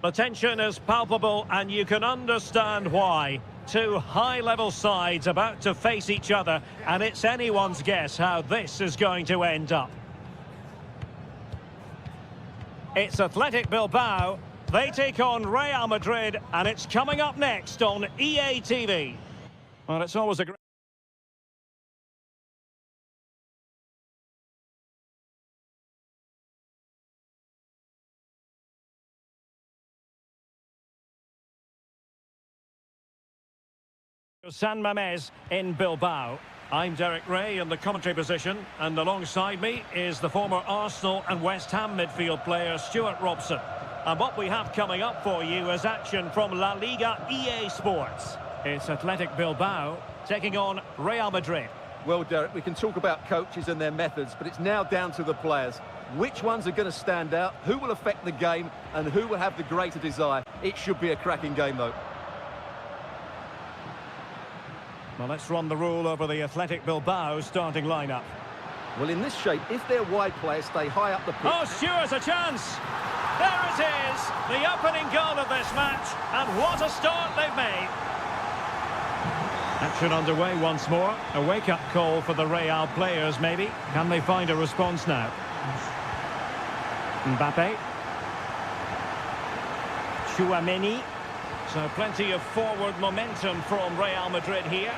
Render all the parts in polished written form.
The tension is palpable and you can understand why. Two high-level sides about to face each other, and it's anyone's guess how this is going to end up. It's Athletic Bilbao. They take on Real Madrid, and it's coming up next on EA TV. Well, it's always a great... San Mamés in Bilbao. I'm Derek Ray in the commentary position, and alongside me is the former Arsenal and West Ham midfield player Stuart Robson. And what we have coming up for you is action from La Liga EA Sports. It's Athletic Bilbao taking on Real Madrid. Well, Derek, we can talk about coaches and their methods, but it's now down to the players. Which ones are going to stand out, who will affect the game, and who will have the greater desire? It should be a cracking game, though. Well, let's run the rule over the Athletic Bilbao starting lineup. Well, in this shape, if their wide players stay high up the pitch... Oh, Stuart, a chance! There it is, the opening goal of this match, and what a start they've made. Action underway once more. A wake-up call for the Real players, maybe. Can they find a response now? Mbappe. Tchouaméni. So plenty of forward momentum from Real Madrid here.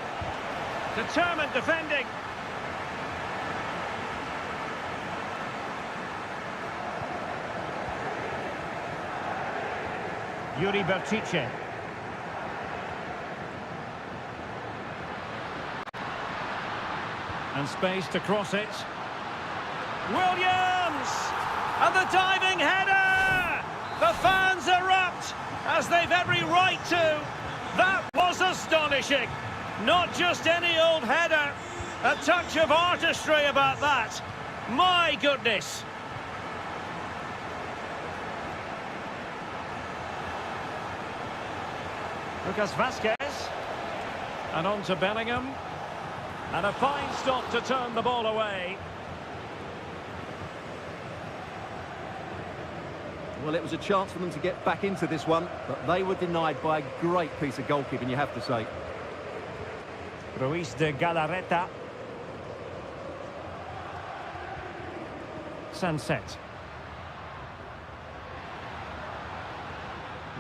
Determined defending. Yuri Bertice. And space to cross it. Williams! And the diving header! The fans erupt, as they've every right to. That was astonishing. Not just any old header. A touch of artistry about that. My goodness. Lucas Vazquez. And on to Bellingham. And a fine stop to turn the ball away. Well, it was a chance for them to get back into this one, but they were denied by a great piece of goalkeeping, you have to say. Ruiz de Galarreta. Sunset.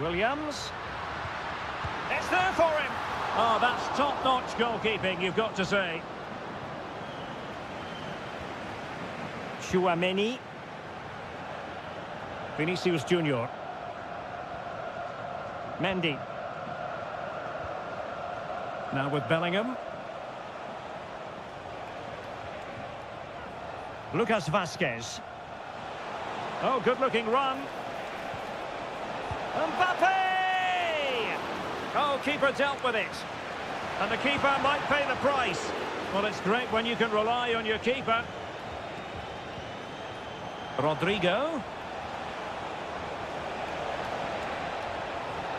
Williams. It's there for him. Oh, that's top-notch goalkeeping, you've got to say. Tchouaméni. Vinicius Junior. Mendy. Now with Bellingham. Lucas Vazquez. Oh, good-looking run. Mbappe! Oh, keeper dealt with it. And the keeper might pay the price. Well, it's great when you can rely on your keeper. Rodrigo.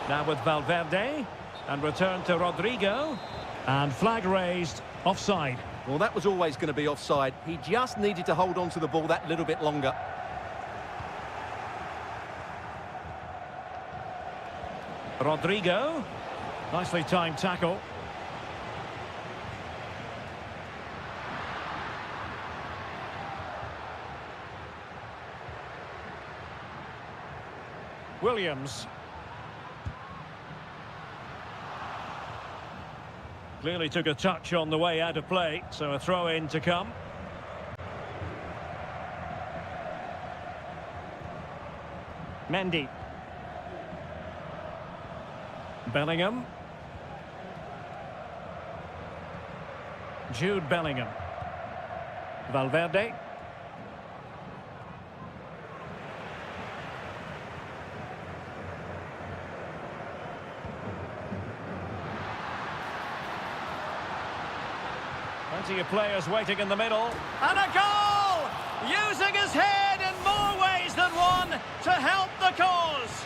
Now with Valverde, and return to Rodrigo, and flag raised, offside. Well, that was always going to be offside. He just needed to hold on to the ball that little bit longer. Rodrigo, nicely timed tackle. Williams. Clearly took a touch on the way out of play, so a throw-in to come. Mendy. Bellingham. Jude Bellingham. Valverde. Plenty of players waiting in the middle. And a goal! Using his head in more ways than one to help the cause.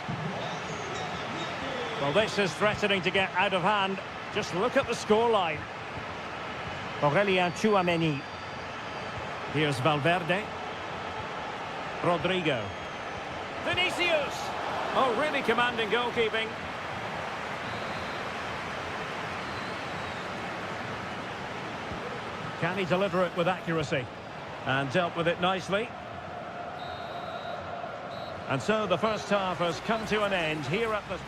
Well, this is threatening to get out of hand. Just look at the scoreline. Aurélien Tchouaméni. Here's Valverde. Rodrigo. Vinicius. Oh, really commanding goalkeeping. Can he deliver it with accuracy? And dealt with it nicely. And so the first half has come to an end here at the...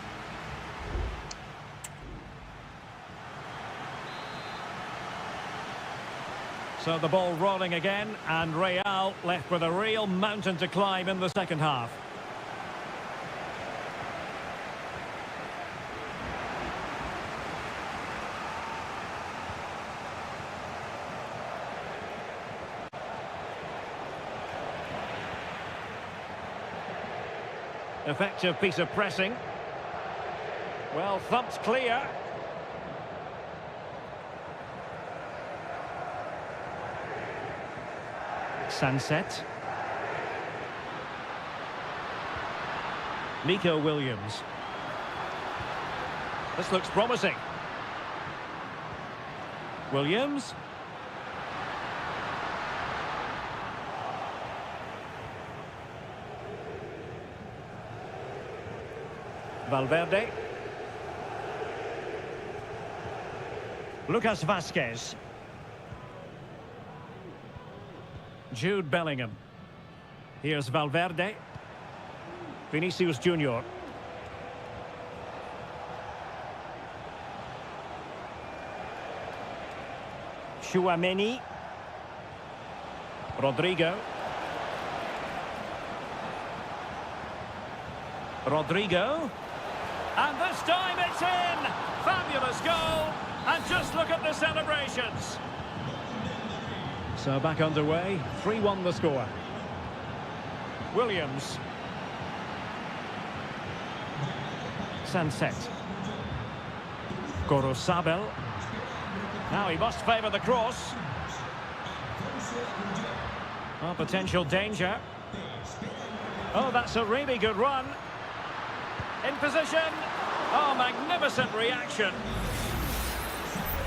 So the ball rolling again, and Real left with a real mountain to climb in the second half. Effective piece of pressing. Well, thumped clear. Sunset. Nico Williams. This looks promising. Williams. Valverde. Lucas Vazquez. Jude Bellingham. Here's Valverde. Vinicius Junior. Tchouaméni. Rodrigo. Rodrigo. And this time it's in! Fabulous goal! And just look at the celebrations. So back underway, 3-1 the score. Williams. Sunset. Gorosabel. Now he must favour the cross. Oh, potential danger. Oh, that's a really good run. In position. Oh, magnificent reaction.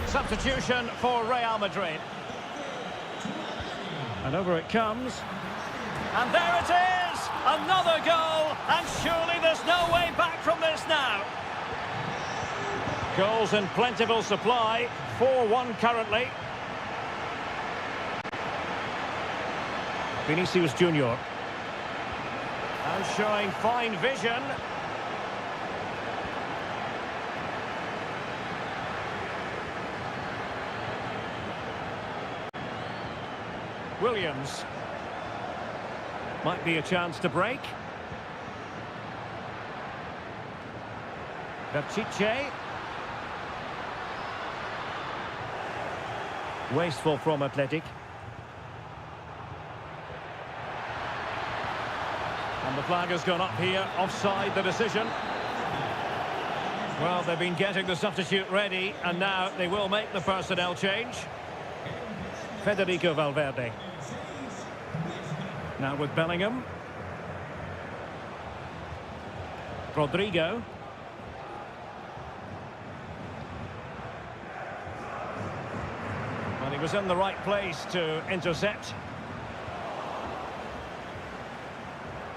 Substitution for Real Madrid. And over it comes. And there it is! Another goal! And surely there's no way back from this now. Goals in plentiful supply. 4-1 currently. Vinicius Junior. And showing fine vision. Williams. Might be a chance to break. Píchiche. Wasteful from Athletic. And the flag has gone up here, offside the decision. Well, they've been getting the substitute ready, and now they will make the personnel change. Federico Valverde. Now with Bellingham. Rodrigo. Well, he was in the right place to intercept.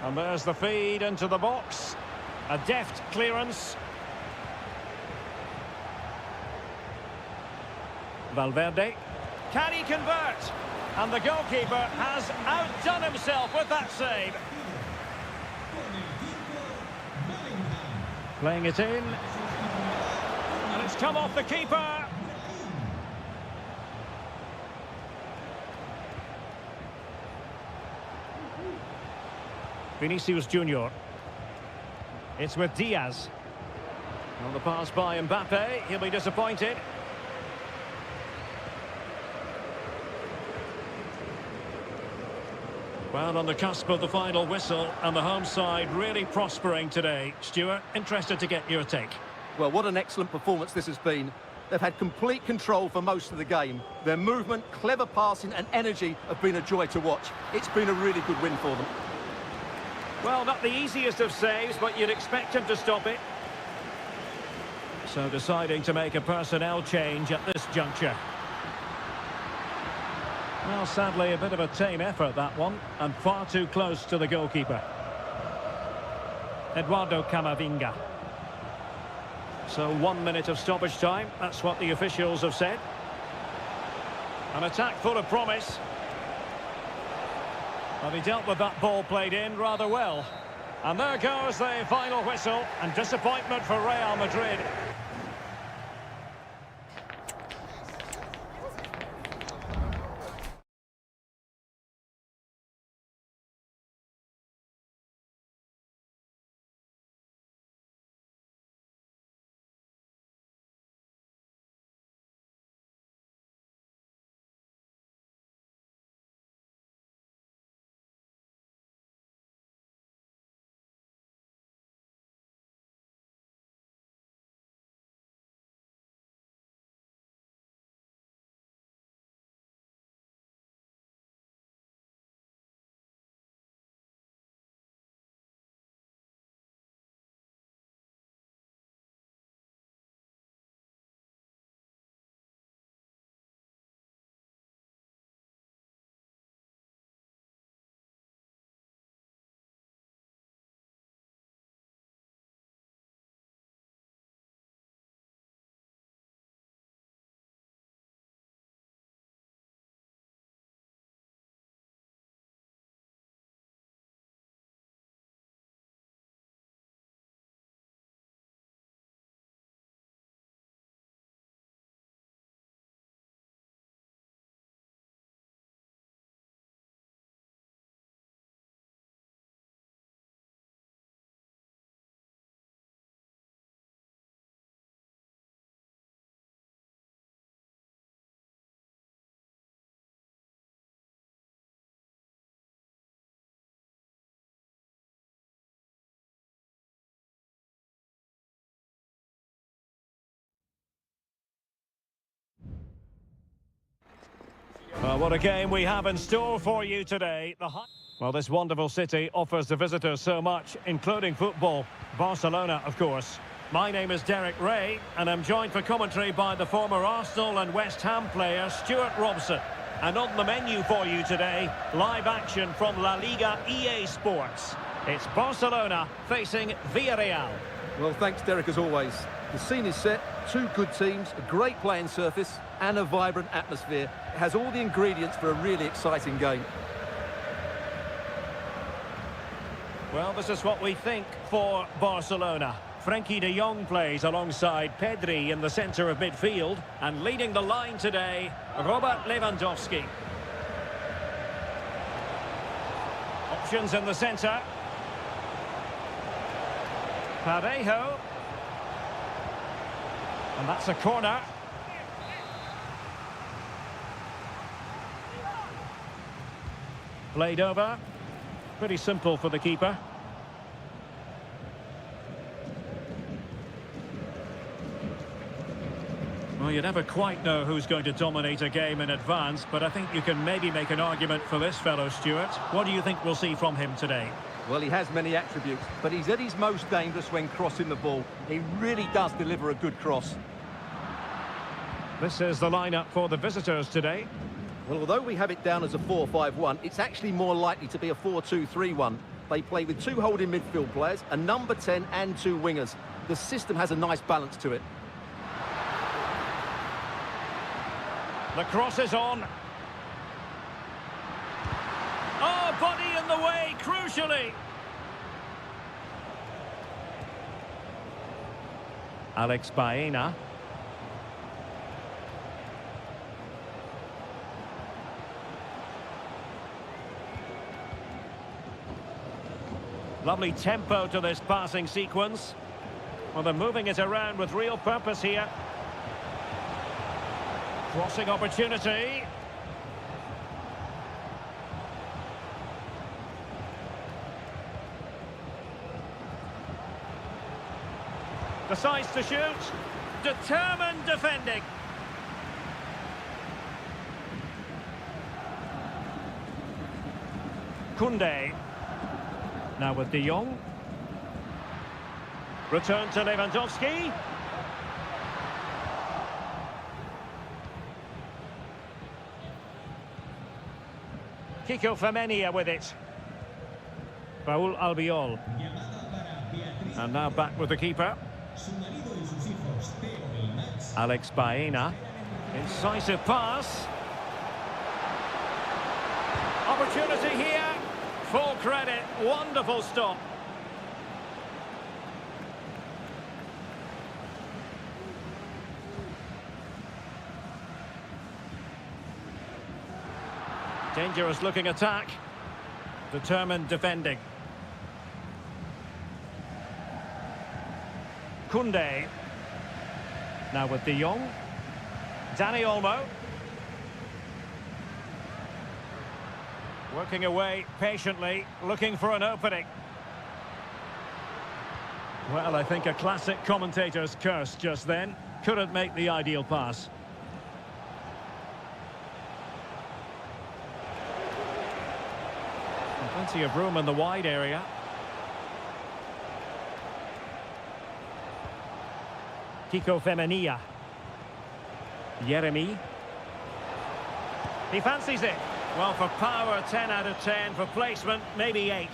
And there's the feed into the box. A deft clearance. Valverde. Can he convert? And the goalkeeper has outdone himself with that save. Playing it in. And it's come off the keeper. Vinicius Junior. It's with Diaz. On the pass by Mbappe, he'll be disappointed. Well, on the cusp of the final whistle, and the home side really prospering today. Stuart, interested to get your take. Well, what an excellent performance this has been. They've had complete control for most of the game. Their movement, clever passing and energy have been a joy to watch. It's been a really good win for them. Well, not the easiest of saves, but you'd expect him to stop it. So deciding to make a personnel change at this juncture. Well, sadly, a bit of a tame effort, that one, and far too close to the goalkeeper. Eduardo Camavinga. So 1 minute of stoppage time, that's what the officials have said. An attack full of promise. Well, he dealt with that ball played in rather well. And there goes the final whistle, and disappointment for Real Madrid. Well, what a game we have in store for you today. Well, this wonderful city offers the visitors so much, including football. Barcelona, of course. My name is Derek Ray, and I'm joined for commentary by the former Arsenal and West Ham player, Stuart Robson. And on the menu for you today, live action from La Liga EA Sports. It's Barcelona facing Villarreal. Well, thanks, Derek, as always. The scene is set, two good teams, a great playing surface, and a vibrant atmosphere. It has all the ingredients for a really exciting game. Well, this is what we think for Barcelona. Frenkie de Jong plays alongside Pedri in the centre of midfield, and leading the line today, Robert Lewandowski. Options in the centre. Parejo. And that's a corner. Played over. Pretty simple for the keeper. Well, you never quite know who's going to dominate a game in advance, but I think you can maybe make an argument for this fellow, Stuart. What do you think we'll see from him today? Well, he has many attributes, but he's at his most dangerous when crossing the ball. He really does deliver a good cross. This is the lineup for the visitors today. Well, although we have it down as a 4-5-1, it's actually more likely to be a 4-2-3-1. They play with two holding midfield players, a number 10 and two wingers. The system has a nice balance to it. The cross is on. Oh, body in the way, crucially. Alex Baena. Lovely tempo to this passing sequence. Well, they're moving it around with real purpose here. Crossing opportunity. Decides to shoot. Determined defending. Koundé. Now with De Jong. Return to Lewandowski. Kiko Femenia with it. Raúl Albiol. And now back with the keeper. Alex Baena. Incisive pass. Opportunity here. Full credit. Wonderful stop. Dangerous looking attack. Determined defending. Koundé. Now with De Jong. Dani Olmo. Working away patiently, looking for an opening. Well, I think a classic commentator's curse just then. Couldn't make the ideal pass. Plenty of room in the wide area. Kiko Femenia. Yeremi. He fancies it. Well, for power, 10 out of 10. For placement, maybe 8.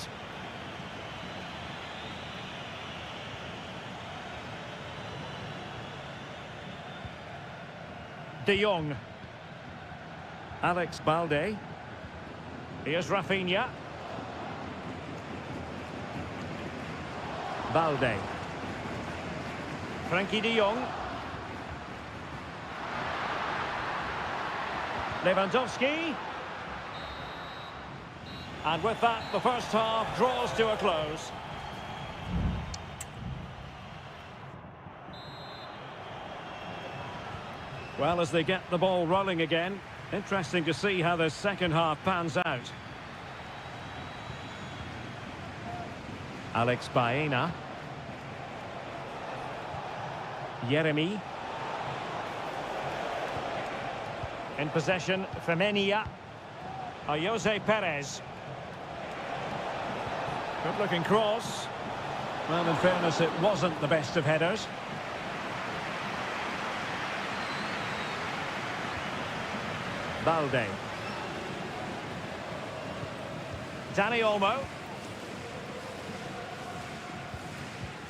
De Jong. Alex Balde. Here's Rafinha. Balde. Frankie de Jong. Lewandowski. And with that, the first half draws to a close. Well, as they get the ball rolling again, interesting to see how the second half pans out. Alex Baena. Yeremi. In possession, Femenia. Jose Perez. Good looking cross. Well, in fairness, it wasn't the best of headers. Balde. Dani Olmo.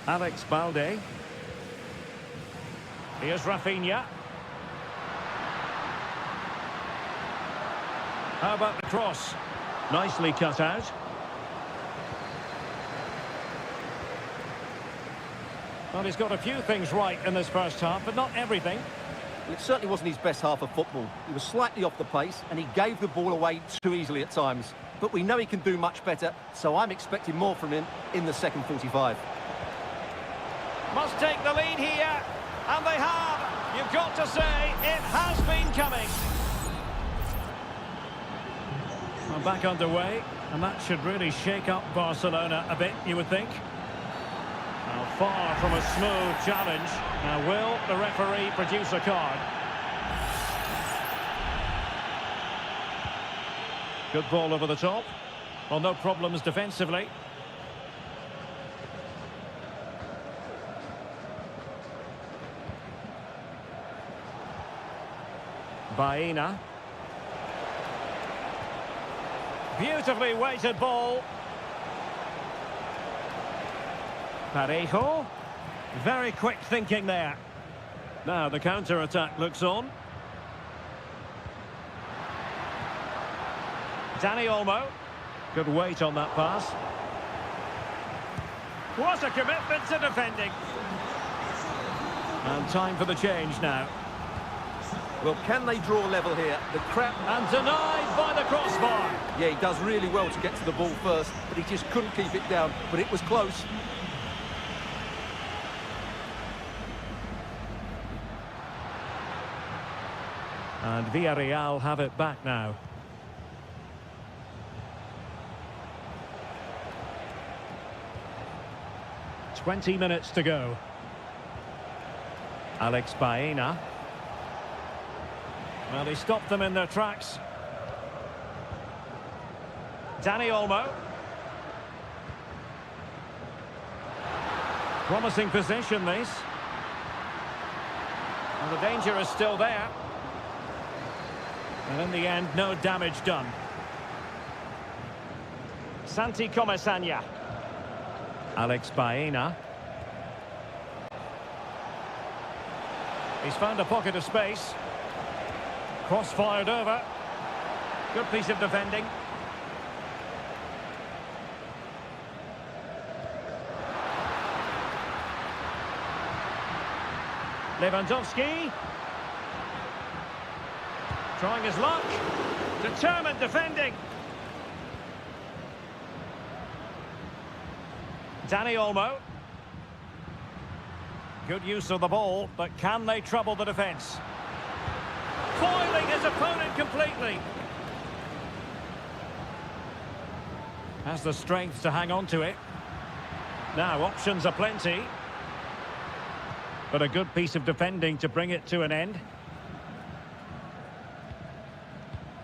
Alex Balde. Here's Rafinha. How about the cross? Nicely cut out. Well, he's got a few things right in this first half, but not everything. Well, it certainly wasn't his best half of football. He was slightly off the pace and he gave the ball away too easily at times. But we know he can do much better, so I'm expecting more from him in the second 45. Must take the lead here, and they have. You've got to say, it has been coming. Well, back underway, and that should really shake up Barcelona a bit, you would think. Now, far from a smooth challenge. Now, will the referee produce a card? Good ball over the top. Well, no problems defensively. Baena. Beautifully weighted ball. Parejo. Very quick thinking there. Now the counter-attack looks on. Dani Olmo. Good weight on that pass. What a commitment to defending. And time for the change now. Well, can they draw level here? The crowd... And denied by the crossbar. Yeah, he does really well to get to the ball first, but he just couldn't keep it down. But it was close. And Villarreal have it back now. "20 minutes to go. Alex Baena. Well, he stopped them in their tracks. Dani Olmo. Promising position, this. And the danger is still there. And in the end, no damage done. Santi Comesaña. Alex Baena. He's found a pocket of space. Cross fired over. Good piece of defending. Lewandowski. Trying his luck. Determined defending. Dani Olmo. Good use of the ball, but can they trouble the defence? Foiling his opponent completely. Has the strength to hang on to it. Now, options are plenty. But a good piece of defending to bring it to an end.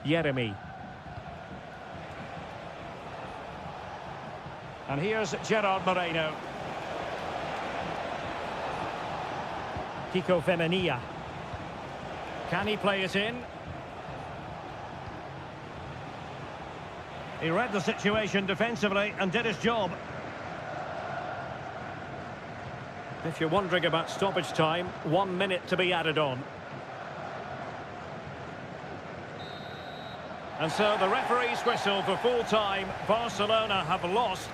Jeremy. And here's Gerard Moreno. Kiko Femenia. Can he play it in? He read the situation defensively and did his job. If you're wondering about stoppage time, 1 minute to be added on. And so the referee's whistle for full time. Barcelona have lost.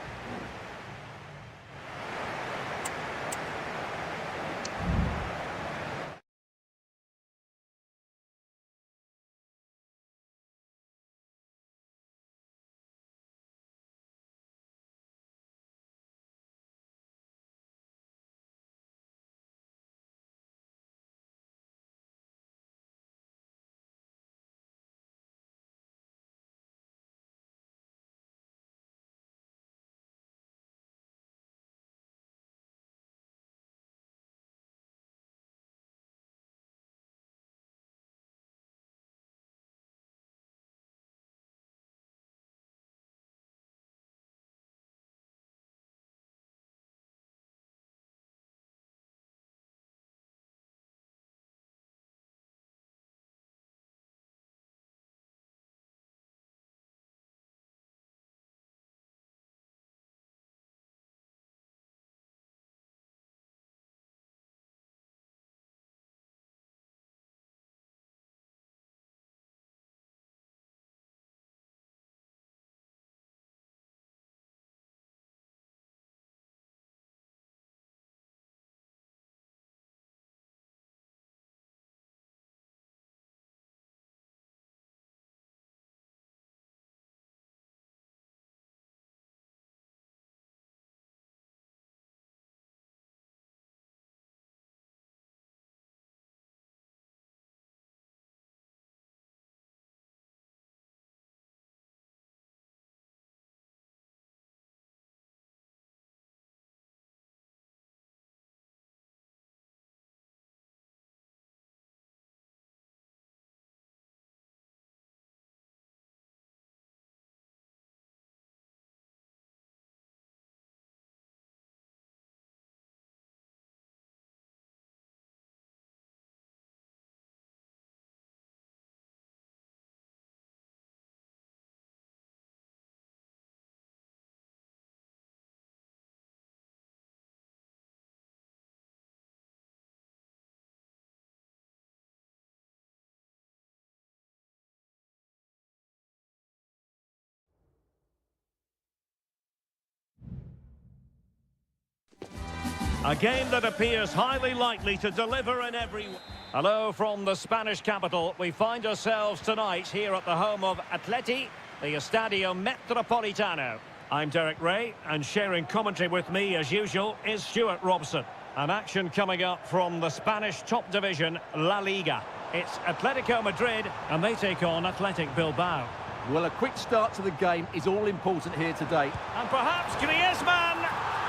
A game that appears highly likely to deliver in every... Hello from the Spanish capital. We find ourselves tonight here at the home of Atleti, the Estadio Metropolitano. I'm Derek Ray, and sharing commentary with me, as usual, is Stuart Robson. An action coming up from the Spanish top division, La Liga. It's Atletico Madrid, and they take on Athletic Bilbao. Well, a quick start to the game is all important here today. And perhaps Griezmann,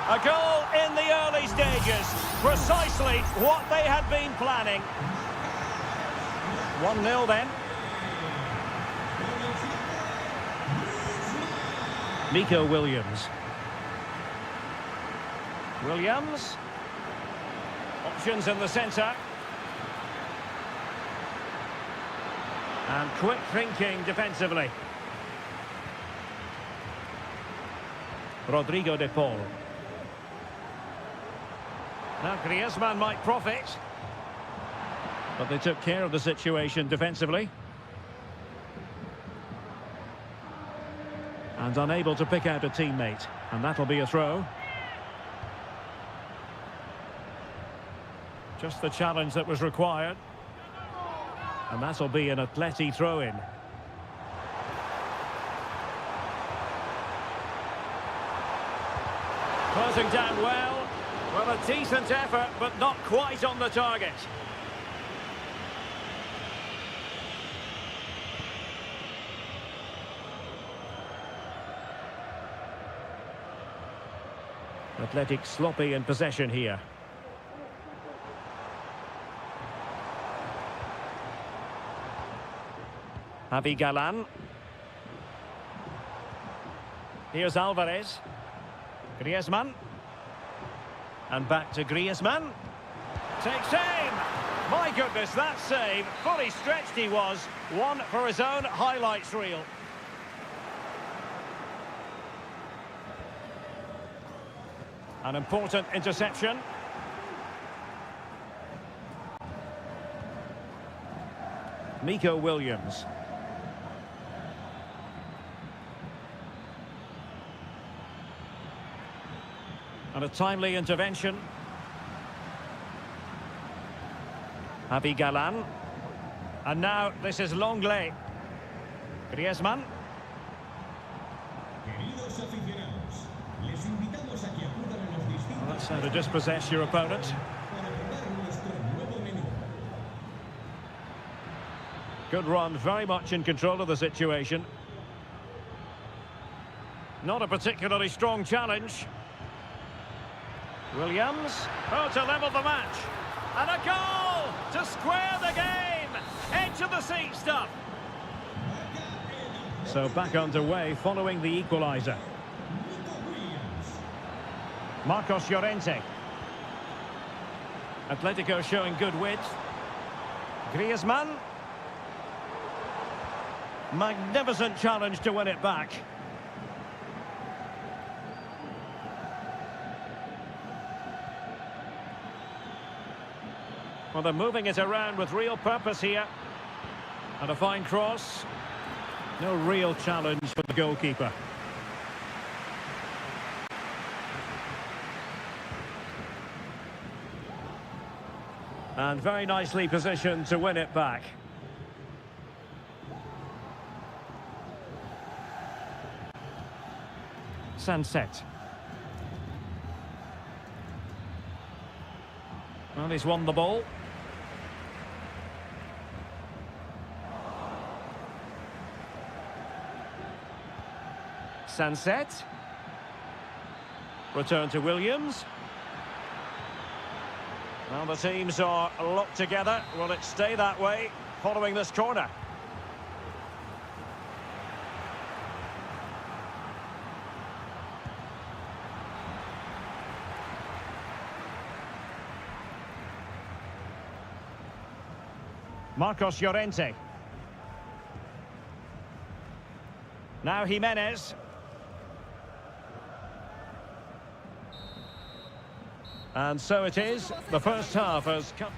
a goal in the early stages. Precisely what they had been planning. 1-0 then. Nico Williams. Williams. Options in the centre. And quick thinking defensively. Rodrigo de Paul. Now Griezmann might profit. But they took care of the situation defensively. And unable to pick out a teammate. And that'll be a throw. Just the challenge that was required. And that'll be an Atleti throw-in. Closing down well. Well, a decent effort, but not quite on the target. Athletic sloppy in possession here. Javi Galan. Here's Alvarez. Griezmann. And back to Griezmann. Takes aim! My goodness, that save. Fully stretched he was. One for his own highlights reel. An important interception. Nico Williams. And a timely intervention. Javi Galan. And now this is Longley. Griezmann. Well, that's how to dispossess your opponent. Good run, very much in control of the situation. Not a particularly strong challenge. Williams, to level the match. And a goal to square the game. Edge of the seat stuff. So back underway following the equaliser. Marcos Llorente. Atletico showing good width. Griezmann. Magnificent challenge to win it back. Well, they're moving it around with real purpose here. And a fine cross. No real challenge for the goalkeeper. And very nicely positioned to win it back. Sunset. Well, he's won the ball. Sunset. Return to Williams. Well, the teams are locked together. Will it stay that way following this corner? Marcos Llorente. Now Jimenez. And so it is. The first half has come.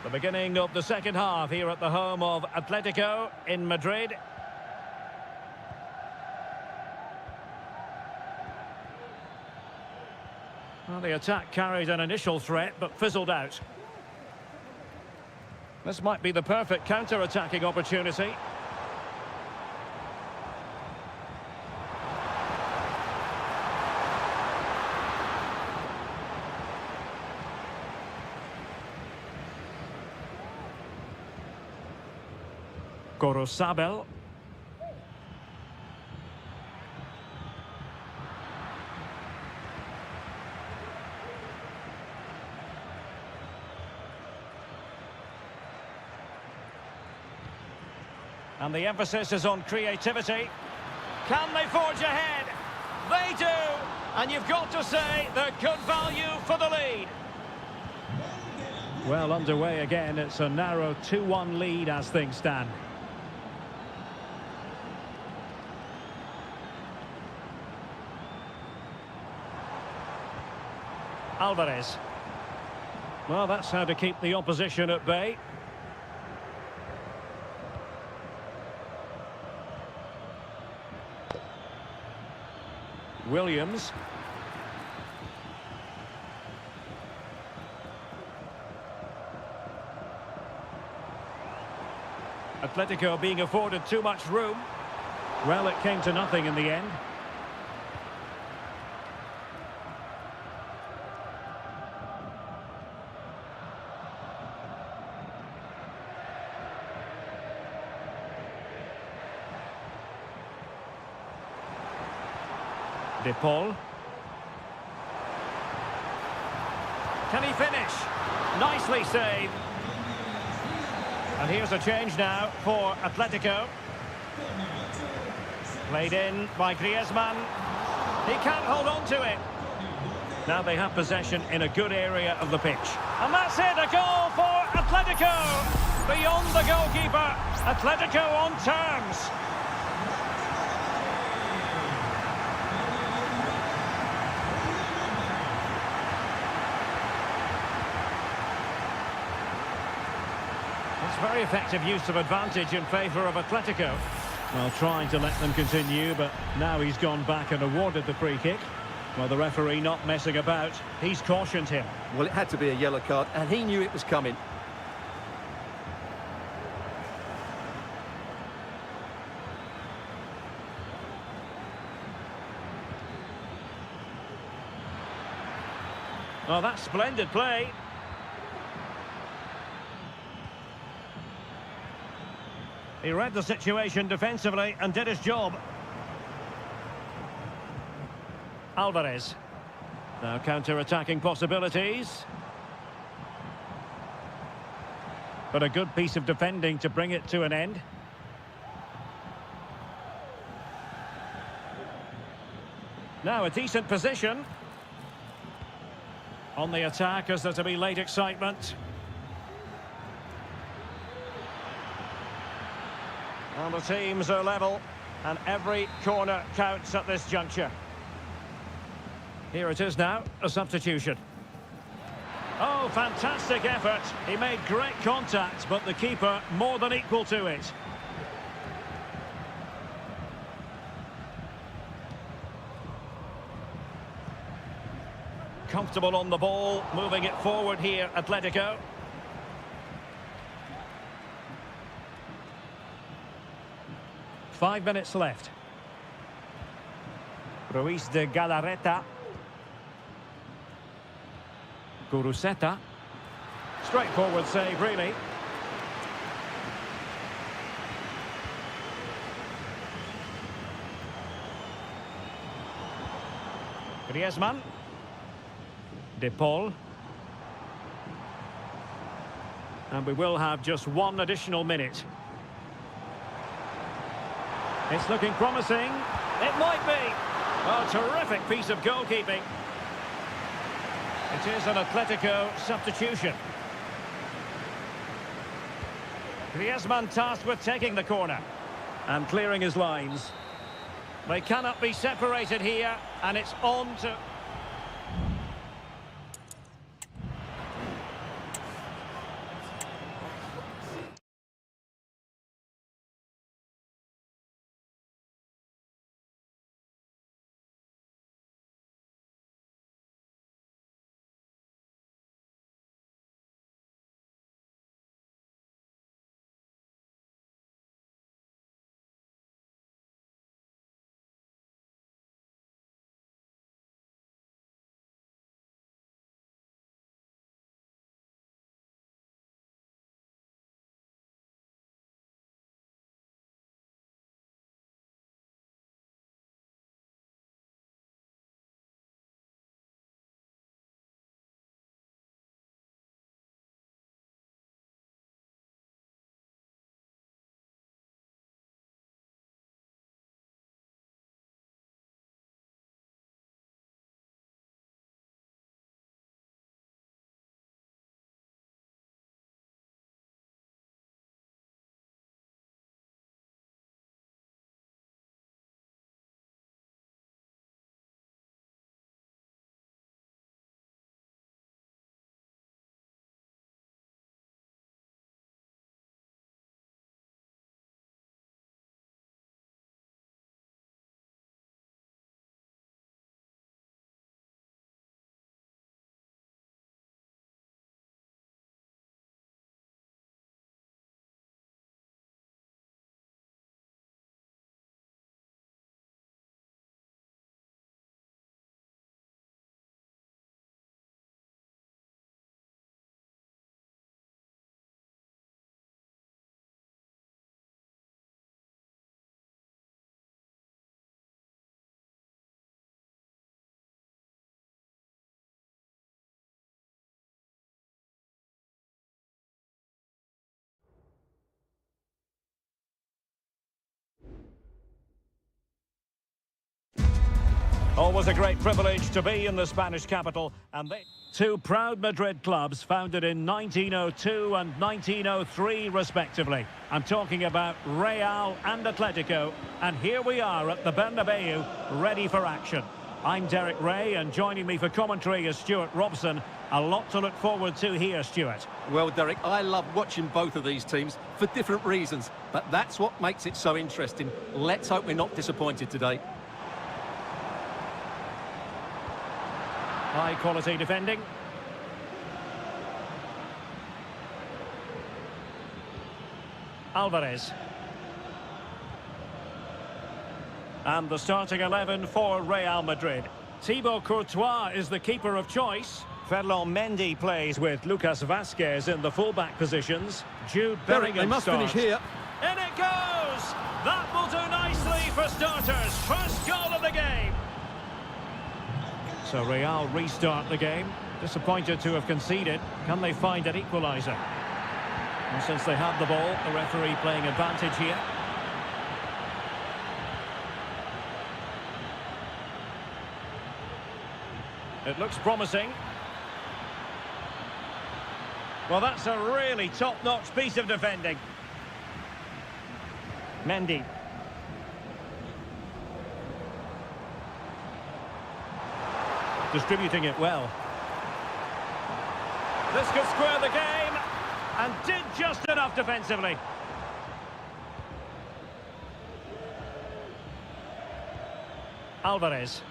The beginning of the second half here at the home of Atletico in Madrid. Well, the attack carried an initial threat, but fizzled out. This might be the perfect counter-attacking opportunity. Gorosabel. And the emphasis is on creativity. Can they forge ahead? They do! And you've got to say they're good value for the lead. Well, underway again. It's a narrow 2-1 lead as things stand. Alvarez. Well, that's how to keep the opposition at bay. Williams. Atletico being afforded too much room. Well, it came to nothing in the end. De Paul. Can he finish? Nicely saved. And here's a change now for Atletico. Played in by Griezmann. He can't hold on to it. Now they have possession in a good area of the pitch. And that's it, a goal for Atletico! Beyond the goalkeeper, Atletico on terms. Very effective use of advantage in favour of Atletico. Well, trying to let them continue, but now he's gone back and awarded the free kick. Well, the referee not messing about. He's cautioned him. Well, it had to be a yellow card, and he knew it was coming. Oh, that's splendid play. He read the situation defensively and did his job. Alvarez. Now counter-attacking possibilities. But a good piece of defending to bring it to an end. Now a decent position. On the attack as there to be late excitement. And the teams are level, and every corner counts at this juncture. Here it is now, a substitution. Oh, fantastic effort. He made great contact, but the keeper more than equal to it. Comfortable on the ball, moving it forward here, Atletico. Five minutes left. Ruiz de Galarreta. Guruseta. Straightforward save, really. Griezmann. De Paul. And we will have just one additional minute. It's looking promising. It might be. A terrific piece of goalkeeping. It is an Atletico substitution. Griezmann tasked with taking the corner and clearing his lines. They cannot be separated here, and it's on to... Always a great privilege to be in the Spanish capital, and they... Two proud Madrid clubs founded in 1902 and 1903 respectively. I'm talking about Real and Atletico, and here we are at the Bernabeu, ready for action. I'm Derek Ray, and joining me for commentary is Stuart Robson. A lot to look forward to here, Stuart. Well, Derek, I love watching both of these teams for different reasons, but that's what makes it so interesting. Let's hope we're not disappointed today. High quality defending. Alvarez. And the starting 11 for Real Madrid. Thibaut Courtois is the keeper of choice. Ferland Mendy plays with Lucas Vazquez in the fullback positions. Jude Derek, Bellingham they must starts. finish here. In it goes! That will do nicely for starters. First goal of the game. So Real restart the game. Disappointed to have conceded. Can they find an equaliser? And since they have the ball, the referee playing advantage here. It looks promising. Well, that's a really top-notch piece of defending. Mendy. Distributing it well. This could square the game, and did just enough defensively. Alvarez.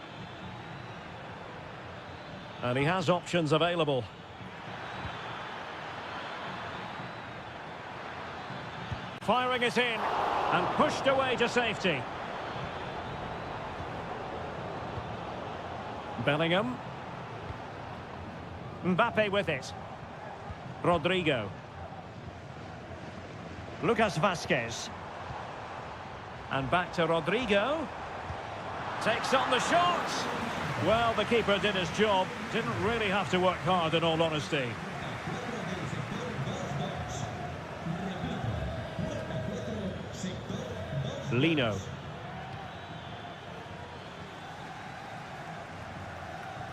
And he has options available. Firing it in, and pushed away to safety. Bellingham. Mbappe with it. Rodrigo. Lucas Vazquez. And back to Rodrigo. Takes on the shot. Well, the keeper did his job. Didn't really have to work hard, in all honesty. Lino.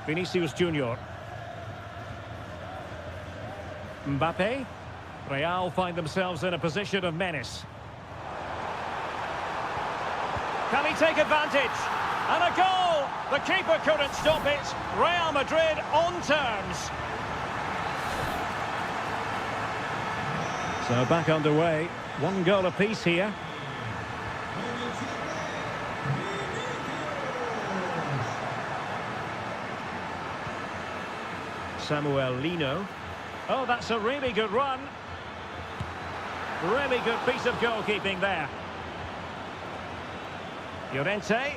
Vinicius Junior. Mbappe. Real find themselves in a position of menace. Can he take advantage? And a goal! The keeper couldn't stop it. Real Madrid on terms. So back underway. One goal apiece here. Samuel Lino. Oh, that's a really good run. Really good piece of goalkeeping there. Llorente.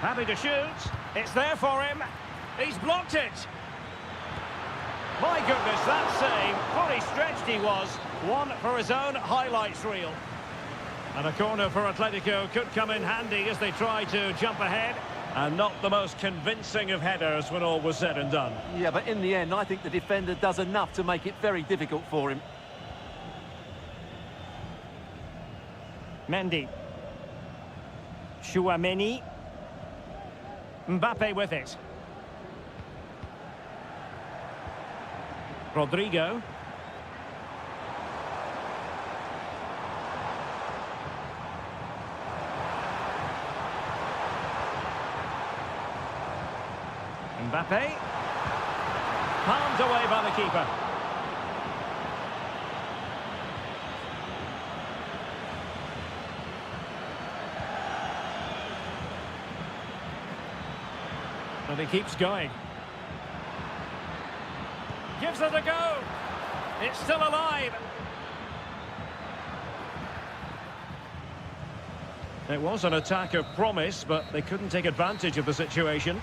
Happy to shoot. It's there for him. He's blocked it. My goodness, that save. Fully stretched he was. One for his own highlights reel. And a corner for Atletico could come in handy as they try to jump ahead. And not the most convincing of headers when all was said and done. Yeah, but in the end, I think the defender does enough to make it very difficult for him. Mendy. Chouameni. Mbappe with it. Rodrigo. Mbappe. Palmed away by the keeper. And he keeps going. Gives it a go. It's still alive. It was an attack of promise, but they couldn't take advantage of the situation.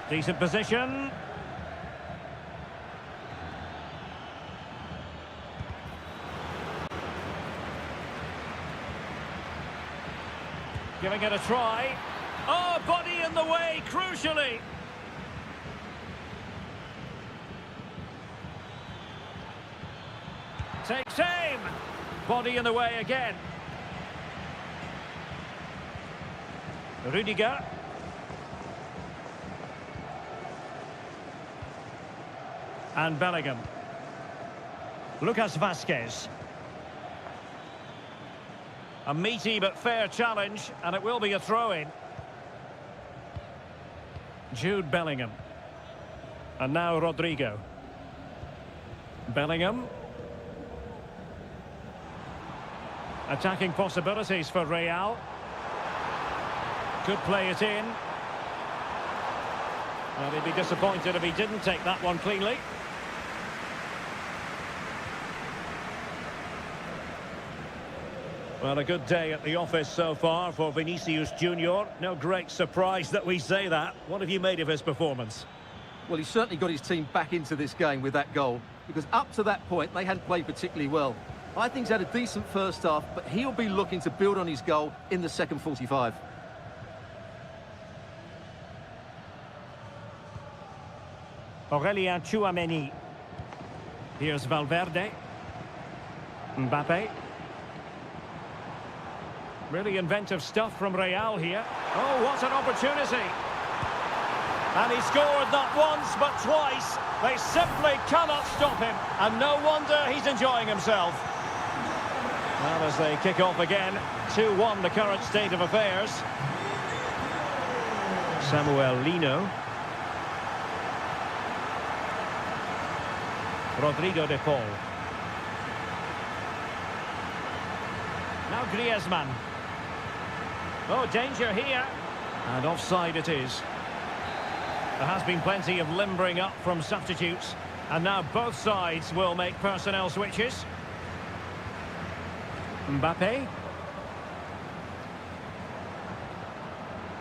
Decent position. Giving it a try. Oh, body in the way, crucially. Takes aim. Body in the way again. Rudiger. And Bellingham. Lucas Vazquez. A meaty but fair challenge, and it will be a throw-in. Jude Bellingham. And now Rodrigo. Bellingham. Attacking possibilities for Real. Could play it in. Well, he'd be disappointed if he didn't take that one cleanly. Well, a good day at the office so far for Vinicius Junior. No great surprise that we say that. What have you made of his performance? Well, he's certainly got his team back into this game with that goal, because up to that point, they hadn't played particularly well. I think he's had a decent first half, but he'll be looking to build on his goal in the second 45. Aurélien Tchouameni. Here's Valverde. Mbappe. Really inventive stuff from Real here. Oh, what an opportunity. And he scored not once, but twice. They simply cannot stop him. And no wonder he's enjoying himself. Well, as they kick off again, 2-1 the current state of affairs. Samuel Lino. Rodrigo de Paul. Now Griezmann. Oh, danger here. And offside it is. There has been plenty of limbering up from substitutes. And now both sides will make personnel switches. Mbappe.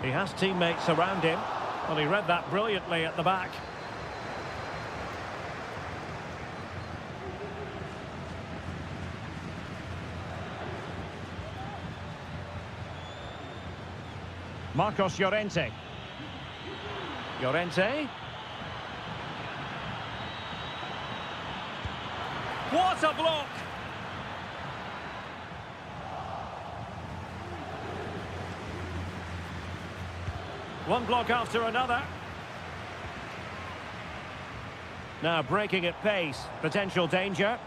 He has teammates around him. Well, he read that brilliantly at the back. Marcos Llorente. Llorente. What a block! One block after another. Now breaking at pace. Potential danger.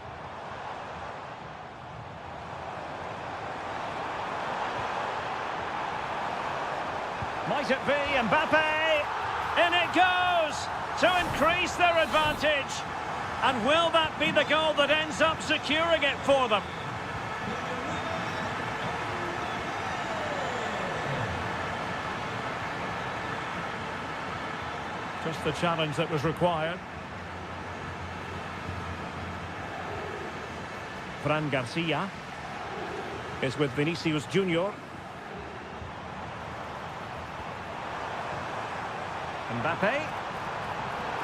Might it be Mbappe? In it goes to increase their advantage. And will that be the goal that ends up securing it for them? Just the challenge that was required. Fran Garcia is with Vinicius Junior. Mbappe.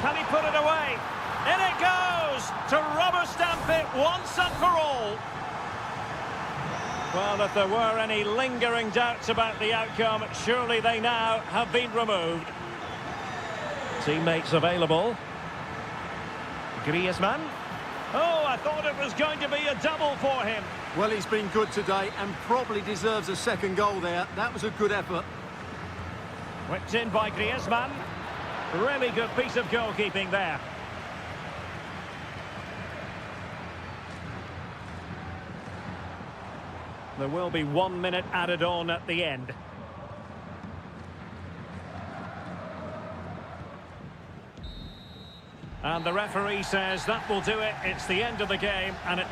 Can he put it away? In it goes to rubber stamp it once and for all. Well, if there were any lingering doubts about the outcome, surely they now have been removed. Teammates available. Griezmann. Oh, I thought it was going to be a double for him. Well, he's been good today and probably deserves a second goal there. That was a good effort. Whipped in by Griezmann. Really good piece of goalkeeping there. There will be 1 minute added on at the end. And the referee says that will do it. It's the end of the game, and it...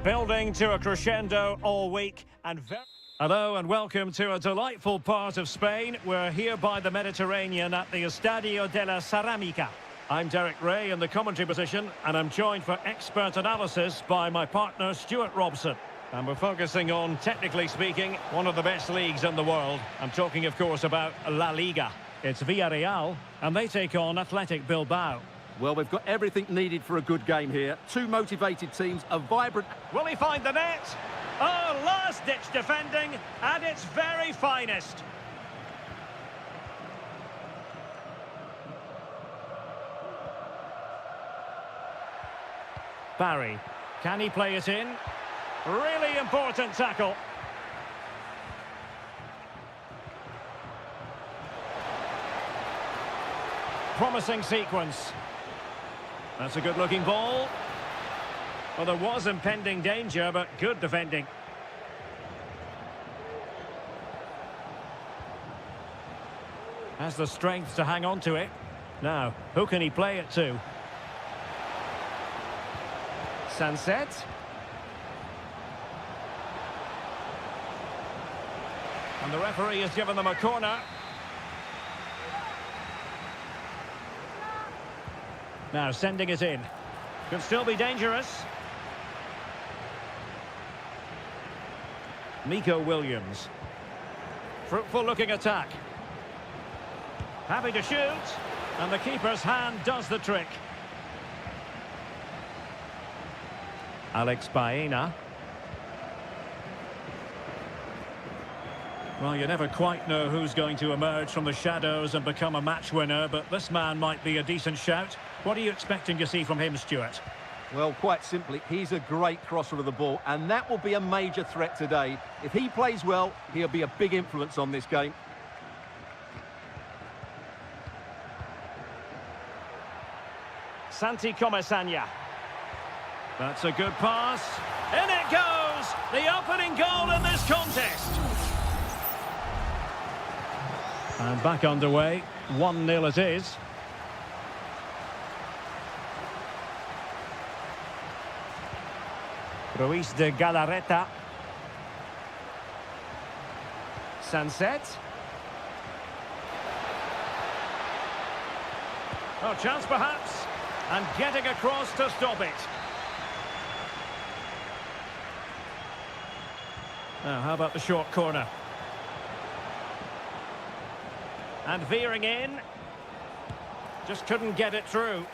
Building to a crescendo all week and Hello and welcome to a delightful part of Spain. We're here by the Mediterranean at the Estadio de la Ceramica. I'm Derek Ray in the commentary position and I'm joined for expert analysis by my partner Stuart Robson. And we're focusing on, technically speaking, one of the best leagues in the world. I'm talking, of course, about La Liga. It's Villarreal and they take on Athletic Bilbao. Well, we've got everything needed for a good game here. Two motivated teams, a vibrant... Will he find the net? Oh, last-ditch defending at its very finest. Barry, can he play it in? Really important tackle. Promising sequence. That's a good-looking ball. Well, there was impending danger, but good defending. Has the strength to hang on to it. Now, who can he play it to? Sunset. And the referee has given them a corner. Now sending it in. Could still be dangerous. Nico Williams. Fruitful looking attack. Happy to shoot. And the keeper's hand does the trick. Alex Baena. Well, you never quite know who's going to emerge from the shadows and become a match winner, but this man might be a decent shout. What are you expecting to see from him, Stuart? Well, quite simply, he's a great crosser of the ball, and that will be a major threat today. If he plays well, he'll be a big influence on this game. Santi Comesaña. That's a good pass. In it goes! The opening goal in this contest. And back underway. 1-0 it is. Ruiz de Galarreta. Sunset. Oh, chance perhaps. And getting across to stop it. Now, how about the short corner? And veering in. Just couldn't get it through.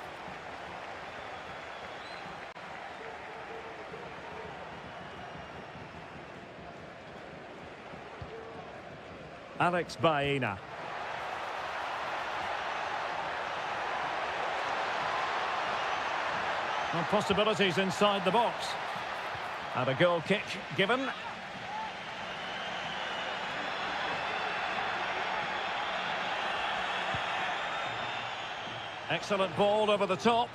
Alex Baena. Well, possibilities inside the box. And a goal kick given. Excellent ball over the top.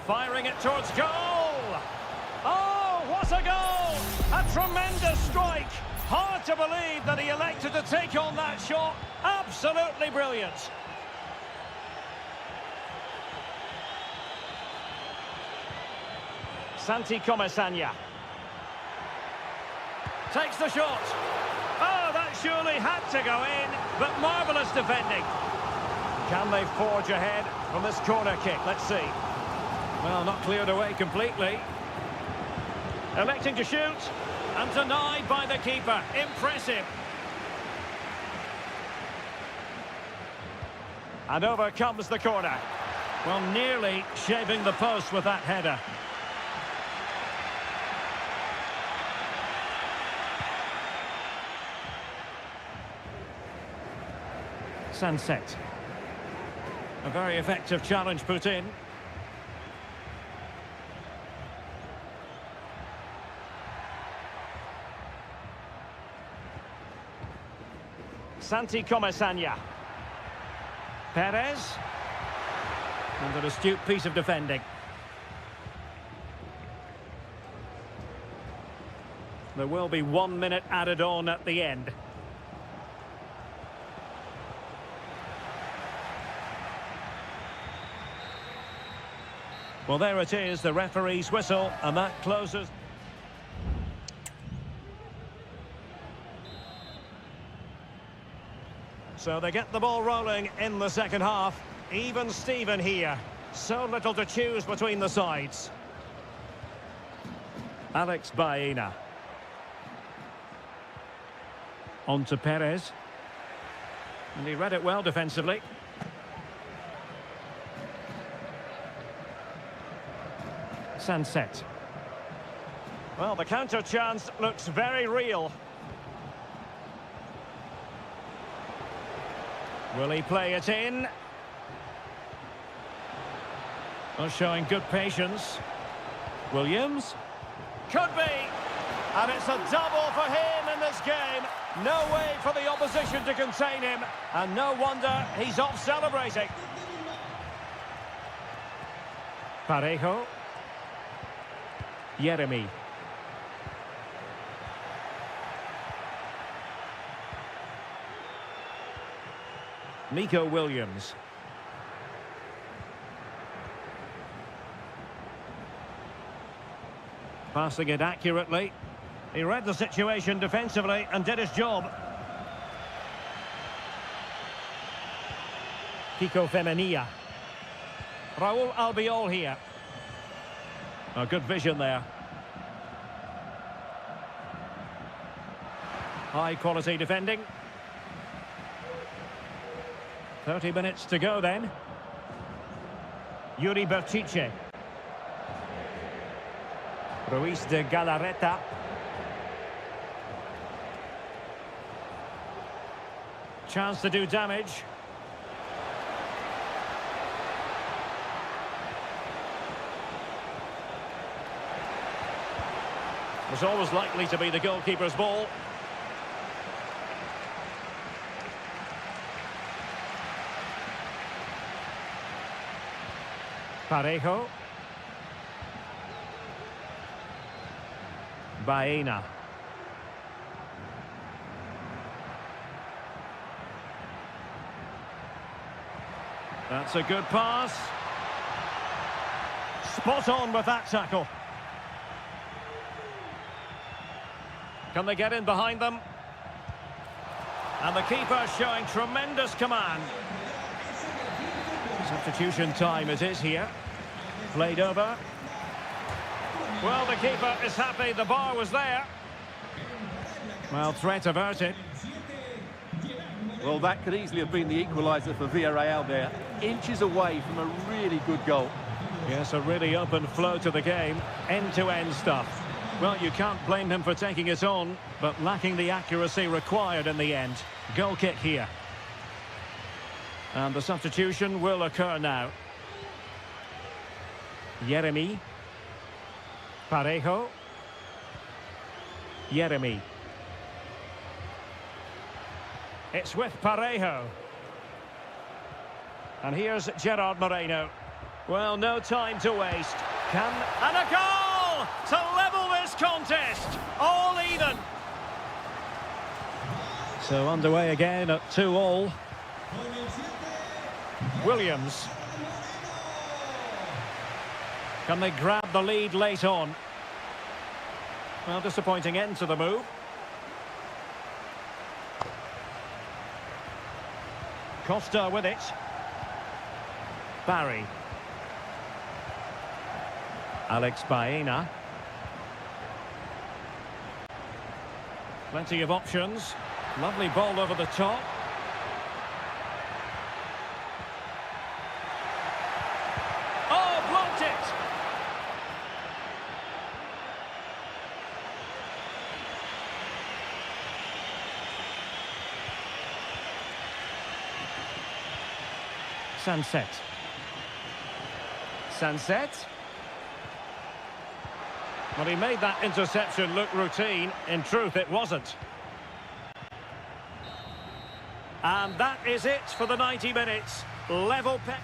Firing it towards goal. Oh, what a goal! A tremendous strike. Hard to believe that he elected to take on that shot. Absolutely brilliant. Santi Comesaña. Takes the shot. Oh, that surely had to go in, but marvellous defending. Can they forge ahead from this corner kick? Let's see. Well, not cleared away completely. Electing to shoot, and denied by the keeper. Impressive. And over comes the corner. Well, nearly shaving the post with that header. Sunset. A very effective challenge put in. Santi Comesaña. Perez. And an astute piece of defending. There will be 1 minute added on at the end. Well, there it is, the referee's whistle, and that closes. So they get the ball rolling in the second half. Even Steven here. So little to choose between the sides. Alex Baena. On to Perez. And he read it well defensively. Sunset. Well, the counter chance looks very real. Will he play it in? Well, showing good patience. Williams? Could be! And it's a double for him in this game. No way for the opposition to contain him. And no wonder he's off celebrating. Parejo. Jeremy. Nico Williams. Passing it accurately. He read the situation defensively and did his job. Kiko Femenia. Raul Albiol here. A good vision there. High quality defending. 30 minutes to go then. Yuri Berchiche. Ruiz de Galarreta. Chance to do damage. Was always likely to be the goalkeeper's ball. Parejo. Baena. That's a good pass. Spot on with that tackle. Can they get in behind them? And the keeper showing tremendous command. Substitution time it is here. Played over. Well, the keeper is happy the bar was there. Well, threat averted. Well, that could easily have been the equaliser for Villarreal there. Inches away from a really good goal. Yes, a really open flow to the game. End-to-end stuff. Well, you can't blame him for taking it on, but lacking the accuracy required in the end. Goal kick here. And the substitution will occur now. Jeremy. Parejo. Jeremy. It's with Parejo. And here's Gerard Moreno. Well, no time to waste. And a goal to level this contest. All even. So underway again at 2-2. Williams. Can they grab the lead late on? Well, disappointing end to the move. Costa with it. Barry. Alex Baena. Plenty of options. Lovely ball over the top. Oh, blocked it! Sunset. Sunset. Well, he made that interception look routine. In truth, it wasn't. And that is it for the 90 minutes. Level pet.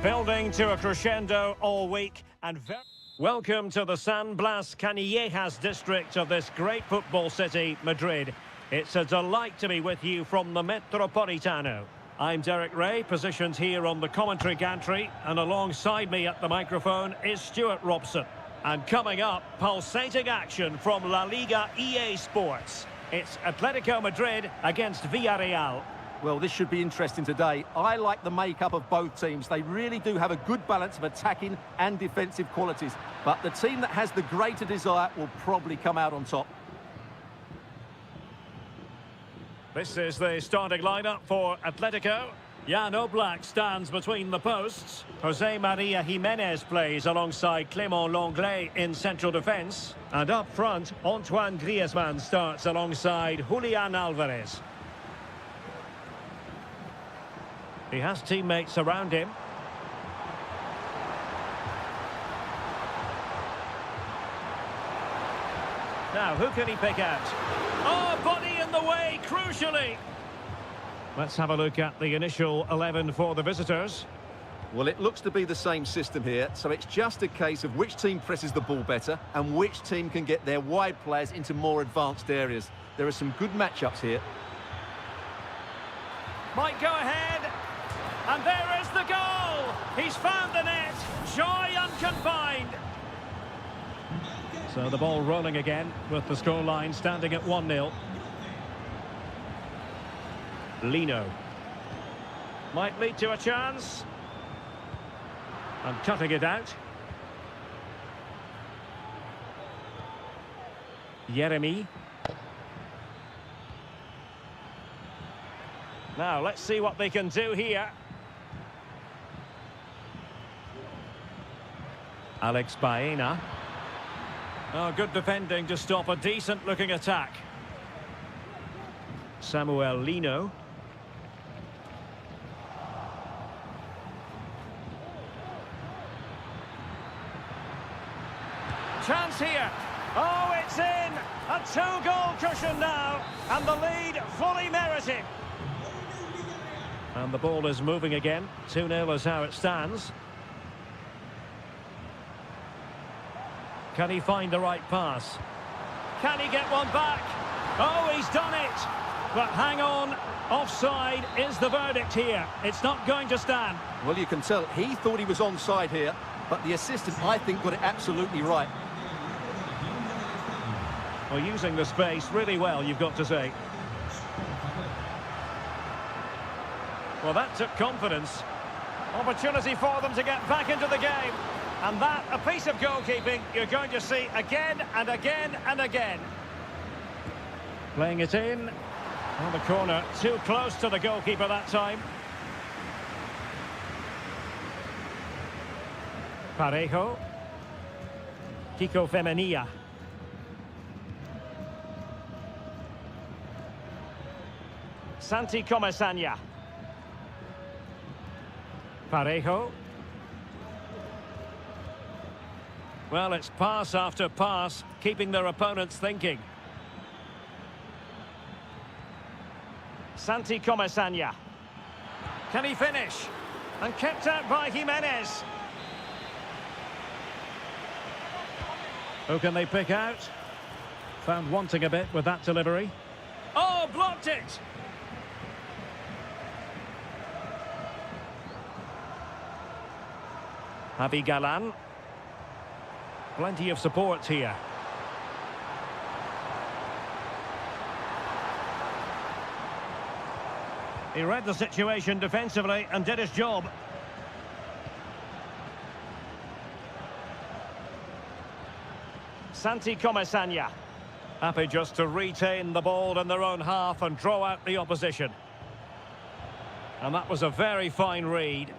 Building to a crescendo all week and welcome to the San Blas Canillejas district of this great football city, Madrid. It's a delight to be with you from the Metropolitano. I'm Derek Ray, positioned here on the commentary gantry, and alongside me at the microphone is Stuart Robson. And coming up, pulsating action from La Liga EA Sports. It's Atletico Madrid against Villarreal. Well, this should be interesting today. I like the makeup of both teams. They really do have a good balance of attacking and defensive qualities. But the team that has the greater desire will probably come out on top. This is the starting lineup for Atletico. Jan Oblak stands between the posts. Jose Maria Jimenez plays alongside Clément Lenglet in central defence. And up front, Antoine Griezmann starts alongside Julian Alvarez. He has teammates around him. Now, who can he pick out? Oh, body in the way, crucially. Let's have a look at the initial 11 for the visitors. Well, it looks to be the same system here, so it's just a case of which team presses the ball better and which team can get their wide players into more advanced areas. There are some good matchups here. Might go ahead. And there is the goal! He's found the net! Joy unconfined! So the ball rolling again with the scoreline standing at 1-0. Lino. Might lead to a chance. And cutting it out. Jeremy. Now, let's see what they can do here. Alex Baena. Oh, good defending to stop a decent-looking attack. Samuel Lino. Chance here. Oh, it's in. A two-goal cushion now. And the lead fully merited. And the ball is moving again. 2-0 is how it stands. Can he find the right pass? Can he get one back? Oh, he's done it! But hang on, offside is the verdict here. It's not going to stand. Well, you can tell he thought he was onside here, but the assistant, I think, got it absolutely right. Well, using the space really well, you've got to say. Well, that took confidence. Opportunity for them to get back into the game. And that, a piece of goalkeeping you're going to see again and again and again. Playing it in. On the corner, too close to the goalkeeper that time. Parejo. Kiko Femenia. Santi Comesaña. Parejo. Well, it's pass after pass, keeping their opponents thinking. Santi Comesaña. Can he finish? And kept out by Jimenez. Who can they pick out? Found wanting a bit with that delivery. Oh, blocked it! Javi Galan. Plenty of support here. He read the situation defensively and did his job. Santi Comesaña. Happy just to retain the ball in their own half and draw out the opposition. And that was a very fine read.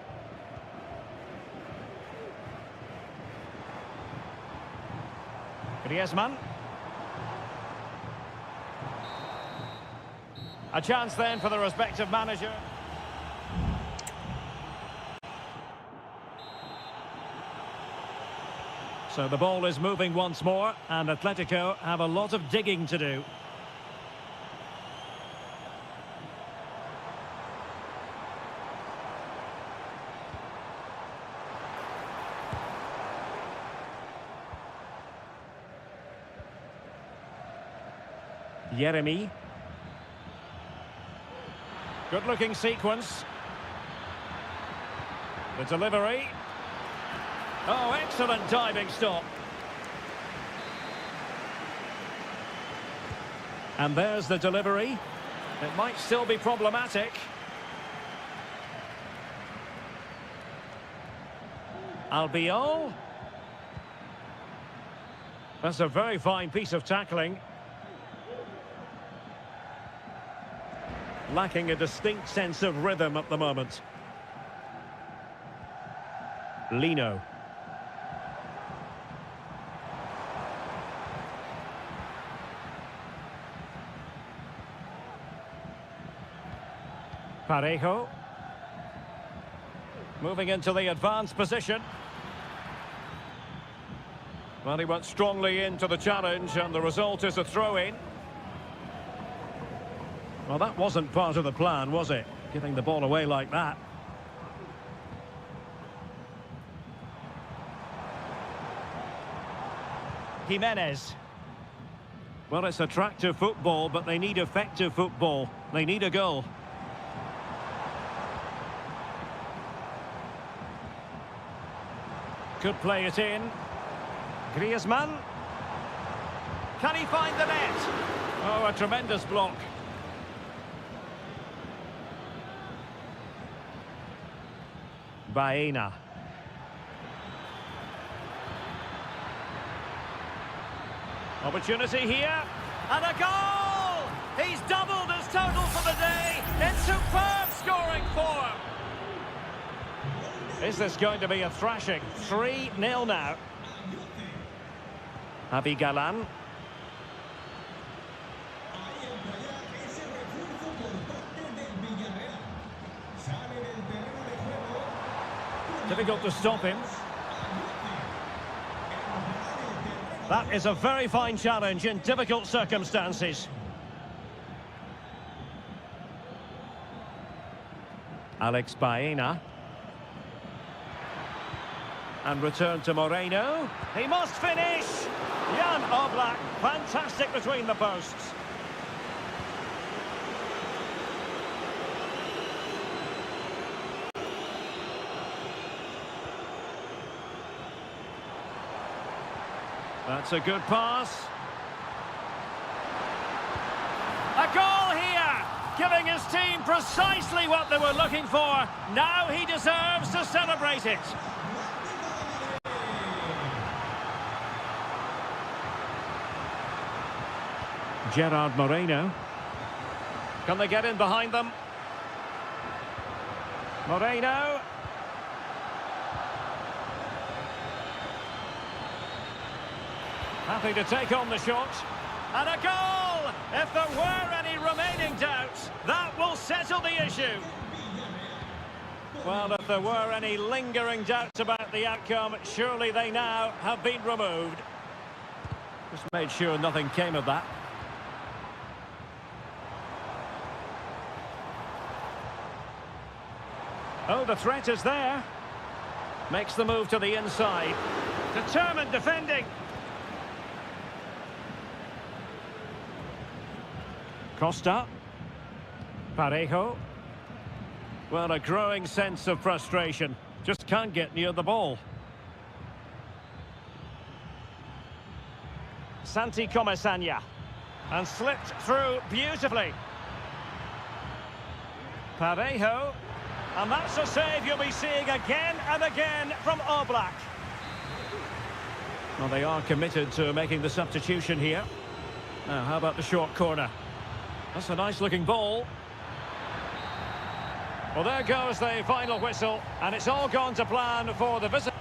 Griezmann. A chance then for the respective manager. So the ball is moving once more, and Atletico have a lot of digging to do. Jeremy. Good-looking sequence. The delivery. Oh, excellent diving stop. And there's the delivery. It might still be problematic. Albiol. That's a very fine piece of tackling. Lacking a distinct sense of rhythm at the moment. Lino. Parejo. Moving into the advanced position. Well, he went strongly into the challenge, and the result is a throw-in. Well, that wasn't part of the plan, was it? Giving the ball away like that. Jimenez. Well, it's attractive football, but they need effective football. They need a goal. Could play it in. Griezmann. Can he find the net? Oh, a tremendous block. Baena. Opportunity here. And a goal! He's doubled his total for the day in superb scoring form. Is this going to be a thrashing? 3-0 now. Abigalan. Difficult to stop him. That is a very fine challenge in difficult circumstances. Alex Baena. And return to Moreno. He must finish! Jan Oblak, fantastic between the posts. That's a good pass. A goal here, giving his team precisely what they were looking for. Now he deserves to celebrate it. Gerard Moreno. Can they get in behind them? Moreno. Happy to take on the shot. And a goal! If there were any remaining doubts, that will settle the issue. Well, if there were any lingering doubts about the outcome, surely they now have been removed. Just made sure nothing came of that. Oh, the threat is there. Makes the move to the inside. Determined defending. Costa. Parejo. Well, a growing sense of frustration. Just can't get near the ball. Santi Comesaña. And slipped through beautifully. Parejo. And that's a save you'll be seeing again and again from Oblak. Well, they are committed to making the substitution here. Now, how about the short corner? That's a nice-looking ball. Well, there goes the final whistle, and it's all gone to plan for the visit.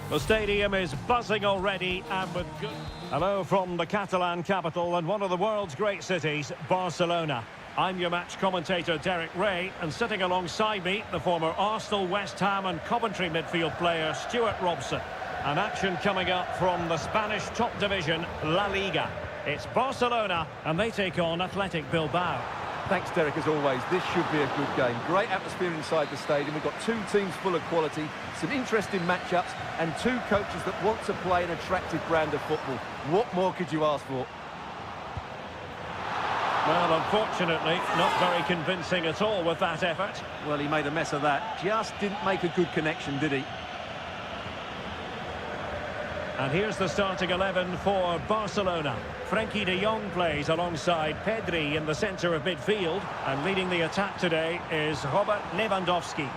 The stadium is buzzing already and with good... Hello from the Catalan capital and one of the world's great cities, Barcelona. I'm your match commentator, Derek Ray, and sitting alongside me, the former Arsenal, West Ham and Coventry midfield player, Stuart Robson. An action coming up from the Spanish top division, La Liga. It's Barcelona, and they take on Athletic Bilbao. Thanks, Derek, as always. This should be a good game. Great atmosphere inside the stadium. We've got two teams full of quality, some interesting matchups, and two coaches that want to play an attractive brand of football. What more could you ask for? Well, unfortunately, not very convincing at all with that effort. Well, he made a mess of that. Just didn't make a good connection, did he? And here's the starting 11 for Barcelona. Frenkie de Jong plays alongside Pedri in the centre of midfield. And leading the attack today is Robert Lewandowski.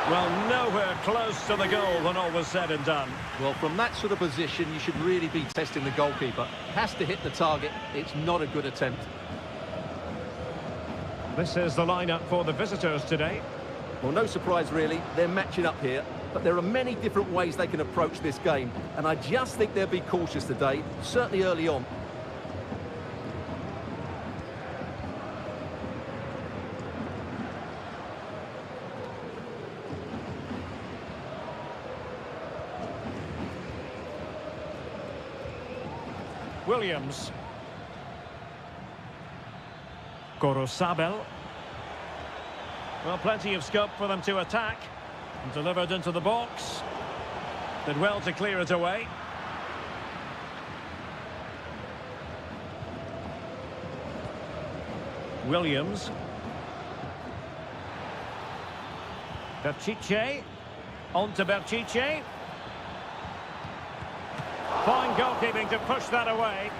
Well, nowhere close to the goal when all was said and done. Well, from that sort of position, you should really be testing the goalkeeper. Has to hit the target. It's not a good attempt. This is the lineup for the visitors today. Well, no surprise, really. They're matching up here. But there are many different ways they can approach this game. And I just think they'll be cautious today, certainly early on. Williams. Gorosabel. Well, plenty of scope for them to attack. And delivered into the box. Did well to clear it away. Williams. Berchiche. On to Berchiche. Fine goalkeeping to push that away.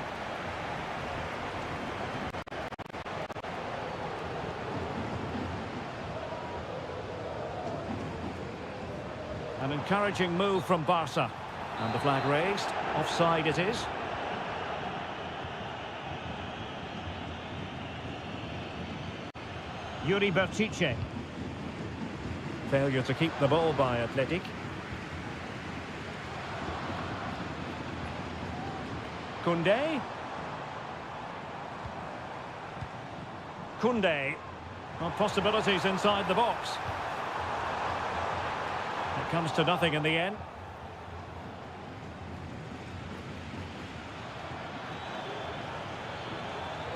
An encouraging move from Barca. And the flag raised. Offside it is. Yuri Berchiche. Failure to keep the ball by Athletic. Koundé. Koundé. Well, possibilities inside the box. It comes to nothing in the end.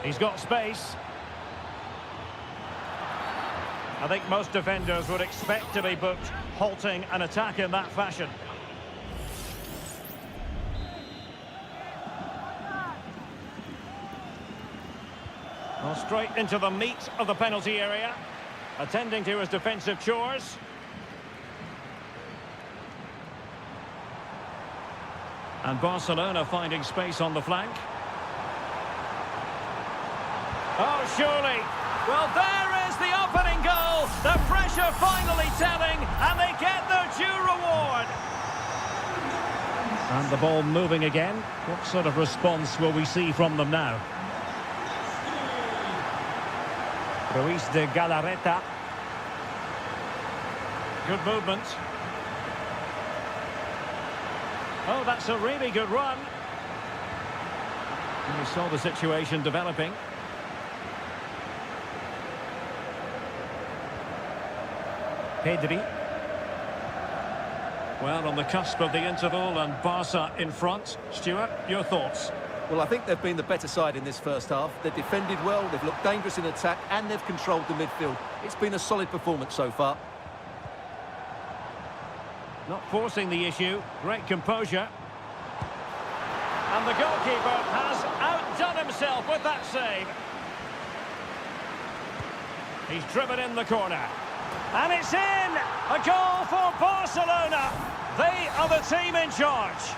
He's got space. I think most defenders would expect to be booked halting an attack in that fashion. Well, straight into the meat of the penalty area, attending to his defensive chores. And Barcelona finding space on the flank. Oh, surely. Well, there is the opening goal. The pressure finally telling, and they get their due reward. And the ball moving again. What sort of response will we see from them now? Ruiz de Galarreta. Good movement. Oh, that's a really good run. And we saw the situation developing. Pedri. Well, on the cusp of the interval and Barca in front. Stuart, your thoughts? Well, I think they've been the better side in this first half. They've defended well, they've looked dangerous in attack, and they've controlled the midfield. It's been a solid performance so far. Not forcing the issue. Great composure. And the goalkeeper has outdone himself with that save. He's driven in the corner. And it's in! A goal for Barcelona. They are the team in charge.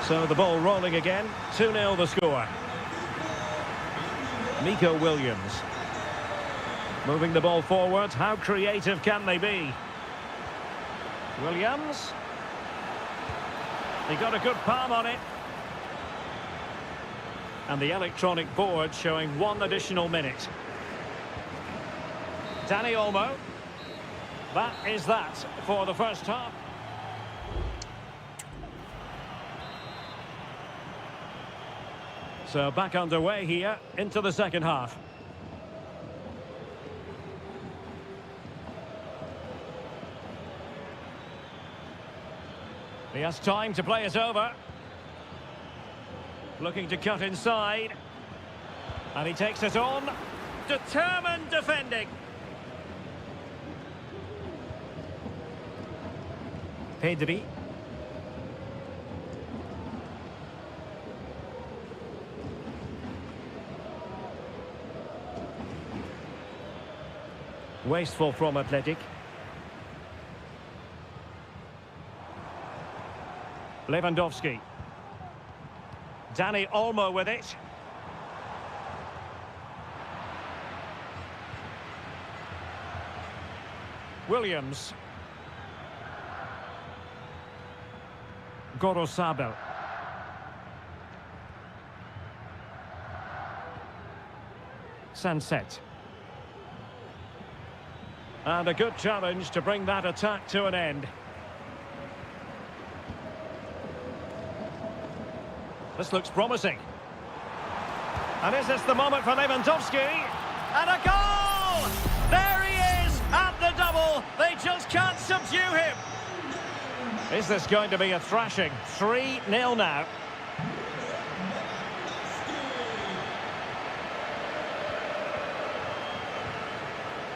So the ball rolling again. 2-0 the score. Nico Williams. Moving the ball forward. How creative can they be? Williams. He got a good palm on it. And the electronic board showing 1 additional minute. Dani Olmo. That is that for the first half. So back underway here into the second half. He has time to play it over. Looking to cut inside. And he takes it on. Determined defending. Pedri. Wasteful from Athletic. Lewandowski. Dani Olmo with it. Williams. Gorosabel. Sunset. And a good challenge to bring that attack to an end. This looks promising. And is this the moment for Lewandowski? And a goal! There he is at the double. They just can't subdue him. Is this going to be a thrashing? 3-0 now.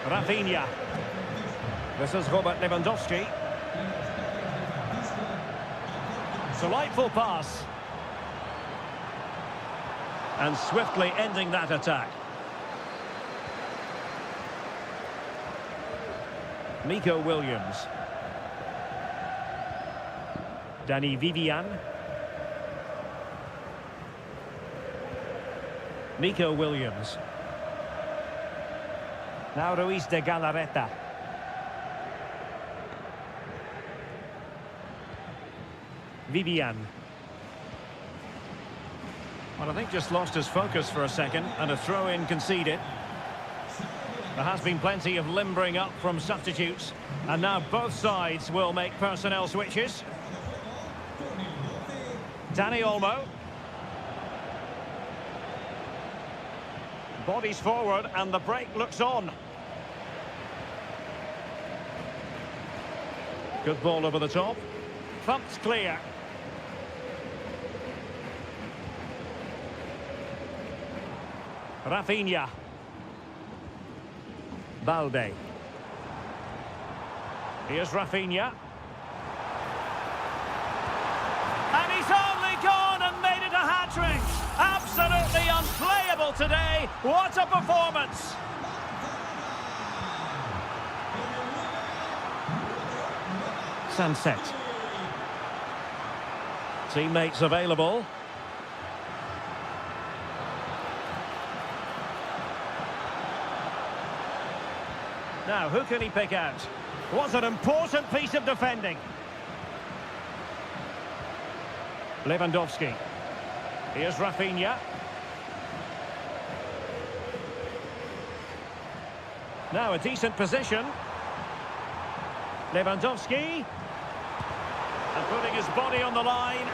Rafinha. This is Robert Lewandowski. Delightful pass. And swiftly ending that attack. Nico Williams. Danny Vivian. Nico Williams. Now Ruiz de Galarreta. Vivian. Well, I think just lost his focus for a second, and a throw-in conceded. There has been plenty of limbering up from substitutes, and now both sides will make personnel switches. Dani Olmo. Bodies forward, and the break looks on. Good ball over the top. Thumped clear. Rafinha. Balde. Here's Rafinha. And he's only gone and made it a hat-trick. Absolutely unplayable today. What a performance. Sunset. Teammates available. Now, who can he pick out? What an important piece of defending. Lewandowski. Here's Rafinha. Now a decent position. Lewandowski. And putting his body on the line.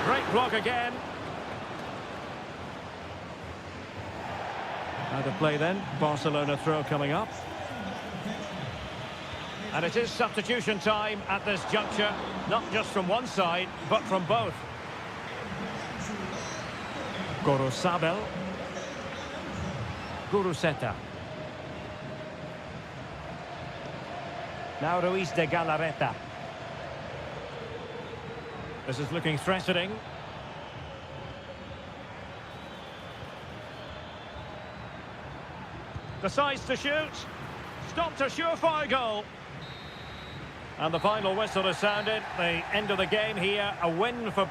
Great block again. Out of play then. Barcelona throw coming up. And it is substitution time at this juncture, not just from one side, but from both. Gorosabel. Guruseta. Now Ruiz de Galarreta. This is looking threatening. Decides to shoot. Stopped a surefire goal. And the final whistle has sounded. The end of the game here. A win for...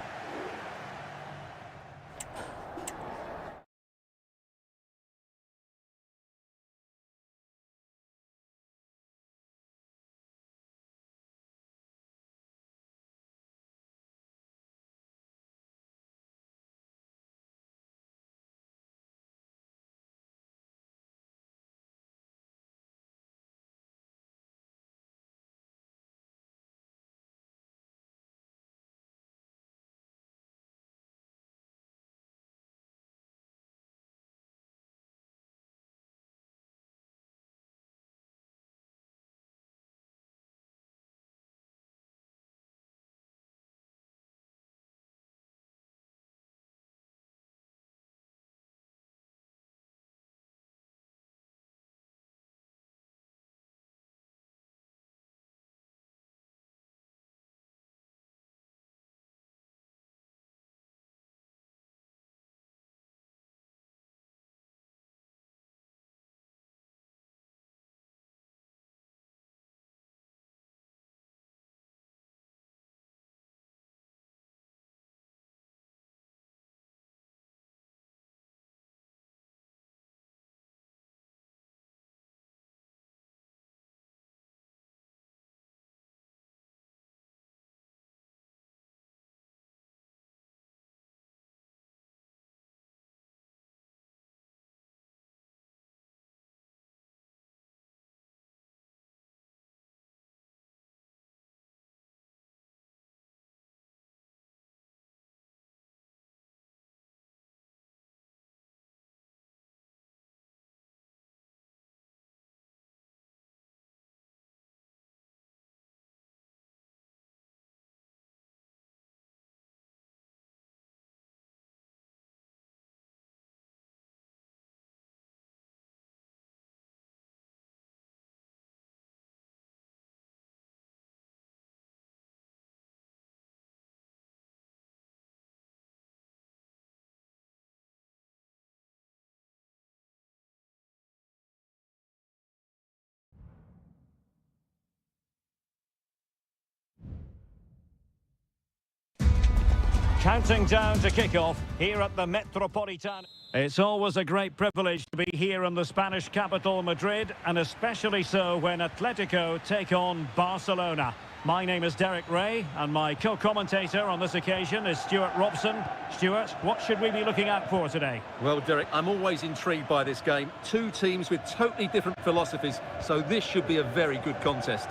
Counting down to kick-off here at the Metropolitan. It's always a great privilege to be here in the Spanish capital, Madrid, and especially so when Atletico take on Barcelona. My name is Derek Ray, and my co-commentator on this occasion is Stuart Robson. Stuart, what should we be looking out for today? Well, Derek, I'm always intrigued by this game. Two teams with totally different philosophies, so this should be a very good contest.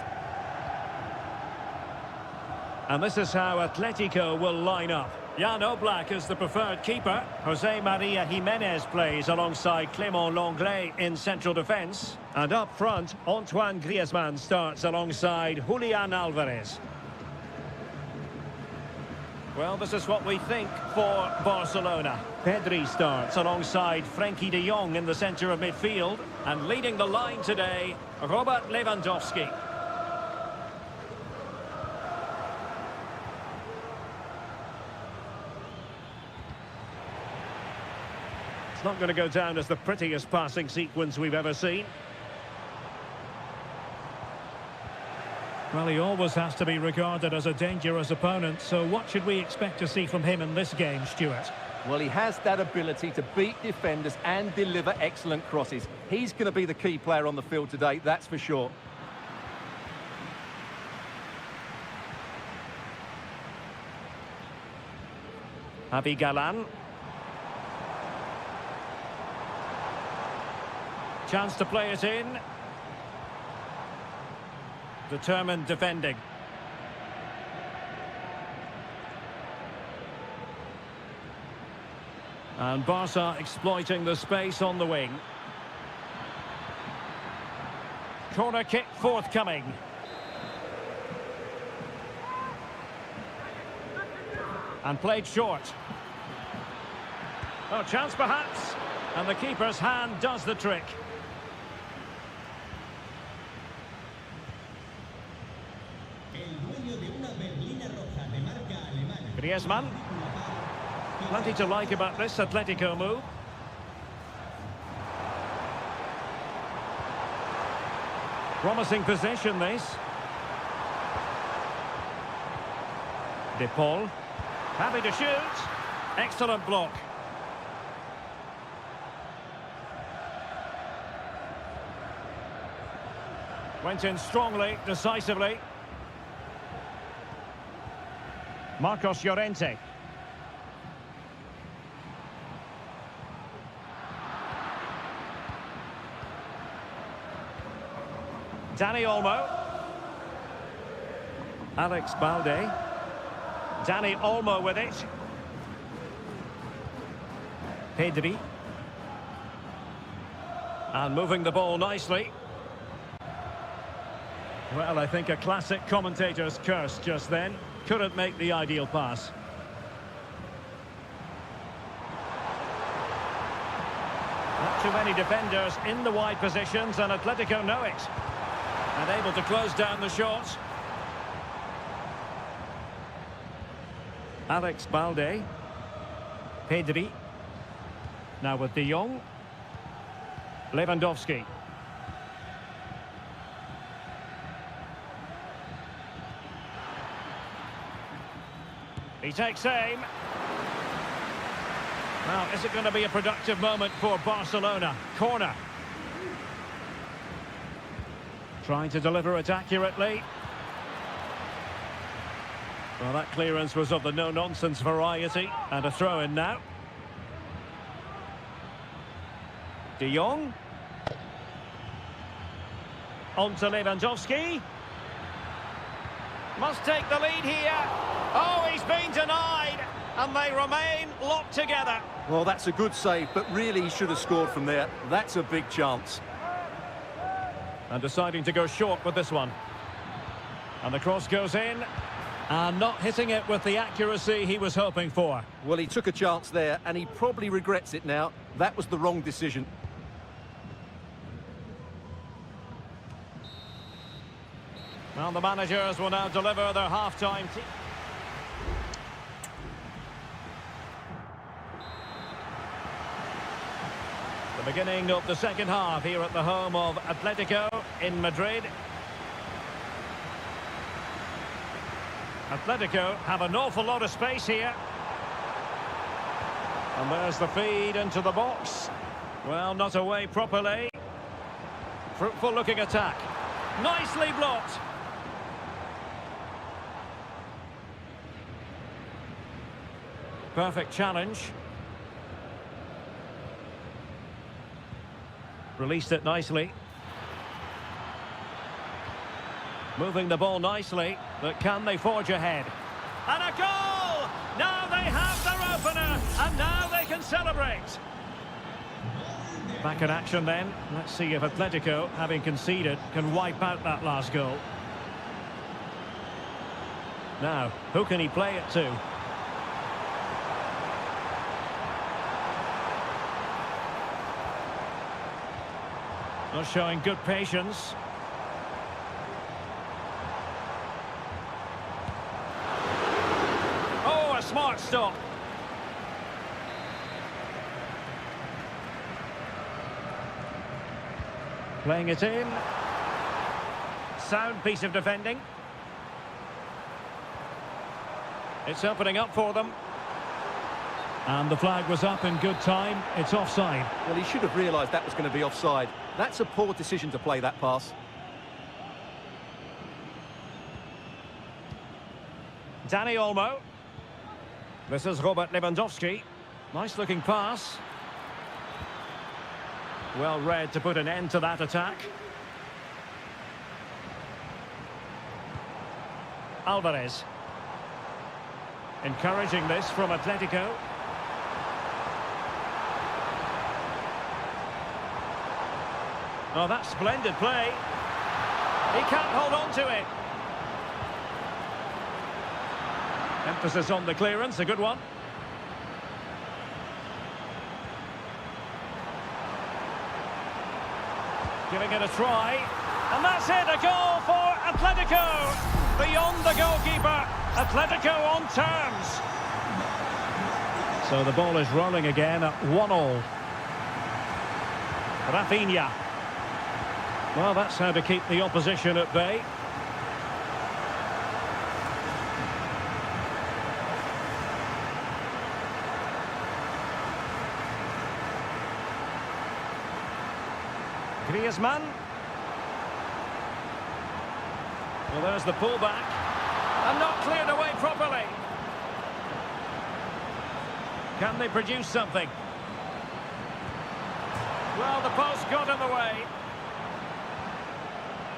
And this is how Atletico will line up. Jan Oblak is the preferred keeper. Jose Maria Jimenez plays alongside Clément Lenglet in central defence. And up front, Antoine Griezmann starts alongside Julian Alvarez. Well, this is what we think for Barcelona. Pedri starts alongside Frenkie de Jong in the centre of midfield. And leading the line today, Robert Lewandowski. It's not going to go down as the prettiest passing sequence we've ever seen. Well, he always has to be regarded as a dangerous opponent, so what should we expect to see from him in this game, Stuart? Well, he has that ability to beat defenders and deliver excellent crosses. He's going to be the key player on the field today, that's for sure. Javi Galán. Chance to play it in. Determined defending. And Barca exploiting the space on the wing. Corner kick forthcoming. And played short. Oh, chance perhaps. And the keeper's hand does the trick. Griezmann. Plenty to like about this Atletico move. Promising possession, this. De Paul. Happy to shoot. Excellent block. Went in strongly, decisively. Marcos Llorente. Dani Olmo. Alex Balde. Dani Olmo with it. Pedri. And moving the ball nicely. Well, I think a classic commentator's curse just then. Couldn't make the ideal pass. Not too many defenders in the wide positions, and Atletico know it. And able to close down the shots. Alex Balde. Pedri. Now with de Jong. Lewandowski. He takes aim. Now, is it going to be a productive moment for Barcelona? Corner. Trying to deliver it accurately. Well, that clearance was of the no-nonsense variety. And a throw-in now. De Jong. On to Lewandowski. Must take the lead here. Oh, he's been denied. And they remain locked together. Well, that's a good save, but really he should have scored from there. That's a big chance. And deciding to go short with this one. And the cross goes in. And not hitting it with the accuracy he was hoping for. Well, he took a chance there, and he probably regrets it now. That was the wrong decision. Well, the managers will now deliver their half-time. The beginning of the second half here at the home of Atletico in Madrid. Atletico have an awful lot of space here. And there's the feed into the box. Well, not away properly. Fruitful looking attack. Nicely blocked. Perfect challenge. Released it nicely. Moving the ball nicely, but can they forge ahead? And a goal! Now they have their opener, and now they can celebrate. Back in action then. Let's see if Atletico, having conceded, can wipe out that last goal. Now, who can he play it to? Not showing good patience. Oh, a smart stop. Playing it in. Sound piece of defending. It's opening up for them. And the flag was up in good time. It's offside. Well, he should have realised that was going to be offside. That's a poor decision to play that pass. Dani Olmo. This is Robert Lewandowski. Nice looking pass. Well read to put an end to that attack. Alvarez. Encouraging this from Atletico. Oh, that's splendid play. He can't hold on to it. Emphasis on the clearance, a good one. Giving it a try. And that's it, a goal for Atletico. Beyond the goalkeeper. Atletico on terms. So the ball is rolling again at 1-1. Rafinha. Well, that's how to keep the opposition at bay. Griezmann. Well, there's the pullback. And not cleared away properly. Can they produce something? Well, the post got in the way.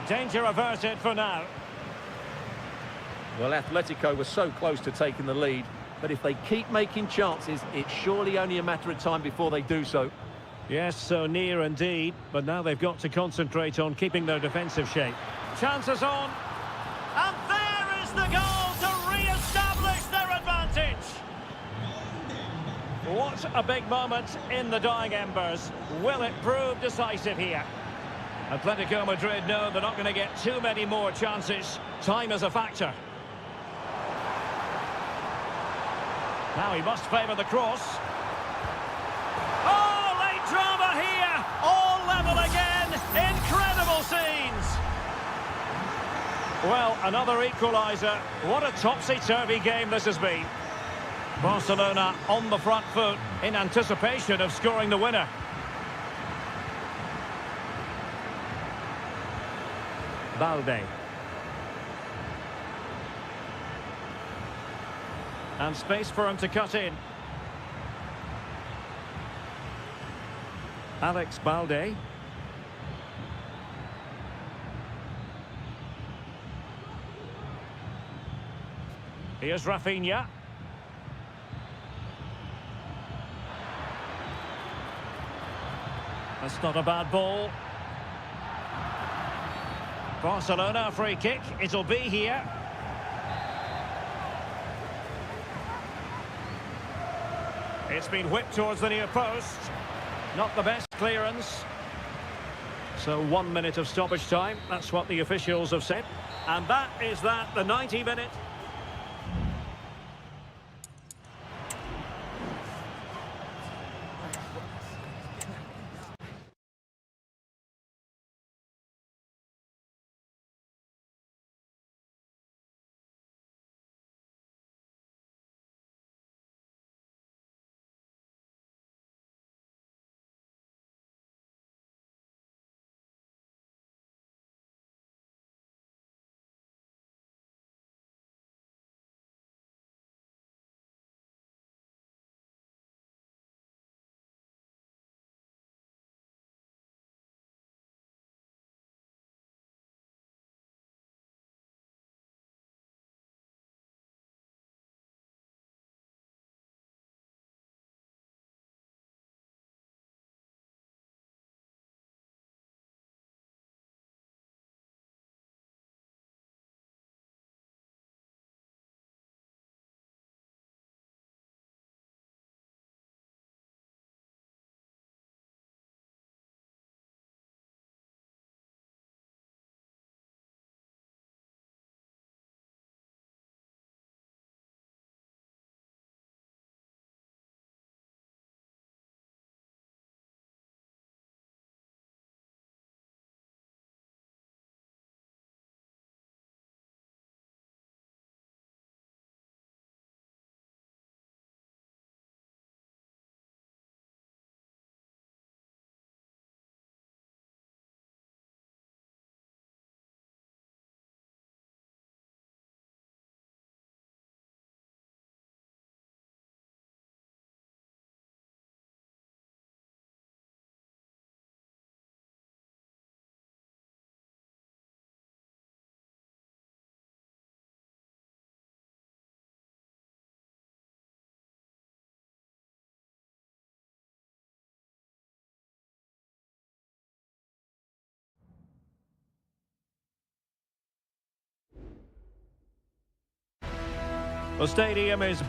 Danger averted for now. Well, Atletico were so close to taking the lead, but if they keep making chances, it's surely only a matter of time before they do so. Yes, so near indeed, but now they've got to concentrate on keeping their defensive shape. Chances on. And there is the goal to re-establish their advantage. What a big moment in the dying embers. Will it prove decisive here? Atletico Madrid know they're not going to get too many more chances. Time is a factor. Now he must favour the cross. Oh, late drama here. All level again. Incredible scenes. Well, another equaliser. What a topsy-turvy game this has been. Barcelona on the front foot in anticipation of scoring the winner. Balde. And space for him to cut in. Alex Balde. Here's Rafinha. That's not a bad ball. Barcelona free kick. It'll be here. It's been whipped towards the near post. Not the best clearance. So 1 minute of stoppage time. That's what the officials have said. And that is that, the 90-minute. The stadium is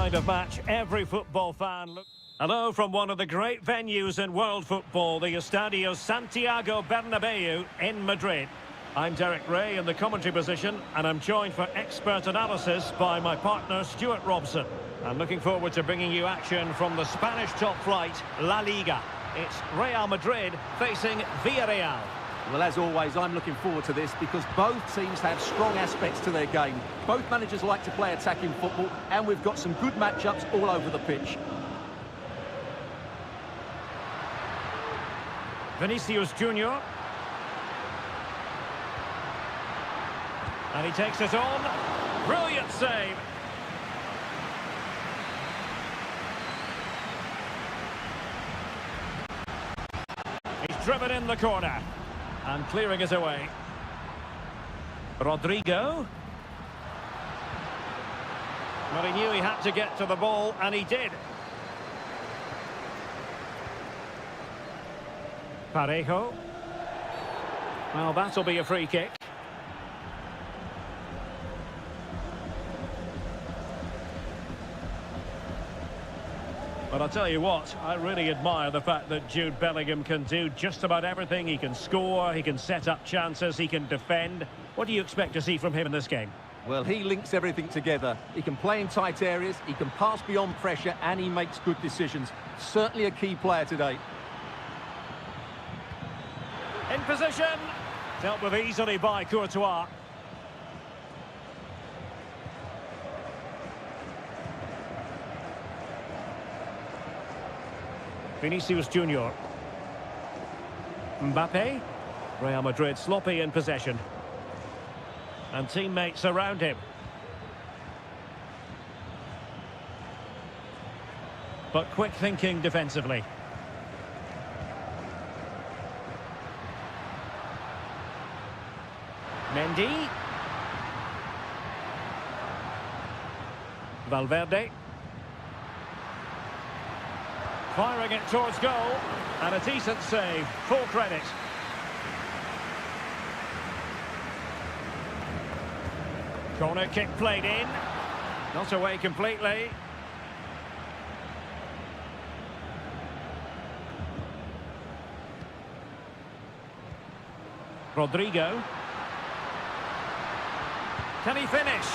kind of match every football fan looks. Hello from one of the great venues in world football, the Estadio Santiago Bernabeu in Madrid. I'm Derek Ray in the commentary position, and I'm joined for expert analysis by my partner Stuart Robson. I'm looking forward to bringing you action from the Spanish top flight, La Liga. It's Real Madrid facing Villarreal. Well, as always, I'm looking forward to this because both teams have strong aspects to their game. Both managers like to play attacking football, and we've got some good matchups all over the pitch. Vinicius Junior. And he takes it on. Brilliant save. He's driven in the corner. And clearing it away. Rodrigo. Well, he knew he had to get to the ball, and he did. Parejo. Well, that'll be a free kick. But I'll tell you what, I really admire the fact that Jude Bellingham can do just about everything. He can score, he can set up chances, he can defend. What do you expect to see from him in this game? Well, he links everything together. He can play in tight areas, he can pass beyond pressure, and he makes good decisions. Certainly a key player today. In position. Dealt with easily by Courtois. Vinicius Junior. Mbappe. Real Madrid sloppy in possession. And teammates around him. But quick thinking defensively. Mendy. Valverde. Firing it towards goal, and a decent save, full credit. Corner kick played in, not away completely. Rodrigo. Can he finish?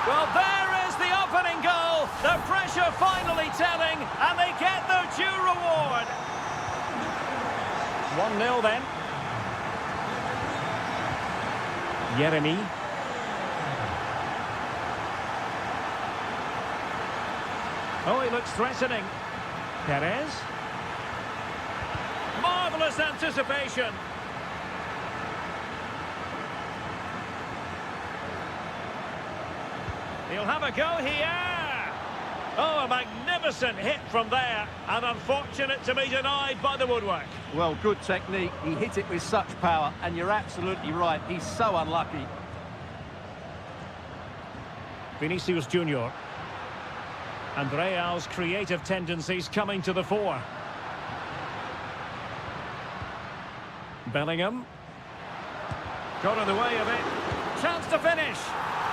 Well, there is the opening goal. The pressure finally telling, and they get their due reward. 1-0 then. Jeremy. Oh, he looks threatening. Perez. Marvellous anticipation. He'll have a go here. Oh, a magnificent hit from there. And unfortunate to be denied by the woodwork. Well, good technique. He hit it with such power, and you're absolutely right. He's so unlucky. Vinicius Junior. And Real's creative tendencies coming to the fore. Bellingham. Got in the way of it. Chance to finish.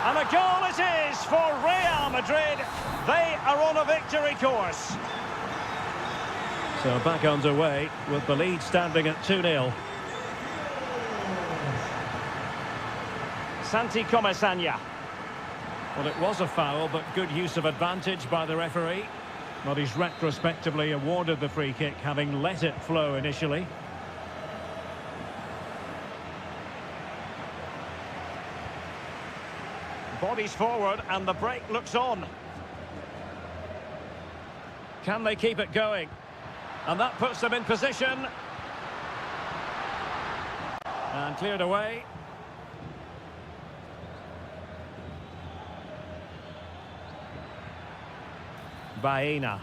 And a goal it is for Real Madrid. They are on a victory course. So back underway with the lead standing at 2-0. Santi Comesanya. Well, it was a foul, but good use of advantage by the referee. But he's retrospectively awarded the free kick, having let it flow initially. Bodies forward, and the break looks on. Can they keep it going? And that puts them in position. And cleared away. Baena.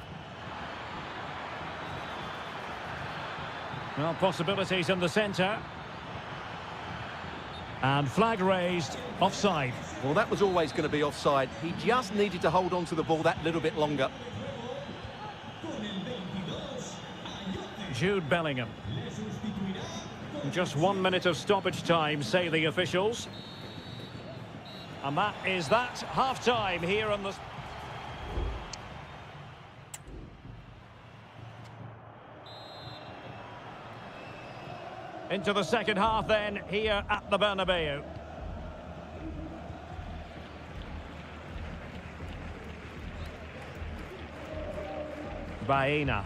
Well, possibilities in the centre. And flag raised, offside. Well, that was always going to be offside. He just needed to hold on to the ball that little bit longer. Jude Bellingham. Just 1 minute of stoppage time, say the officials. And that is that. Half-time here on the... Into the second half then, here at the Bernabeu. Baena.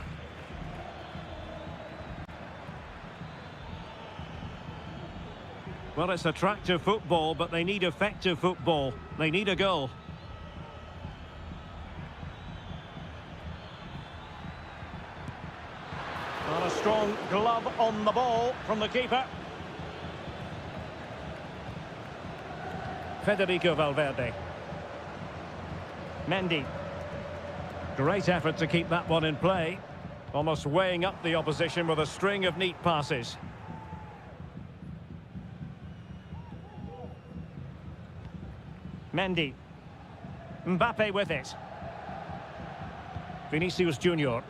Well, it's attractive football, but they need effective football. They need a goal. Well, a strong glove on the ball from the keeper. Federico Valverde. Mendy. Great effort to keep that one in play. Almost weighing up the opposition with a string of neat passes. Mendy. Mbappe with it. Vinicius Junior.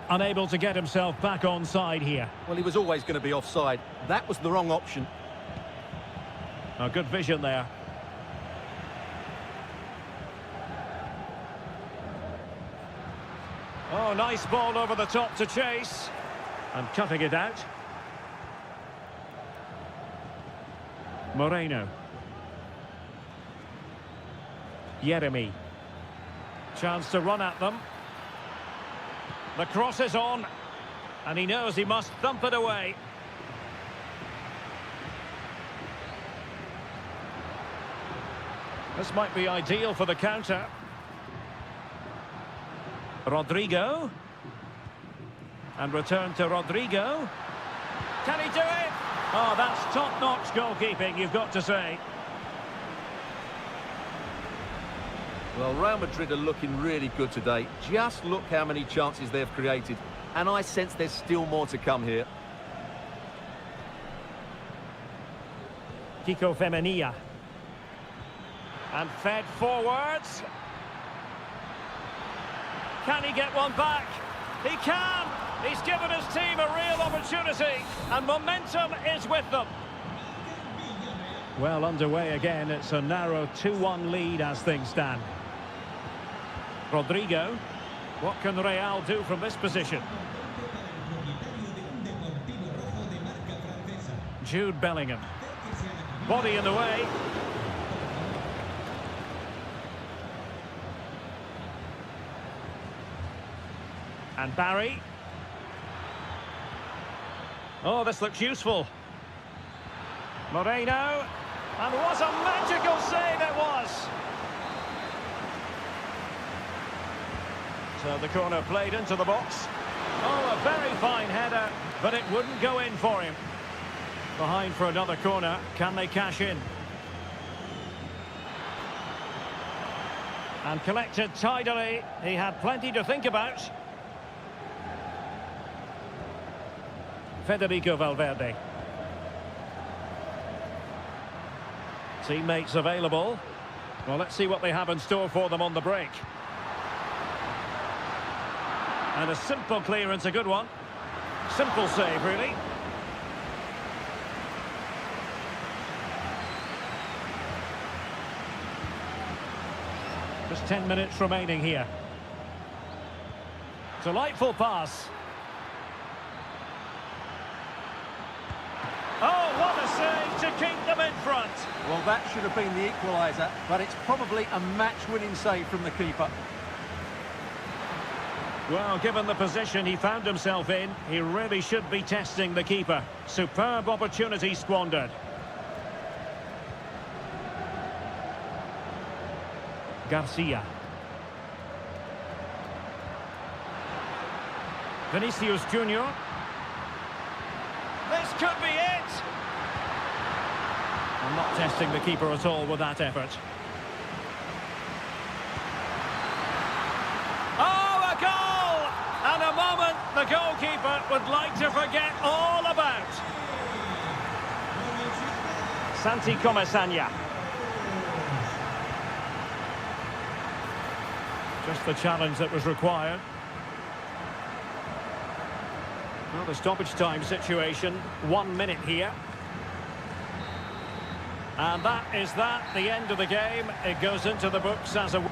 Unable to get himself back onside here. Well, he was always going to be offside. That was the wrong option. A good vision there. Oh, nice ball over the top to chase. And cutting it out. Moreno. Jeremy. Chance to run at them. The cross is on. And he knows he must thump it away. This might be ideal for the counter. Rodrigo. And return to Rodrigo. Can he do it? Oh, that's top-notch goalkeeping, you've got to say. Well, Real Madrid are looking really good today. Just look how many chances they've created. And I sense there's still more to come here. Kiko Femenia. And fed forwards. Can he get one back? He can! He's given his team a real opportunity. And momentum is with them. Well underway again. It's a narrow 2-1 lead as things stand. Rodrigo. What can Real do from this position? Jude Bellingham. Body in the way. And Barry. Oh, this looks useful. Moreno. And what a magical save it was! So the corner played into the box. Oh, a very fine header, but it wouldn't go in for him. Behind for another corner. Can they cash in? And collected tidily. He had plenty to think about. Federico Valverde. Teammates available. Well, let's see what they have in store for them on the break. And a simple clearance, a good one. Simple save, really. Just 10 minutes remaining here. Delightful pass. Oh, what a save to keep them in front. Well, that should have been the equaliser, but it's probably a match-winning save from the keeper. Well, given the position he found himself in, he really should be testing the keeper. Superb opportunity squandered. Garcia. Vinicius Junior. This could be it! I'm not testing the keeper at all with that effort. Oh, a goal! And a moment the goalkeeper would like to forget all about. Santi Comesaña. Just the challenge that was required. Well, the stoppage time situation, 1 minute here. And that is that, the end of the game. It goes into the books as a...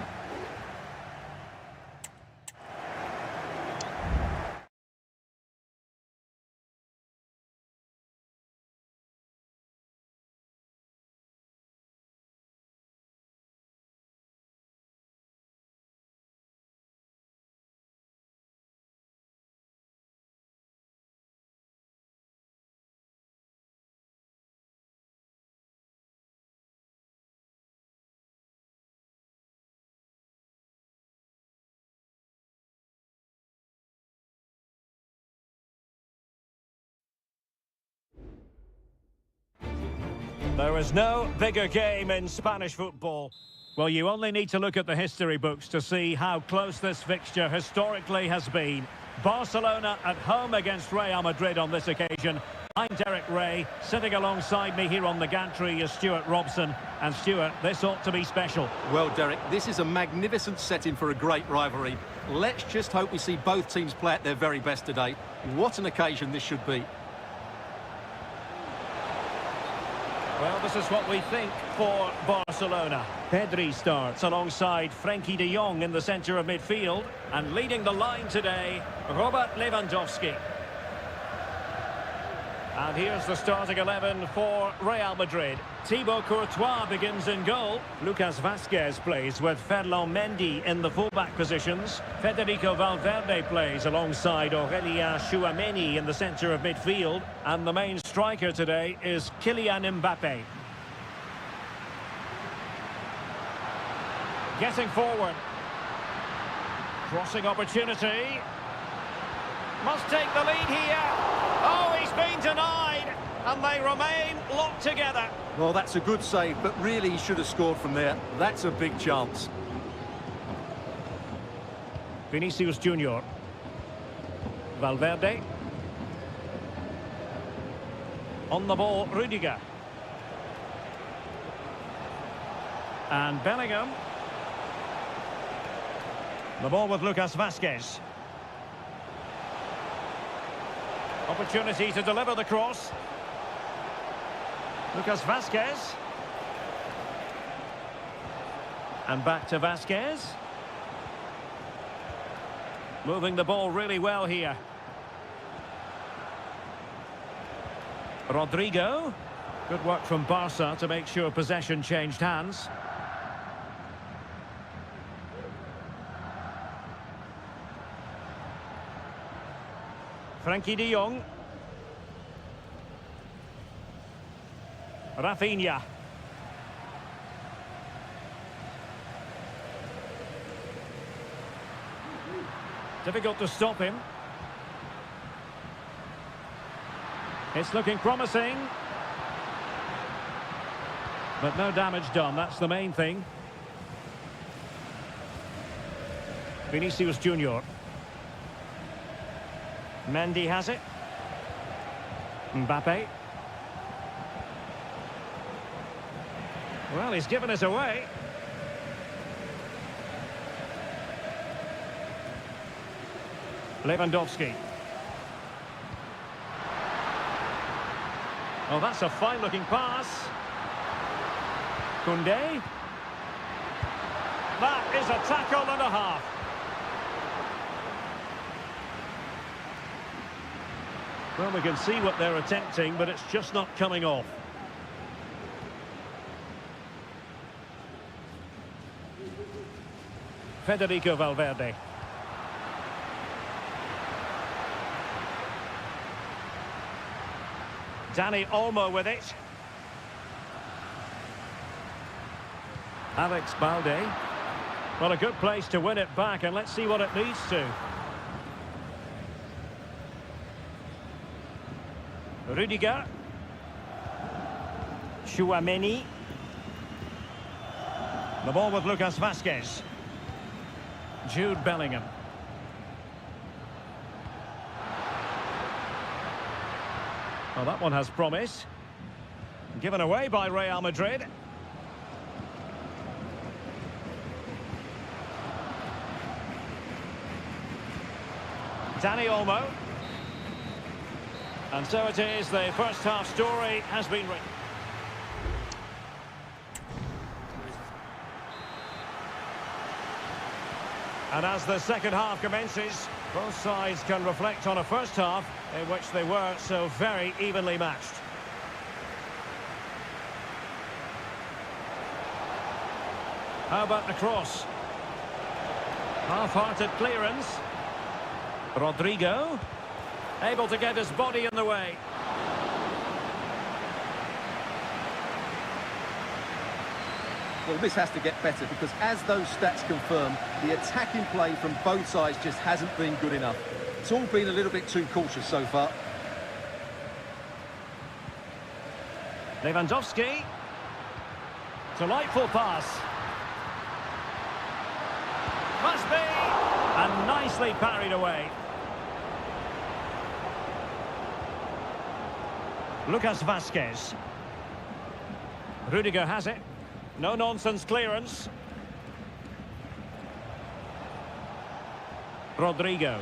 There is no bigger game in Spanish football. Well, you only need to look at the history books to see how close this fixture historically has been. Barcelona at home against Real Madrid on this occasion. I'm Derek Ray. Sitting alongside me here on the gantry is Stuart Robson. And Stuart, this ought to be special. Well, Derek, this is a magnificent setting for a great rivalry. Let's just hope we see both teams play at their very best today. What an occasion this should be. Well, this is what we think for Barcelona. Pedri starts alongside Frenkie de Jong in the centre of midfield. And leading the line today, Robert Lewandowski. And here's the starting 11 for Real Madrid. Thibaut Courtois begins in goal. Lucas Vazquez plays with Ferland Mendy in the fullback positions. Federico Valverde plays alongside Aurélien Tchouameni in the centre of midfield. And the main striker today is Kylian Mbappe. Getting forward. Crossing opportunity. Must take the lead here. Oh, he's been denied. And they remain locked together. Well, that's a good save, but really he should have scored from there. That's a big chance. Vinicius Junior. Valverde. On the ball, Rudiger. And Bellingham. The ball with Lucas Vazquez. Opportunity to deliver the cross. Lucas Vazquez. And back to Vazquez. Moving the ball really well here. Rodrigo. Good work from Barca to make sure possession changed hands. Frenkie de Jong. Rafinha. Difficult to stop him. It's looking promising. But no damage done, that's the main thing. Vinicius Junior. Mendy has it. Mbappe. Well, he's given us away. Lewandowski. Oh, that's a fine-looking pass. Koundé. That is a tackle and a half. Well, we can see what they're attempting, but it's just not coming off. Federico Valverde. Dani Olmo with it. Alex Balde. Well, a good place to win it back, and let's see what it leads to. Rudiger. Tchouameni. The ball with Lucas Vazquez. Jude Bellingham. Well, that one has promise. Given away by Real Madrid. Dani Olmo. And so it is, the first half story has been written. And as the second half commences, both sides can reflect on a first half in which they were so very evenly matched. How about the cross? Half-hearted clearance. Rodrigo. Able to get his body in the way. Well, this has to get better because as those stats confirm, the attacking play from both sides just hasn't been good enough. It's all been a little bit too cautious so far. Lewandowski. Delightful pass. Must be. And nicely parried away. Lucas Vazquez. Rudiger has it. No-nonsense clearance. Rodrigo.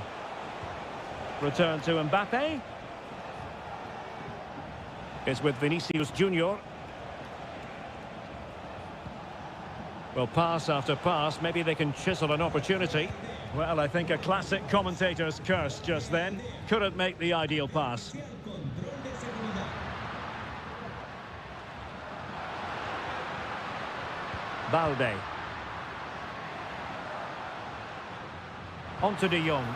Return to Mbappe. It's with Vinicius Junior. Well, pass after pass, maybe they can chisel an opportunity. Well, I think a classic commentator's curse just then. Couldn't make the ideal pass. Balde. On to De Jong.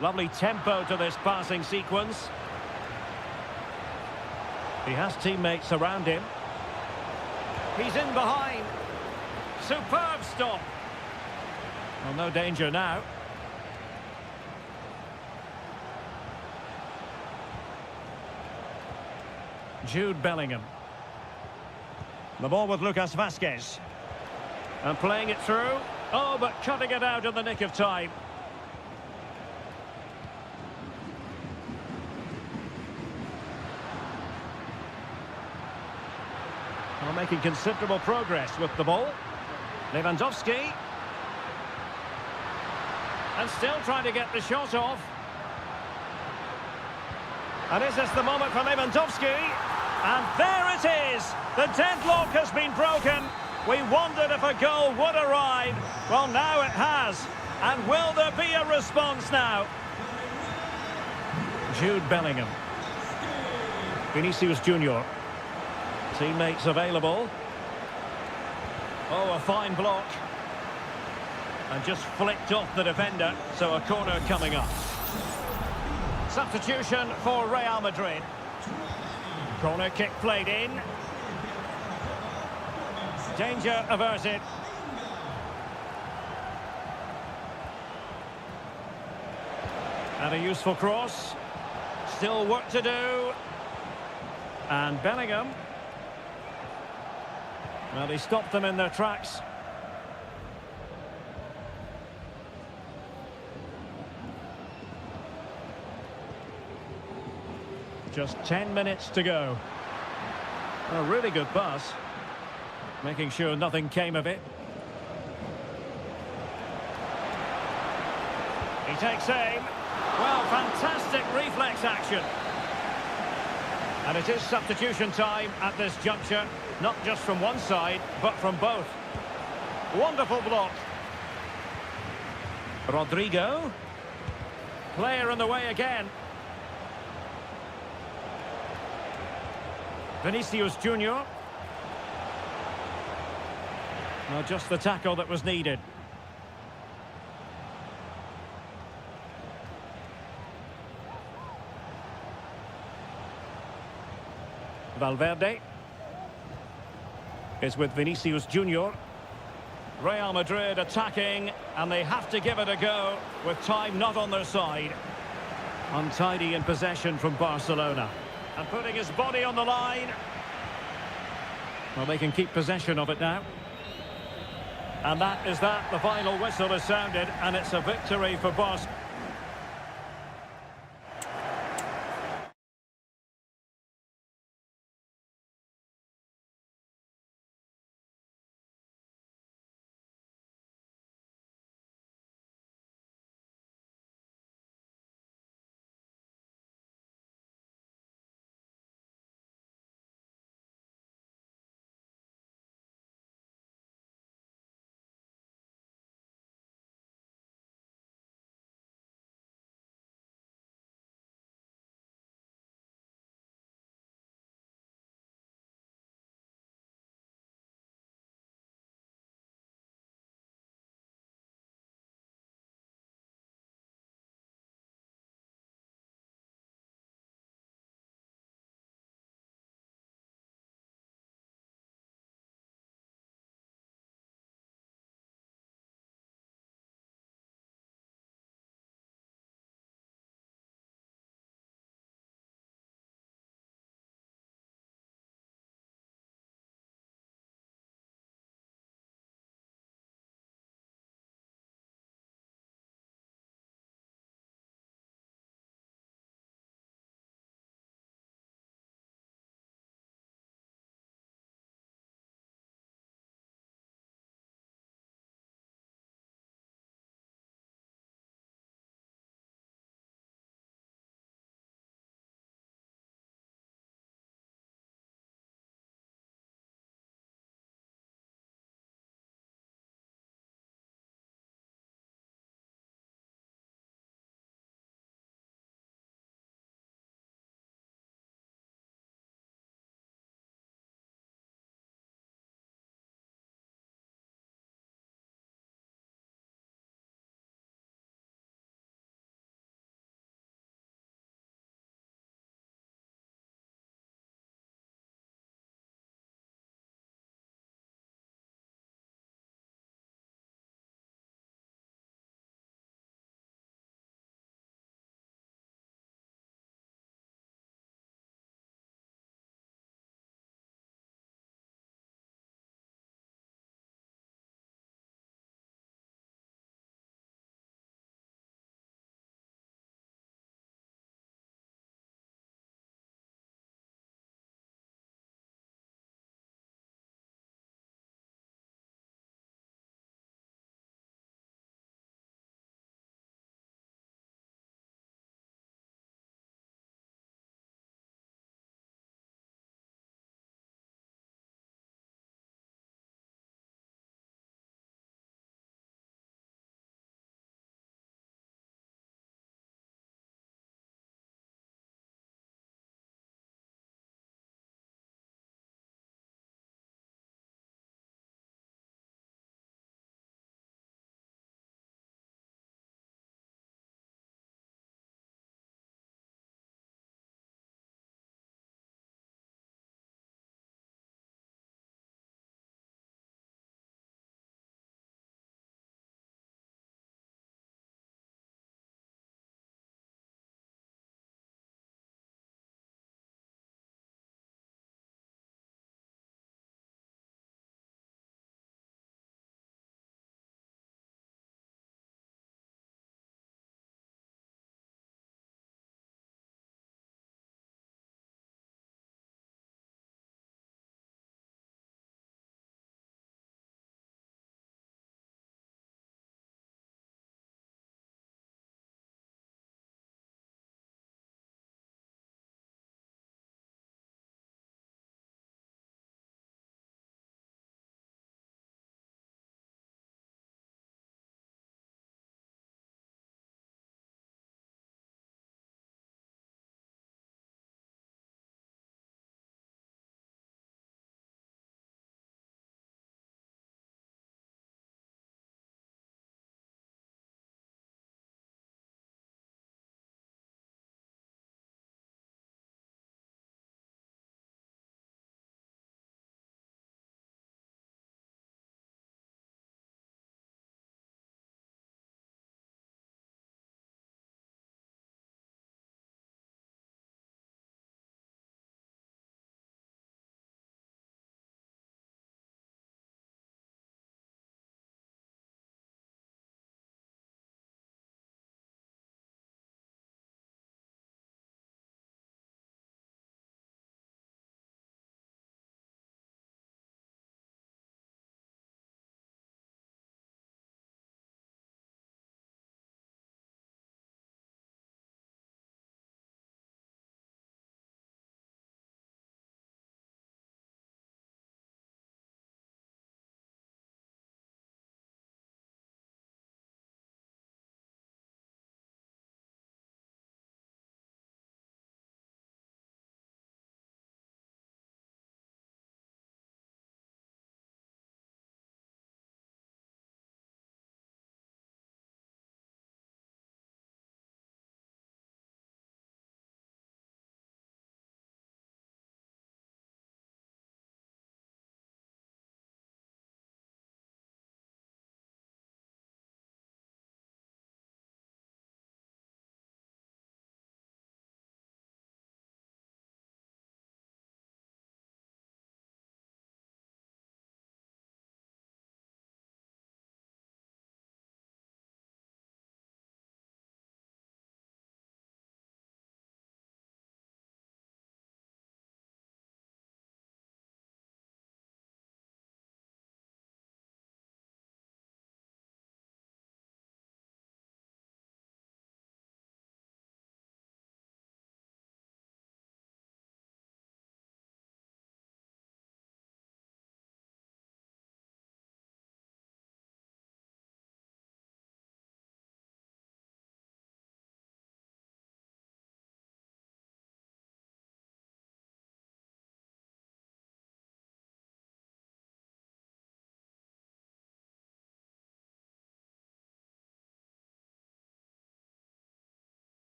Lovely tempo to this passing sequence. He has teammates around him. He's in behind. Superb stop. Well, no danger now. Jude Bellingham. The ball with Lucas Vazquez. And playing it through. Oh, but cutting it out in the nick of time. Well, making considerable progress with the ball. Lewandowski. And still trying to get the shot off. And is this the moment for Lewandowski? And there it is! The deadlock has been broken. We wondered if a goal would arrive. Well, now it has. And will there be a response now? Jude Bellingham. Vinicius Junior. Teammates available. Oh, a fine block. And just flicked off the defender, so a corner coming up. Substitution for Real Madrid. Corner kick played in. Danger averted. And a useful cross. Still work to do. And Bellingham. Well, he stopped them in their tracks. Just 10 minutes to go. A really good pass. Making sure nothing came of it. He takes aim. Well, fantastic reflex action. And it is substitution time at this juncture. Not just from one side, but from both. Wonderful block. Rodrigo. Player in the way again. Vinicius Junior. Well, just the tackle that was needed. Valverde. Is with Vinicius Junior. Real Madrid attacking, and they have to give it a go with time not on their side. Untidy in possession from Barcelona. And putting his body on the line. Well, they can keep possession of it now. And that is that. The final whistle is sounded, and it's a victory for Barcelona.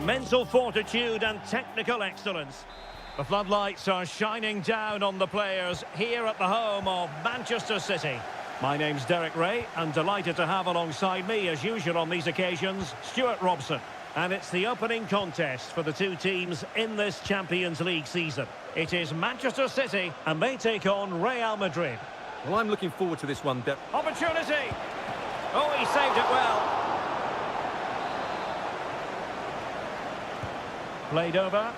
Mental fortitude and technical excellence. The floodlights are shining down on the players here at the home of Manchester City. My name's Derek Ray, and delighted to have alongside me, as usual on these occasions, Stuart Robson. And it's the opening contest for the two teams in this Champions League season. It is Manchester City, and they take on Real Madrid. Well, I'm looking forward to this one, Derek. Opportunity! Oh, he saved it well. Played over.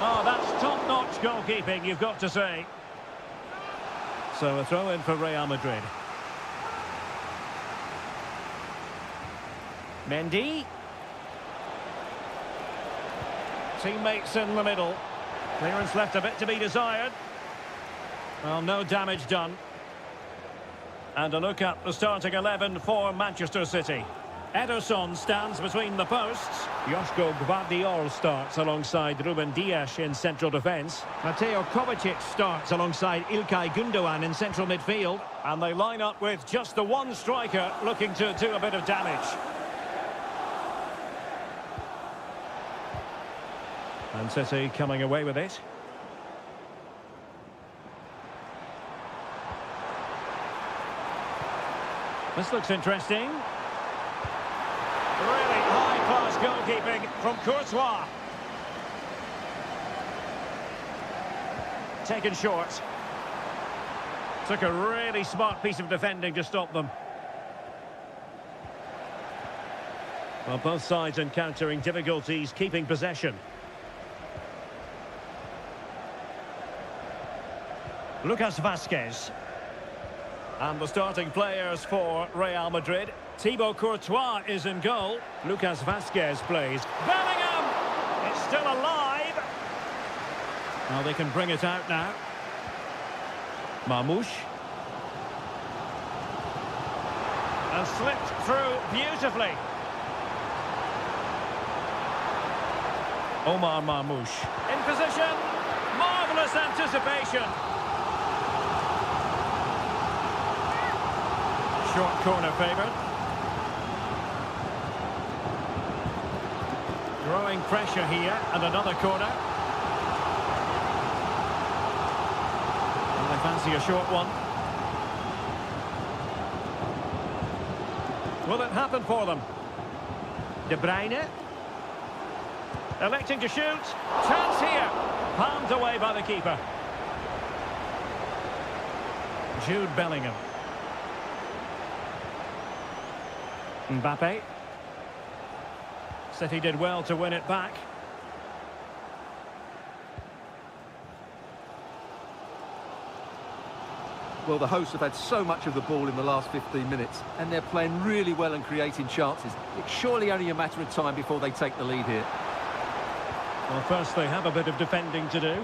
Oh, that's top-notch goalkeeping, you've got to say. So a throw-in for Real Madrid. Mendy. Teammates in the middle. Clearance left a bit to be desired. Well, no damage done. And a look at the starting 11 for Manchester City. Ederson stands between the posts. Joško Gvardiol starts alongside Ruben Dias in central defence. Mateo Kovacic starts alongside Ilkay Gundogan in central midfield. And they line up with just the one striker looking to do a bit of damage. And City coming away with it. This looks interesting. Really high-class goalkeeping from Courtois. Taken short. Took a really smart piece of defending to stop them. Well, both sides encountering difficulties keeping possession. Lucas Vazquez. And the starting players for Real Madrid. Thibaut Courtois is in goal. Lucas Vazquez plays. Bellingham! It's still alive. Well, they can bring it out now. Marmoush. And slipped through beautifully. Omar Marmoush. In position. Marvellous anticipation. Short corner favoured. Growing pressure here, and another corner. And they fancy a short one. Will it happen for them? De Bruyne. Electing to shoot. Chance here. Palmed away by the keeper. Jude Bellingham. Mbappe. City did well to win it back. Well, the hosts have had so much of the ball in the last 15 minutes, and they're playing really well and creating chances. It's surely only a matter of time before they take the lead here. Well, first they have a bit of defending to do.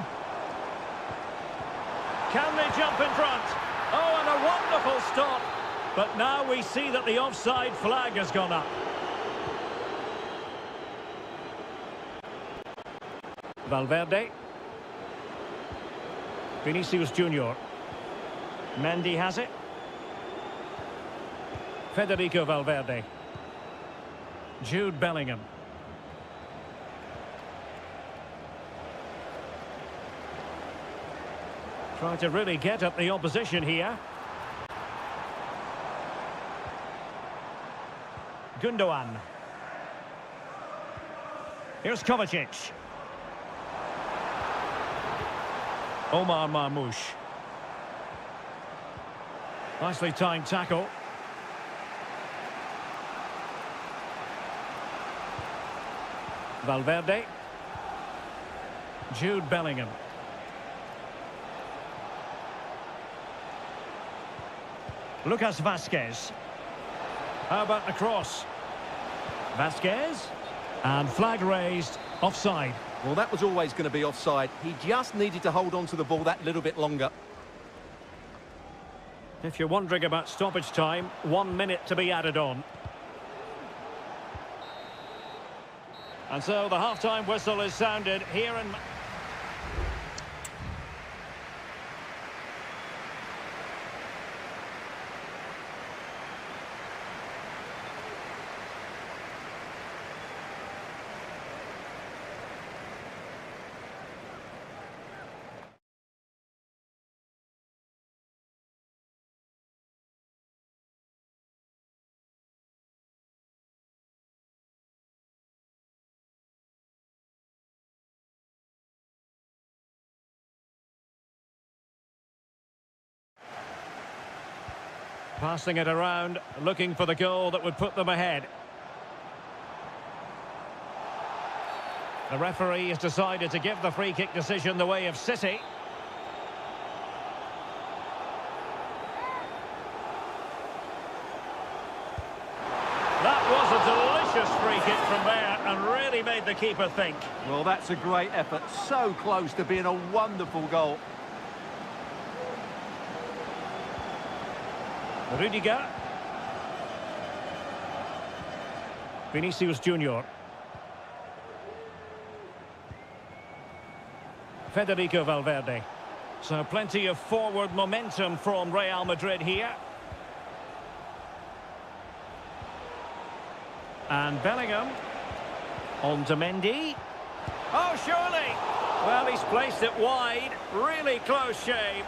Can they jump in front? Oh, and a wonderful stop. But now we see that the offside flag has gone up. Valverde. Vinicius Junior. Mendy has it. Federico Valverde. Jude Bellingham. Trying to really get at the opposition here. Gundogan. Here's Kovacic. Omar Marmoush. Nicely timed tackle. Valverde. Jude Bellingham. Lucas Vazquez. How about the cross? Vazquez. And flag raised. Offside. Well, that was always going to be offside. He just needed to hold on to the ball that little bit longer. If you're wondering about stoppage time, 1 minute to be added on. And so the half-time whistle is sounded here in... Passing it around, looking for the goal that would put them ahead. The referee has decided to give the free kick decision the way of City. That was a delicious free kick from there and really made the keeper think. Well, that's a great effort. So close to being a wonderful goal. Rudiger. Vinicius Junior. Federico Valverde. So plenty of forward momentum from Real Madrid here. And Bellingham. On to Mendy. Oh, surely! Well, he's placed it wide. Really close shave.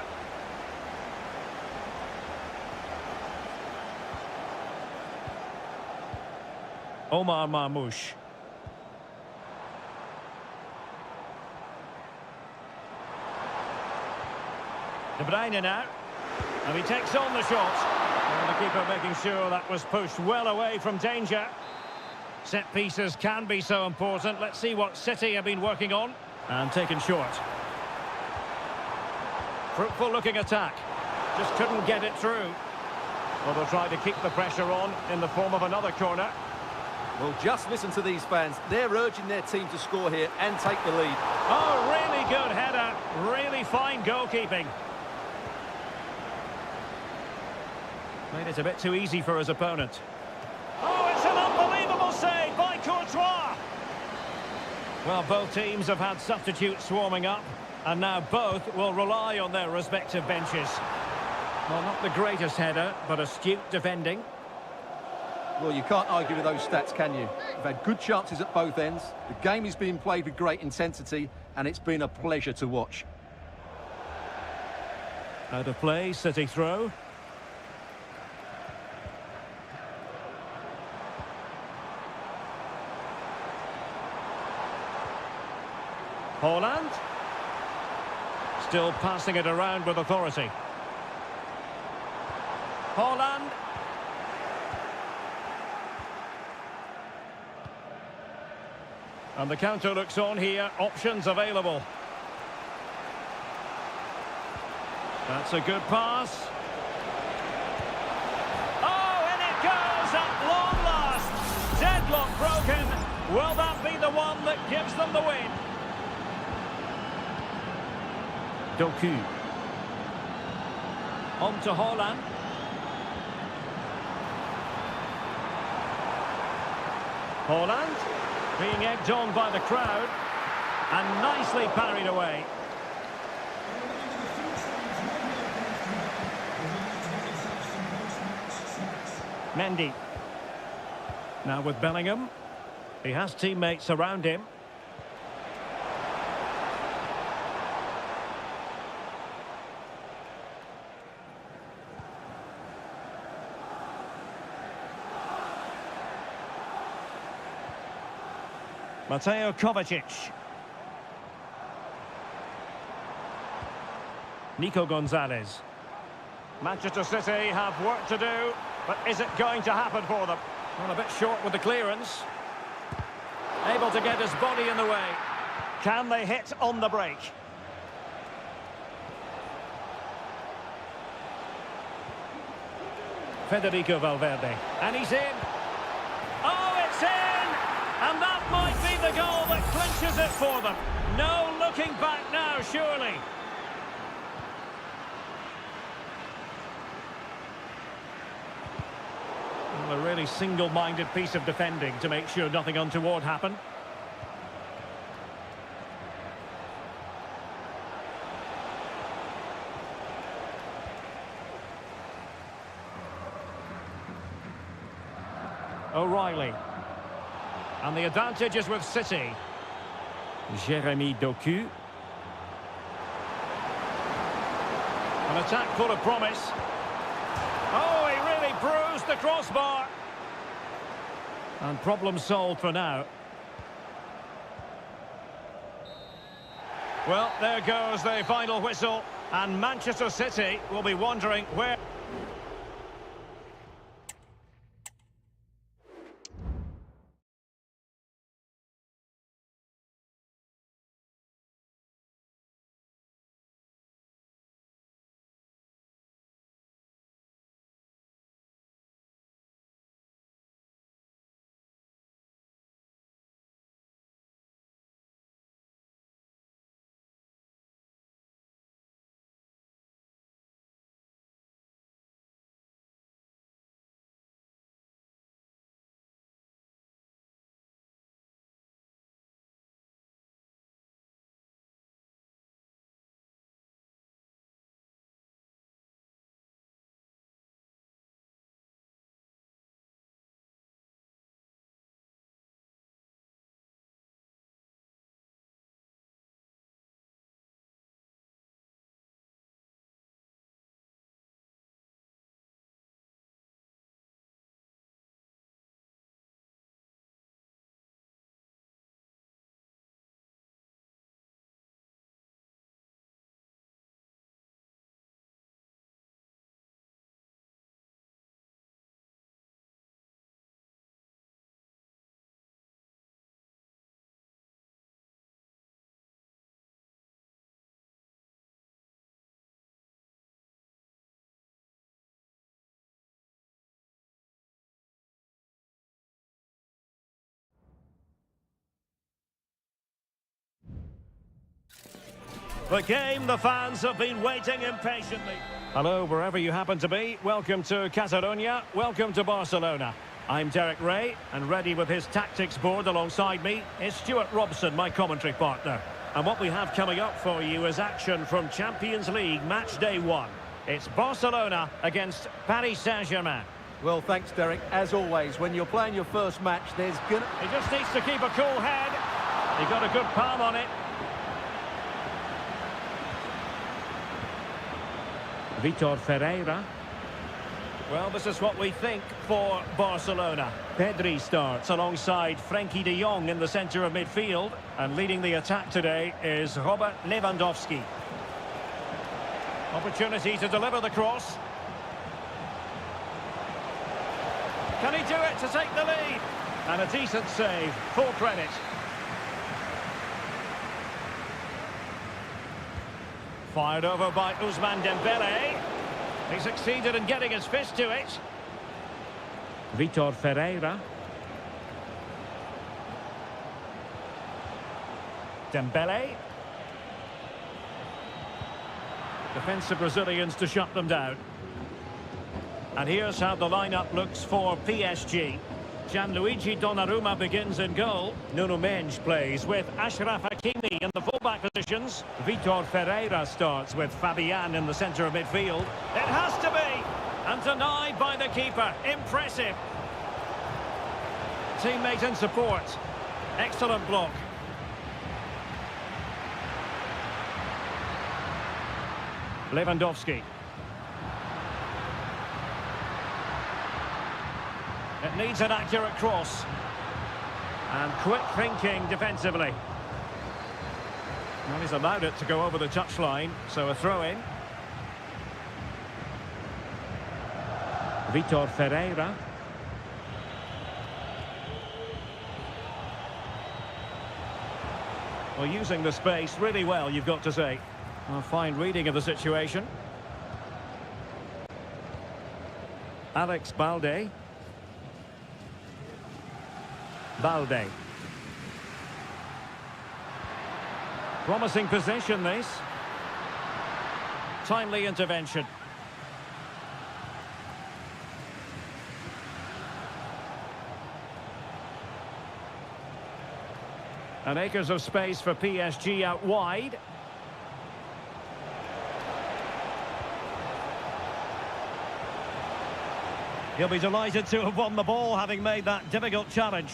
Omar Marmoush. De Bruyne now. And he takes on the shot. And the keeper making sure that was pushed well away from danger. Set pieces can be so important. Let's see what City have been working on. And taken short. Fruitful looking attack. Just couldn't get it through. Well, they'll try to keep the pressure on in the form of another corner. Well, just listen to these fans. They're urging their team to score here and take the lead. Oh, really good header. Really fine goalkeeping. Made it a bit too easy for his opponent. Oh, it's an unbelievable save by Courtois. Well, both teams have had substitutes swarming up, and now both will rely on their respective benches. Well, not the greatest header, but astute defending. Well, you can't argue with those stats, can you? We've had good chances at both ends. The game is being played with great intensity, and it's been a pleasure to watch. Out of play, City throw. Haaland. Still passing it around with authority. Haaland. And the counter looks on here. Options available. That's a good pass. Oh, and it goes at long last. Deadlock broken. Will that be the one that gives them the win? Doku. On to Haaland. Haaland being egged on by the crowd and nicely parried away. Mendy. Now with Bellingham. He has teammates around him. Mateo Kovacic. Nico Gonzalez. Manchester City have work to do, but is it going to happen for them? Well, a bit short with the clearance. Able to get his body in the way. Can they hit on the break? Federico Valverde. And he's in. Oh, it's in! And that might be the goal that clinches it for them. No looking back now, surely. Well, a really single-minded piece of defending to make sure nothing untoward happened. O'Reilly. And the advantage is with City. Jeremy Doku. An attack full of promise. Oh, he really bruised the crossbar. And problem solved for now. Well, there goes the final whistle. And Manchester City will be wondering where... The game the fans have been waiting impatiently. Hello, wherever you happen to be. Welcome to Catalonia. Welcome to Barcelona. I'm Derek Ray, and ready with his tactics board alongside me is Stuart Robson, my commentary partner. And what we have coming up for you is action from Champions League match day 1. It's Barcelona against Paris Saint-Germain. Well, thanks, Derek. As always, when you're playing your first match, there's gonna... He just needs to keep a cool head. He got a good palm on it. Vitor Ferreira. Well, this is what we think for Barcelona. Pedri starts alongside Frenkie de Jong in the centre of midfield. And leading the attack today is Robert Lewandowski. Opportunity to deliver the cross. Can he do it to take the lead? And a decent save. Full credit. Fired over by Ousmane Dembele. He succeeded in getting his fist to it. Vitor Ferreira. Dembele. Defensive Brazilians to shut them down. And here's how the lineup looks for PSG. Gianluigi Donnarumma begins in goal. Nuno Mendes plays with Achraf Hakimi in the fullback positions. Vitor Ferreira starts with Fabian in the centre of midfield. It has to be! And denied by the keeper. Impressive. Teammate in support. Excellent block. Lewandowski. It needs an accurate cross. And quick thinking defensively. Well, he's allowed it to go over the touchline, so a throw-in. Vitor Ferreira. Well, using the space really well, you've got to say. A fine reading of the situation. Alex Balde. Balde. Promising possession, this. Timely intervention. And acres of space for PSG out wide. He'll be delighted to have won the ball, having made that difficult challenge.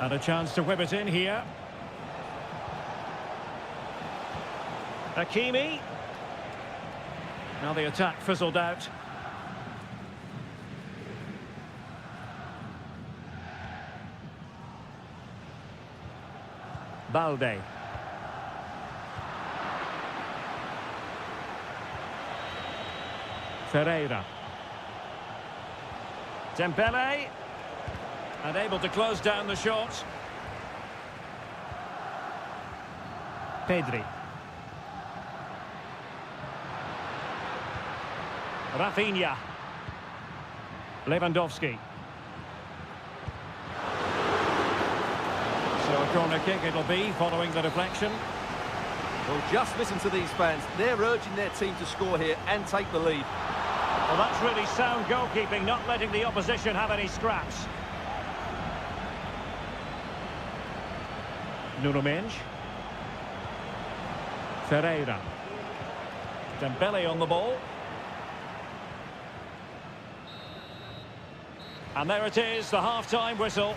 And a chance to whip it in here. Hakimi. Now the attack fizzled out. Balde. Ferreira. Dembele. And able to close down the shot. Pedri. Rafinha. Lewandowski. So a corner kick it'll be following the deflection. Well, just listen to these fans. They're urging their team to score here and take the lead. Well, that's really sound goalkeeping, not letting the opposition have any scraps. Nuno Mendes. Ferreira. Dembele on the ball. And there it is, the half-time whistle.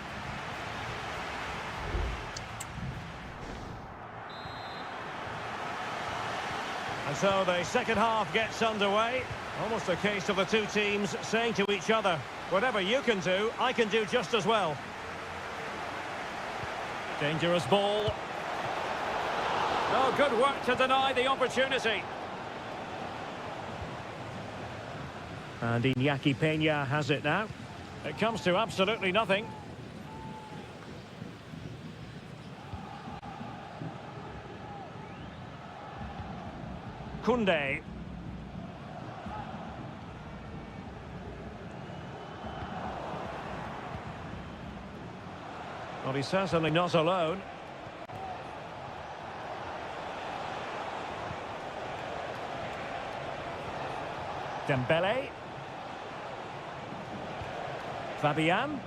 And so the second half gets underway. Almost a case of the two teams saying to each other, whatever you can do, I can do just as well. Dangerous ball. Oh, good work to deny the opportunity. And Iñaki Peña has it now. It comes to absolutely nothing. Koundé. Well, he's certainly not alone. Dembele. Fabian.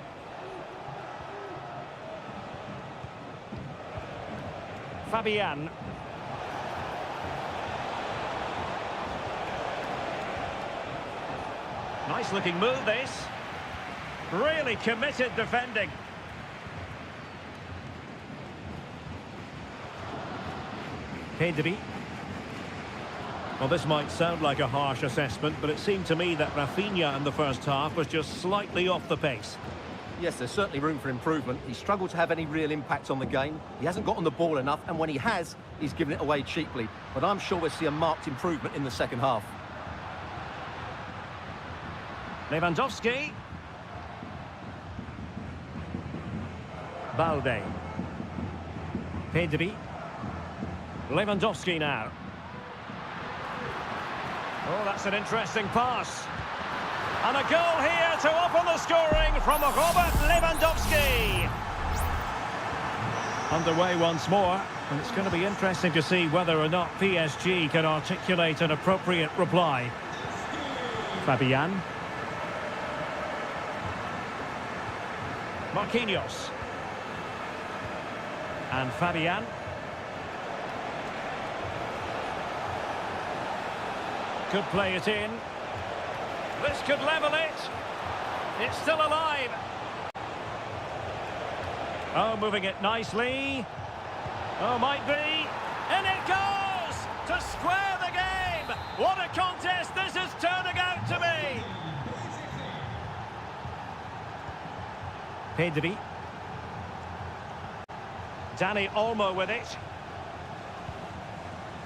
Fabian. Nice looking move this. Really committed defending. Pedri. Well, this might sound like a harsh assessment, but it seemed to me that Rafinha in the first half was just slightly off the pace. Yes, there's certainly room for improvement. He's struggled to have any real impact on the game. He hasn't got on the ball enough, and when he has, he's given it away cheaply. But I'm sure we'll see a marked improvement in the second half. Lewandowski. Balde. Pedri. Lewandowski now. Oh, that's an interesting pass. And a goal here to open the scoring from Robert Lewandowski. Underway once more, and it's going to be interesting to see whether or not PSG can articulate an appropriate reply. Fabian. Marquinhos. And Fabian. Could play it in. This could level it. It's still alive. Oh, moving it nicely. Oh, might be. And it goes to square the game. What a contest this is turning out to be. Pedri. Dani Olmo with it.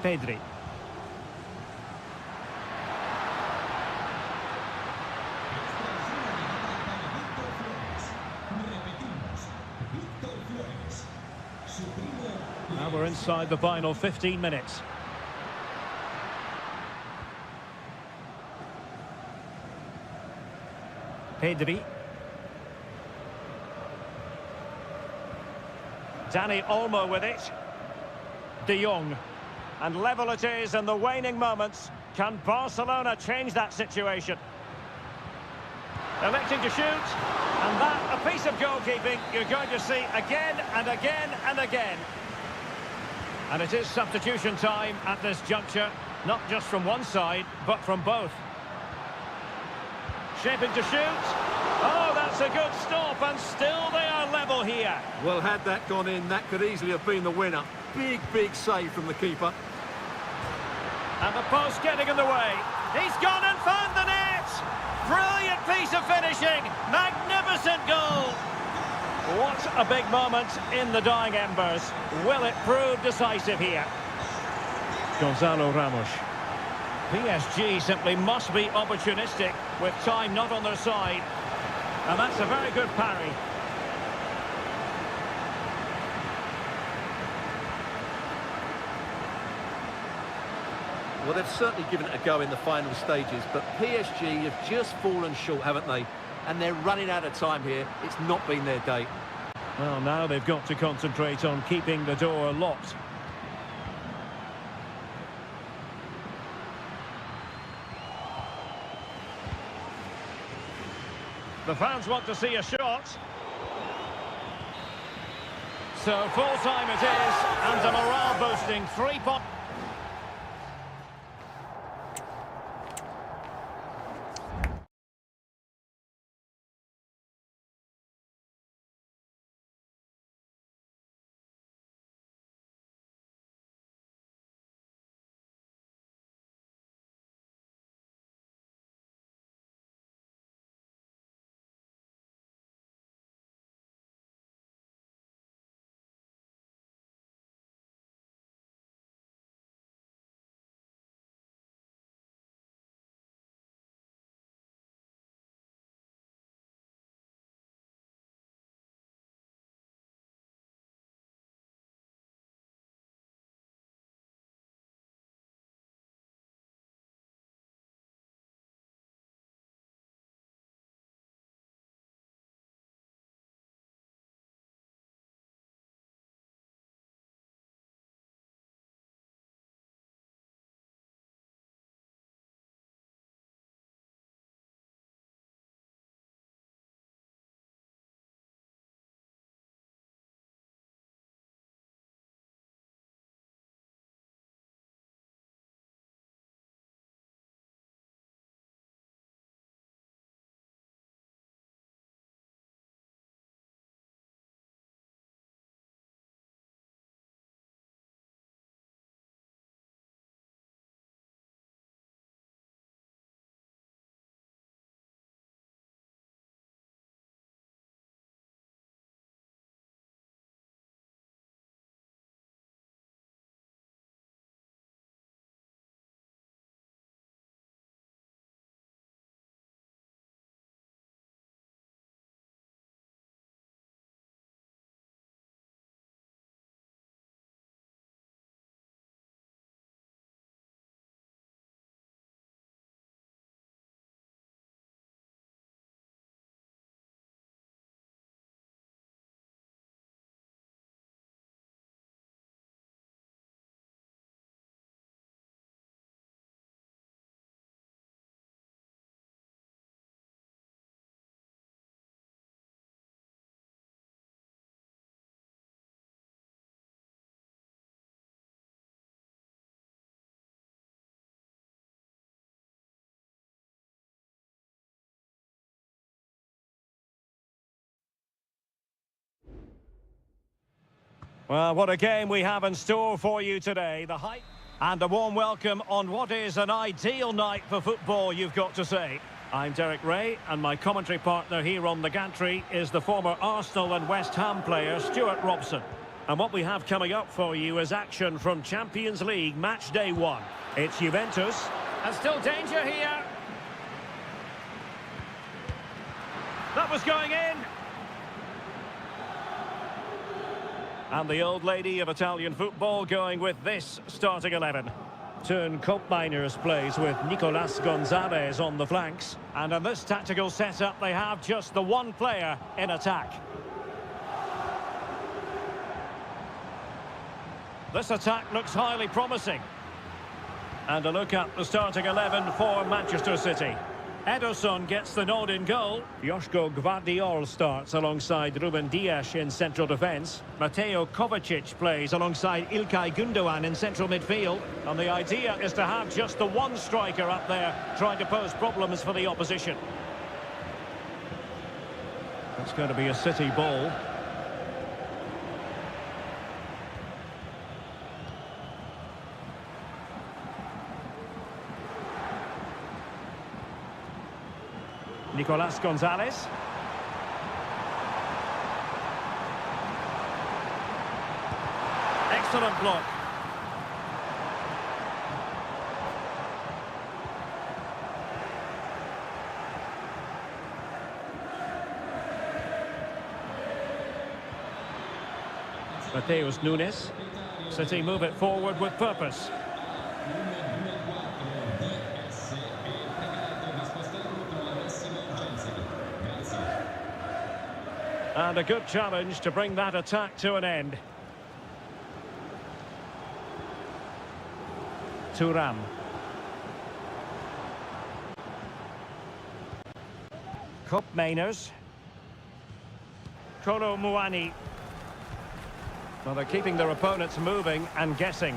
Pedri. Now we're inside the final 15 minutes. Pedri. Dani Olmo with it. De Jong. And level it is in the waning moments. Can Barcelona change that situation? Electing to shoot. And that, a piece of goalkeeping you're going to see again and again and again. And it is substitution time at this juncture. Not just from one side, but from both. Shaping to shoot. Oh, that's a good stop, and still they are level here. Well, had that gone in, that could easily have been the winner. Big, big save from the keeper. And the post getting in the way. He's gone and found the net. Brilliant piece of finishing. Magnificent goal. What a big moment in the dying embers. Will it prove decisive here? Gonzalo Ramos. PSG simply must be opportunistic with time not on their side. And that's a very good parry. Well, they've certainly given it a go in the final stages, but PSG have just fallen short, haven't they? And they're running out of time here. It's not been their day. Well, now they've got to concentrate on keeping the door locked. The fans want to see a shot. So full time it is, and a morale-boosting 3-point... Well, what a game we have in store for you today. The hype and a warm welcome on what is an ideal night for football, you've got to say. I'm Derek Ray, and my commentary partner here on the gantry is the former Arsenal and West Ham player, Stuart Robson. And what we have coming up for you is action from Champions League match day 1. It's Juventus. And still danger here. That was going in. And the old lady of Italian football going with this starting 11. Turn Miners plays with Nicolas Gonzalez on the flanks. And in this tactical setup, they have just the one player in attack. This attack looks highly promising. And a look at the starting 11 for Manchester City. Ederson gets the nod in goal. Joško Gvardiol starts alongside Ruben Dias in central defence. Mateo Kovacic plays alongside İlkay Gündoğan in central midfield. And the idea is to have just the one striker up there trying to pose problems for the opposition. That's going to be a City ball. Nicolas Gonzalez. Excellent block. Mateus Nunes. City move it forward with purpose. And a good challenge to bring that attack to an end. Thuram. Mainers. Kolo Muani. Well, they're keeping their opponents moving and guessing.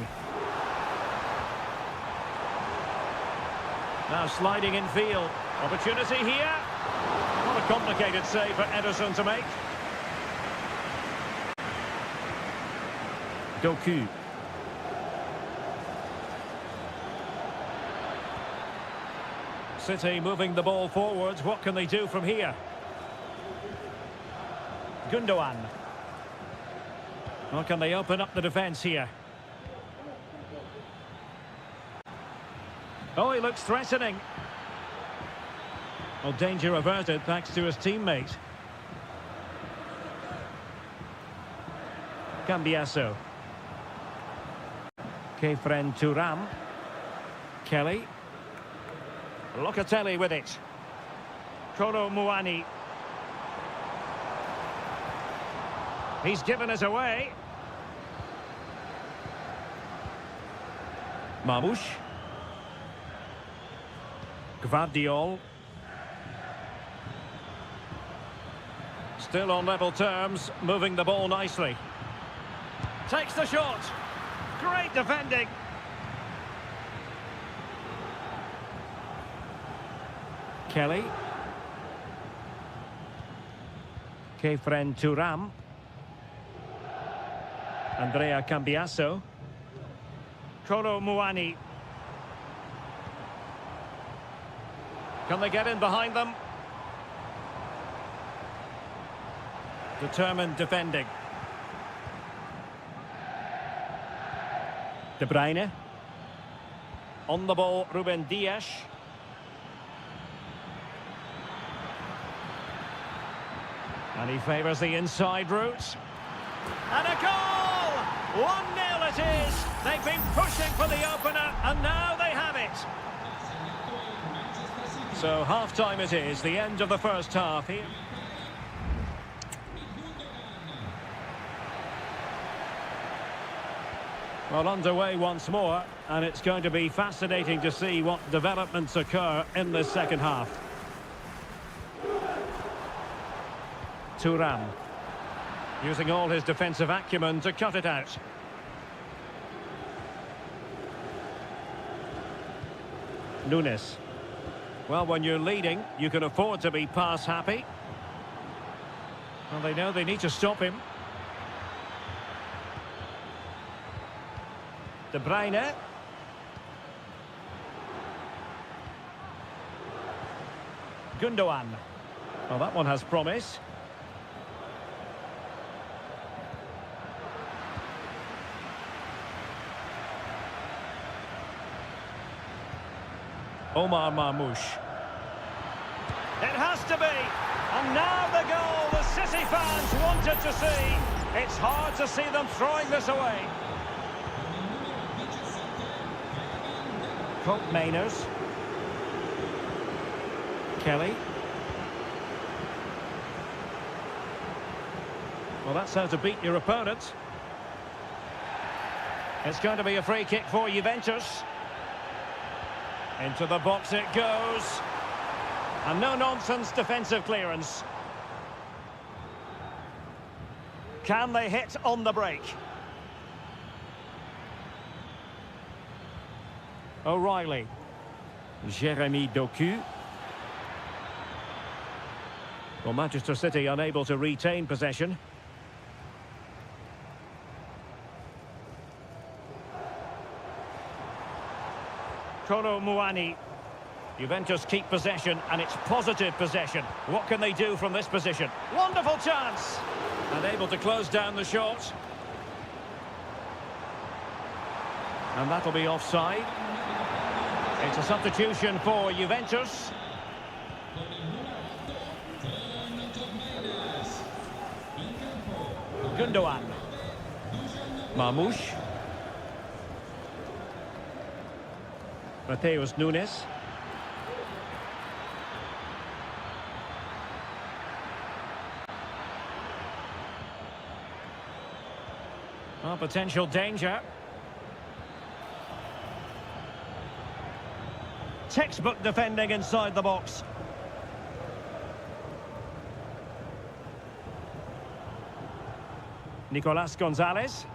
Now sliding in field. Opportunity here. What a complicated save for Ederson to make. Doku. City moving the ball forwards. What can they do from here? Gündoğan. Well, can they open up the defence here? Oh, he looks threatening. Well, danger averted thanks to his teammate. Cambiasso. Kefren Thuram. Kelly. Locatelli with it. Kolo Muani. He's given us away. Marmoush. Gvardiol. Still on level terms, moving the ball nicely. Takes the shot. Great defending. Kelly. Kefren Thuram. Andrea Cambiasso. Kolo Muani. Can they get in behind them? Determined defending. De Bruyne. On the ball, Ruben Dias. And he favours the inside route. And a goal! 1-0 it is. They've been pushing for the opener, and now they have it. So half-time it is, the end of the first half here. Well, underway once more, and it's going to be fascinating to see what developments occur in this second half. Thuram, using all his defensive acumen to cut it out. Nunes. Well, when you're leading, you can afford to be pass happy. Well, they know they need to stop him. De Bruyne. Gundogan. Well, that one has promise. Omar Marmoush. It has to be. And now the goal the City fans wanted to see. It's hard to see them throwing this away. Cope Mainers. Kelly. Well, that's how to beat your opponent. It's going to be a free kick for Juventus. Into the box it goes. And no-nonsense defensive clearance. Can they hit on the break? O'Reilly. Jeremy Doku. Well, Manchester City unable to retain possession. Kolo Muani. Juventus keep possession, and it's positive possession. What can they do from this position? Wonderful chance! And able to close down the shot. And that'll be offside. It's a substitution for Juventus. Gundogan. Marmoush. Mateus Nunes. Well, potential danger. Textbook defending inside the box. Nicolas Gonzalez.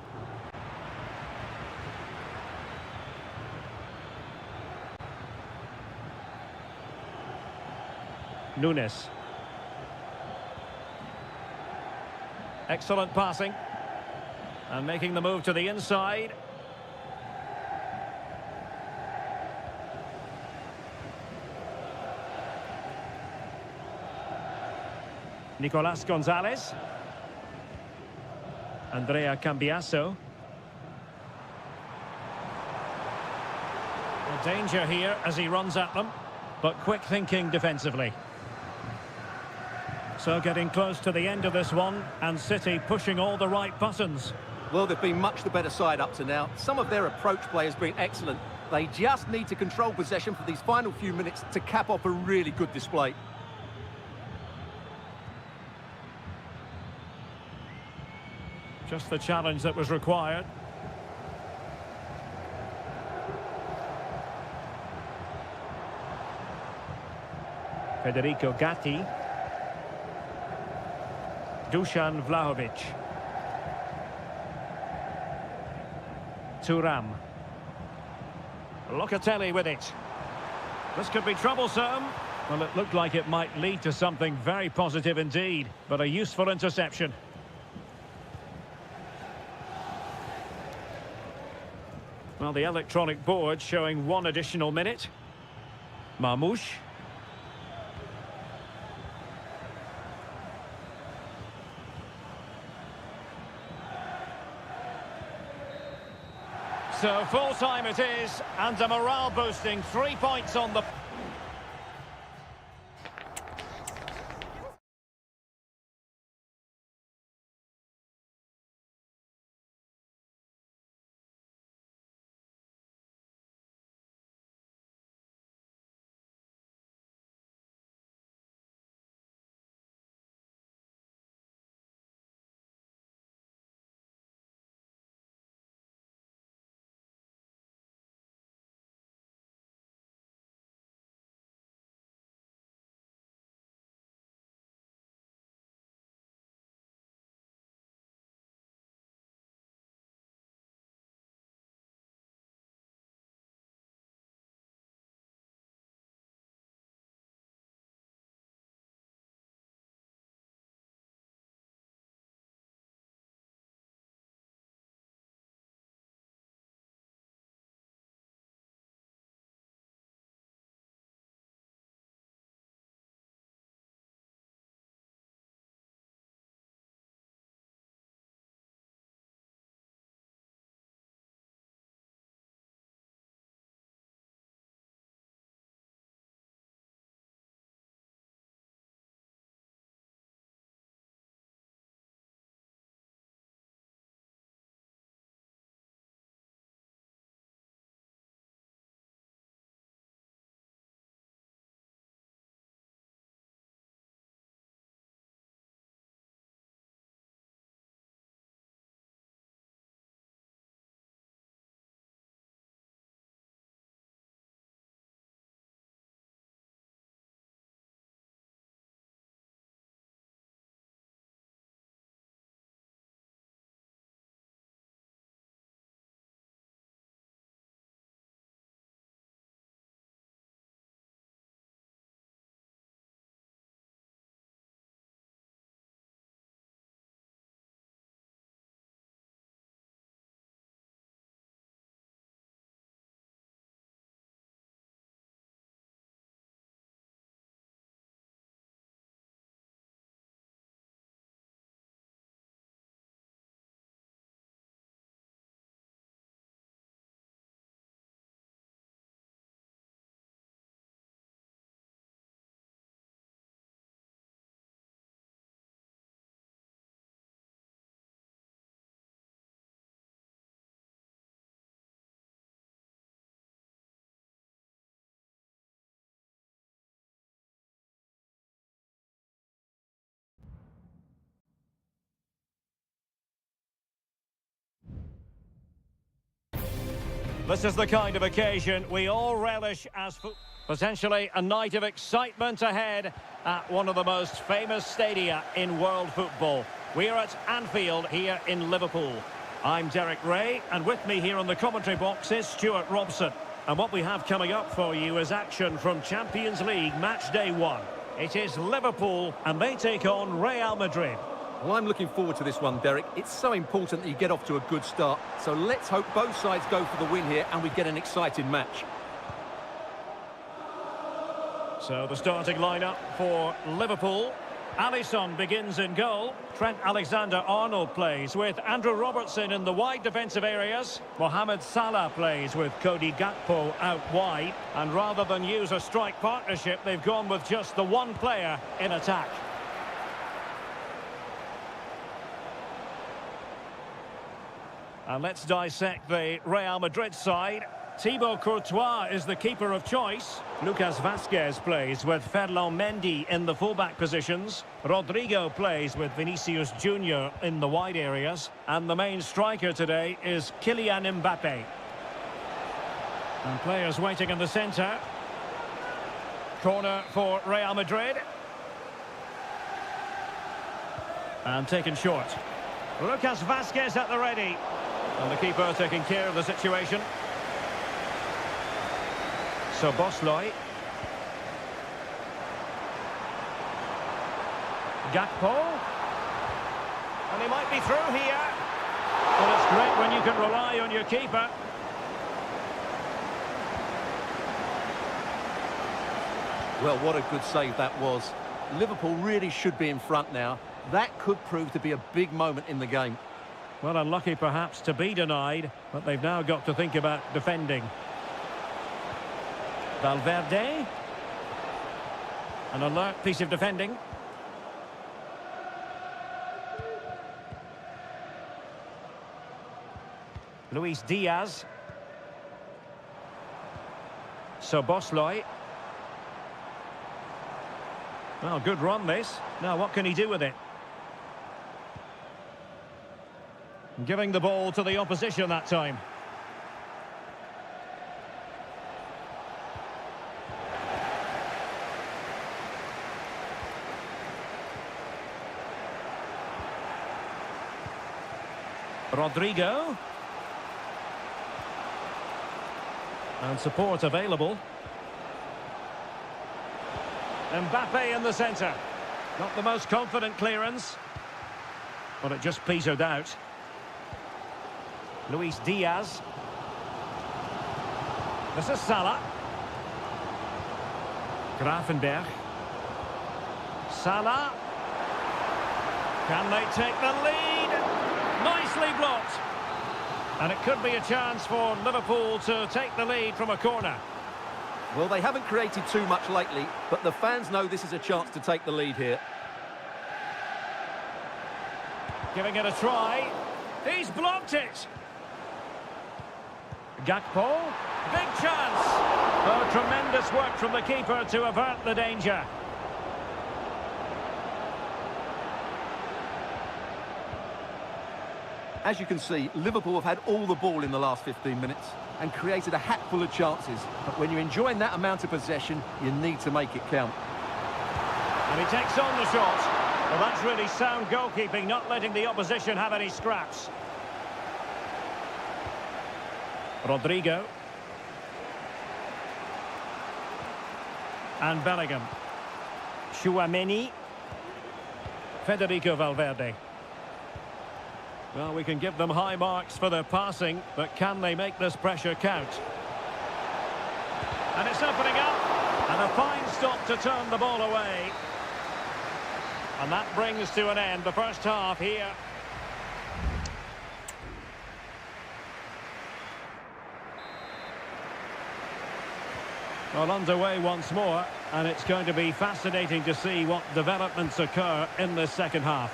Nunes. Excellent passing. And making the move to the inside. Nicolas Gonzalez. Andrea Cambiasso. A danger here as he runs at them, but quick thinking defensively. So getting close to the end of this one, and City pushing all the right buttons. Well, they've been much the better side up to now. Some of their approach play has been excellent. They just need to control possession for these final few minutes to cap off a really good display. Just the challenge that was required. Federico Gatti. Dusan Vlahovic. Thuram. Locatelli with it. This could be troublesome. Well, it looked like it might lead to something very positive indeed, but a useful interception. Well, the electronic board showing one additional minute. Marmoush. So full time it is, and a morale boosting 3 points on the... This is the kind of occasion we all relish as potentially a night of excitement ahead at one of the most famous stadia in world football. We are at Anfield here in Liverpool. I'm Derek Ray, and with me here on the commentary box is Stuart Robson. And what we have coming up for you is action from Champions League match day 1. It is Liverpool, and they take on Real Madrid. Well, I'm looking forward to this one, Derek. It's so important that you get off to a good start. So let's hope both sides go for the win here and we get an exciting match. So the starting lineup for Liverpool. Alisson begins in goal. Trent Alexander-Arnold plays with Andrew Robertson in the wide defensive areas. Mohamed Salah plays with Cody Gakpo out wide. And rather than use a strike partnership, they've gone with just the one player in attack. And let's dissect the Real Madrid side. Thibaut Courtois is the keeper of choice. Lucas Vazquez plays with Ferland Mendy in the fullback positions. Rodrigo plays with Vinicius Junior in the wide areas. And the main striker today is Kylian Mbappe. And players waiting in the centre. Corner for Real Madrid. And taken short. Lucas Vazquez at the ready. And the keeper taking care of the situation. So Bosley. Gakpo. And he might be through here. Well, it's great when you can rely on your keeper. Well, what a good save that was. Liverpool really should be in front now. That could prove to be a big moment in the game. Well, unlucky perhaps to be denied, but they've now got to think about defending. Valverde. An alert piece of defending. Luis Diaz. Bosley. Well, good run this. Now what can he do with it? Giving the ball to the opposition that time. Rodrigo. And support available. Mbappe in the centre. Not the most confident clearance. But it just petered out. Luis Diaz. This is Salah. Gravenberch. Salah. Can they take the lead? Nicely blocked. And it could be a chance for Liverpool to take the lead from a corner. Well, they haven't created too much lately, but the fans know this is a chance to take the lead here. Giving it a try. He's blocked it. Gakpo. Big chance. Oh, tremendous work from the keeper to avert the danger. As you can see, Liverpool have had all the ball in the last 15 minutes and created a hatful of chances. But when you're enjoying that amount of possession, you need to make it count. And he takes on the shot. Well, that's really sound goalkeeping, not letting the opposition have any scraps. Rodrigo. And Bellingham. Tchouaméni. Federico Valverde. Well, we can give them high marks for their passing, but can they make this pressure count? And it's opening up. And a fine stop to turn the ball away. And that brings to an end the first half here. Well, underway once more, and it's going to be fascinating to see what developments occur in this second half.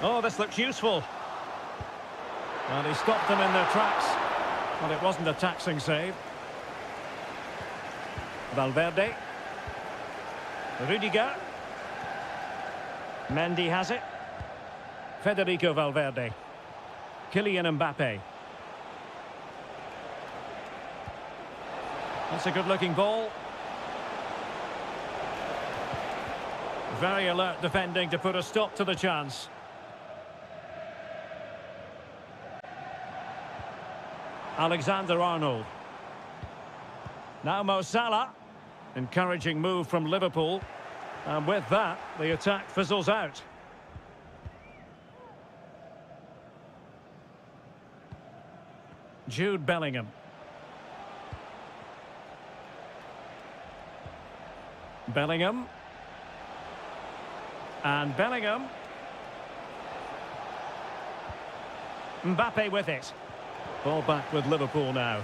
Oh, this looks useful. And he stopped them in their tracks. Well, it wasn't a taxing save. Valverde. Rudiger. Mendy has it. Federico Valverde. Kylian Mbappe. That's a good-looking ball. Very alert defending to put a stop to the chance. Alexander-Arnold. Now Mo Salah. Encouraging move from Liverpool. And with that, the attack fizzles out. Jude Bellingham. Bellingham. And Bellingham. Mbappe with it. Ball back with Liverpool now.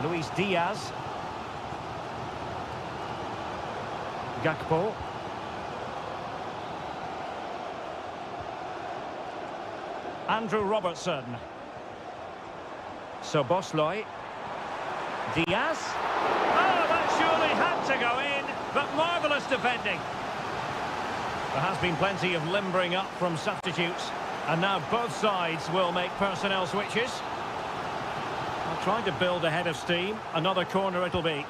Luis Diaz. Gakpo. Andrew Robertson. Szoboszlai. Diaz. Oh, that surely had to go in, but marvellous defending. There has been plenty of limbering up from substitutes, and now both sides will make personnel switches. Trying to build a head of steam. Another corner it'll be.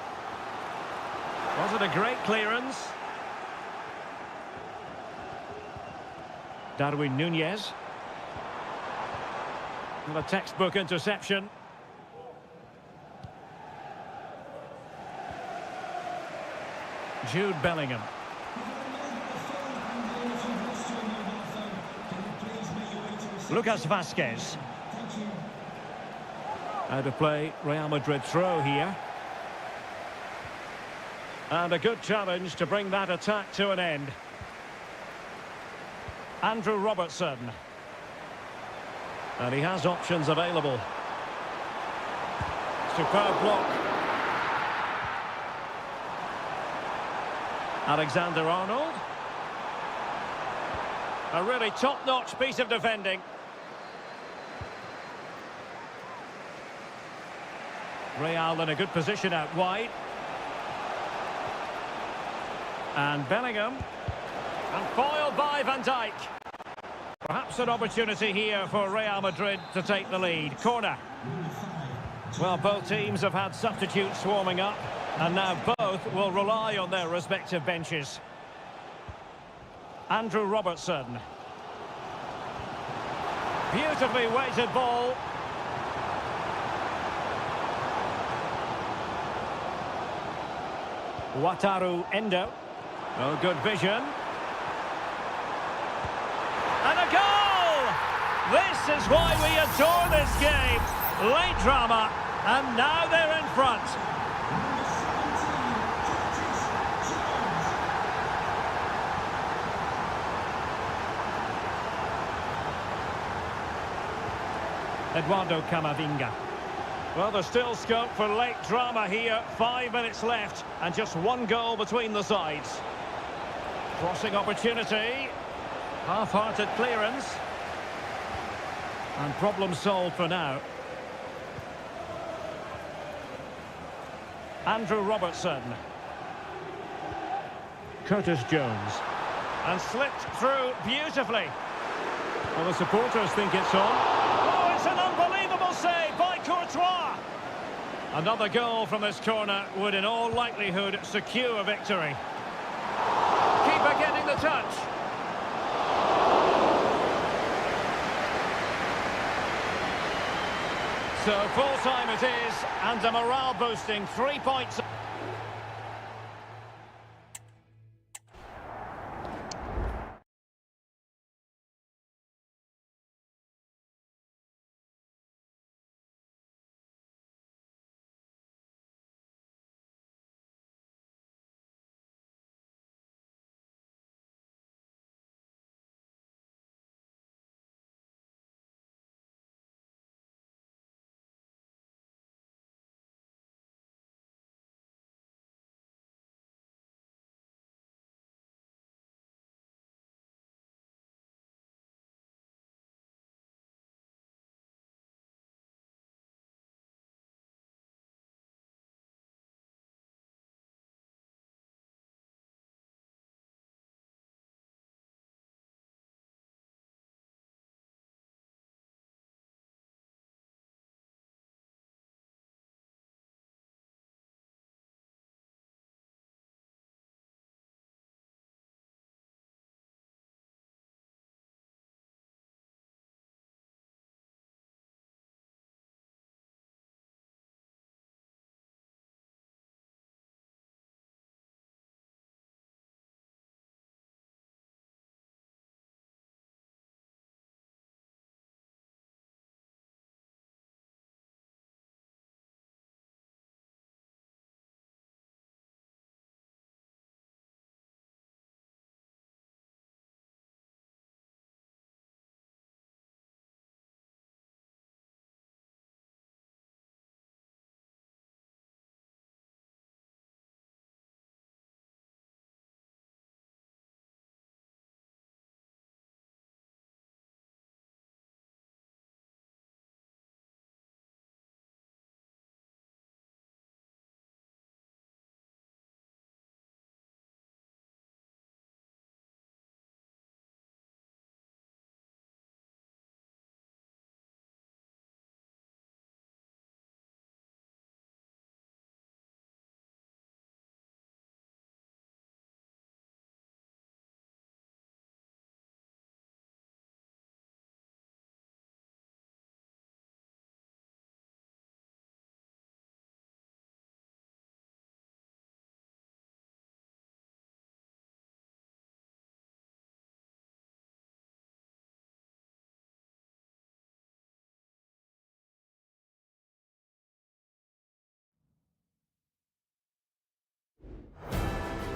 Was it a great clearance? Darwin Núñez. And a textbook interception. Jude Bellingham. Lucas Vázquez. Out of play, Real Madrid throw here. And a good challenge to bring that attack to an end. Andrew Robertson. And he has options available. Superb block. Alexander-Arnold. A really top-notch piece of defending. Real in a good position out wide. And Bellingham. And foiled by Van Dijk. Perhaps an opportunity here for Real Madrid to take the lead. Corner. Well, both teams have had substitutes warming up, and now both will rely on their respective benches. Andrew Robertson. Beautifully weighted ball. Wataru Endo. Oh, good vision. And a goal! This is why we adore this game. Late drama, and now they're in front. Eduardo Camavinga. Well, there's still scope for late drama here. 5 minutes left, and just one goal between the sides. Crossing opportunity. Half-hearted clearance. And problem solved for now. Andrew Robertson. Curtis Jones. And slipped through beautifully. Well, the supporters think it's on. Oh, it's an unbelievable save by Courtois. Another goal from this corner would in all likelihood secure victory. Keeper getting the touch. So full time it is, and a morale boosting 3 points.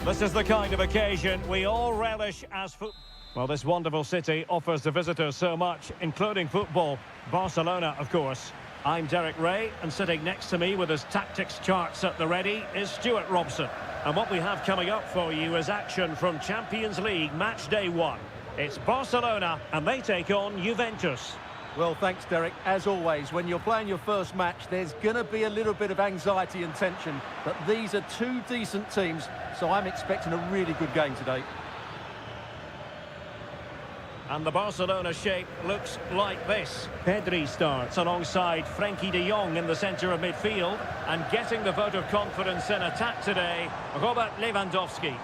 This is the kind of occasion we all relish as football. Well, this wonderful city offers the visitors so much, including football. Barcelona, of course. I'm Derek Ray, and sitting next to me with his tactics charts at the ready is Stuart Robson. And what we have coming up for you is action from Champions League match day 1. It's Barcelona, and they take on Juventus. Well, thanks, Derek. As always, when you're playing your first match, there's going to be a little bit of anxiety and tension. But these are two decent teams, so I'm expecting a really good game today. And the Barcelona shape looks like this. Pedri starts alongside Frenkie de Jong in the centre of midfield. And getting the vote of confidence in attack today, Robert Lewandowski.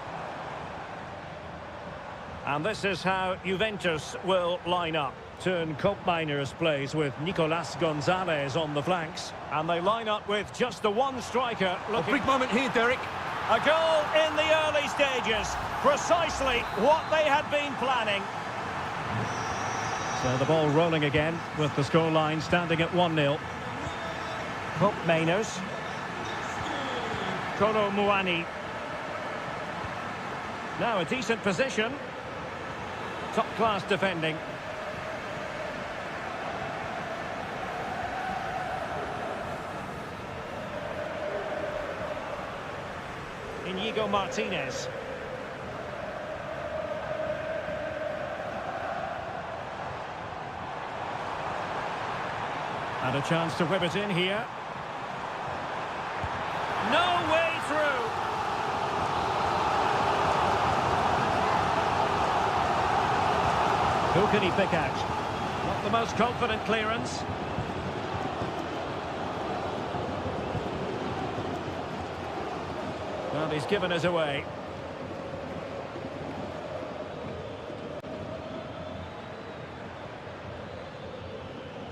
And this is how Juventus will line up. Turn Koopmeiners plays with Nicolas Gonzalez on the flanks. And they line up with just the one striker. A big moment here, Derek. A goal in the early stages. Precisely what they had been planning. So the ball rolling again with the scoreline standing at 1-0. Koopmeiners. Kolo Muani. Now a decent position. Top-class defending. Inigo Martinez. And a chance to whip it in here. No way through. Who can he pick out? Not the most confident clearance. Well, he's given us away.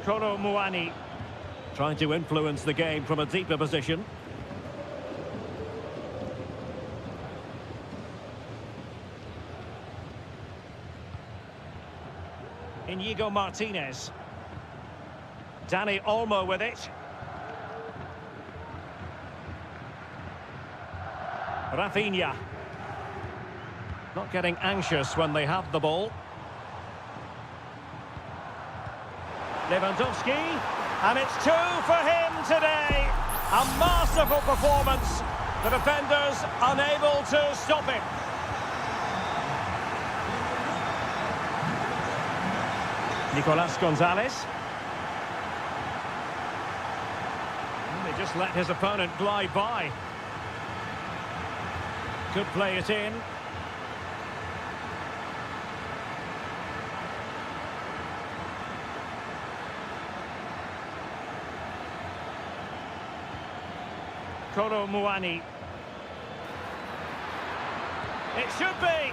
Kolo Muani trying to influence the game from a deeper position. Inigo Martinez. Dani Olmo with it. Rafinha. Not getting anxious when they have the ball. Lewandowski. And it's 2 for him today. A masterful performance. The defenders unable to stop him. Nicolas Gonzalez. And they just let his opponent glide by. Could play it in. Kolo Muani. It should be.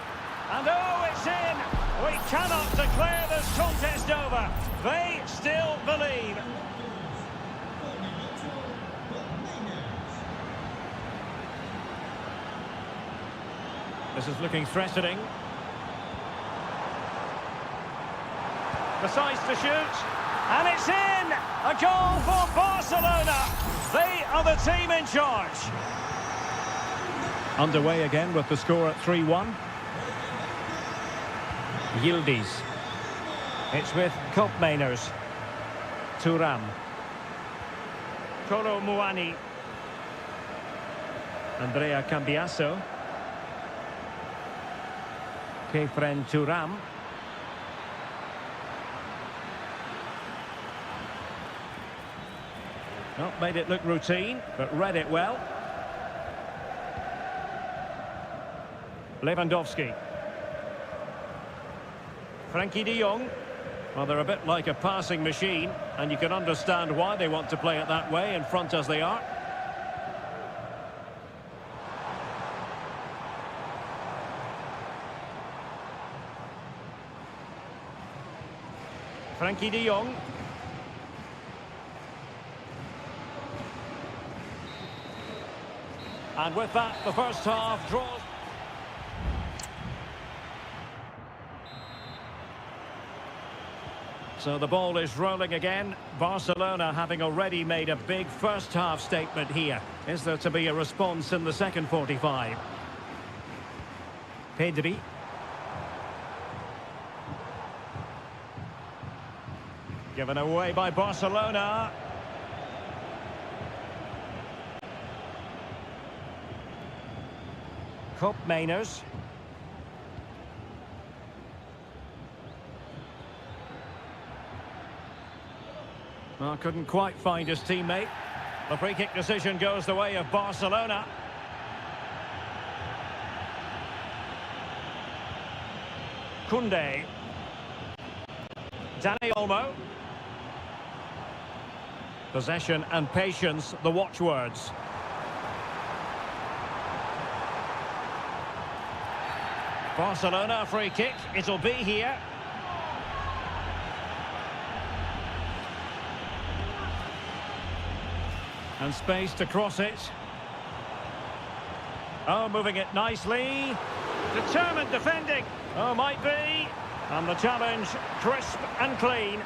And oh, it's in. We cannot declare this contest over. They still believe. This is looking threatening. Decides to shoot. And it's in! A goal for Barcelona. They are the team in charge. Underway again with the score at 3-1. Yildiz. It's with Koopmeiners. Thuram. Kolo Muani. Andrea Cambiasso. Kefren Thuram. Well, made it look routine, but read it well. Lewandowski. Frenkie de Jong. Well, they're a bit like a passing machine, and you can understand why they want to play it that way, in front as they are. Frenkie de Jong. And with that, the first half draws. So the ball is rolling again. Barcelona having already made a big first half statement here. Is there to be a response in the second 45? Pedri. Given away by Barcelona. Cup Mainers. Well, couldn't quite find his teammate. The free kick decision goes the way of Barcelona. Koundé. Dani Olmo. Possession and patience, the watchwords. Barcelona free kick, it'll be here. And space to cross it. Oh, moving it nicely. Determined defending. Oh, might be. And the challenge, crisp and clean.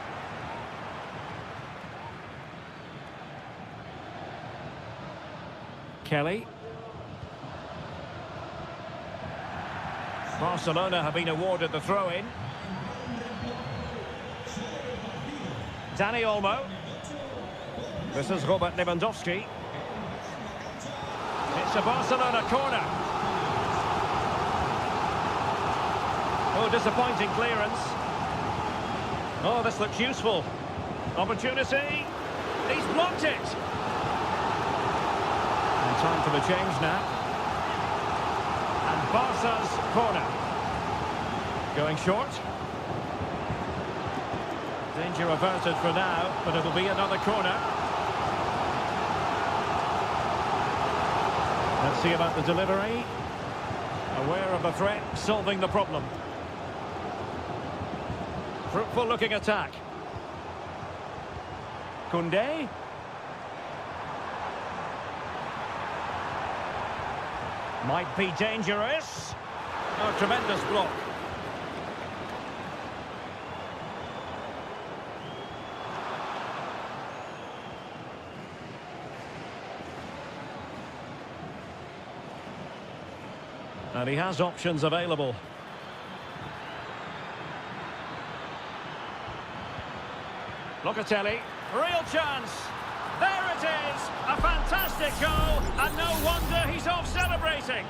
Kelly. Barcelona have been awarded the throw-in. Dani Olmo. This is Robert Lewandowski. It's a Barcelona corner. Oh, disappointing clearance. Oh, this looks useful. Opportunity. He's blocked it. And time for the change now. And Barca's corner. Going short. Danger averted for now, but it'll be another corner. Let's see about the delivery. Aware of the threat, solving the problem. Fruitful looking attack. Koundé. Might be dangerous. Oh, tremendous block. And he has options available. Locatelli, real chance. There it is, a fantastic goal, and no wonder he's off celebrating.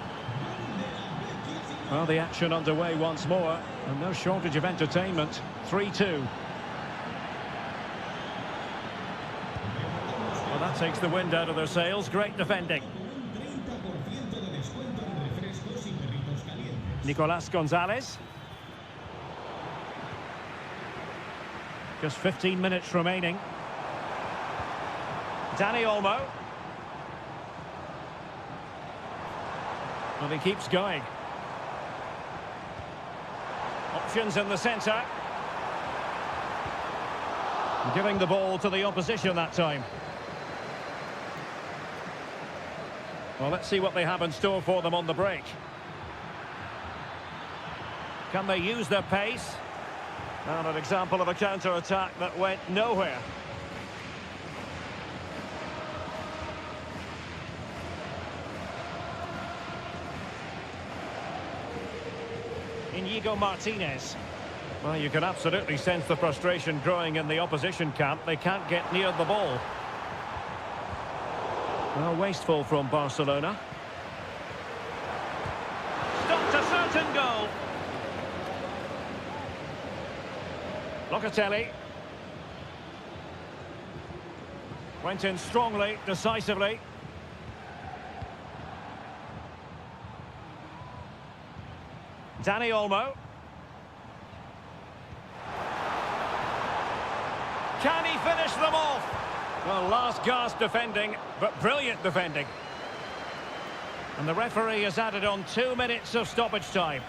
Well, the action underway once more, and no shortage of entertainment. 3-2. Well, that takes the wind out of their sails. Great defending. Nicolas Gonzalez. Just 15 minutes remaining. Dani Olmo. Well, he keeps going. Options in the centre. Giving the ball to the opposition that time. Well, let's see what they have in store for them on the break. Can they use their pace? And an example of a counter-attack that went nowhere. Inigo Martinez. Well, you can absolutely sense the frustration growing in the opposition camp. They can't get near the ball. Well, wasteful from Barcelona. Stopped a certain goal. Locatelli. Went in strongly, decisively. Dani Olmo. Can he finish them off? Well, last gasp defending, but brilliant defending. And the referee has added on 2 minutes of stoppage time.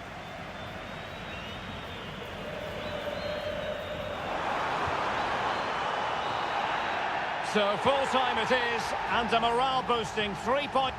So full time it is, and a morale boosting 3-point.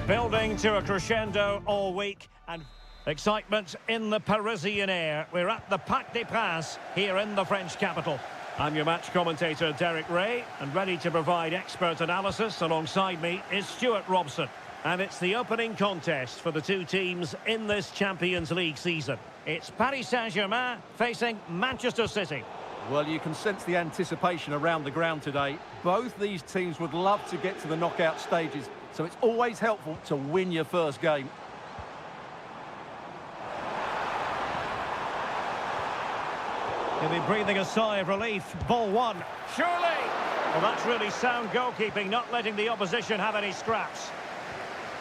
Building to a crescendo all week and excitement in the Parisian air. We're at the Parc des Princes here in the French capital. I'm your match commentator, Derek Ray, and ready to provide expert analysis alongside me is Stuart Robson. And it's the opening contest for the two teams in this Champions League season. It's Paris Saint-Germain facing Manchester City. Well, you can sense the anticipation around the ground today. Both these teams would love to get to the knockout stages, so it's always helpful to win your first game. He'll be breathing a sigh of relief. Ball one. Surely! Well, that's really sound goalkeeping, not letting the opposition have any scraps.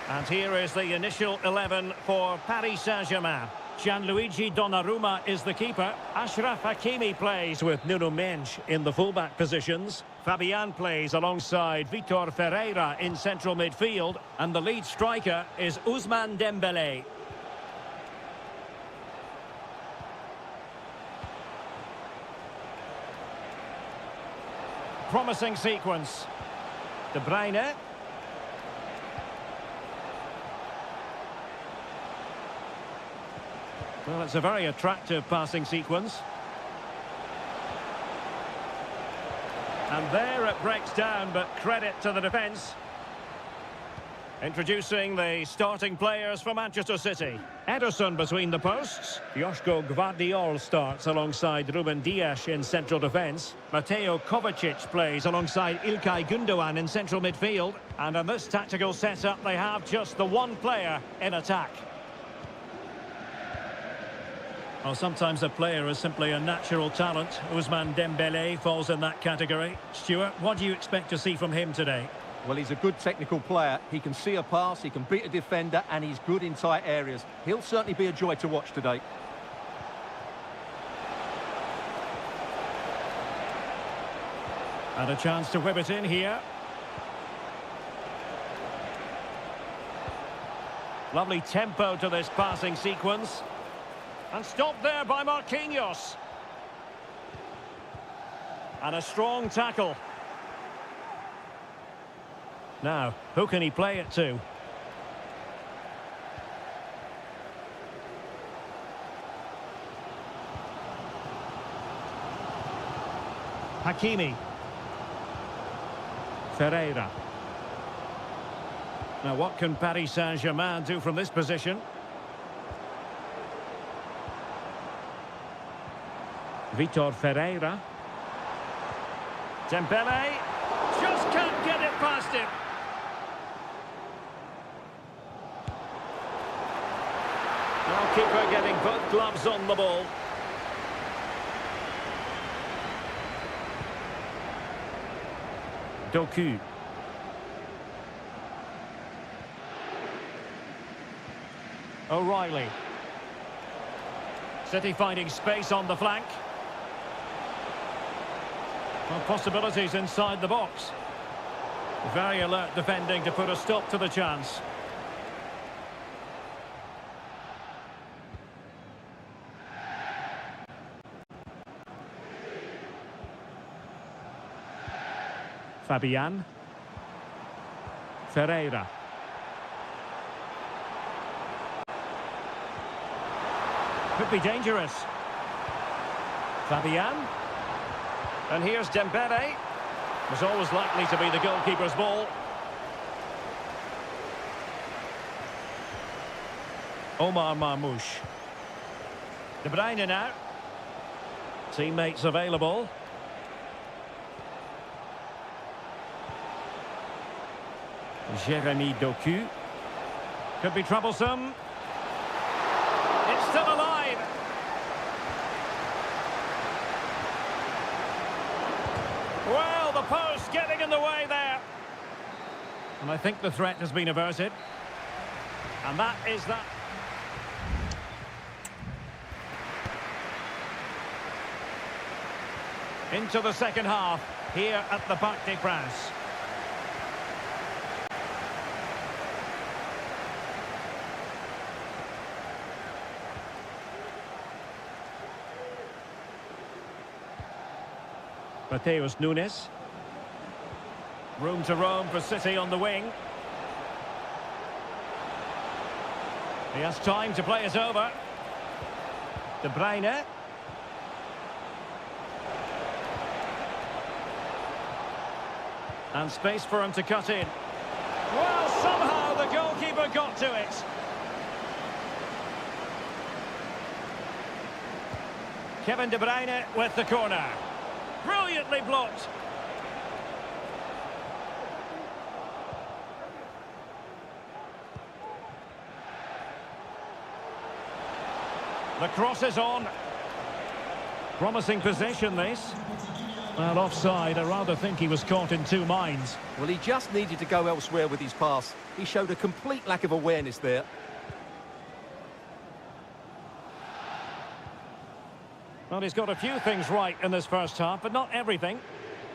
And here is the initial 11 for Paris Saint-Germain. Gianluigi Donnarumma is the keeper. Achraf Hakimi plays with Nuno Mendes in the fullback positions. Fabian plays alongside Vitor Ferreira in central midfield. And the lead striker is Ousmane Dembélé. Promising sequence. De Bruyne. Well, it's a very attractive passing sequence. And there it breaks down, but credit to the defence. Introducing the starting players for Manchester City. Ederson between the posts. Joško Gvardiol starts alongside Ruben Dias in central defence. Mateo Kovacic plays alongside Ilkay Gundogan in central midfield. And in this tactical setup, they have just the one player in attack. Well, sometimes a player is simply a natural talent. Ousmane Dembélé falls in that category. Stuart, what do you expect to see from him today? Well, he's a good technical player. He can see a pass, he can beat a defender, and he's good in tight areas. He'll certainly be a joy to watch today. And a chance to whip it in here. Lovely tempo to this passing sequence. And stopped there by Marquinhos. And a strong tackle. Now, who can he play it to? Hakimi. Ferreira. Now, what can Paris Saint-Germain do from this position? Vitor Ferreira. Dembélé. Just can't get it past him. Now keeper getting both gloves on the ball. Doku. O'Reilly. City finding space on the flank. Well, possibilities inside the box. Very alert defending to put a stop to the chance. Fabian. Ferreira. Could be dangerous. Fabian. And here's Dembélé. Was always likely to be the goalkeeper's ball. Omar Marmoush. De Bruyne now. Teammates available. Jeremy Doku. Could be troublesome. It's still alive. Well, the post getting in the way there. And I think the threat has been averted. And that is that. Into the second half here at the Parc des Princes. Mateus Nunes. Room to roam for City on the wing. He has time to play it over. De Bruyne. And space for him to cut in. Well, somehow the goalkeeper got to it. Kevin De Bruyne with the corner. Brilliantly blocked. The cross is on. Promising possession, this. Well, offside. I rather think he was caught in two minds. Well, he just needed to go elsewhere with his pass. He showed a complete lack of awareness there. Well, he's got a few things right in this first half, but not everything.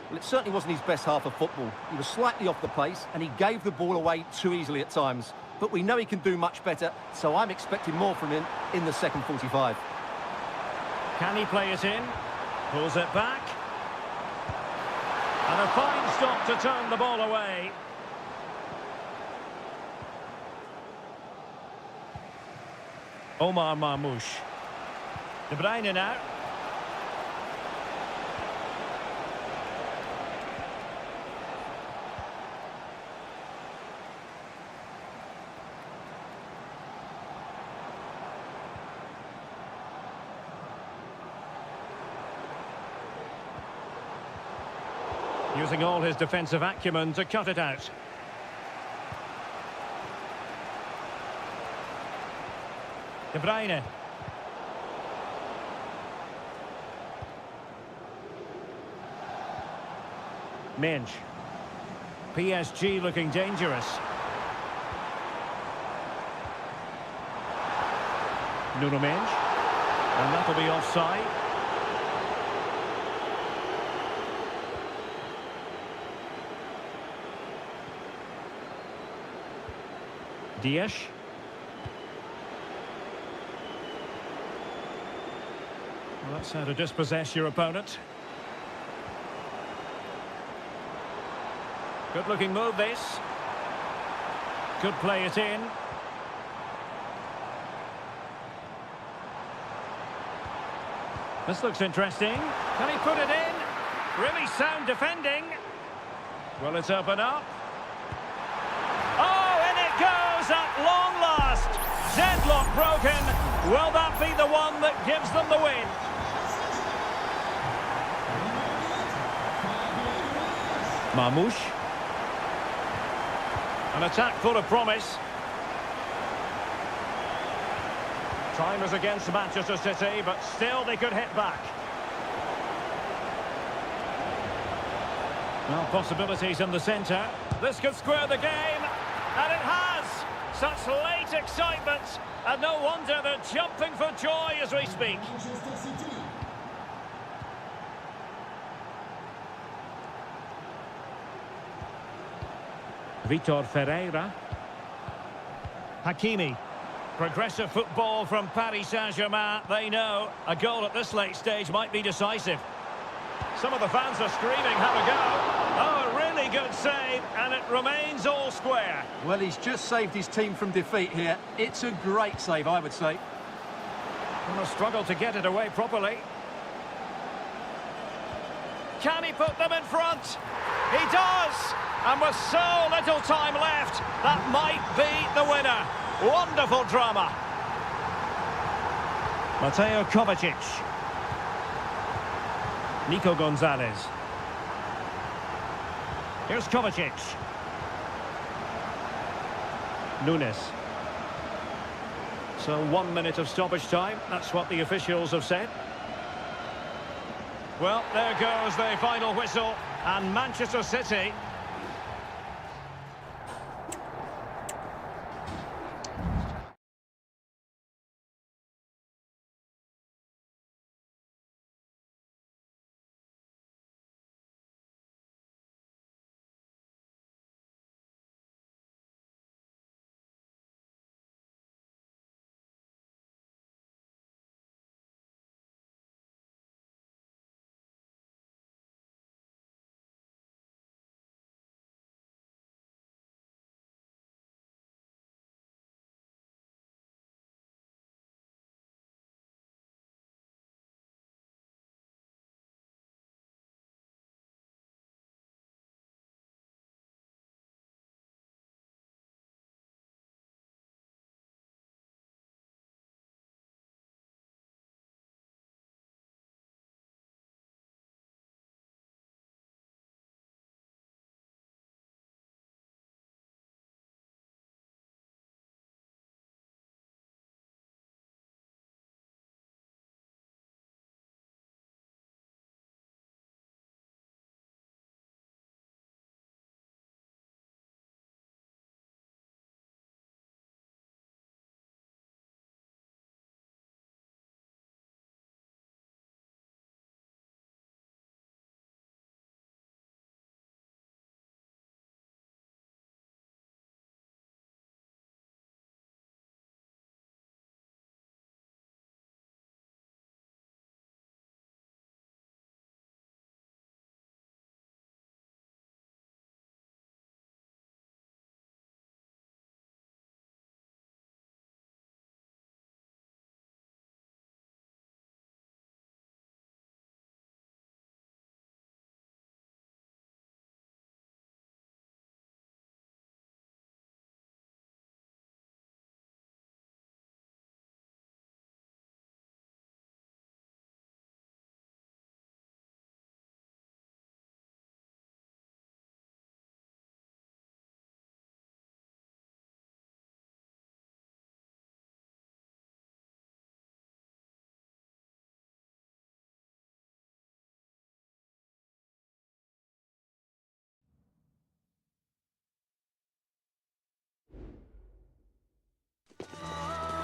Well, it certainly wasn't his best half of football. He was slightly off the pace, and he gave the ball away too easily at times. But we know he can do much better, so I'm expecting more from him in the second 45. Can he play it in? Pulls it back. And a fine stop to turn the ball away. Omar Marmoush. De Bruyne now. Using all his defensive acumen to cut it out. De Bruyne. Minge. PSG looking dangerous. Nuno Minge. And that'll be offside. Dias. Well, that's how to dispossess your opponent. Good looking move, this. Could play it in. This looks interesting. Can he put it in? Really sound defending. Will it open up? Oh, in it goes at long last. Deadlock broken. Will that be the one that gives them the win? Marmoush. An attack full of promise. Time is against Manchester City, but still they could hit back. Well, possibilities in the centre. This could square the game, and it has! Such late excitement, and no wonder they're jumping for joy as we speak. Vitor Ferreira. Hakimi. Progressive football from Paris Saint-Germain. They know a goal at this late stage might be decisive. Some of the fans are screaming, have a go. Oh, a really good save, and it remains all square. Well, he's just saved his team from defeat here. It's a great save, I would say. And a struggle to get it away properly. Can he put them in front? He does! And with so little time left, that might be the winner. Wonderful drama. Mateo Kovacic. Nico Gonzalez. Here's Kovacic. Nunes. So 1 minute of stoppage time. That's what the officials have said. Well, there goes the final whistle. And Manchester City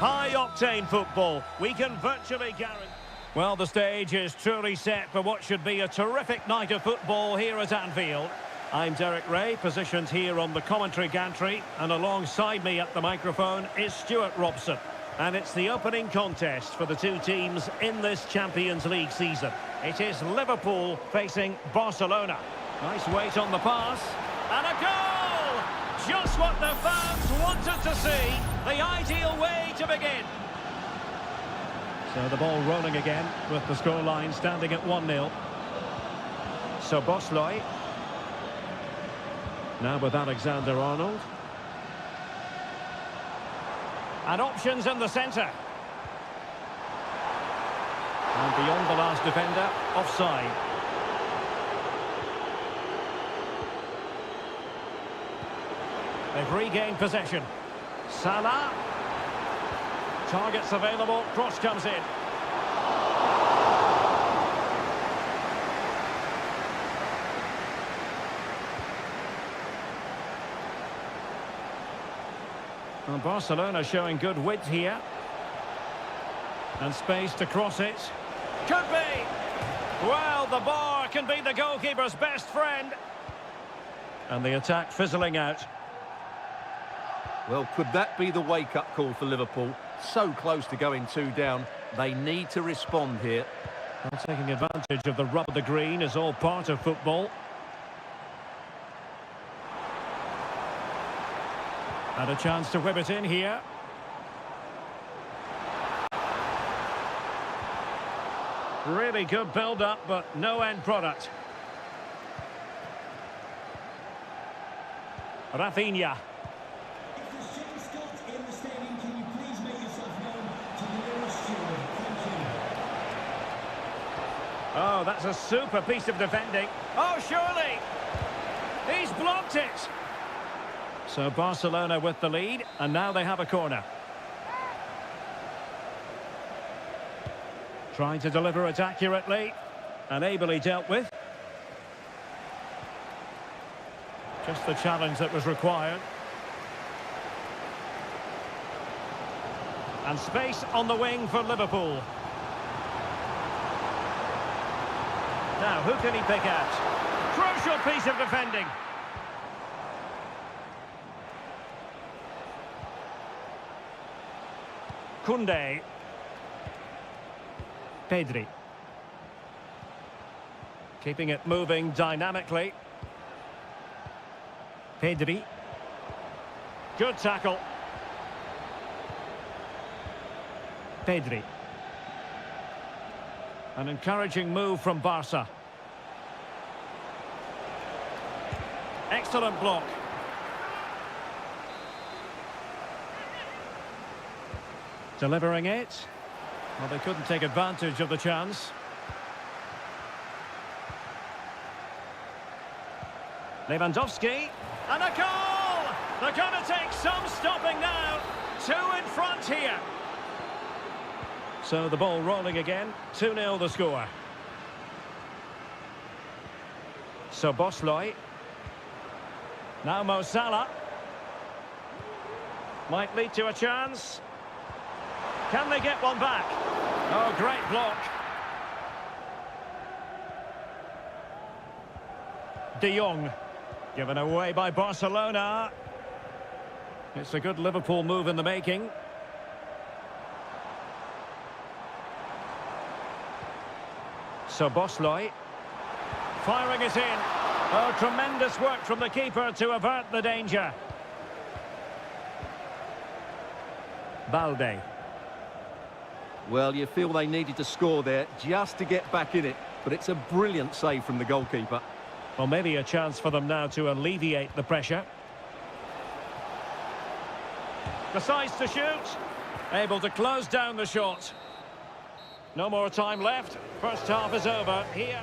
High-octane football. We can virtually guarantee... Well, the stage is truly set for what should be a terrific night of football here at Anfield. I'm Derek Ray, positioned here on the commentary gantry, and alongside me at the microphone is Stuart Robson. And it's the opening contest for the two teams in this Champions League season. It is Liverpool facing Barcelona. Nice weight on the pass. And a goal! Just what the fans wanted to see. The ideal way to begin. So the ball rolling again with the scoreline standing at 1-0. So Bosley. Now with Alexander-Arnold. And options in the centre. And beyond the last defender, offside. They've regained possession. Salah. Targets available, cross comes in. Well, Barcelona showing good width here. And space to cross it. Could be! Well, the bar can be the goalkeeper's best friend. And the attack fizzling out. Well, could that be the wake-up call for Liverpool? So close to going 2 down. They need to respond here. Well, taking advantage of the rub of the green is all part of football. And a chance to whip it in here. Really good build-up, but no end product. Rafinha. Oh, that's a super piece of defending. Oh, surely! He's blocked it! So Barcelona with the lead, and now they have a corner. Trying to deliver it accurately, and ably dealt with. Just the challenge that was required. And space on the wing for Liverpool. Now, who can he pick out? Crucial piece of defending. Koundé. Pedri. Keeping it moving dynamically. Pedri. Good tackle. Pedri. An encouraging move from Barca. Excellent block. Delivering it. Well, they couldn't take advantage of the chance. Lewandowski. And a goal! They're going to take some stopping now. 2 in front here. So the ball rolling again. 2-0 the score. So Bosley. Now Mo Salah. Might lead to a chance. Can they get one back? Oh, great block. De Jong. Given away by Barcelona. It's a good Liverpool move in the making. So Bosley. Firing it in. Oh, tremendous work from the keeper to avert the danger. Balde. Well, you feel they needed to score there just to get back in it. But it's a brilliant save from the goalkeeper. Well, maybe a chance for them now to alleviate the pressure. Decides to shoot. Able to close down the shot. No more time left. First half is over here.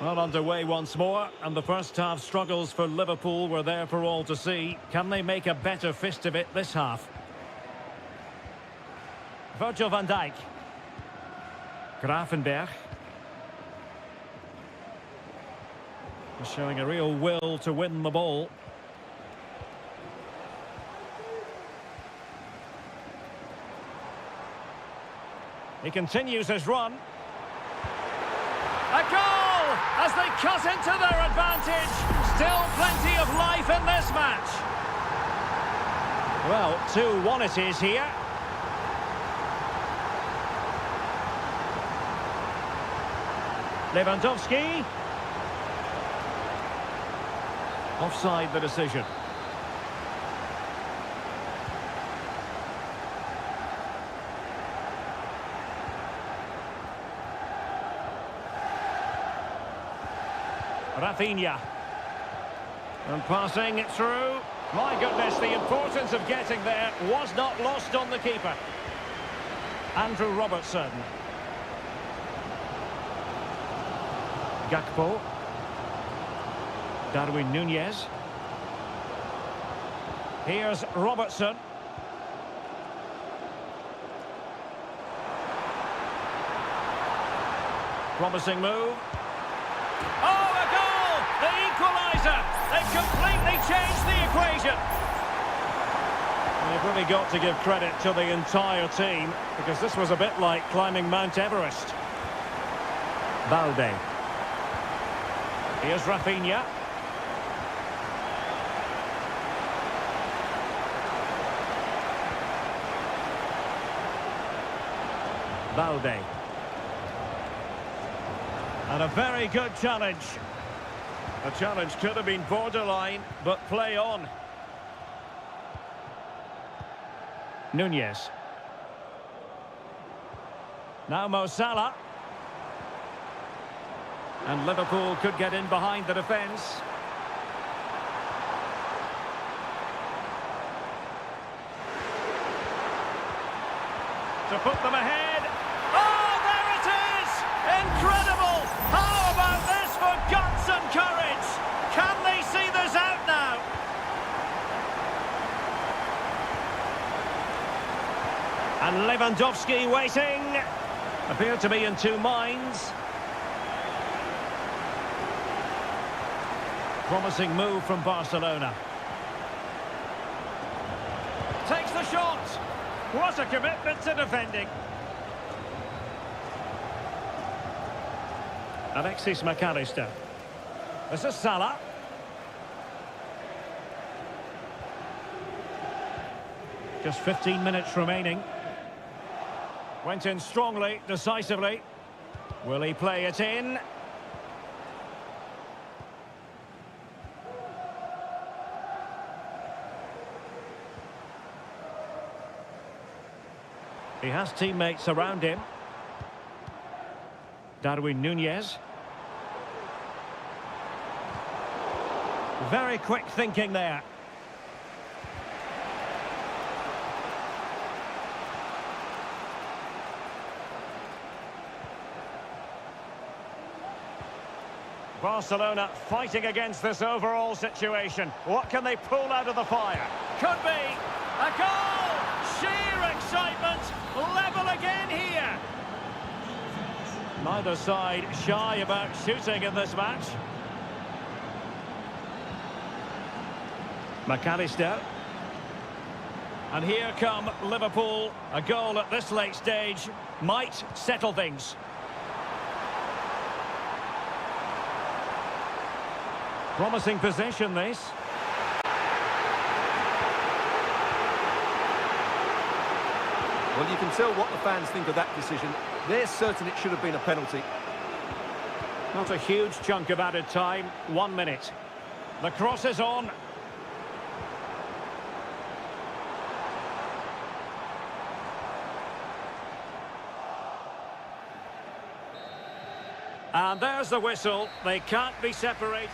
Well, underway once more, and the first half struggles for Liverpool were there for all to see. Can they make a better fist of it this half? Virgil van Dijk. Gravenberg. Showing a real will to win the ball. He continues his run. A goal as they cut into their advantage. Still plenty of life in this match. Well, 2-1 it is here. Lewandowski. Offside the decision. Rafinha. And passing it through. My goodness, the importance of getting there was not lost on the keeper. Andrew Robertson. Gakpo. Darwin Nunez. Here's Robertson. Promising move. Oh, a goal! The equaliser! They've completely changed the equation. They've really got to give credit to the entire team, because this was a bit like climbing Mount Everest. Balde. Here's Rafinha. Balde. And a very good challenge. The challenge could have been borderline, but play on. Nunez. Now Mo Salah. And Liverpool could get in behind the defence. To put them ahead. Oh, there it is! Incredible! How about this for guts and courage? Can they see this out now? And Lewandowski waiting. Appeared to be in two minds. Promising move from Barcelona. Takes the shot. What a commitment to defending. Alexis McAllister. This is Salah. Just 15 minutes remaining. Went in strongly, decisively. Will he play it in? He has teammates around him. Darwin Nunez. Very quick thinking there. Barcelona fighting against this overall situation. What can they pull out of the fire? Could be a goal! Sheer excitement! Level again here! Neither side shy about shooting in this match. McAllister. And here come Liverpool. A goal at this late stage might settle things. Promising possession, this. Well, you can tell what the fans think of that decision. They're certain it should have been a penalty. Not a huge chunk of added time. 1 minute. The cross is on. And there's the whistle. They can't be separated.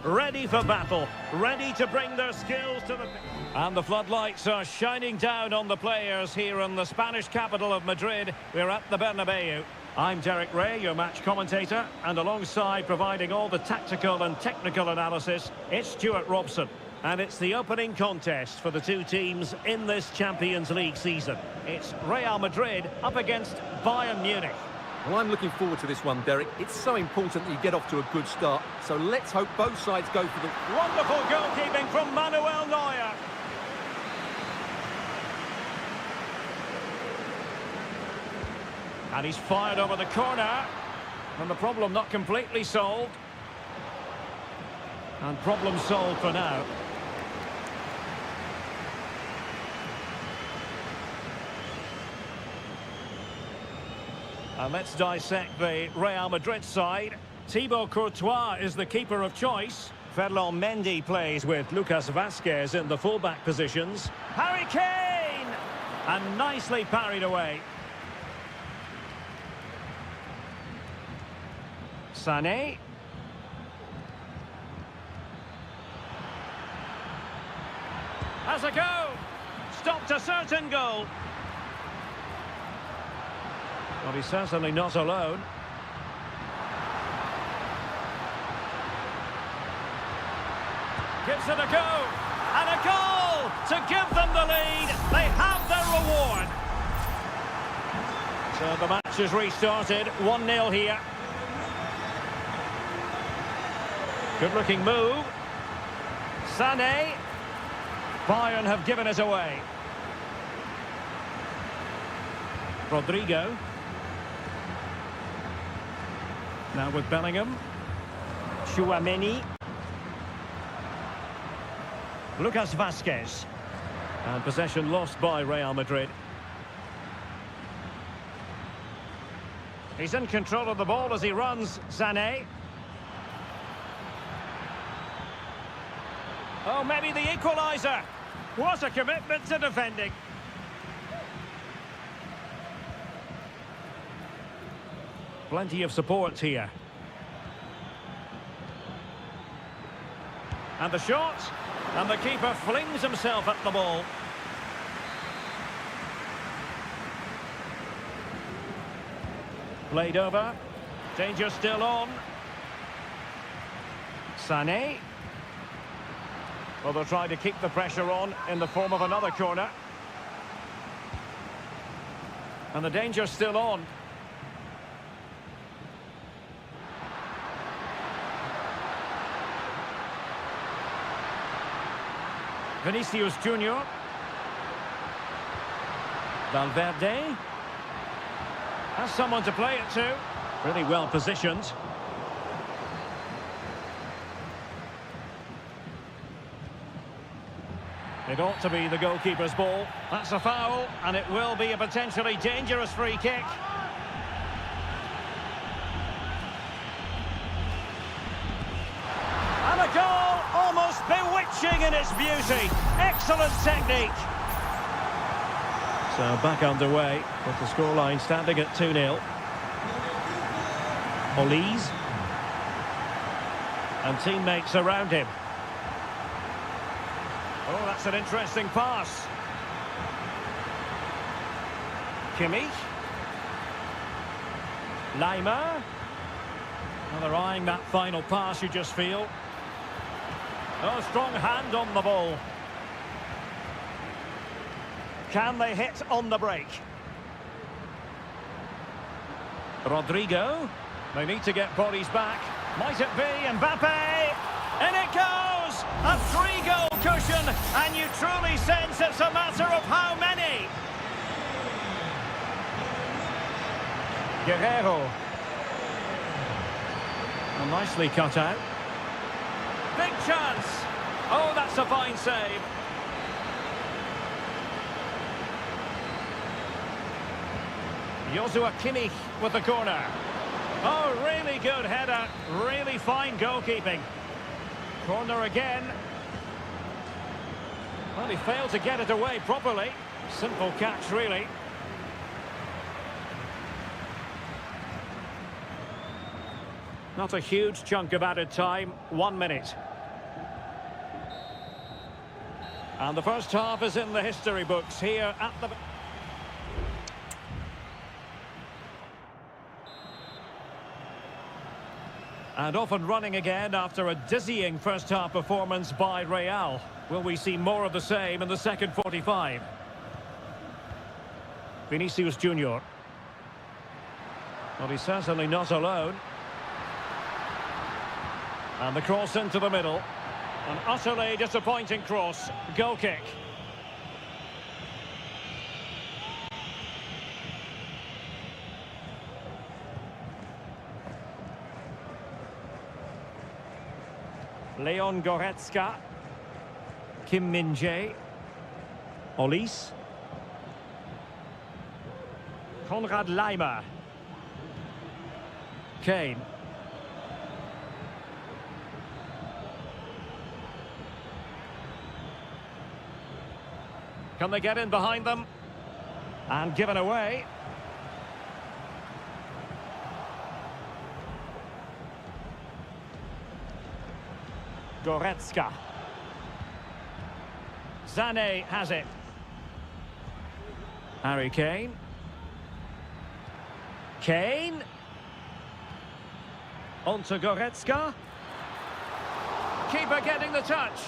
ready for battle, ready to bring their skills to the... And the floodlights are shining down on the players here in the Spanish capital of Madrid. We're at the Bernabeu. I'm Derek Ray, your match commentator, and alongside providing all the tactical and technical analysis, it's Stuart Robson. And it's the opening contest for the two teams in this Champions League season. It's Real Madrid up against Bayern Munich. Well, I'm looking forward to this one, Derek. It's so important that you get off to a good start. So let's hope both sides go for the... Wonderful goalkeeping from Manuel Neuer. And he's fired over the corner. And the problem not completely solved. And problem solved for now. And let's dissect the Real Madrid side. Thibaut Courtois is the keeper of choice. Ferland Mendy plays with Lucas Vazquez in the fullback positions. Harry Kane! And nicely parried away. Sané. Has a go. Stopped a certain goal. Well, he's certainly not alone. Gives it a go. And a goal to give them the lead. They have their reward. So the match is restarted. 1-0 here. Good-looking move. Sané. Bayern have given it away. Rodrigo. Now with Bellingham. Tchouaméni. Lucas Vazquez. And possession lost by Real Madrid. He's in control of the ball as he runs. Sané. Oh, maybe the equaliser. What a commitment to defending. Plenty of support here. And the shot. And the keeper flings himself at the ball. Played over. Danger still on. Sané. Well, they'll try to keep the pressure on in the form of another corner. And the danger's still on. Vinicius Junior. Valverde. Has someone to play it to. Really well positioned. It ought to be the goalkeeper's ball. That's a foul, and it will be a potentially dangerous free kick. And a goal, almost bewitching in its beauty. Excellent technique. So back underway, with the scoreline standing at 2-0. Olise. And teammates around him. Oh, that's an interesting pass. Kimmich. Lima. Well, they're eyeing that final pass, you just feel. Oh, strong hand on the ball. Can they hit on the break? Rodrigo. They need to get bodies back. Might it be Mbappe? In it goes! A 3-goal cushion, and you truly sense it's a matter of how many. Guerrero. Well, nicely cut out. Big chance. Oh, that's a fine save. Joshua Kimmich with the corner. Oh, really good header. Really fine goalkeeping. Corner again. Well, he failed to get it away properly. Simple catch, really. Not a huge chunk of added time. 1 minute. And the first half is in the history books here at the... And off and running again after a dizzying first-half performance by Real. Will we see more of the same in the second 45? Vinicius Junior. Well, he's certainly not alone. And the cross into the middle. An utterly disappointing cross. Goal kick. Leon Goretzka. Kim Min-jae. Olise. Konrad Laimer. Kane. Can they get in behind them? And given away. Goretzka. Sané has it. Harry Kane. Kane. On to Goretzka. Keeper getting the touch.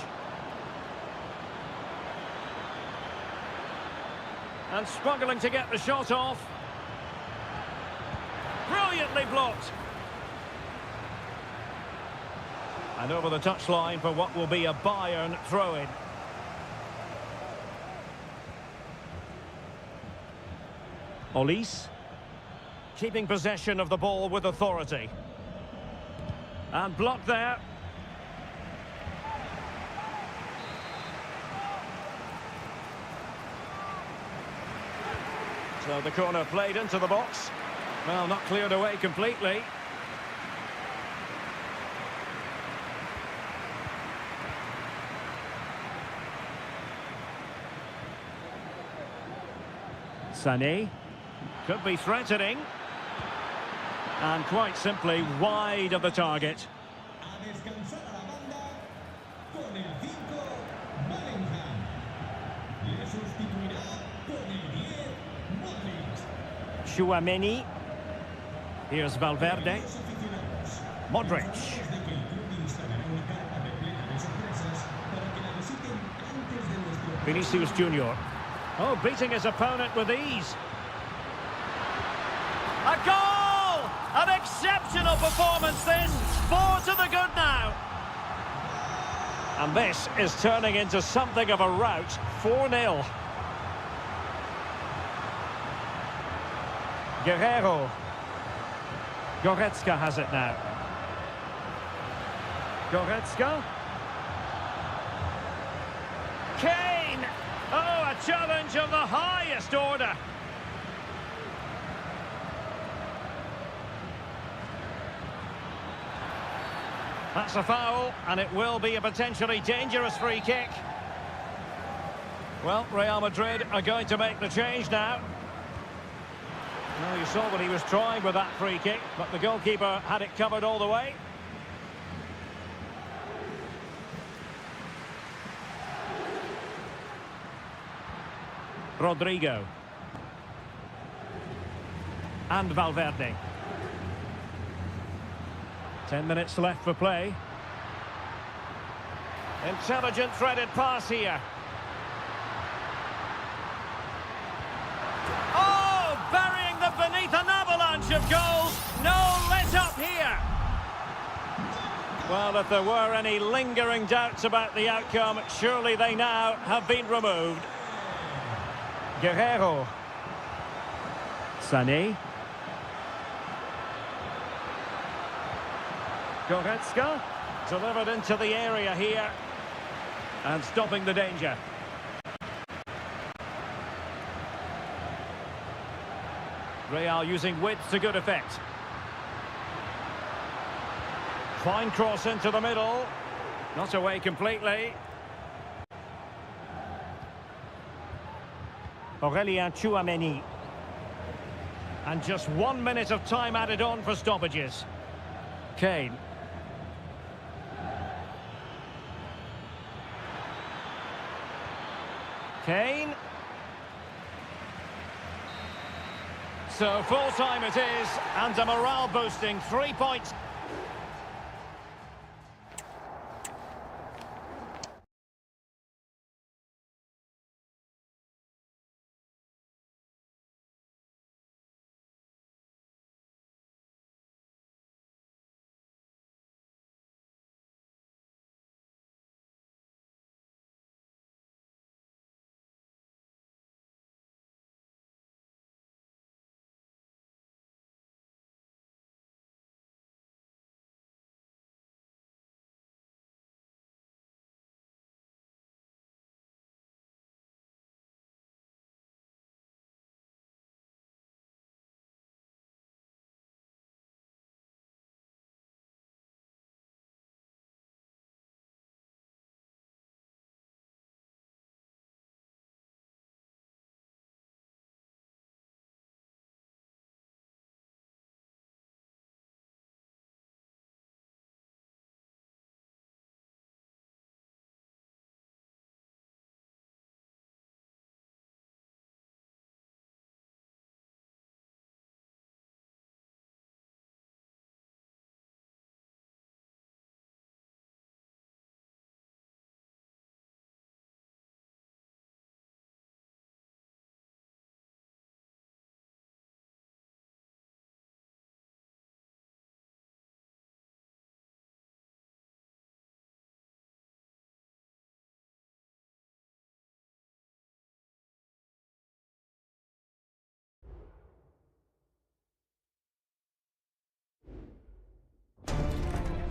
And struggling to get the shot off. Brilliantly blocked. And over the touchline for what will be a Bayern throw-in. Olise. Keeping possession of the ball with authority. And blocked there. So the corner played into the box. Well, not cleared away completely. Sané. Could be threatening. And quite simply wide of the target. Tchouaméni. Here's Valverde. Modric. Vinicius Junior. Oh, beating his opponent with ease. A goal! An exceptional performance this. 4 to the good now. And this is turning into something of a rout. 4-0. Guerrero. Goretzka has it now. Goretzka. Kane! Oh, a challenge of the highest order. That's a foul, and it will be a potentially dangerous free kick. Well, Real Madrid are going to make the change now. Well, you saw what he was trying with that free kick, but the goalkeeper had it covered all the way. Rodrigo. And Valverde. 10 minutes left for play. Intelligent threaded pass here. Oh, burying them beneath an avalanche of goals. No let up here. Well, if there were any lingering doubts about the outcome, surely they now have been removed. Guerrero. Sané. Goretzka. Delivered into the area here. And stopping the danger. Real using width to good effect. Fine cross into the middle. Not away completely. Aurélien Tchouaméni. And just 1 minute of time added on for stoppages. Kane. Kane. So full time it is, and a morale boosting 3 points.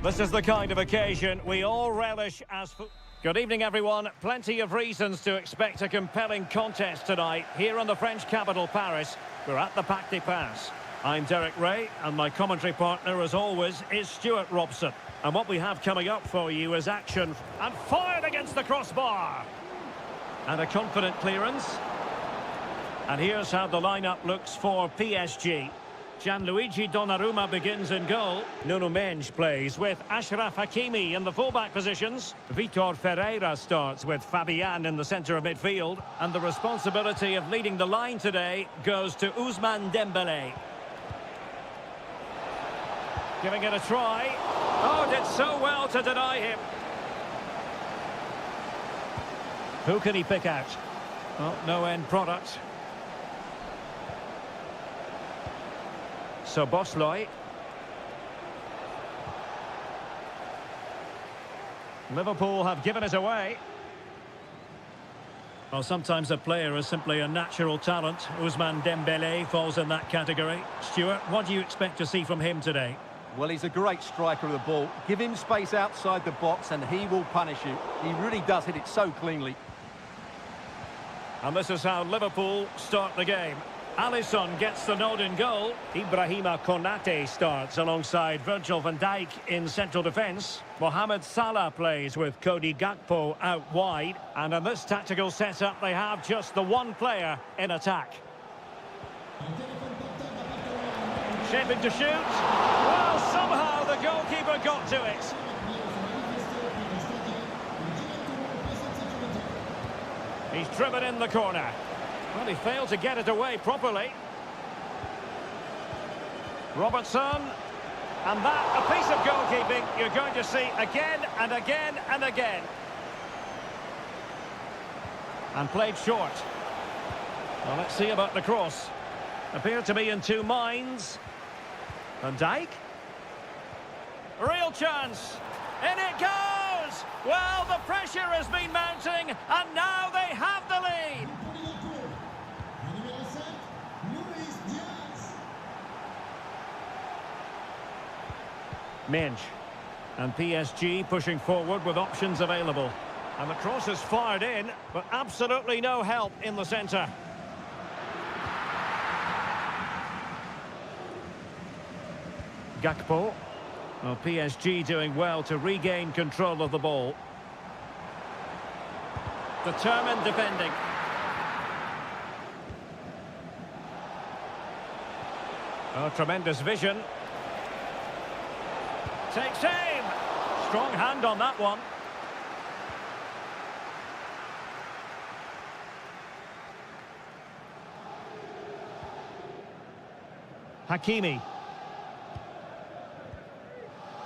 This is the kind of occasion we all relish as... Good evening, everyone. Plenty of reasons to expect a compelling contest tonight here in the French capital, Paris. We're at the Parc des Princes. I'm Derek Ray, and my commentary partner, as always, is Stuart Robson. And what we have coming up for you is action and fired against the crossbar. And a confident clearance. And here's how the lineup looks for PSG. Gianluigi Donnarumma begins in goal. Nuno Mendes plays with Achraf Hakimi in the fullback positions. Vitor Ferreira starts with Fabian in the centre of midfield. And the responsibility of leading the line today goes to Ousmane Dembélé. Giving it a try. Oh, did so well to deny him. Who can he pick out? Well, no end product. So Bosloy. Liverpool have given it away. Well, sometimes a player is simply a natural talent. Ousmane Dembélé falls in that category. Stuart, what do you expect to see from him today? Well, he's a great striker of the ball. Give him space outside the box and he will punish you. He really does hit it so cleanly. And this is how Liverpool start the game. Alisson gets the nod in goal. Ibrahima Konate starts alongside Virgil van Dijk in central defence. Mohamed Salah plays with Cody Gakpo out wide. And in this tactical setup, they have just the one player in attack. Shaping to shoot. Well, somehow the goalkeeper got to it. He's driven in the corner. Well, he failed to get it away properly. Robertson. And that, a piece of goalkeeping you're going to see again and again and again. And played short. Well, let's see about the cross. Appeared to be in two minds. Van Dijk. Real chance. In it goes! Well, the pressure has been mounting, and now they have the lead. Mendes. And PSG pushing forward with options available. And the cross is fired in, but absolutely no help in the centre. Gakpo. Well, PSG doing well to regain control of the ball. Determined defending. Oh, tremendous vision. Takes aim. Strong hand on that one. Hakimi.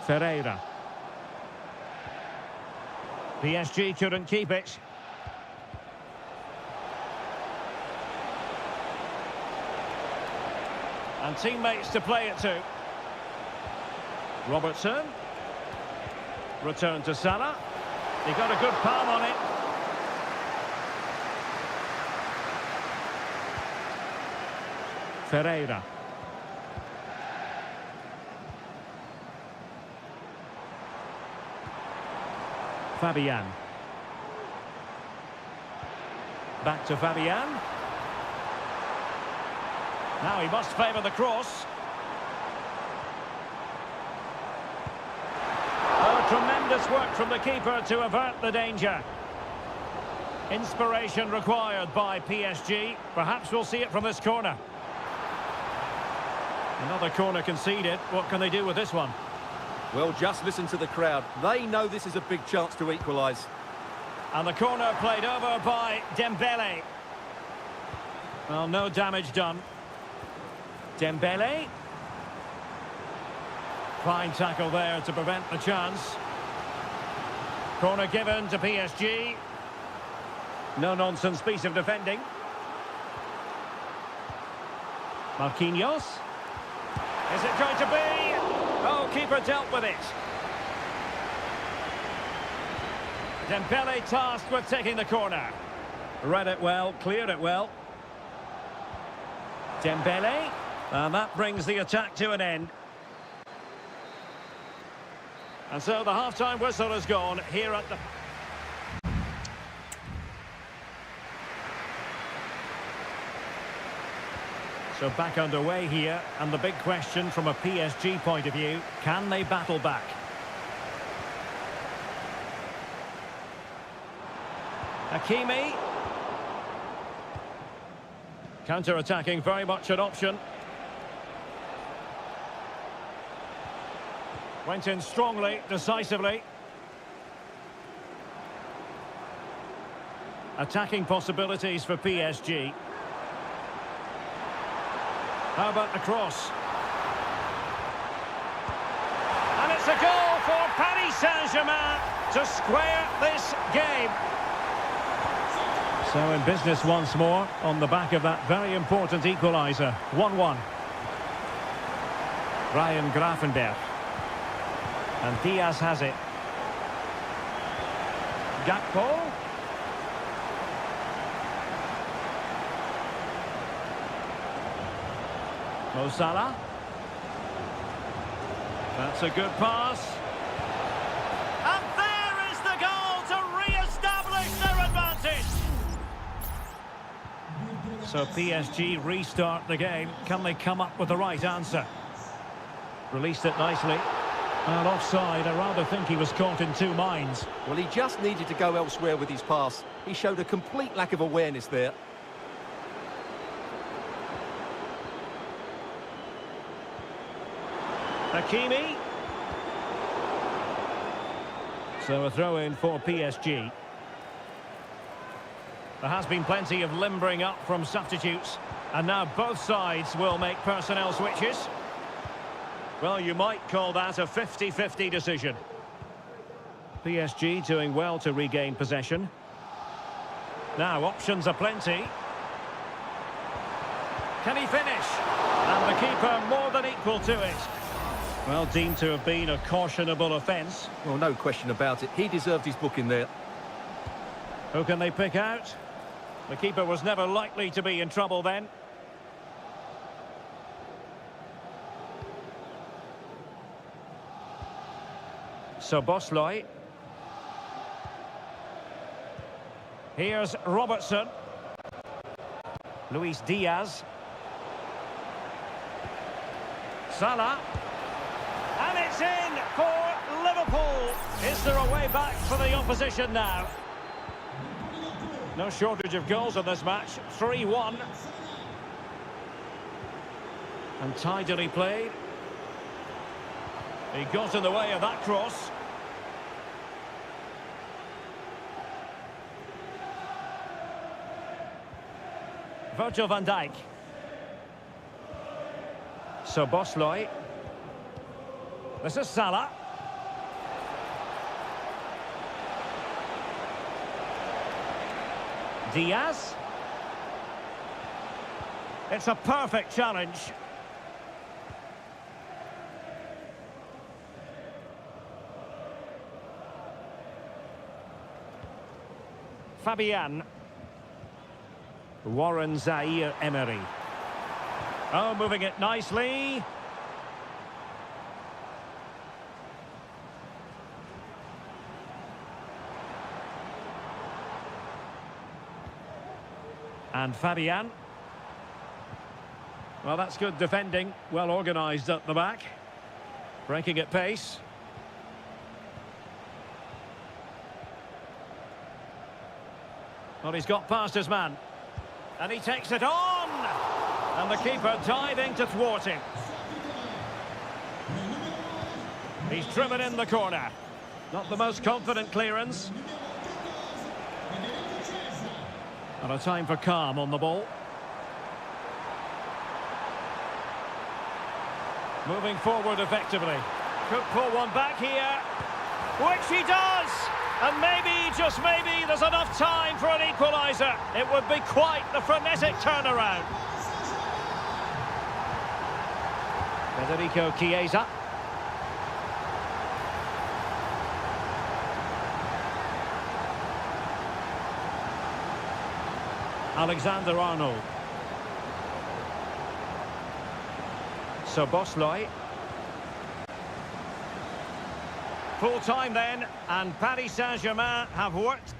Ferreira. PSG couldn't keep it. And teammates to play it to. Robertson. Return to Salah. He got a good palm on it. Ferreira. Fabian. Back to Fabian. Now he must favour the cross. Oh, tremendous work from the keeper to avert the danger. Inspiration required by PSG. Perhaps we'll see it from this corner. Another corner conceded. What can they do with this one? Well, just listen to the crowd. They know this is a big chance to equalise. And the corner played over by Dembele. Well, no damage done. Dembele. Fine tackle there to prevent the chance. Corner given to PSG. No-nonsense piece of defending. Marquinhos. Is it going to be? Oh, keeper dealt with it. Dembele tasked with taking the corner. Read it well, cleared it well. Dembele. And that brings the attack to an end. And so the half-time whistle has gone here at the... So back underway here, and the big question from a PSG point of view, can they battle back? Hakimi. Counter-attacking, very much an option. Went in strongly, decisively. Attacking possibilities for PSG. How about the cross? And it's a goal for Paris Saint-Germain to square this game. So in business once more on the back of that very important equaliser. 1-1. Ryan Gravenberch. And Diaz has it. Gakpo. Mo Salah. That's a good pass. And there is the goal to re-establish their advantage. So PSG restart the game. Can they come up with the right answer? Released it nicely. And offside, I rather think he was caught in two minds. Well, he just needed to go elsewhere with his pass. He showed a complete lack of awareness there. Hakimi. So a throw-in for PSG. There has been plenty of limbering up from substitutes. And now both sides will make personnel switches. Well, you might call that a 50-50 decision. PSG doing well to regain possession. Now, options are plenty. Can he finish? And the keeper more than equal to it. Well, deemed to have been a cautionable offence. Well, no question about it. He deserved his booking there. Who can they pick out? The keeper was never likely to be in trouble then. So Bosley. Here's Robertson. Luis Diaz. Salah. And it's in for Liverpool. Is there a way back for the opposition now? No shortage of goals in this match. 3-1. And tidily played. He got in the way of that cross. Virgil van Dijk. So Bosloy. This is Salah. Diaz. It's a perfect challenge. Fabian. Warren Zaire-Emery. Oh, moving it nicely. And Fabian. Well, that's good defending. Well organised at the back. Breaking at pace. Well, he's got past his man. And he takes it on! And the keeper diving to thwart him. He's driven in the corner. Not the most confident clearance. And a time for calm on the ball. Moving forward effectively. Could pull one back here. Which he does! And maybe, just maybe, there's enough time for an equaliser. It would be quite the frenetic turnaround. Federico Chiesa. Alexander-Arnold. So Bosloy. Full time then, and Paris Saint-Germain have worked.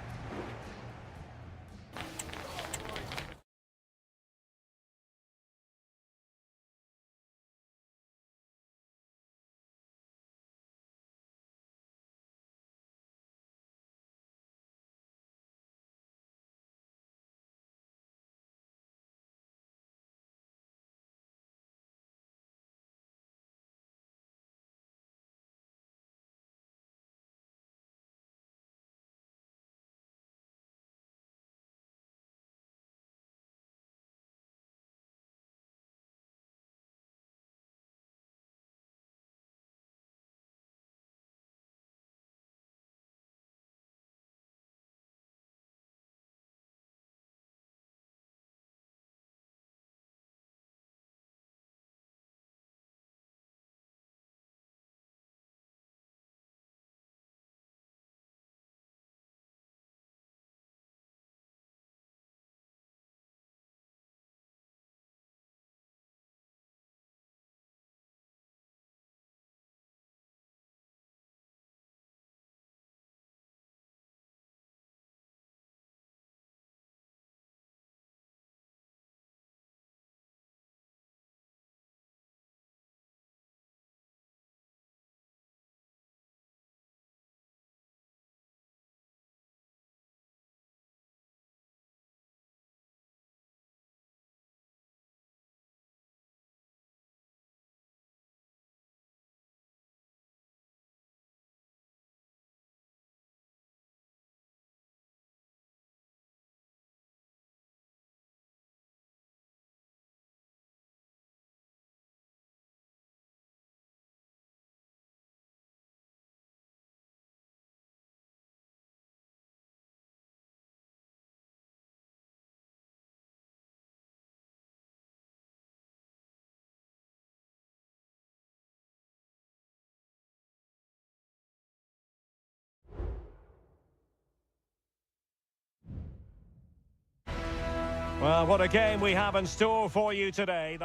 Well, what a game we have in store for you today.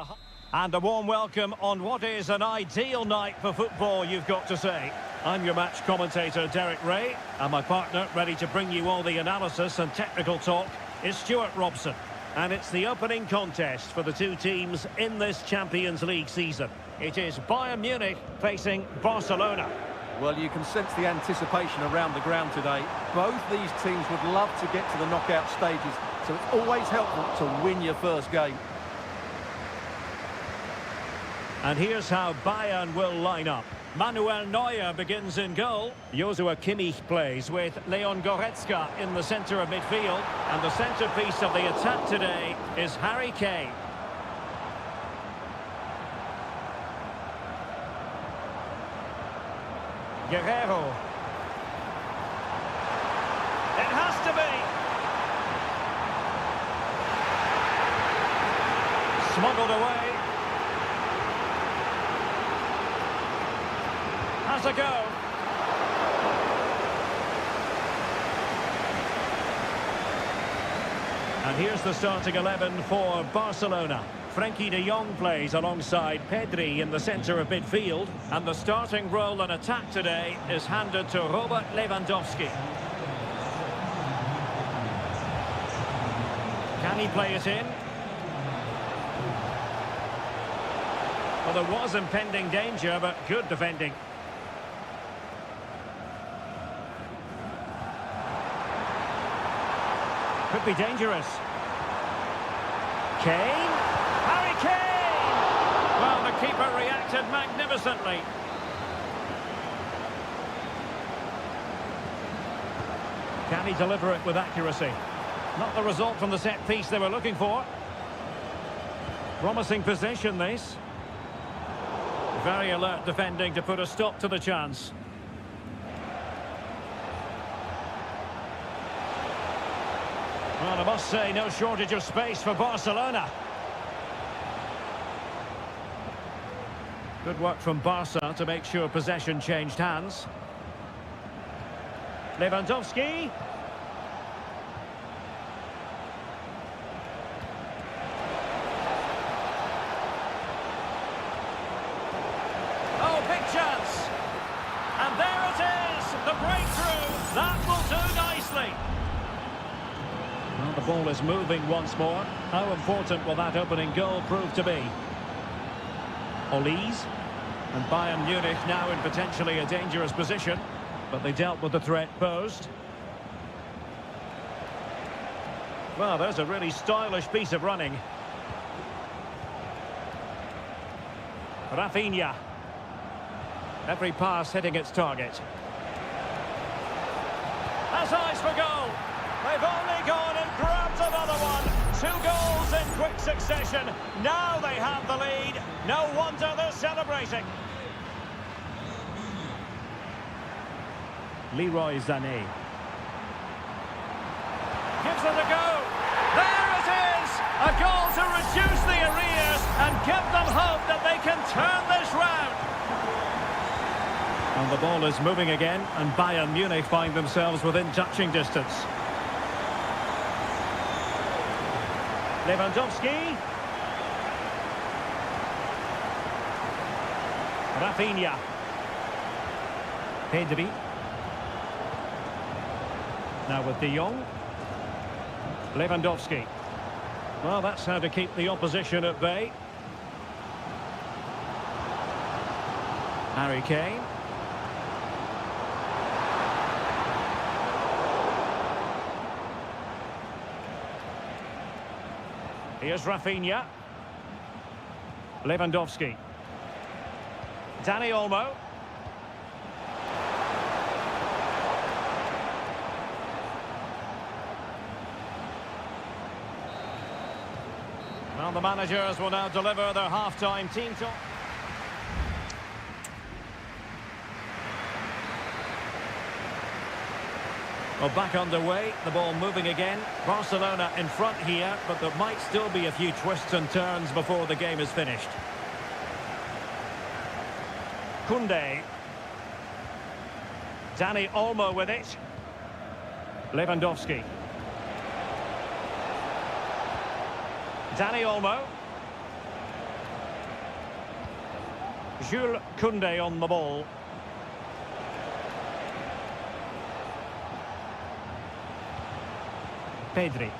And a warm welcome on what is an ideal night for football, you've got to say. I'm your match commentator, Derek Ray, and my partner, ready to bring you all the analysis and technical talk, is Stuart Robson. And it's the opening contest for the two teams in this Champions League season. It is Bayern Munich facing Barcelona. Well, you can sense the anticipation around the ground today. Both these teams would love to get to the knockout stages, so it's always helpful to win your first game. And here's how Bayern will line up. Manuel Neuer begins in goal. Joshua Kimmich plays with Leon Goretzka in the centre of midfield. And the centrepiece of the attack today is Harry Kane. Guerrero. It has to be. Smuggled away. Has a go. And here's the starting 11 for Barcelona. Frenkie de Jong plays alongside Pedri in the centre of midfield. And the starting role in attack today is handed to Robert Lewandowski. Can he play it in? Well, there was impending danger, but good defending. Could be dangerous. Kane? Harry Kane! Well, the keeper reacted magnificently. Can he deliver it with accuracy? Not the result from the set piece they were looking for. Promising possession, this. Very alert defending to put a stop to the chance. Well, I must say, no shortage of space for Barcelona. Good work from Barca to make sure possession changed hands. Lewandowski. Oh, big chance. And there it is, the breakthrough. That will do nicely. Well, the ball is moving once more. How important will that opening goal prove to be? Olise. And Bayern Munich now in potentially a dangerous position. But they dealt with the threat posed. Well, there's a really stylish piece of running. Rafinha. Every pass hitting its target. Has eyes for goal. They've only gone and grabbed another one. 2 goals in quick succession. Now they have the lead. No wonder they're celebrating. Leroy Sané. Gives it a go. There it is! A goal to reduce the arrears and give them hope that they can turn this round. And the ball is moving again, and Bayern Munich find themselves within touching distance. Lewandowski. Rafinha. Pedri. Now with de Jong. Lewandowski. Well, that's how to keep the opposition at bay. Harry Kane. Here's Rafinha. Lewandowski. Dani Olmo. Well, the managers will now deliver their half-time team talk. Well, back underway, the ball moving again. Barcelona in front here, but there might still be a few twists and turns before the game is finished. Koundé. Dani Olmo with it. Lewandowski. Dani Olmo. Jules Koundé on the ball. Pedri.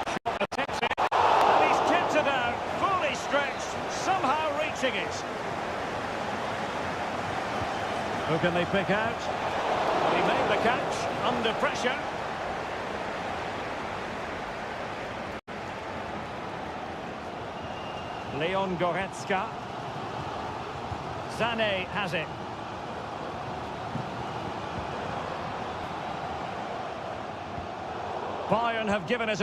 Shot attempts it, and he's tipped it out, fully stretched, somehow reaching it. Who can they pick out? Well, he made the catch, under pressure. Leon Goretzka. Sané has it. Bayern have given it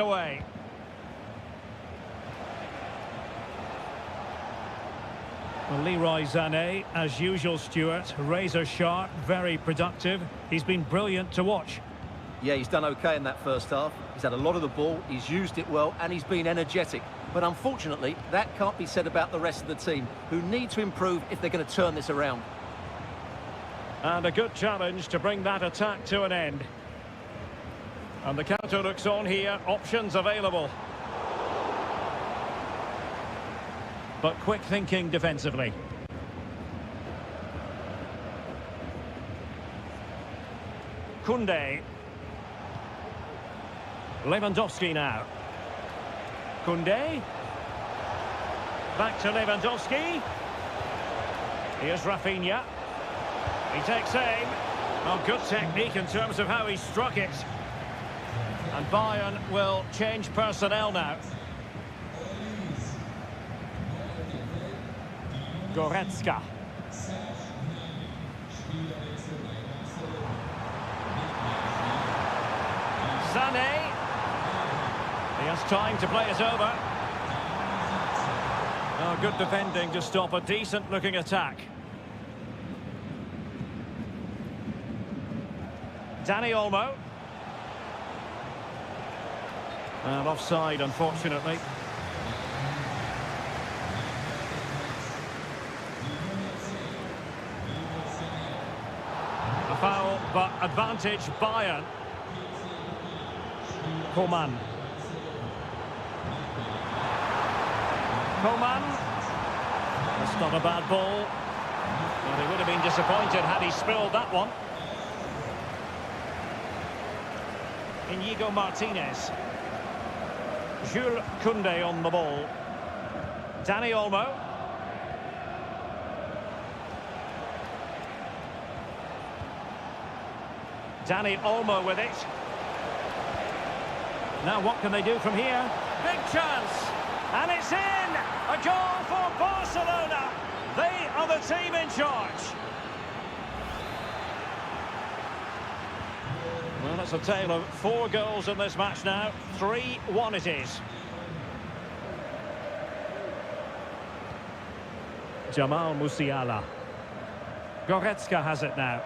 Well, Leroy Sané, as usual, Stuart, razor sharp, very productive. He's been brilliant to watch. Yeah, he's done okay in that first half. He's had a lot of the ball, he's used it well, and he's been energetic. But unfortunately, that can't be said about the rest of the team, who need to improve if they're going to turn this around. And a good challenge to bring that attack to an end. And the counter looks on here, options available. But quick thinking defensively. Koundé. Lewandowski now. Koundé. Back to Lewandowski. Here's Rafinha. He takes aim. Oh, good technique in terms of how he struck it. And Bayern will change personnel now. Goretzka. Sané. He has time to play it over. Oh, good defending to stop a decent-looking attack. Dani Olmo. And offside, unfortunately. A foul, but advantage Bayern. Coman. Coman. That's not a bad ball. Well, he would have been disappointed had he spilled that one. Inigo Martinez. Jules Koundé on the ball. Dani Olmo. Dani Olmo with it. Now what can they do from here? Big chance. And it's in! A goal for Barcelona. They are the team in charge. Well, it's a tale of 4 goals in this match now. 3-1 it is. Jamal Musiala. Goretzka has it now.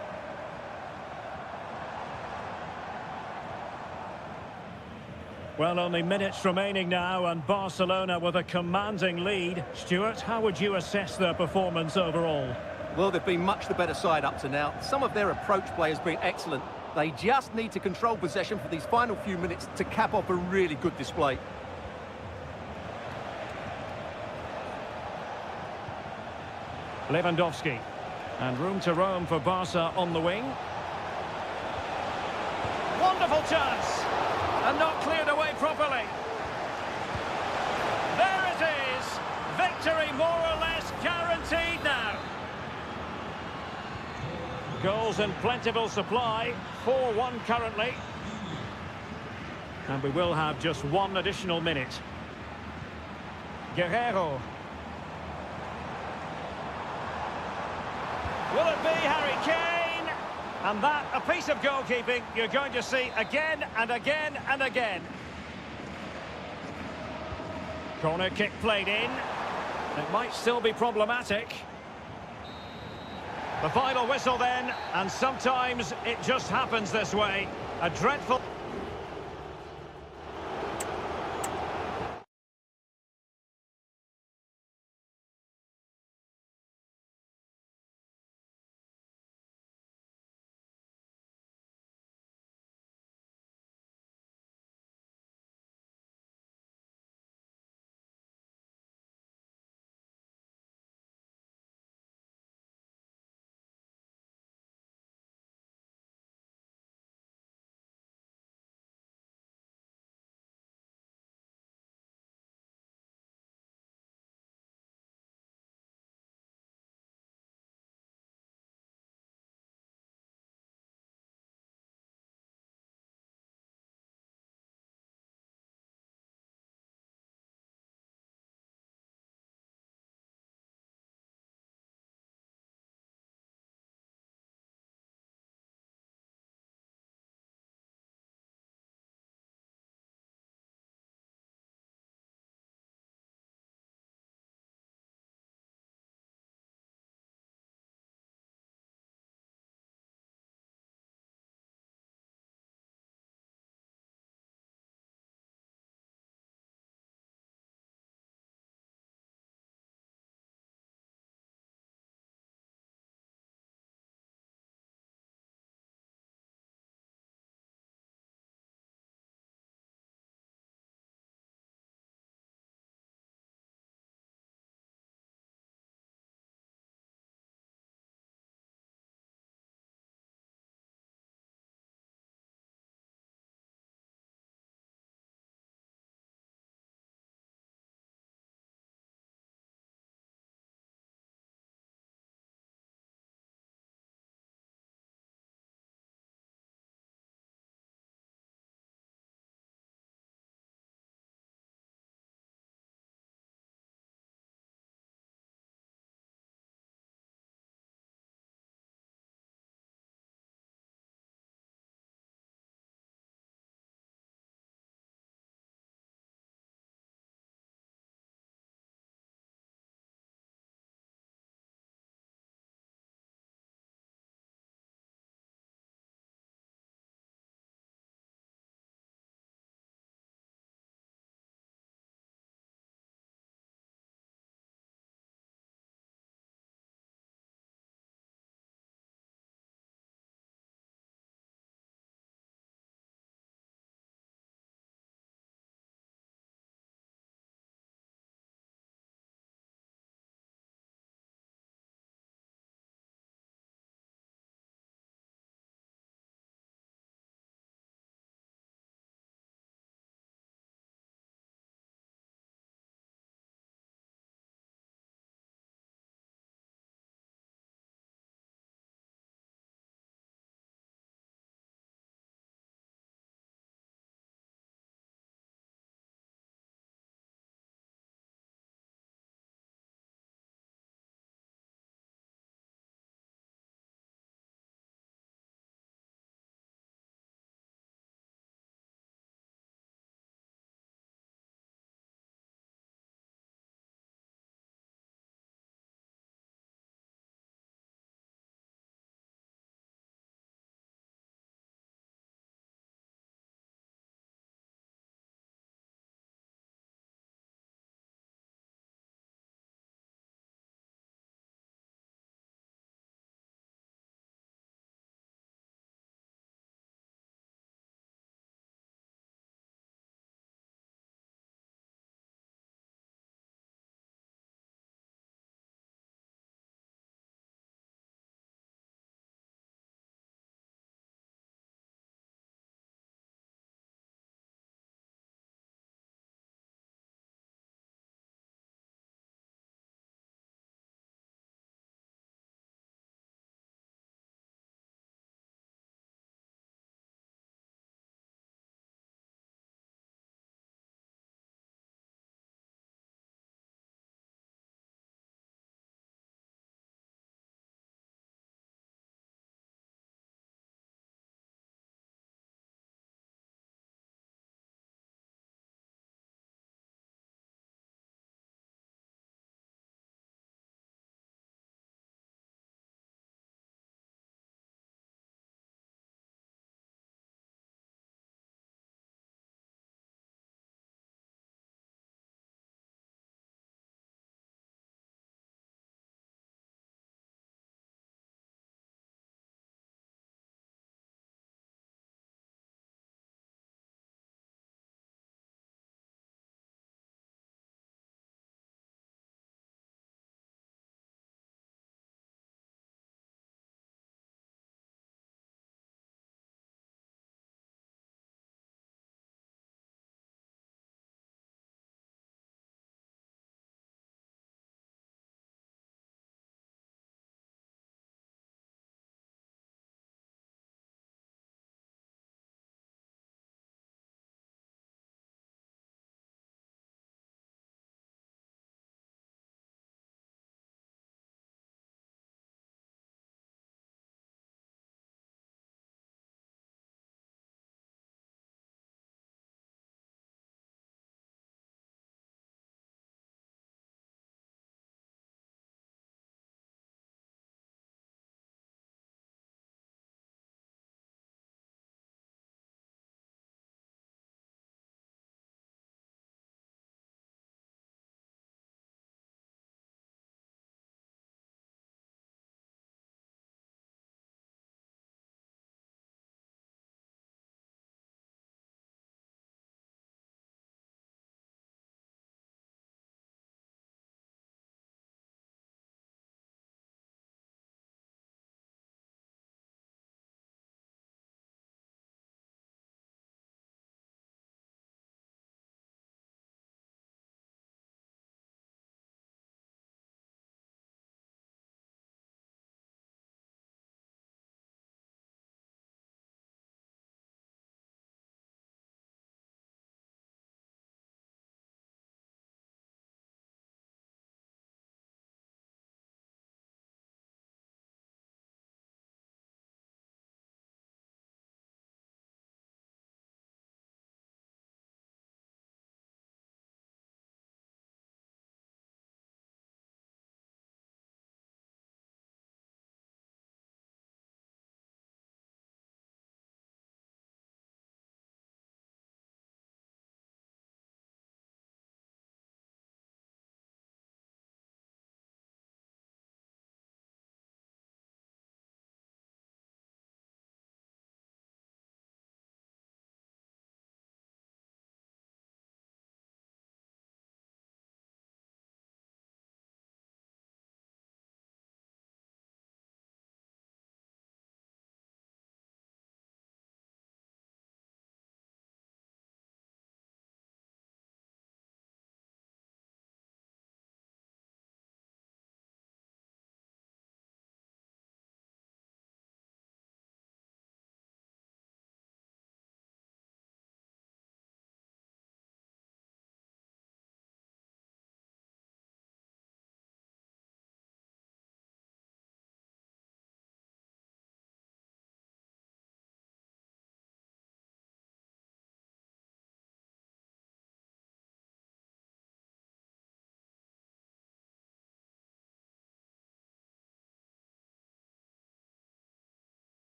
Well, only minutes remaining now, and Barcelona with a commanding lead. Stuart, how would you assess their performance overall? Well, they've been much the better side up to now. Some of their approach play has been excellent. They just need to control possession for these final few minutes to cap off a really good display. Lewandowski. And room to roam for Barca on the wing. Wonderful chance! And not cleared away properly. There it is! Victory more or less guaranteed now. Goals in plentiful supply. 4-1 currently. And we will have just 1 additional minute. Guerrero. Will it be Harry Kane? And that, a piece of goalkeeping you're going to see again and again and again. Corner kick played in. It might still be problematic. The final whistle then, and sometimes it just happens this way. A dreadful...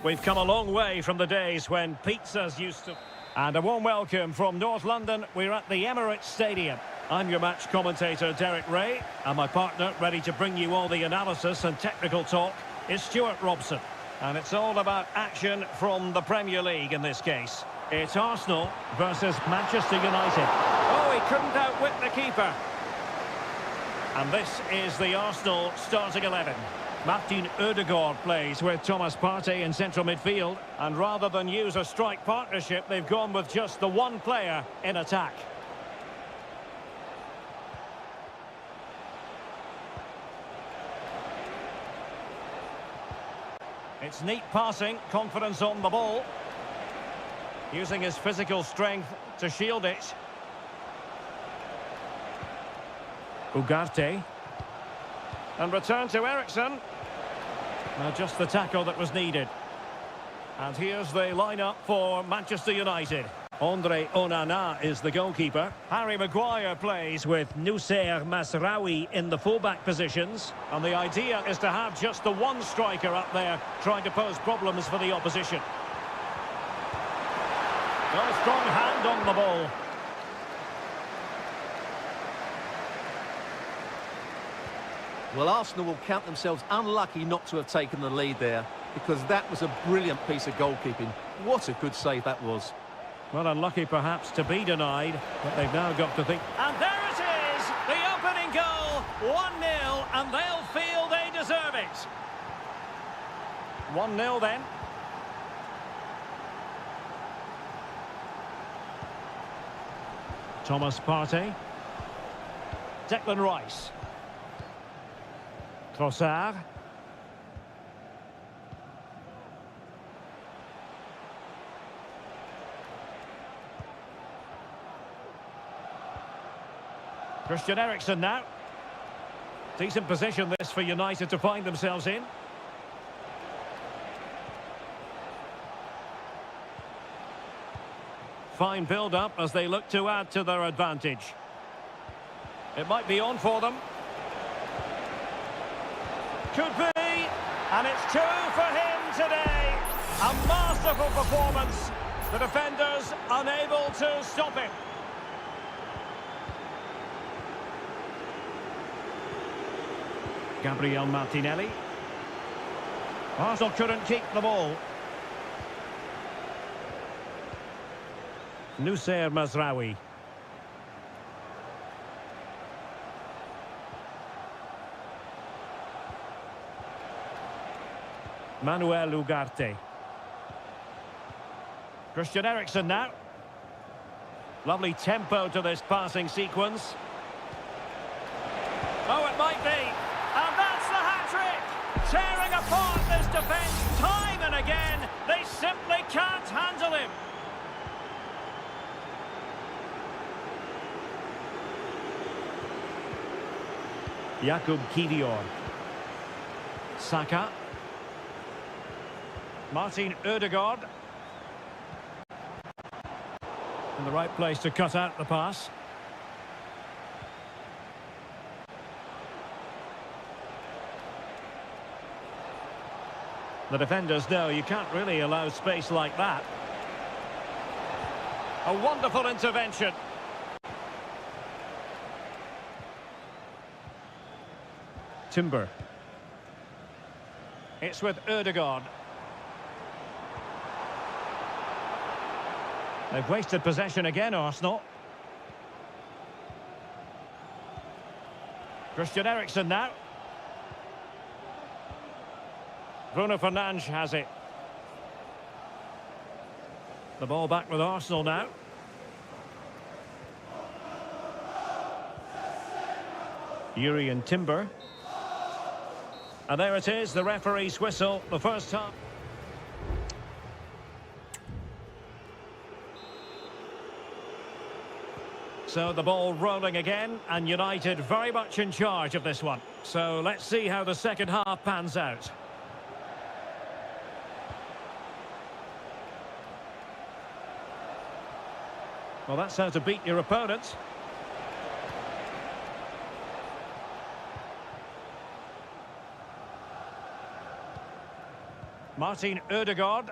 We've come a long way from the days when pizzas used to... And a warm welcome from North London. We're at the Emirates Stadium. I'm your match commentator, Derek Ray, and my partner, ready to bring you all the analysis and technical talk, is Stuart Robson. And it's all about action from the Premier League in this case. It's Arsenal versus Manchester United. Oh, he couldn't outwit the keeper. And this is the Arsenal starting 11. Martin Ødegaard plays with Thomas Partey in central midfield. And rather than use a strike partnership, they've gone with just the one player in attack. It's neat passing, confidence on the ball. Using his physical strength to shield it. Ugarte. And return to Eriksen. Now just the tackle that was needed. And here's the lineup for Manchester United. Andre Onana is the goalkeeper. Harry Maguire plays with Nusser Masraoui in the fullback positions. And the idea is to have just the one striker up there trying to pose problems for the opposition. A strong hand on the ball. Well, Arsenal will count themselves unlucky not to have taken the lead there, because that was a brilliant piece of goalkeeping. What a good save that was. Well, unlucky perhaps to be denied, but they've now got to think. And there it is! The opening goal! 1-0, and they'll feel they deserve it. 1-0 then. Thomas Partey. Declan Rice. Trossard. Christian Eriksen now. Decent position this for United to find themselves in. Fine build-up as they look to add to their advantage. It might be on for them. Could be, and it's two for him today. A masterful performance. The defenders unable to stop him. Gabriel Martinelli. Arsenal couldn't keep the ball. Nusser Masraoui. Manuel Ugarte. Christian Eriksen now. Lovely tempo to this passing sequence. Oh, it might be. And that's the hat-trick! Tearing apart this defence time and again. They simply can't handle him. Jakub Kivior. Saka. Martin Ødegaard. In the right place to cut out the pass. The defenders know you can't really allow space like that. A wonderful intervention. Timber. It's with Ødegaard. They've wasted possession again, Arsenal. Christian Eriksen now. Bruno Fernandes has it. The ball back with Arsenal now. Yuri and Timber. And there it is, the referee's whistle, the first time. So the ball rolling again, and United very much in charge of this one. So let's see how the second half pans out. Well, that's how to beat your opponent. Martin Ødegaard.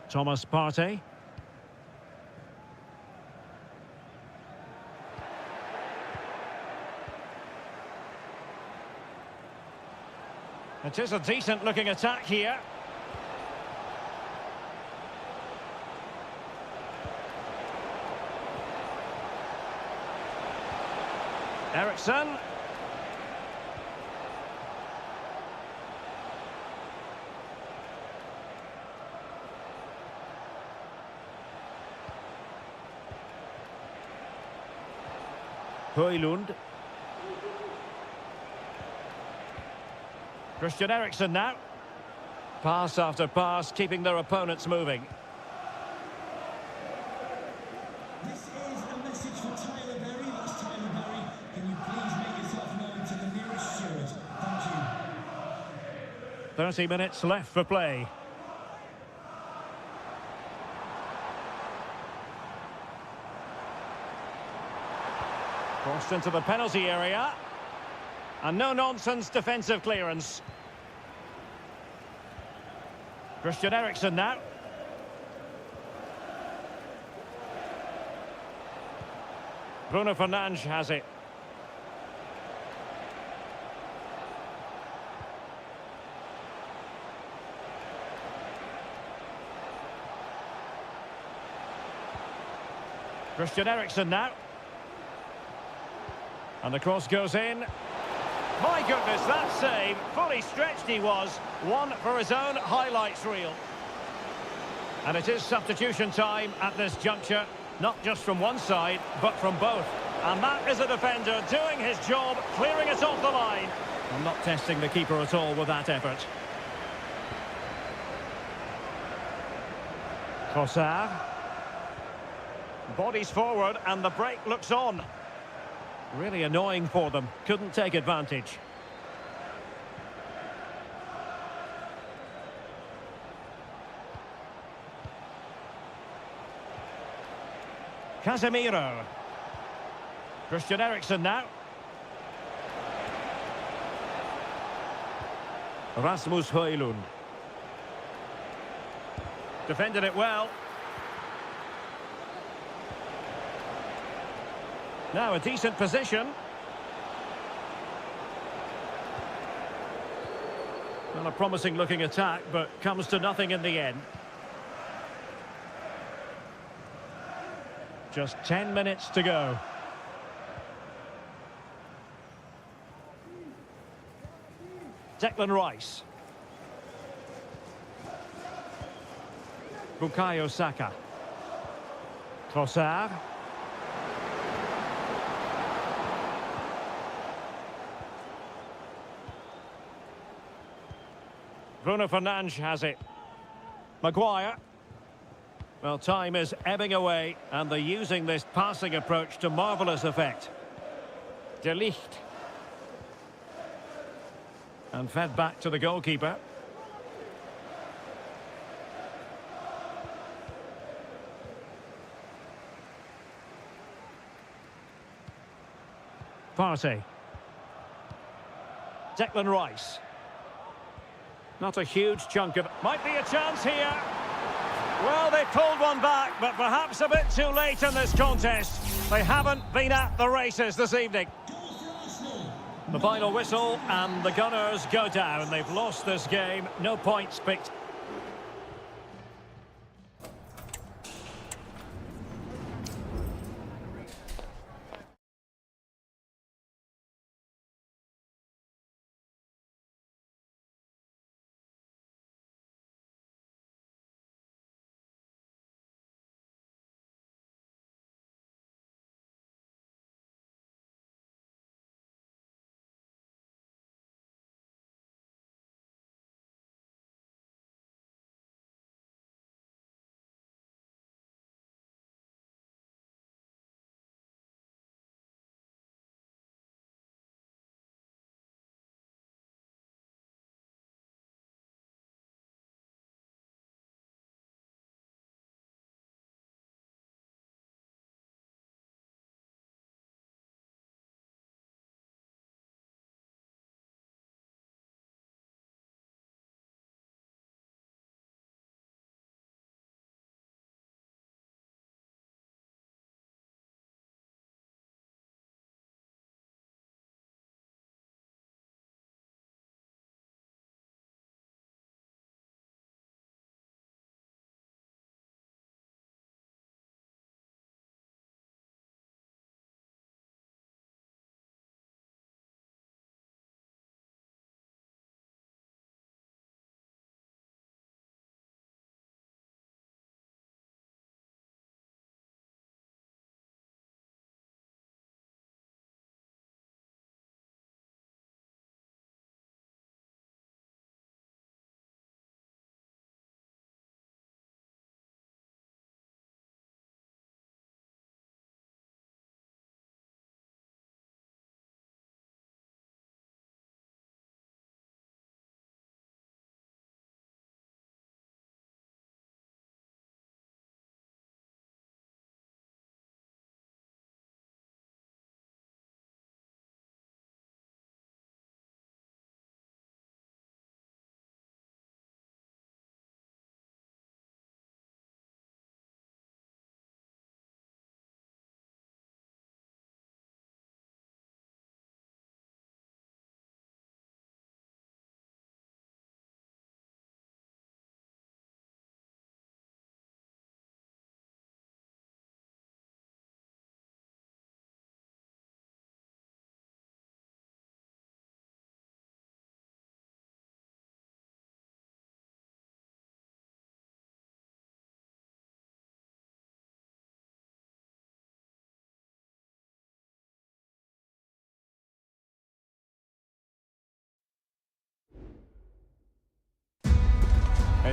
Thomas Partey. It is a decent-looking attack here. Eriksson. Højlund. Christian Eriksen now. Pass after pass, keeping their opponents moving. This is a message for Tyler Berry. That's Tyler Berry. Can you please make yourself known to the nearest steward? Thank you. 30 minutes left for play. Crossed into the penalty area. And no-nonsense defensive clearance. Christian Eriksen now. Bruno Fernandes has it. Christian Eriksen now. And the cross goes in. My goodness, that save. Fully stretched he was. One for his own highlights reel. And it is substitution time at this juncture. Not just from one side, but from both. And that is a defender doing his job, clearing it off the line. I'm not testing the keeper at all with that effort. Trossard. Bodies forward and the break looks on. Really annoying for them. Couldn't take advantage. Casemiro. Christian Eriksen now. Rasmus Højlund. Defended it well. Now a decent position. Well, a promising looking attack, but comes to nothing in the end. Just 10 minutes to go. Declan Rice. Bukayo Saka. Trossard. Bruno Fernandes has it. Maguire. Well, time is ebbing away, and they're using this passing approach to marvellous effect. De Ligt. And fed back to the goalkeeper. Partey. Declan Rice. Not a huge chunk of... Might be a chance here. Well, they pulled one back, but perhaps a bit too late in this contest. They haven't been at the races this evening. The final whistle, and the Gunners go down. They've lost this game. No points picked.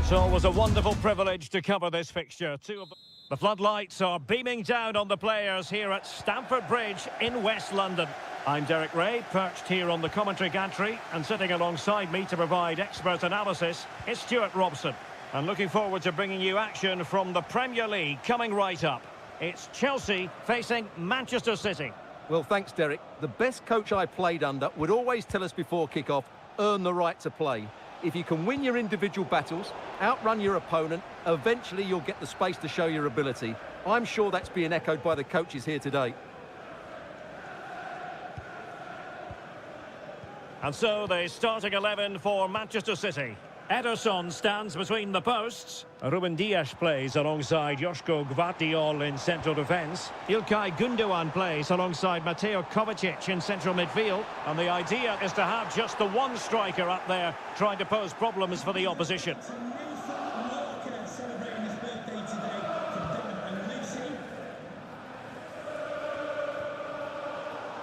It's always a wonderful privilege to cover this fixture. The floodlights are beaming down on the players here at Stamford Bridge in West London. I'm Derek Ray, perched here on the commentary gantry, and sitting alongside me to provide expert analysis is Stuart Robson. And looking forward to bringing you action from the Premier League coming right up. It's Chelsea facing Manchester City. Well, thanks, Derek. The best coach I played under would always tell us before kick-off, earn the right to play. If you can win your individual battles, outrun your opponent, eventually you'll get the space to show your ability. I'm sure that's being echoed by the coaches here today. And so the starting 11 for Manchester City. Ederson stands between the posts. Ruben Dias plays alongside Joško Gvardiol in central defence. İlkay Gündoğan plays alongside Mateo Kovacic in central midfield. And the idea is to have just the one striker up there trying to pose problems for the opposition.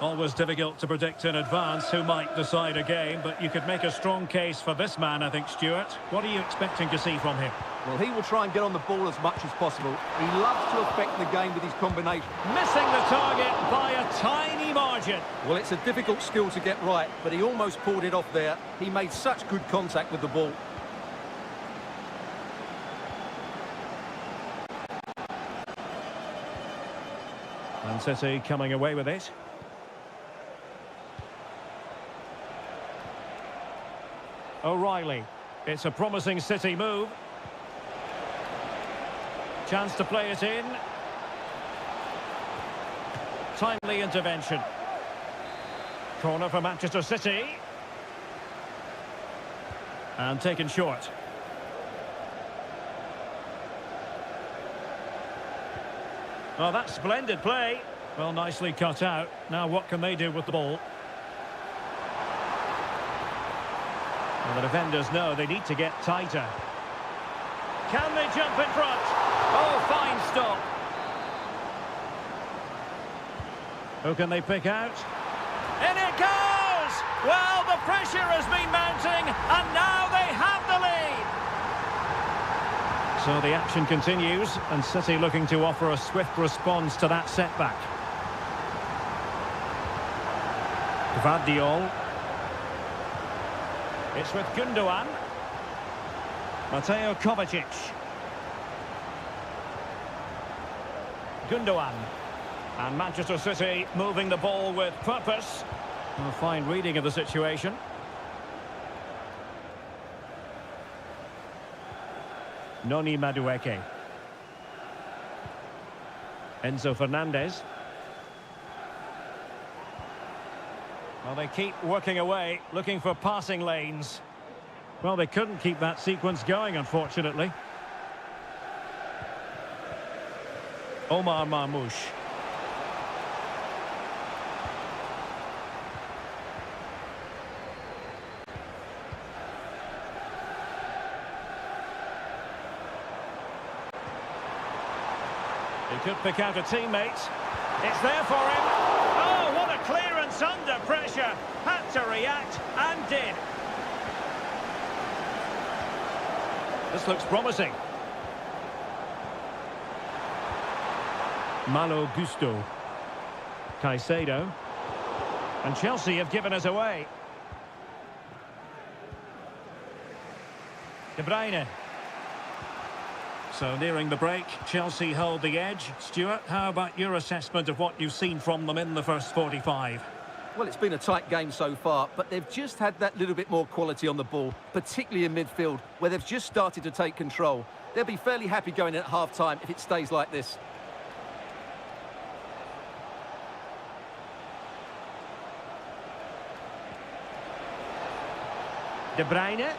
Always difficult to predict in advance who might decide a game, but you could make a strong case for this man, I think, Stuart. What are you expecting to see from him? Well, he will try and get on the ball as much as possible. He loves to affect the game with his combination. Missing the target by a tiny margin. Well, it's a difficult skill to get right, but he almost pulled it off there. He made such good contact with the ball. And City coming away with it. O'Reilly. It's a promising City move. Chance to play it in. Timely intervention. Corner for Manchester City. And taken short. Well, that's splendid play. Well, nicely cut out. Now what can they do with the ball? Well, the defenders know they need to get tighter. Can they jump in front? Oh, fine stop. Who can they pick out? In it goes! Well, the pressure has been mounting, and now they have the lead. So the action continues, and City looking to offer a swift response to that setback. Gvardiol. It's with Gündoğan. Mateo Kovacic. Gündoğan. And Manchester City moving the ball with purpose. A fine reading of the situation. Noni Madueke. Enzo Fernandez. Well, they keep working away, looking for passing lanes. Well, they couldn't keep that sequence going, unfortunately. Omar Marmoush. He could pick out a teammate. It's there for him. Oh, what a clearance under pressure. Had to react and did. This looks promising. Malo Gusto. Caicedo. And Chelsea have given us away. De Bruyne. So nearing the break, Chelsea hold the edge. Stuart, how about your assessment of what you've seen from them in the first 45? Well, it's been a tight game so far, but they've just had that little bit more quality on the ball, particularly in midfield, where they've just started to take control. They'll be fairly happy going in at half-time if it stays like this. De Bruyne.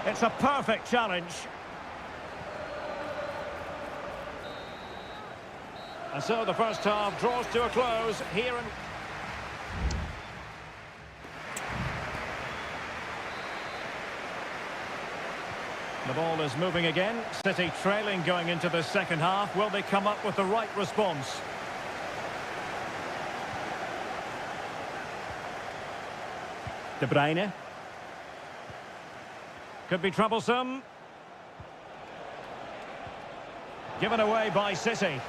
It's a perfect challenge. And so the first half draws to a close here in... The ball is moving again. City trailing going into the second half. Will they come up with the right response? De Bruyne. Could be troublesome. Given away by City.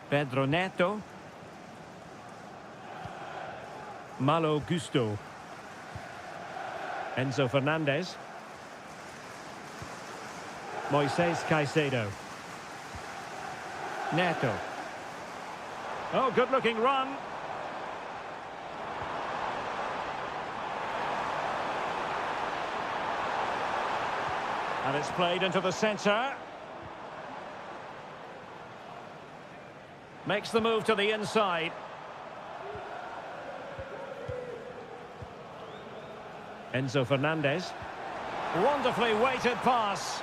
Pedro Neto. Malo Gusto. Enzo Fernandez. Moises Caicedo. Neto. Oh, good-looking run. And it's played into the centre. Makes the move to the inside. Enzo Fernandez. Wonderfully weighted pass.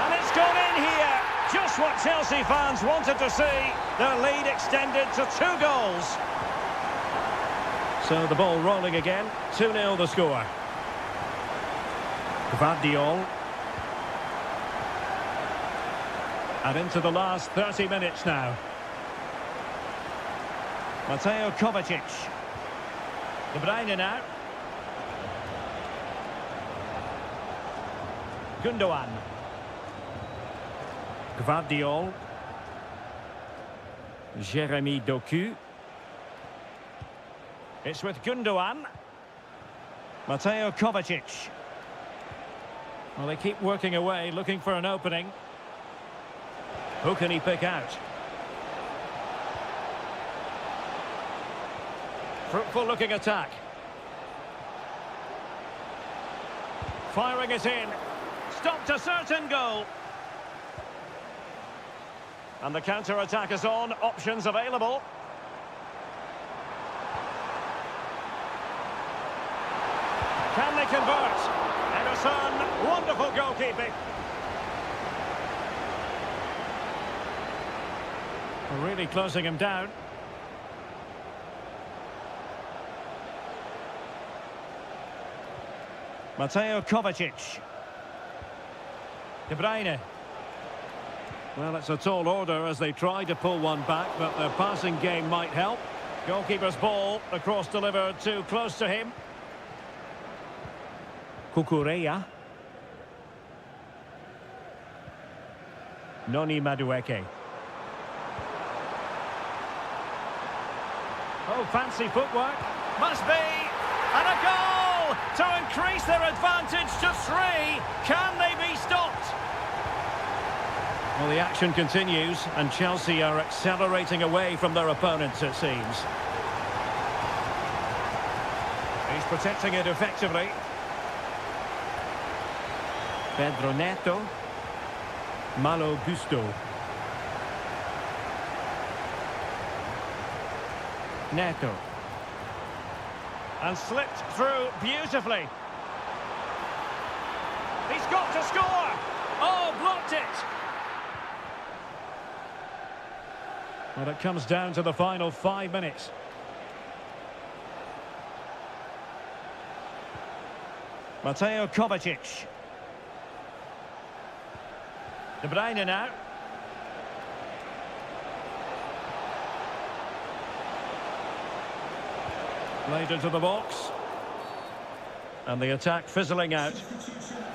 And it's gone in here. Just what Chelsea fans wanted to see. Their lead extended to 2 goals. So the ball rolling again. 2-0 the score. Gvardiol. And into the last 30 minutes now. Mateo Kovacic. De Bruyne now. Gundogan. Gvardiol. Jeremy Doku. It's with Gundogan. Mateo Kovacic. Well, they keep working away, looking for an opening. Who can he pick out? Fruitful looking attack. Firing it in. Stopped a certain goal. And the counter-attack is on. Options available. Can they convert? Ederson, wonderful goalkeeping. Really closing him down. Mateo Kovacic. De Bruyne. Well, it's a tall order as they try to pull one back, but their passing game might help. Goalkeeper's ball, the cross delivered too close to him. Kukureya. Noni Madueke. Oh, fancy footwork. Must be. And a goal to increase their advantage to 3. Can they be stopped? Well, the action continues, and Chelsea are accelerating away from their opponents, it seems. He's protecting it effectively. Pedro Neto. Malo Gusto. Neto. And slipped through beautifully. He's got to score! Oh, blocked it! Well, it comes down to the final 5 minutes. Mateo Kovacic. De Bruyne now. Played into the box. And the attack fizzling out.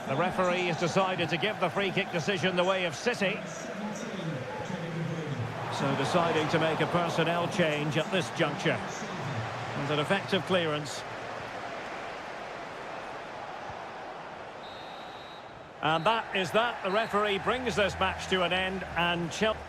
The referee has decided to give the free kick decision the way of City. So deciding to make a personnel change at this juncture. And an effective clearance. And that is that. The referee brings this match to an end, and Chelsea...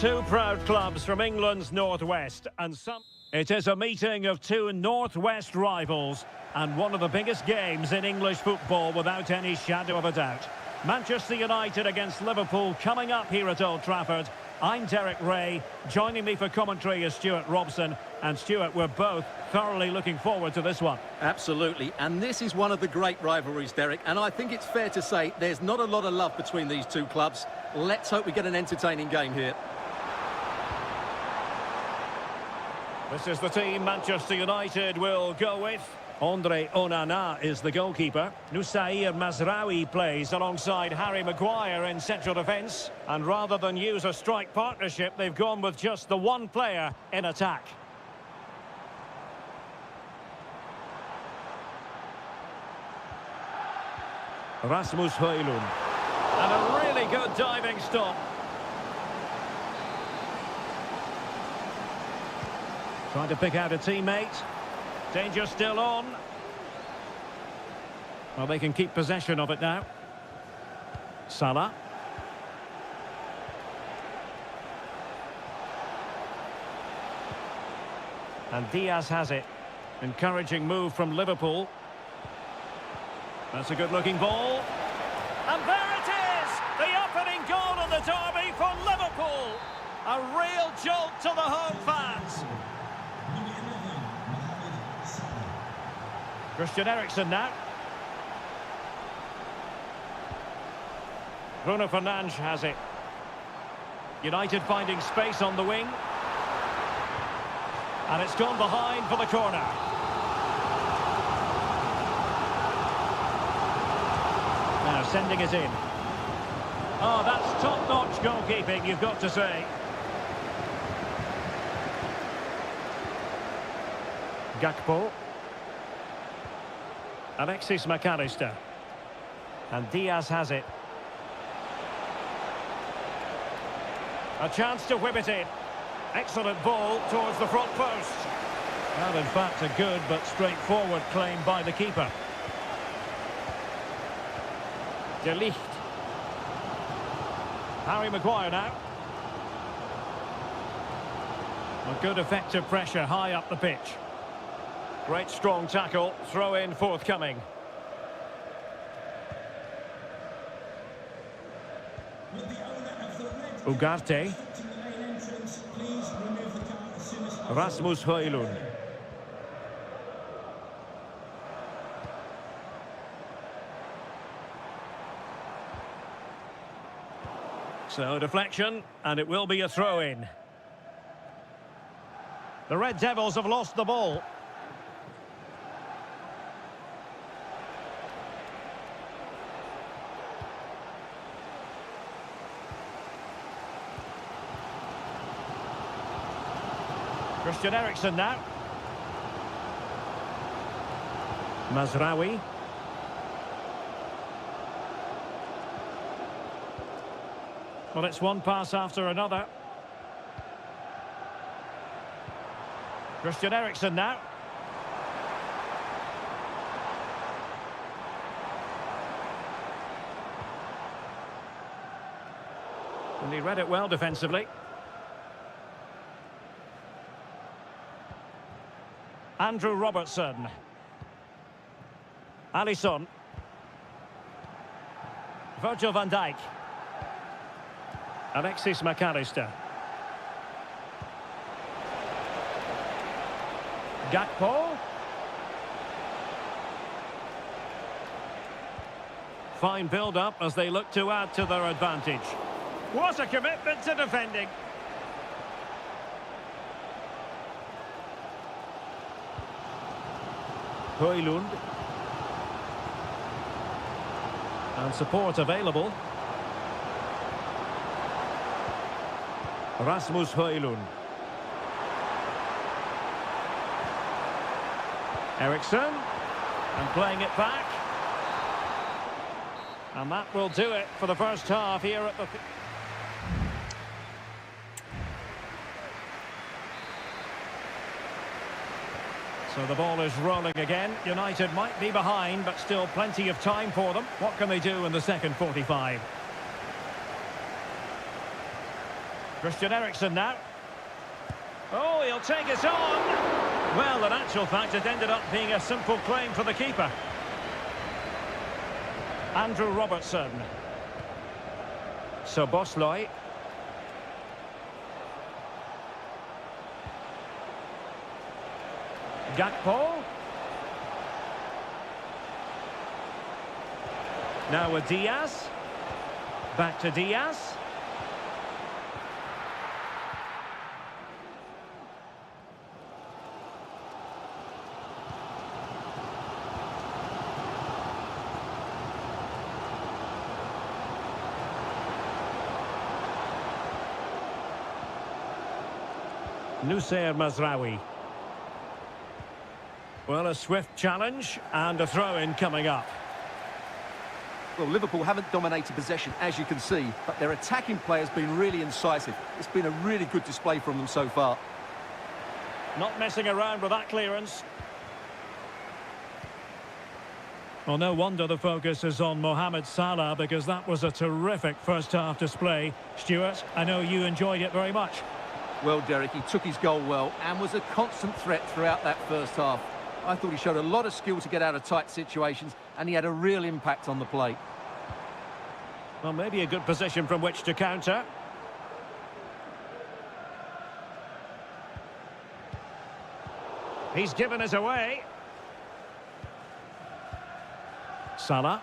Two proud clubs from England's northwest, and some... It is a meeting of two northwest rivals, and one of the biggest games in English football without any shadow of a doubt. Manchester United against Liverpool coming up here at Old Trafford. I'm Derek Ray. Joining me for commentary is Stuart Robson. And Stuart, we're both thoroughly looking forward to this one. Absolutely, and this is one of the great rivalries, Derek, and I think it's fair to say there's not a lot of love between these two clubs. Let's hope we get an entertaining game here. This is the team Manchester United will go with. Andre Onana is the goalkeeper. Nusair Mazraoui plays alongside Harry Maguire in central defence. And rather than use a strike partnership, they've gone with just the one player in attack. Rasmus Højlund. And a really good diving stop. Trying to pick out a teammate. Danger still on. Well, they can keep possession of it now. Salah. And Diaz has it. Encouraging move from Liverpool. That's a good-looking ball. And there it is! The opening goal of the derby for Liverpool. A real jolt to the home fans. Christian Eriksen now. Bruno Fernandes has it. United finding space on the wing. And it's gone behind for the corner. Now sending it in. Oh, that's top-notch goalkeeping, you've got to say. Gakpo. Alexis McAllister. And Diaz has it. A chance to whip it in. Excellent ball towards the front post. Well, in fact, a good but straightforward claim by the keeper. De Ligt. Harry Maguire now. A good effective pressure high up the pitch. Great strong tackle, throw in forthcoming. Ugarte. Rasmus Højlund. So deflection, and it will be a throw-in. The Red Devils have lost the ball. Christian Eriksen now. Mazraoui. Well, it's one pass after another. Christian Eriksen now. And he read it well defensively. Andrew Robertson. Alisson. Virgil van Dijk. Alexis McAllister. Gakpo. Fine build-up as they look to add to their advantage. What a commitment to defending. Højlund. And support available. Rasmus Højlund. Eriksen. And playing it back. And that will do it for the first half here at the... So the ball is rolling again. United might be behind, but still plenty of time for them. What can they do in the second 45? Christian Eriksen now. Oh, he'll take it on. Well, in actual fact, it ended up being a simple claim for the keeper. Andrew Robertson. Szoboszlai. Gakpo. Now with Diaz. Back to Diaz. Nusayr Mazraoui. Well, a swift challenge and a throw-in coming up. Well, Liverpool haven't dominated possession, as you can see, but their attacking play has been really incisive. It's been a really good display from them so far. Not messing around with that clearance. Well, no wonder the focus is on Mohamed Salah, because that was a terrific first-half display. Stuart, I know you enjoyed it very much. Well, Derek, he took his goal well and was a constant threat throughout that first half. I thought he showed a lot of skill to get out of tight situations, and he had a real impact on the play. Well, maybe a good position from which to counter. He's given us away. Salah.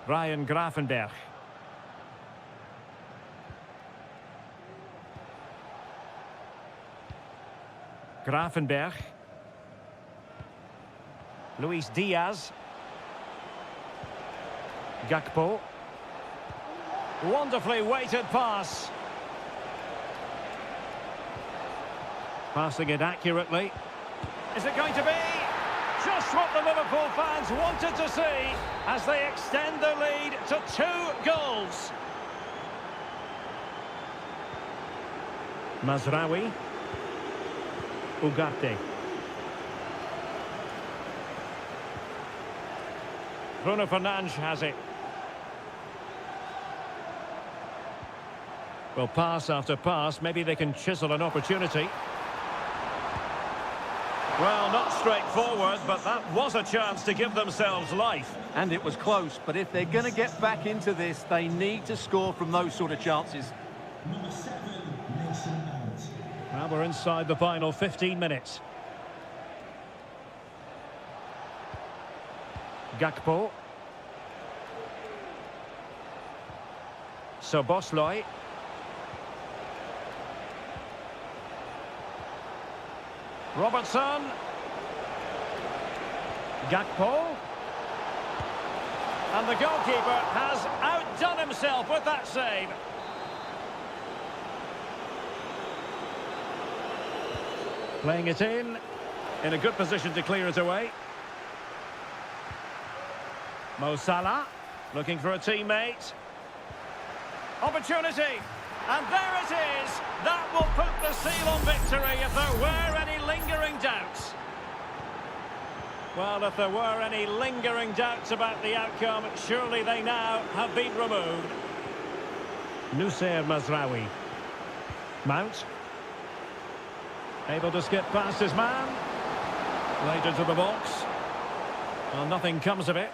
Ryan Gravenberch. Gravenberch. Luis Diaz. Gakpo. Wonderfully weighted pass. Passing it accurately. Is it going to be? Just what the Liverpool fans wanted to see as they extend the lead to 2 goals. Mazraoui. Ugarte. Bruno Fernandes has it. Well, pass after pass, maybe they can chisel an opportunity. Well, not straightforward, but that was a chance to give themselves life. And it was close, but if they're going to get back into this, they need to score from those sort of chances. Number 7, Mason Mount. Well, we're inside the final 15 minutes. Gakpo. Szoboszlai. Robertson. Gakpo. And the goalkeeper has outdone himself with that save. Playing it in a good position to clear it away. Mo Salah, looking for a teammate. Opportunity, and there it is. That will put the seal on victory if there were any lingering doubts. Well, if there were any lingering doubts about the outcome, surely they now have been removed. Nusayr Mazraoui. Mount. Able to skip past his man. Laid into the box. Well, nothing comes of it.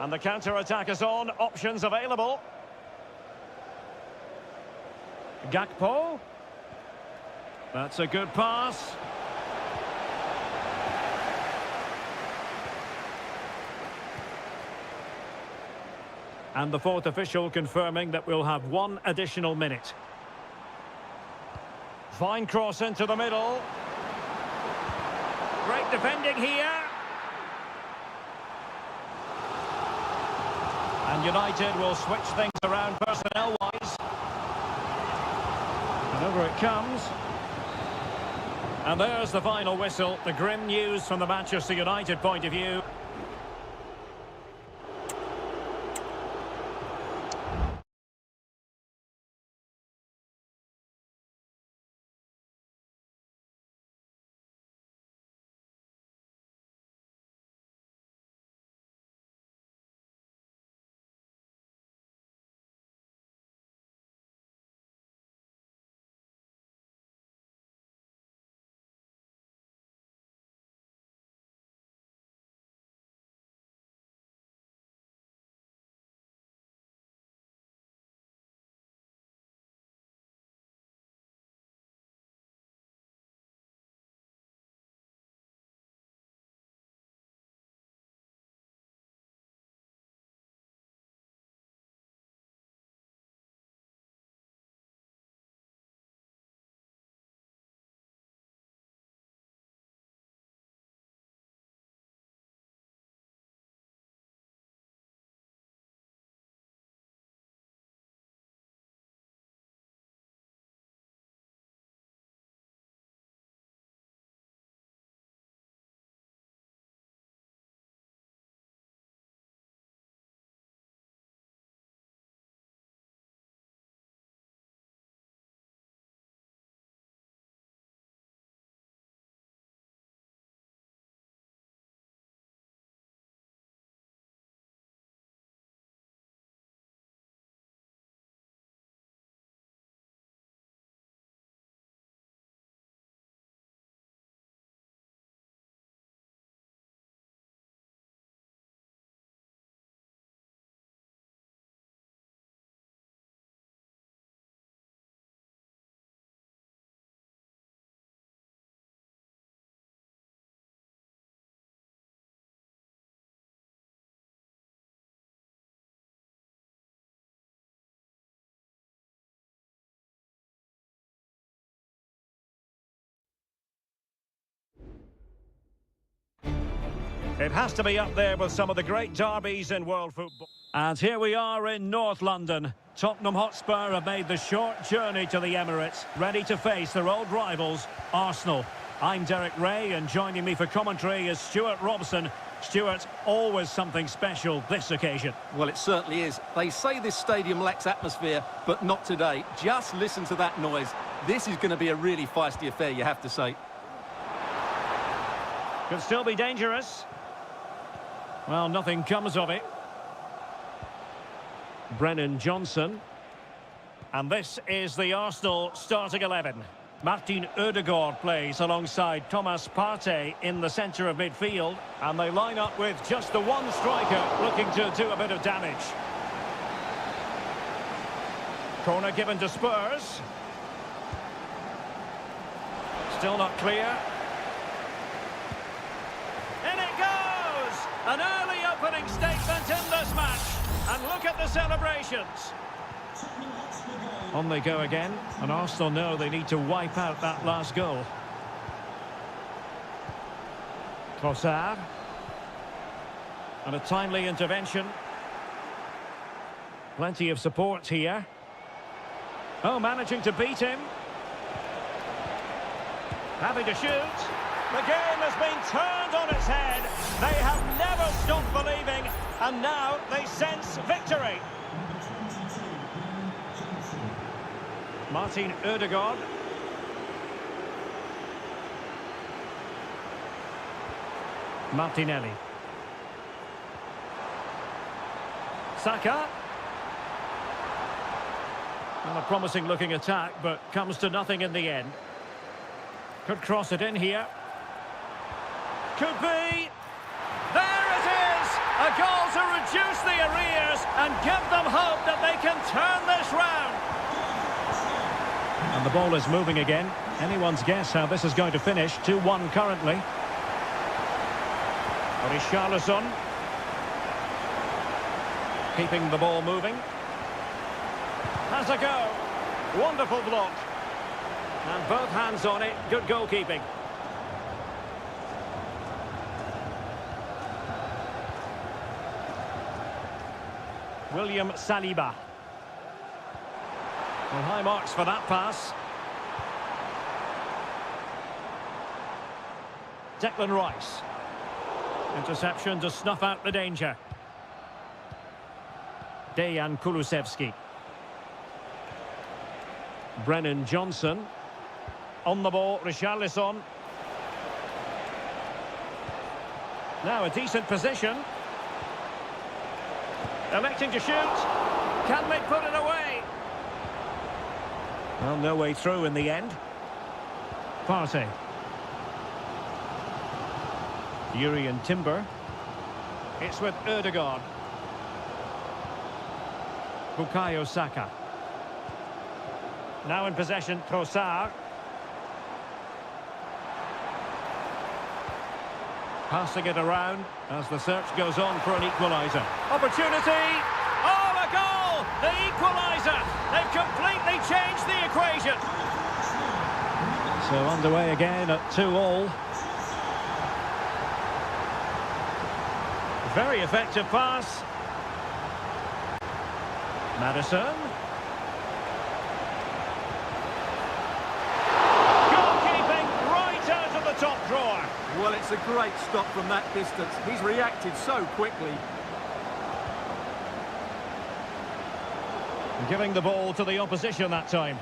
And the counter-attack is on. Options available. Gakpo. That's a good pass. And the fourth official confirming that we'll have 1 additional minute. Fine cross into the middle. Great defending here. And United will switch things around personnel-wise. And over it comes. And there's the final whistle. The grim news from the Manchester United point of view. It has to be up there with some of the great derbies in world football. And here we are in North London. Tottenham Hotspur have made the short journey to the Emirates, ready to face their old rivals, Arsenal. I'm Derek Ray, and joining me for commentary is Stuart Robson. Stuart, always something special this occasion. Well, it certainly is. They say this stadium lacks atmosphere, but not today. Just listen to that noise. This is going to be a really feisty affair, you have to say. Could still be dangerous. Well, nothing comes of it. Brennan Johnson. And this is the Arsenal starting 11. Martin Ødegaard plays alongside Thomas Partey in the centre of midfield. And they line up with just the one striker looking to do a bit of damage. Corner given to Spurs. Still not clear. In it goes! An early opening statement in this match. And look at the celebrations. On they go again, and Arsenal know they need to wipe out that last goal. Trossard. And a timely intervention. Plenty of support here. Oh, managing to beat him. Having to shoot. The game has been turned on its head. They have never stopped believing, and now they sense victory. Martin Ødegaard. Martinelli. Saka. Well, a promising looking attack, but comes to nothing in the end. Could cross it in here. Could be. There it is! A goal to reduce the arrears and give them hope that they can turn this round. And the ball is moving again. Anyone's guess how this is going to finish. 2-1 currently. Richarlison. Keeping the ball moving. Has a go. Wonderful block. And both hands on it. Good goalkeeping. William Saliba. Well, high marks for that pass. Declan Rice. Interception to snuff out the danger. Dejan Kulusevski. Brennan Johnson. On the ball, Richarlison. Now a decent position. Electing to shoot. Can they put it away? Well, no way through in the end. Partey. Urian Timber. It's with Ødegaard. Bukayo Saka. Now in possession, Trossard. Passing it around as the search goes on for an equaliser. Opportunity! Oh, a goal! The equaliser! They've completely changed the equation. So underway again at 2-2. Very effective pass. Maddison. Goalkeeping right out of the top drawer. Well, it's a great stop from that distance. He's reacted so quickly. Giving the ball to the opposition that time.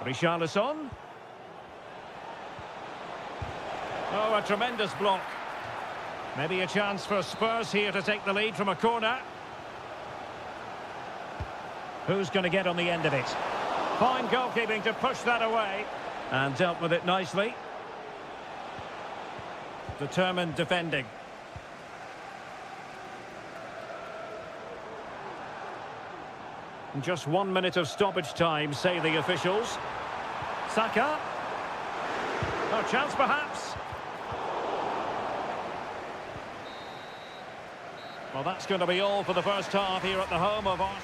Richarlison. Oh, a tremendous block. Maybe a chance for Spurs here to take the lead from a corner. Who's going to get on the end of it? Fine goalkeeping to push that away. And dealt with it nicely. Determined defending. Just 1 minute of stoppage time, say the officials. Saka. No chance perhaps. Well, that's going to be all for the first half here at the home of Arsenal.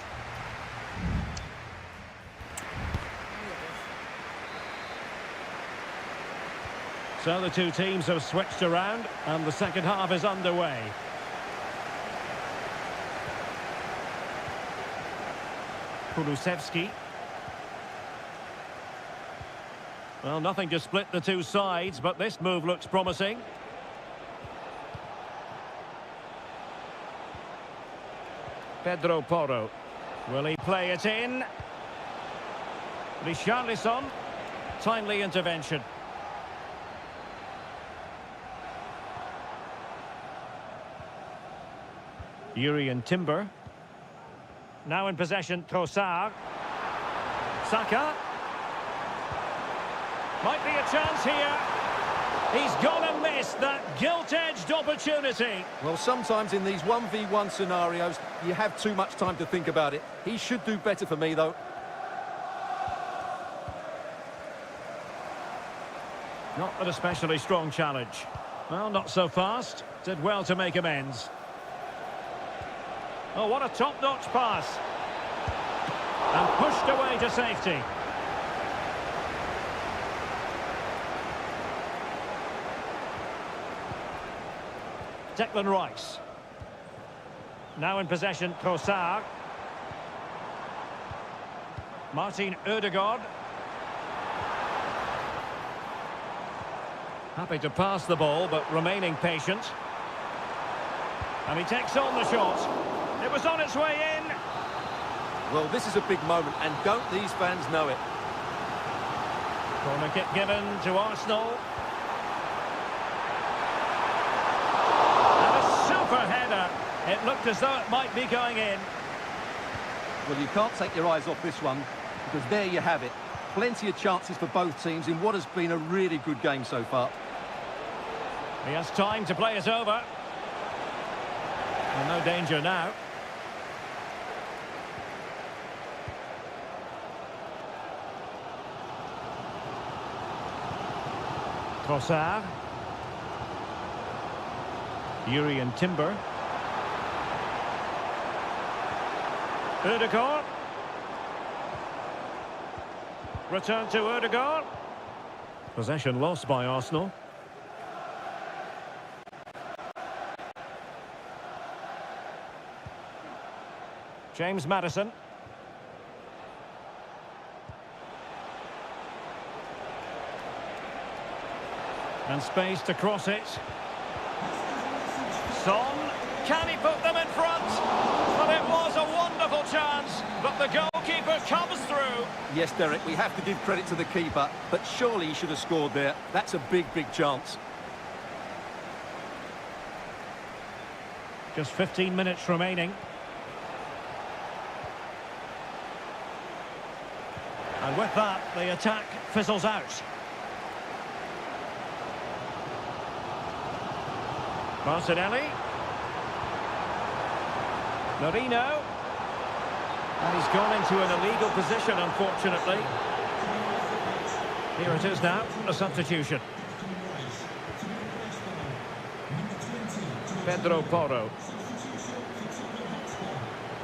So the two teams have switched around and the second half is underway. Kulusevski. Well, nothing to split the two sides, but this move looks promising. Pedro Porro. Will he play it in? Richarlison. Timely intervention. Yuri and Timber. Now in possession, Trossard. Saka. Might be a chance here. He's gonna miss that gilt-edged opportunity. Well, sometimes in these 1v1 scenarios, you have too much time to think about it. He should do better for me, though. Not an especially strong challenge. Well, not so fast. Did well to make amends. Oh, what a top-notch pass. And pushed away to safety. Declan Rice. Now in possession, Trossard. Martin Ødegaard. Happy to pass the ball, but remaining patient. And he takes on the shot. It was on its way in. Well, this is a big moment, and don't these fans know it? Corner kick given to Arsenal. And a super header. It looked as though it might be going in. Well, you can't take your eyes off this one, because there you have it. Plenty of chances for both teams in what has been a really good game so far. He has time to play it over. Well, no danger now. Trossard. Yuri and Timber. Ødegaard. Return to Ødegaard. Possession lost by Arsenal. James Maddison. And space to cross it. Son. Can he put them in front? Well, it was a wonderful chance, but the goalkeeper comes through. Yes, Derek, we have to give credit to the keeper, but surely he should have scored there. That's a big, big chance. Just 15 minutes remaining. And with that, the attack fizzles out. Martinelli. Marino. And he's gone into an illegal position, unfortunately. Here it is now, a substitution. Pedro Porro.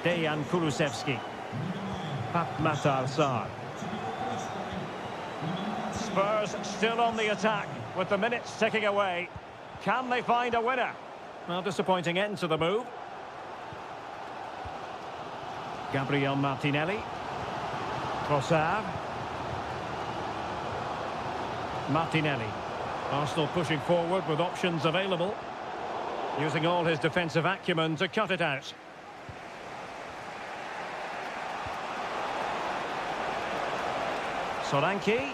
Dejan Kulusevski. Matar Sarr. Spurs still on the attack with the minutes ticking away. Can they find a winner? Well, disappointing end to the move. Gabriel Martinelli. Trossard. Martinelli. Arsenal pushing forward with options available. Using all his defensive acumen to cut it out. Solanke.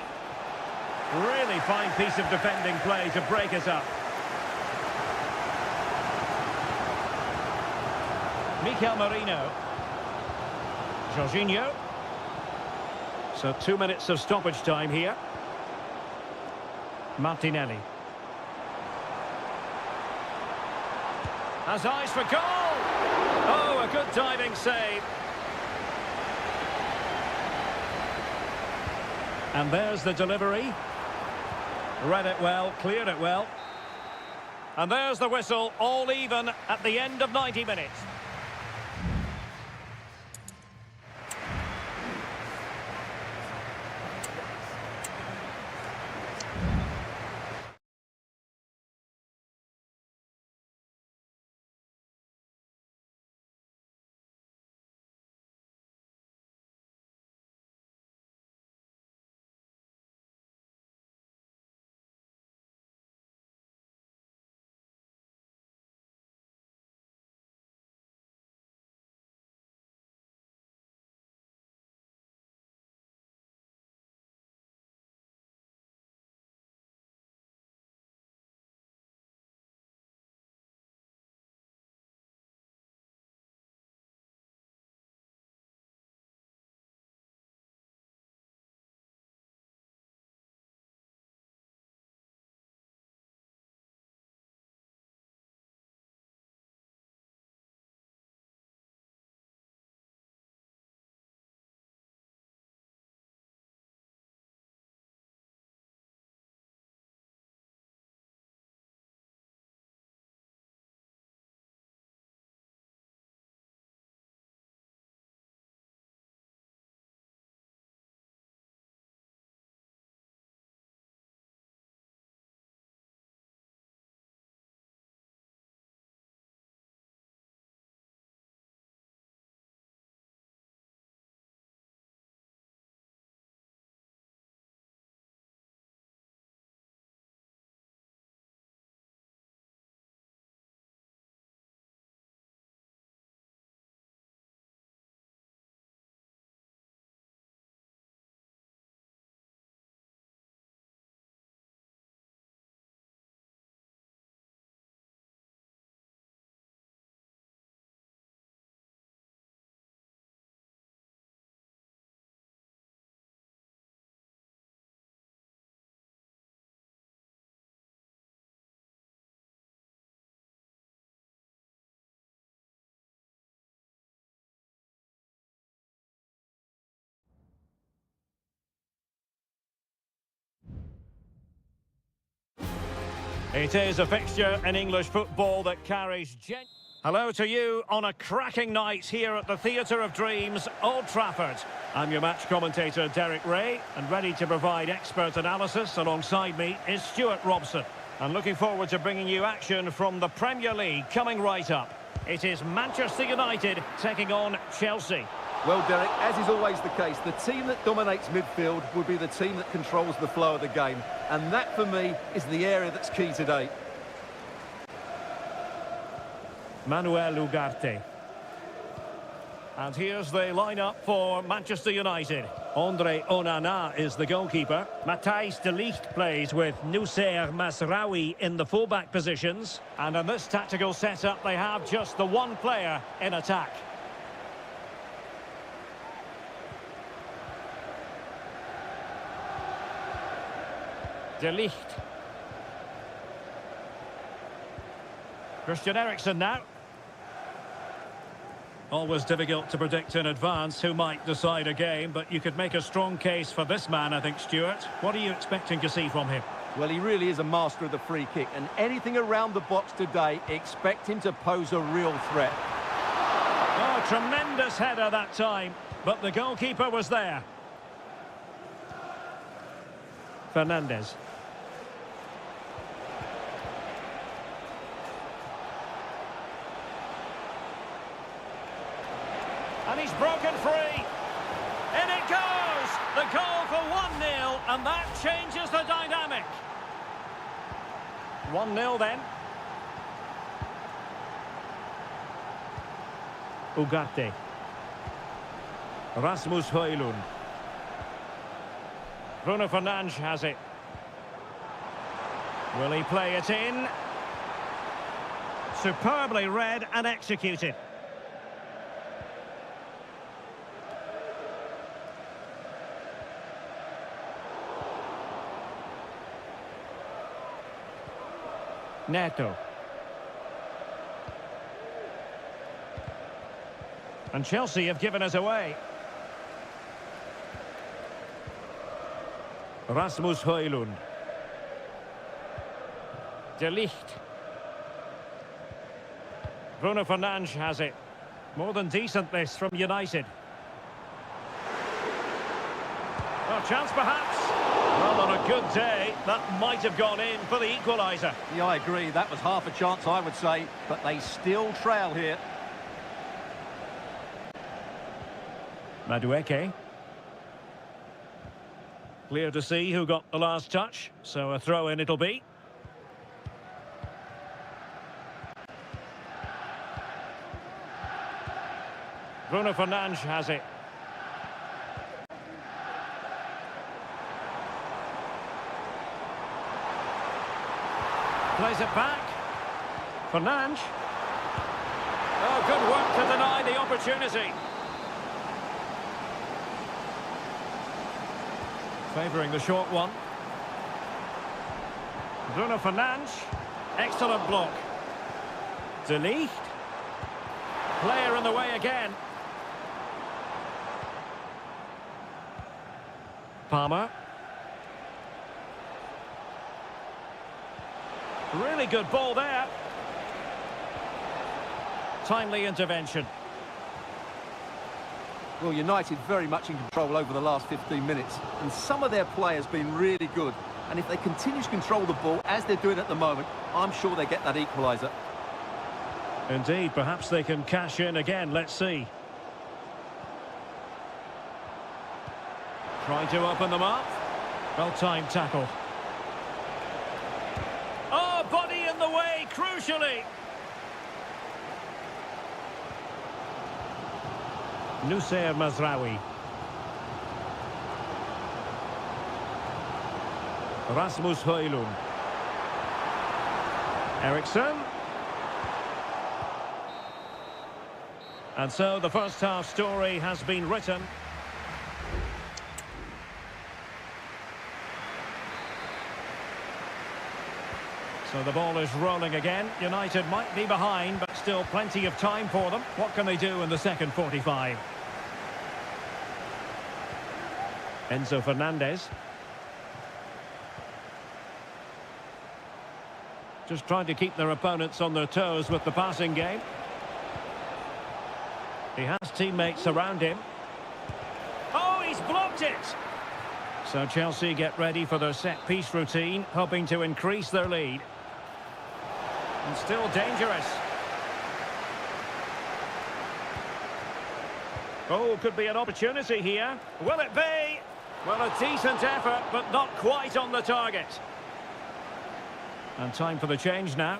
Really fine piece of defending play to break it up. Mikel Merino. Jorginho. So 2 minutes of stoppage time here. Martinelli. Has eyes for goal! Oh, a good diving save. And there's the delivery. Read it well, cleared it well. And there's the whistle, all even at the end of 90 minutes. It is a fixture in English football that carries Hello to you on a cracking night here at the Theatre of Dreams, Old Trafford. I'm your match commentator, Derek Ray, and ready to provide expert analysis alongside me is Stuart Robson. And looking forward to bringing you action from the Premier League coming right up. It is Manchester United taking on Chelsea. Well, Derek, as is always the case, the team that dominates midfield will be the team that controls the flow of the game. And that, for me, is the area that's key today. Manuel Ugarte. And here's the lineup for Manchester United. Andre Onana is the goalkeeper. Matthijs de Ligt plays with Nusser Masraoui in the fullback positions. And in this tactical setup, they have just the one player in attack. De Ligt. Christian Eriksen now. Always difficult to predict in advance who might decide a game, but you could make a strong case for this man, I think, Stuart. What are you expecting to see from him? Well, he really is a master of the free kick, and anything around the box today, expect him to pose a real threat. Oh, tremendous header that time, but the goalkeeper was there. Fernandes. And he's broken free. In it goes! The goal for 1-0, and that changes the dynamic. 1-0 then. Ugarte. Rasmus Højlund. Bruno Fernandes has it. Will he play it in? Superbly read and executed. Neto. And Chelsea have given us away. Rasmus Højlund. De Ligt. Bruno Fernandes has it. More than decent this from United. Well, chance perhaps. Well, on a good day, that might have gone in for the equaliser. Yeah, I agree. That was half a chance, I would say, but they still trail here. Madueke. Clear to see who got the last touch, so a throw-in it'll be. Bruno Fernandes has it. Plays it back. Fernandes. Oh, good work to deny the opportunity. Favouring the short one. Bruno Fernandes. Excellent block. De Ligt. Player in the way again. Palmer. Really good ball there. Timely intervention. Well, United very much in control over the last 15 minutes, and some of their players been really good. And if they continue to control the ball, as they're doing at the moment, I'm sure they get that equaliser. Indeed, perhaps they can cash in again, let's see. Trying to open them up. Well-timed tackle. Oh, body in the way, crucially. Nusser Masraoui. Rasmus Højlund. Eriksen. And so the first half story has been written. So the ball is rolling again. United might be behind, but still plenty of time for them. What can they do in the second 45? Enzo Fernandez. Just trying to keep their opponents on their toes with the passing game. He has teammates around him. Oh, he's blocked it! So Chelsea get ready for their set-piece routine, hoping to increase their lead. And still dangerous. Oh, could be an opportunity here. Will it be? Well, a decent effort, but not quite on the target. And time for the change now.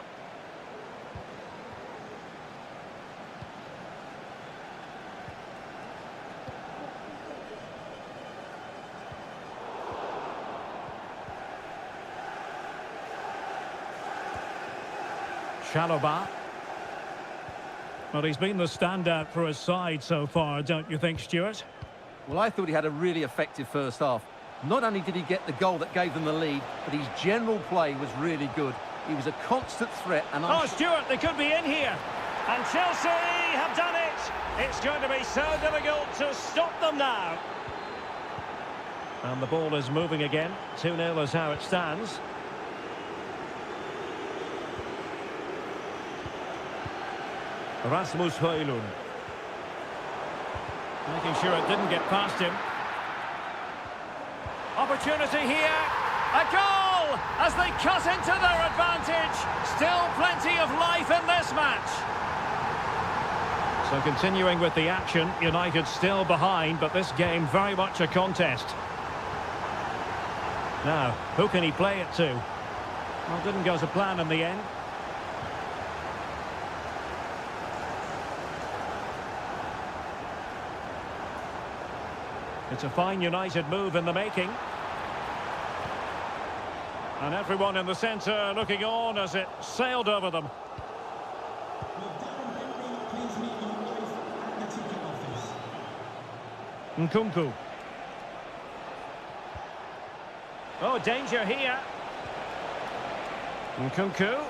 Chalobah. Well, he's been the standout for his side so far, don't you think, Stuart? Well, I thought he had a really effective first half. Not only did he get the goal that gave them the lead, but his general play was really good. He was a constant threat. And oh, Stuart, they could be in here. And Chelsea have done it. It's going to be so difficult to stop them now. And the ball is moving again. 2-0 is how it stands. Rasmus Højlund. Making sure it didn't get past him. Opportunity here. A goal as they cut into their advantage. Still plenty of life in this match. So continuing with the action, United still behind, but this game very much a contest. Now, who can he play it to? Well, didn't go to plan in the end. It's a fine United move in the making. And everyone in the centre looking on as it sailed over them. Nkunku. Oh, danger here. Nkunku.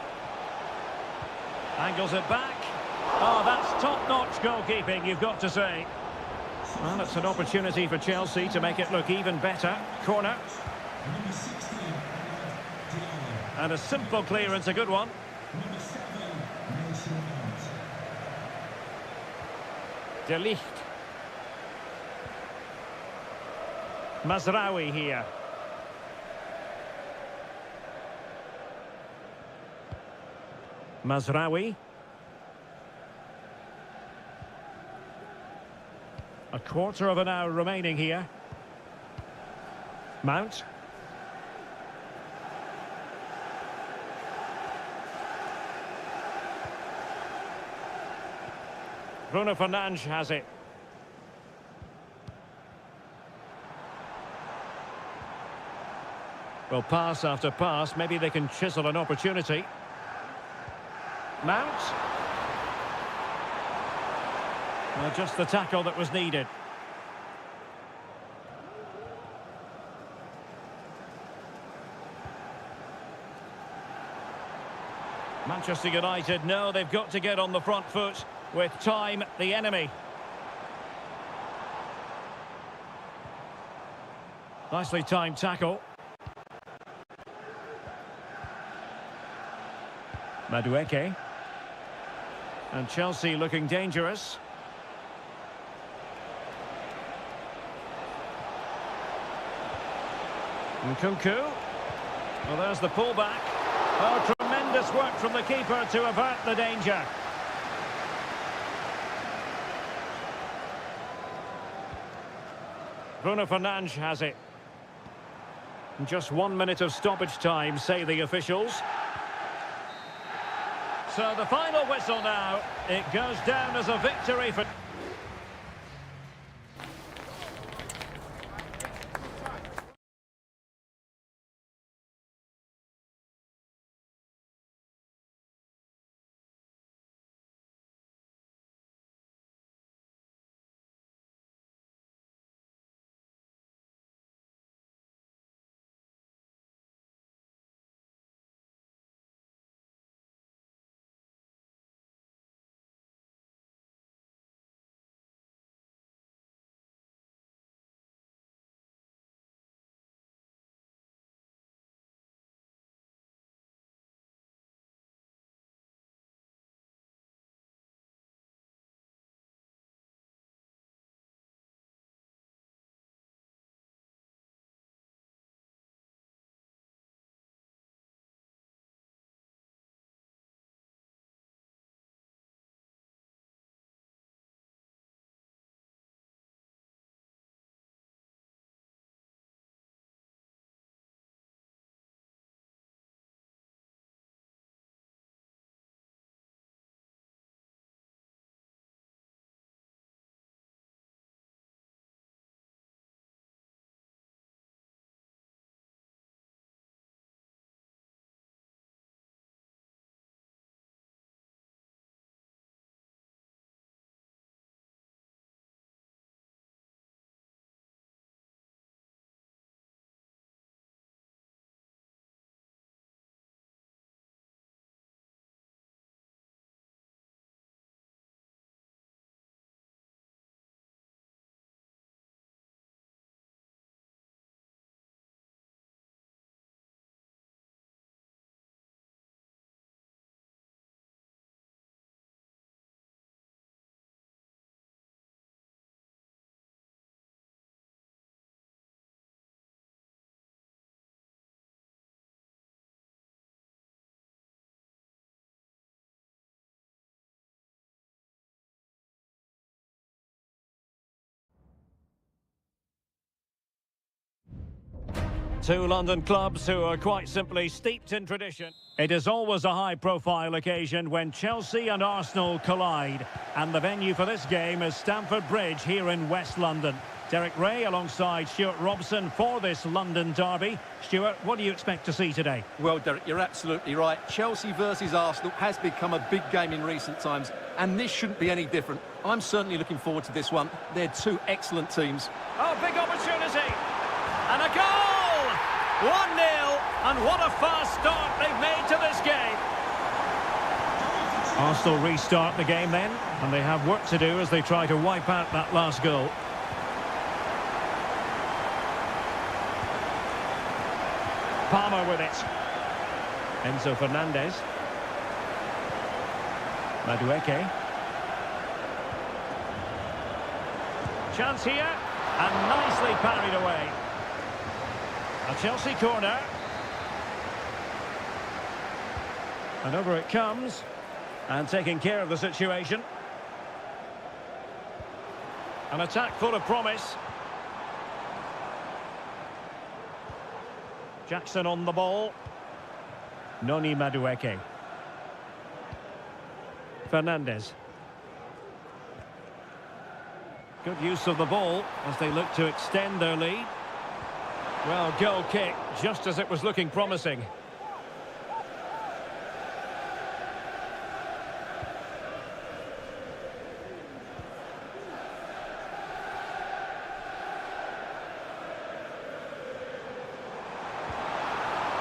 Angles it back. Oh, that's top-notch goalkeeping, you've got to say. Well, it's an opportunity for Chelsea to make it look even better. Corner. And a simple clearance, a good one. De Ligt. Mazraoui here. Mazraoui. A quarter of an hour remaining here. Mount. Bruno Fernandes has it. Well, pass after pass, maybe they can chisel an opportunity. Mount. Well, just the tackle that was needed. Manchester United know they've got to get on the front foot with time, the enemy. Nicely timed tackle. Madueke. And Chelsea looking dangerous. Nkunku. Well, there's the pullback. Oh, tremendous work from the keeper to avert the danger. Bruno Fernandes has it. Just 1 minute of stoppage time, say the officials. So the final whistle now. It goes down as a victory for... Two London clubs who are quite simply steeped in tradition. It is always a high-profile occasion when Chelsea and Arsenal collide. And the venue for this game is Stamford Bridge here in West London. Derek Ray alongside Stuart Robson for this London derby. Stuart, what do you expect to see today? Well, Derek, you're absolutely right. Chelsea versus Arsenal has become a big game in recent times, and this shouldn't be any different. I'm certainly looking forward to this one. They're two excellent teams. Oh, big opportunity! And a goal! 1-0, and what a fast start they've made to this game. Arsenal restart the game then, and they have work to do as they try to wipe out that last goal. Palmer with it. Enzo Fernandez. Madueke. Chance here, and nicely parried away. A Chelsea corner. And over it comes. And taking care of the situation. An attack full of promise. Jackson on the ball. Noni Madueke. Fernandez. Good use of the ball as they look to extend their lead. Well, goal kick, just as it was looking promising.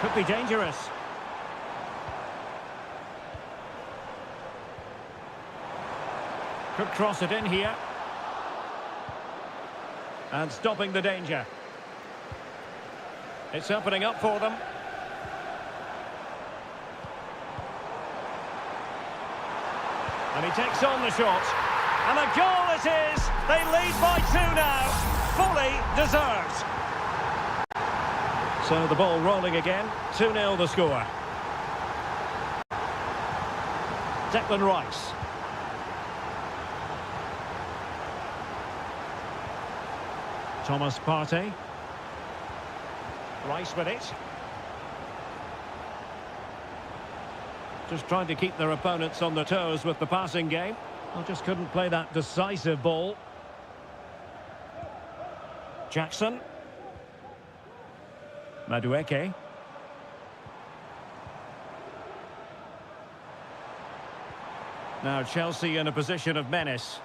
Could be dangerous. Could cross it in here. And stopping the danger. It's opening up for them. And he takes on the shot. And a goal it is! They lead by 2 now. Fully deserved. So the ball rolling again. 2-0 the score. Declan Rice. Thomas Partey. Rice with it. Just trying to keep their opponents on their toes with the passing game. Well, just couldn't play that decisive ball. Jackson. Madueke. Now Chelsea in a position of menace.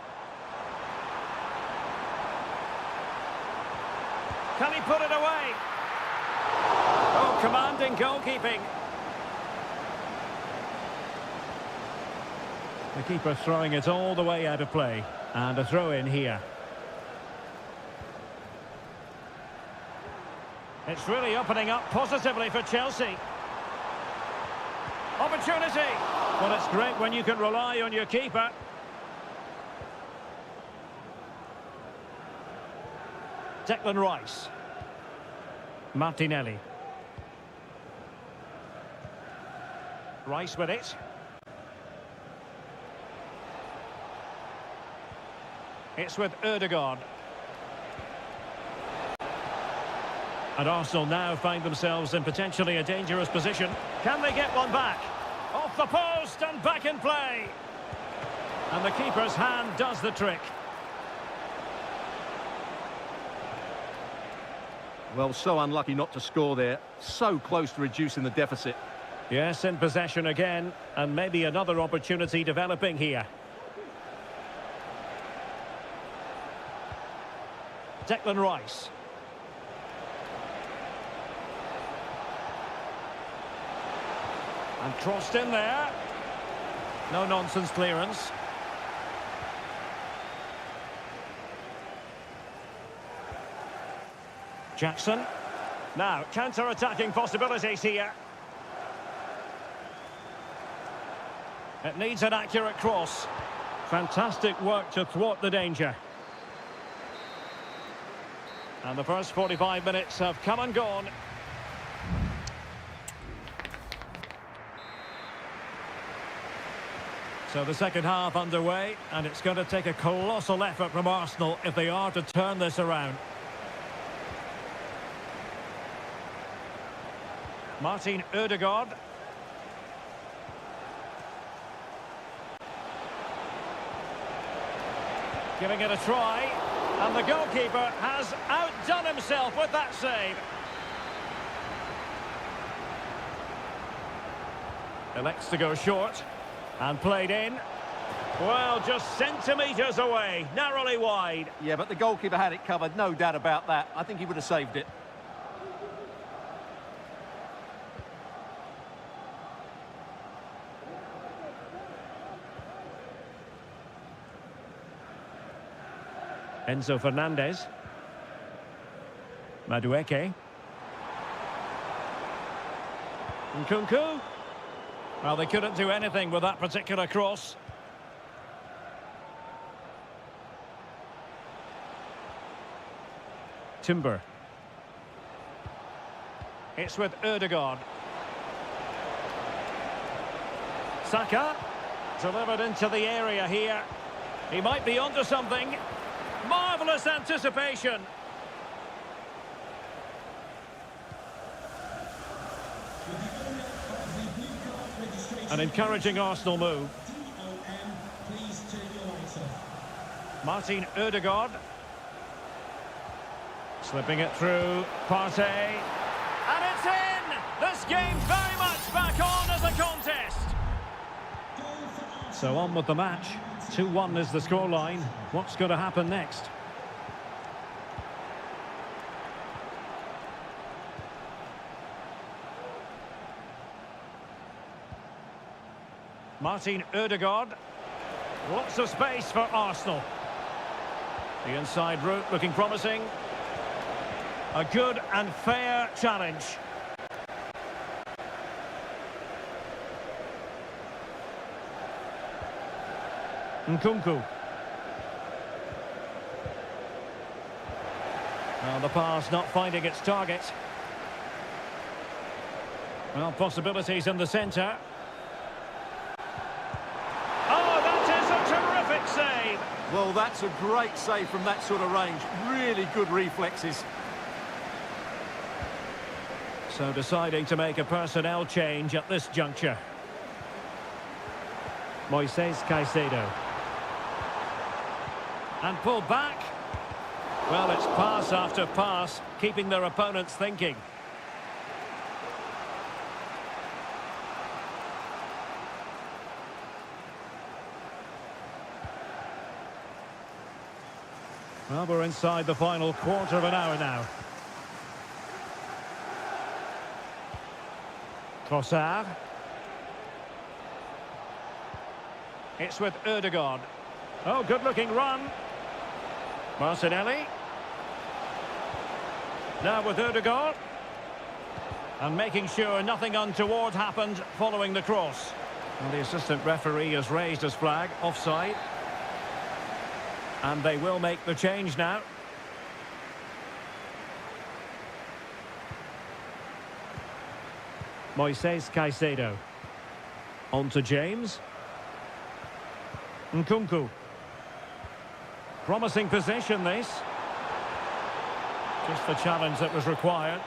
Can he put it away? Oh, commanding goalkeeping. The keeper throwing it all the way out of play. And a throw in here. It's really opening up positively for Chelsea. Opportunity. Well, it's great when you can rely on your keeper. Declan Rice. Martinelli. Rice with it. It's with Ødegaard. And Arsenal now find themselves in potentially a dangerous position. Can they get one back? Off the post and back in play. And the keeper's hand does the trick. Well, so unlucky not to score there. So close to reducing the deficit. Yes, in possession again. And maybe another opportunity developing here. Declan Rice. And crossed in there. No nonsense clearance. Jackson. Now, counter-attacking possibilities here. It needs an accurate cross. Fantastic work to thwart the danger. And the first 45 minutes have come and gone. So the second half underway, and it's going to take a colossal effort from Arsenal if they are to turn this around. Martin Ødegaard. Giving it a try. And the goalkeeper has outdone himself with that save. Elects to go short. And played in. Well, just centimetres away. Narrowly wide. Yeah, but the goalkeeper had it covered, no doubt about that. I think he would have saved it. Enzo Fernandez. Madueke. Nkunku. Well, they couldn't do anything with that particular cross. Timber. It's with Ødegaard. Saka. Delivered into the area here. He might be onto something. Marvellous anticipation. An encouraging Arsenal move. Please turn your lights off. Martin Ødegaard. Slipping it through. Partey. And it's in! This game's very much back on as a contest. So on with the match. 2-1 is the scoreline. What's going to happen next? Martin Ødegaard. Lots of space for Arsenal. The inside route looking promising. A good and fair challenge. Nkunku. Well, the pass not finding its target. Well, possibilities in the centre. Oh, that is a terrific save! Well, that's a great save from that sort of range. Really good reflexes. So deciding to make a personnel change at this juncture. Moises Caicedo. And pulled back. Well, it's pass after pass, keeping their opponents thinking. Well, we're inside the final quarter of an hour now. Trossard. It's with Ødegaard. Oh, good-looking run. Martinelli. Now with Ødegaard. And making sure nothing untoward happened following the cross. And the assistant referee has raised his flag, offside. And they will make the change now. Moises Caicedo. On to James. Nkunku. Promising position, this. Just the challenge that was required.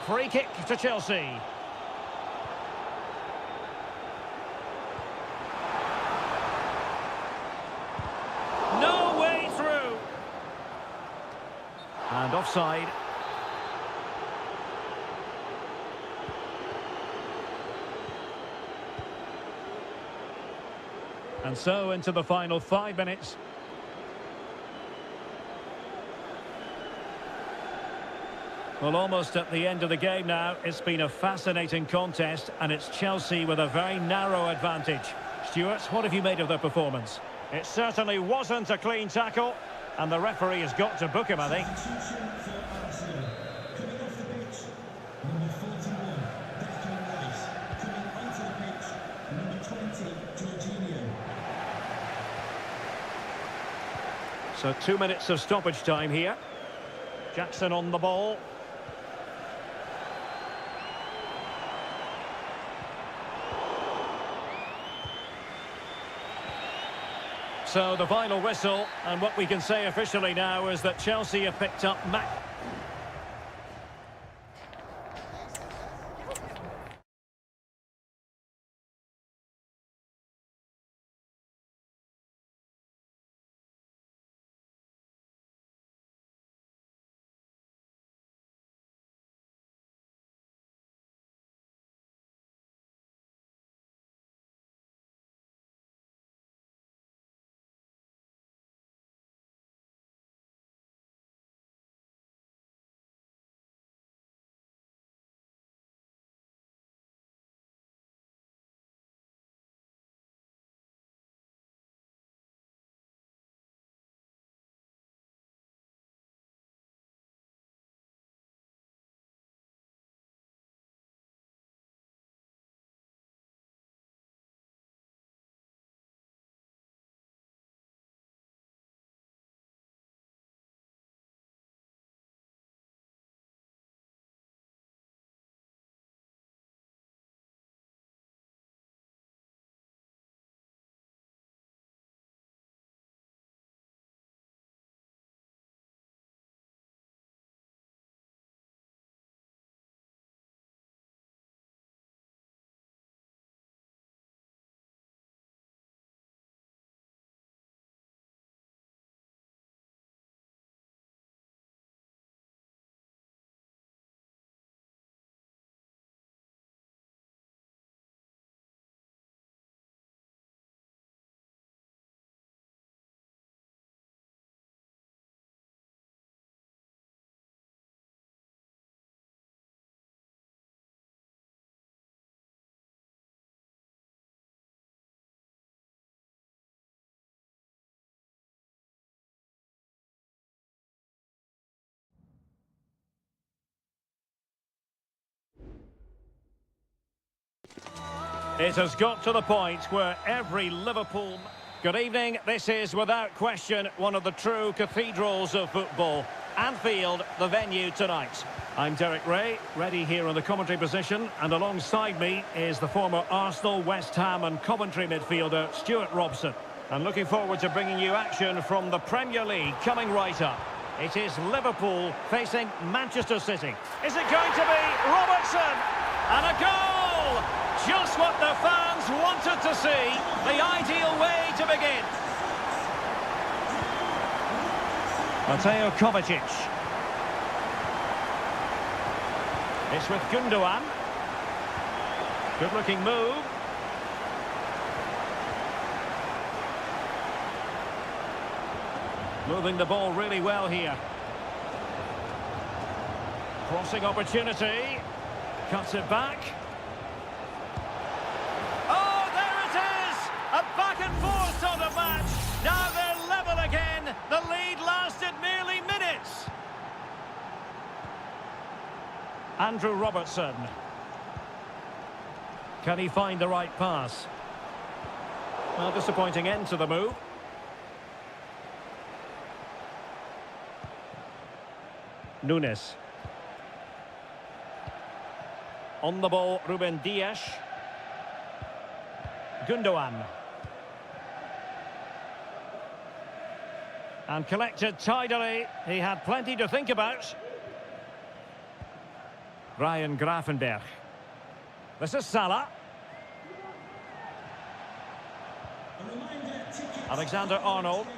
Free kick to Chelsea. No way through. And offside. And so into the final 5 minutes. Well, almost at the end of the game now. It's been a fascinating contest, and it's Chelsea with a very narrow advantage. Stuart, what have you made of their performance? It certainly wasn't a clean tackle, and the referee has got to book him, I think. Substitution for Arsenal. Coming off the pitch, number 41, Declan Rice. Coming onto the pitch, number 20, Jorginho. So 2 minutes of stoppage time here. Jackson on the ball. So the final whistle, and what we can say officially now is that Chelsea have picked up It has got to the point where every Liverpool... Good evening, this is without question one of the true cathedrals of football. Anfield, the venue tonight. I'm Derek Ray, ready here in the commentary position, and alongside me is the former Arsenal, West Ham and Coventry midfielder Stuart Robson. And looking forward to bringing you action from the Premier League coming right up. It is Liverpool facing Manchester City. Is it going to be Robertson? And a goal! Just what the fans wanted to see. The ideal way to begin. Mateo Kovacic. It's with Gundogan. Good-looking move. Moving the ball really well here. Crossing opportunity. Cuts it back. Oh, there it is! A back-and-forth sort of match. Now they're level again. The lead lasted merely minutes. Andrew Robertson. Can he find the right pass? Well, disappointing end to the move. Nunes. On the ball, Ruben Dias. Gundogan. And collected tidily. He had plenty to think about. Ryan Gravenberg. This is Salah. Alexander-Arnold.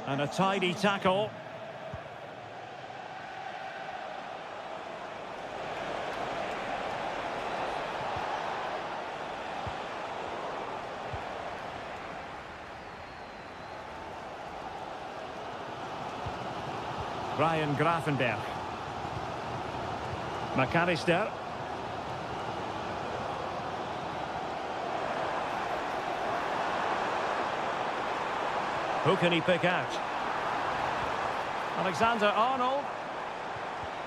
And a tidy tackle. Ryan Gravenberg. McAllister. Who can he pick out? Alexander-Arnold.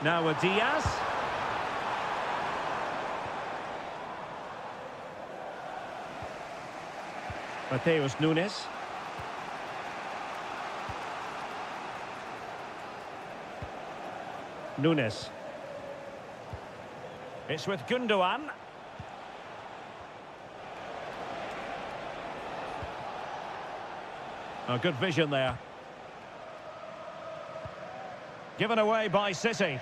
Now with Diaz. Mateus Nunes. Nunes. It's with Gundogan. Oh, good vision there. Given away by City.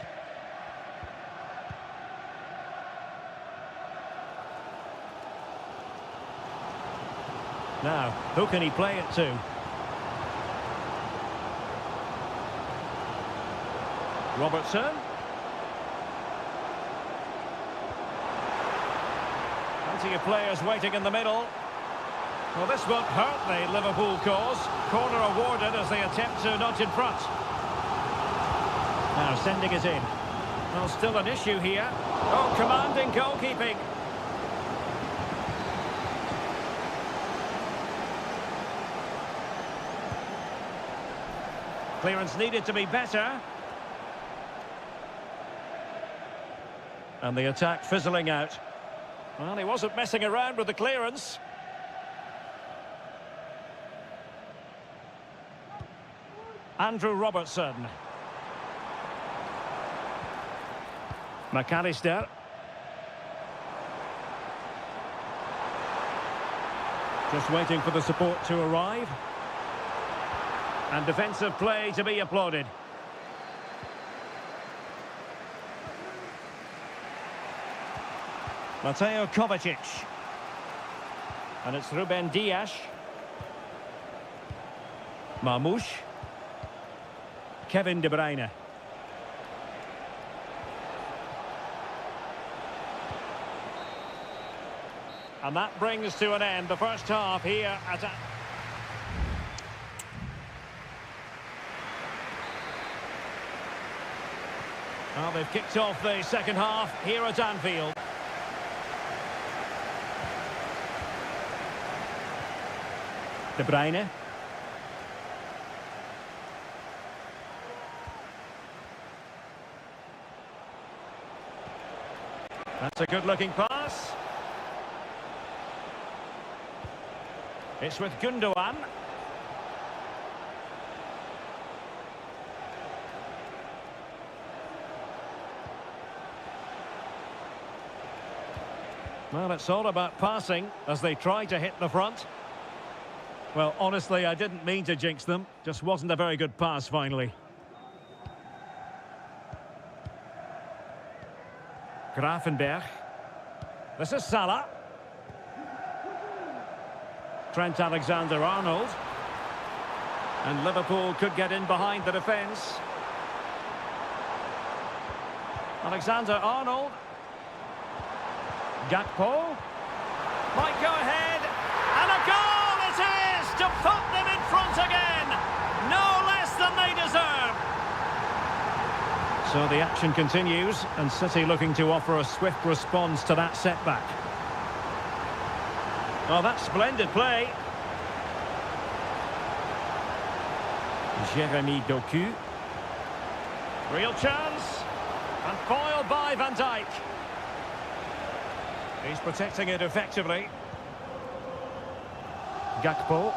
Now, who can he play it to? Robertson. Plenty of players waiting in the middle. Well, this won't hurt the Liverpool cause. Corner awarded as they attempt to nudge in front. Now sending it in. Well, still an issue here. Oh, commanding goalkeeping. Clearance needed to be better. And the attack fizzling out. Well, he wasn't messing around with the clearance. Andrew Robertson. McAllister. Just waiting for the support to arrive. And defensive play to be applauded. Mateo Kovacic. And it's Ruben Dias. Marmoush. Kevin De Bruyne. And that brings to an end the first half here at... Well, they've kicked off the second half here at Anfield. De Bruyne. That's a good-looking pass. It's with Gundogan. Well, it's all about passing as they try to hit the front. Well, honestly, I didn't mean to jinx them. Just wasn't a very good pass, finally. Grafenberg. This is Salah. Trent Alexander-Arnold. And Liverpool could get in behind the defence. Alexander-Arnold. Gakpo. Might go ahead. And a goal it is to put them in front again. No less than they deserve. So the action continues, and City looking to offer a swift response to that setback. Oh, that's splendid play. Jeremy Doku. Real chance. And foiled by Van Dijk. He's protecting it effectively. Gakpo.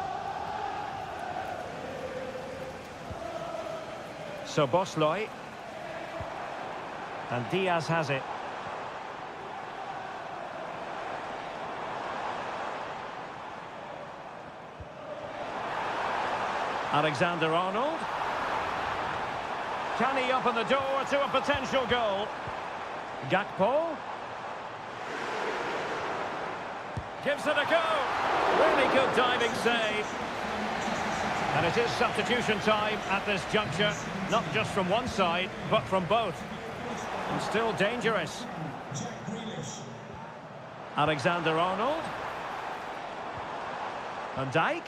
Szoboszlai. And Diaz has it. Alexander-Arnold. Can he open the door to a potential goal? Gakpo. Gives it a go. Really good diving save. And it is substitution time at this juncture. Not just from one side, but from both. And still dangerous. Alexander-Arnold. Van Dijk.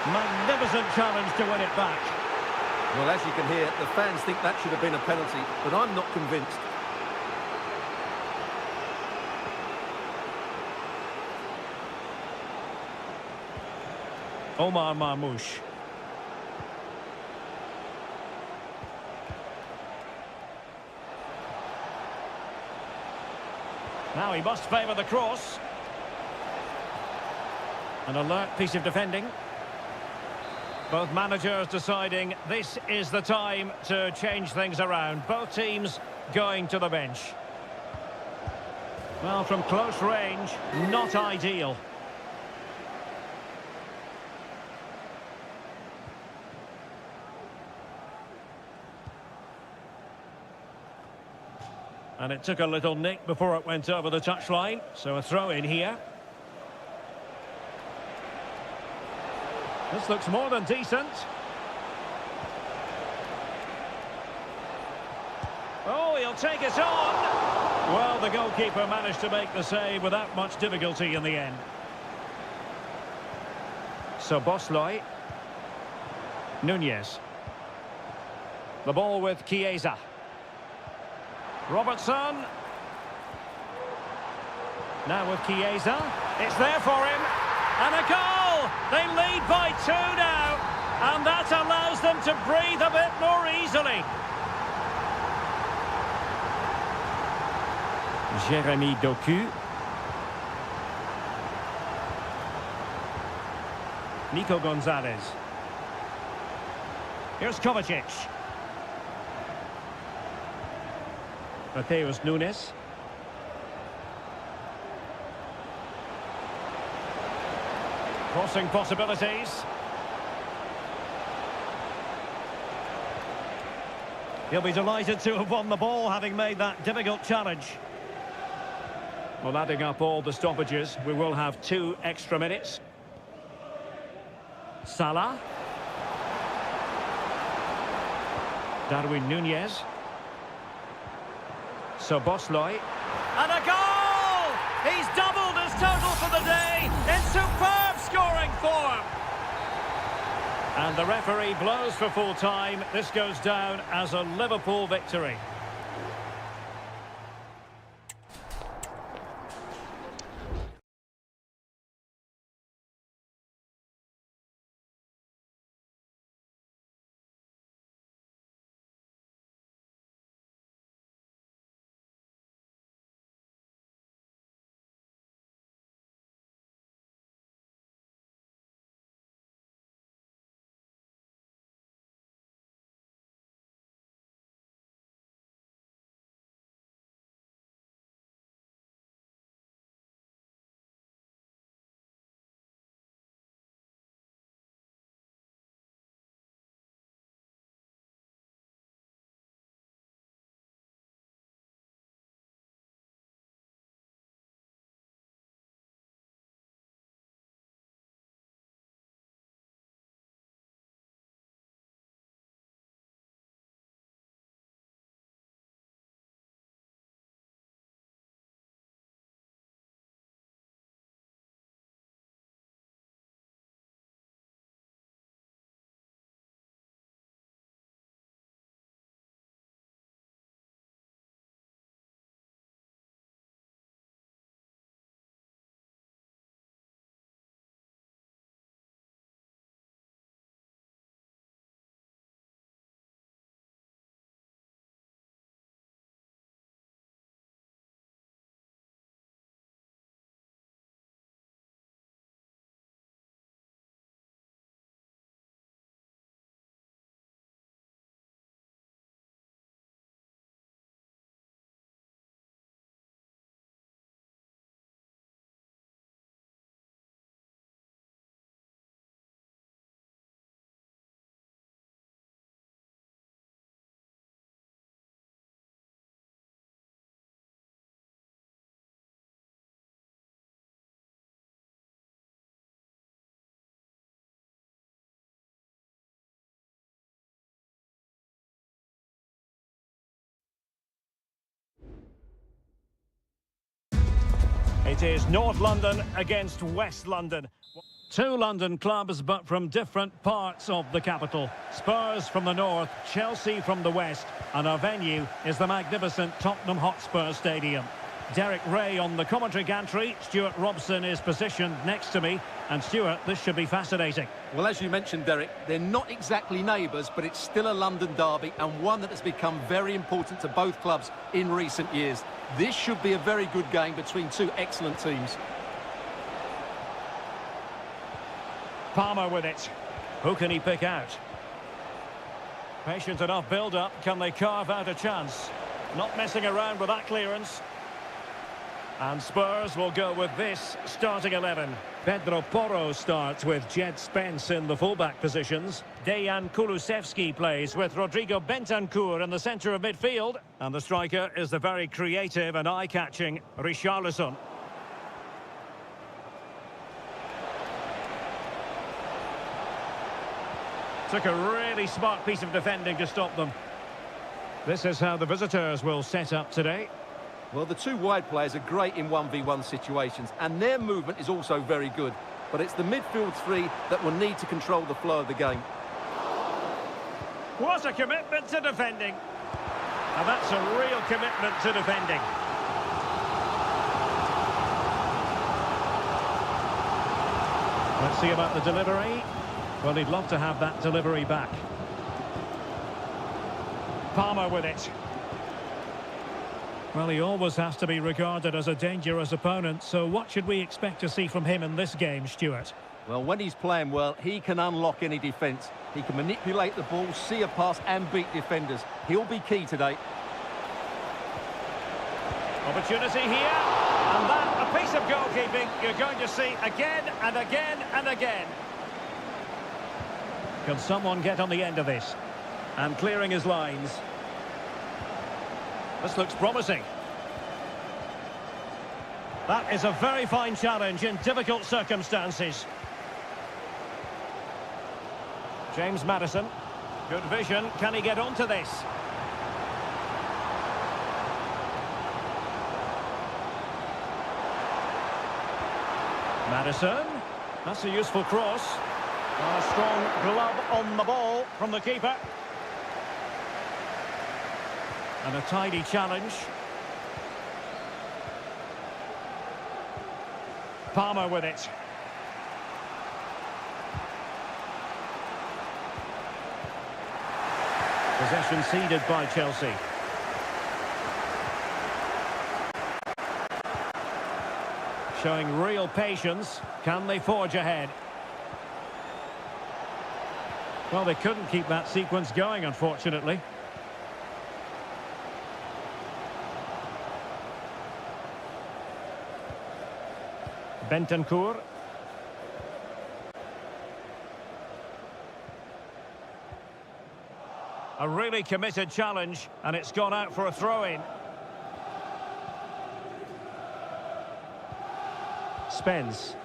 Magnificent challenge to win it back. Well, as you can hear, the fans think that should have been a penalty, but I'm not convinced. Omar Marmoush. Now he must favour the cross. An alert piece of defending. Both managers deciding this is the time to change things around. Both teams going to the bench. Well, from close range, not ideal. And it took a little nick before it went over the touchline, so a throw in here. This looks more than decent. Oh, he'll take it on. Well, the goalkeeper managed to make the save without much difficulty in the end. Szoboszlai. Nunez. The ball with Chiesa. Robertson. Now with Chiesa. It's there for him. And a goal! They lead by 2 now. And that allows them to breathe a bit more easily. Jeremy Doku. Nico Gonzalez. Here's Kovacic. Mateus Nunes. Crossing possibilities. He'll be delighted to have won the ball, having made that difficult challenge. Well, adding up all the stoppages, we will have 2 extra minutes. Salah. Darwin Nunez. Szoboszlai. And a goal! He's doubled his total for the day in superb scoring form. And the referee blows for full time. This goes down as a Liverpool victory. It is North London against West London. Two London clubs, but from different parts of the capital. Spurs from the north, Chelsea from the west, and our venue is the magnificent Tottenham Hotspur Stadium. Derek Ray on the commentary gantry. Stuart Robson is positioned next to me. And Stuart, this should be fascinating. Well, as you mentioned, Derek, they're not exactly neighbours, but it's still a London derby and one that has become very important to both clubs in recent years. This should be a very good game between two excellent teams. Palmer with it. Who can he pick out? Patient enough build-up. Can they carve out a chance? Not messing around with that clearance. And Spurs will go with this starting 11. Pedro Porro starts with Jed Spence in the fullback positions. Dejan Kulusevski plays with Rodrigo Bentancur in the centre of midfield. And the striker is the very creative and eye-catching Richarlison. Took a really smart piece of defending to stop them. This is how the visitors will set up today. Well, the two wide players are great in 1v1 situations, and their movement is also very good. But it's the midfield three that will need to control the flow of the game. What a commitment to defending. And that's a real commitment to defending. Let's see about the delivery. Well, he'd love to have that delivery back. Palmer with it. Well, he always has to be regarded as a dangerous opponent, so what should we expect to see from him in this game, Stuart? Well, when he's playing well, he can unlock any defence. He can manipulate the ball, see a pass and beat defenders. He'll be key today. Opportunity here, and that, a piece of goalkeeping you're going to see again and again and again. Can someone get on the end of this? And clearing his lines. This looks promising. That is a very fine challenge in difficult circumstances. James Maddison. Good vision. Can he get onto this? Maddison. That's a useful cross. A strong glove on the ball from the keeper. And a tidy challenge. Palmer with it. Possession ceded by Chelsea. Showing real patience. Can they forge ahead? Well, they couldn't keep that sequence going, unfortunately. Bentancur. A really committed challenge, and it's gone out for a throw-in. Spence.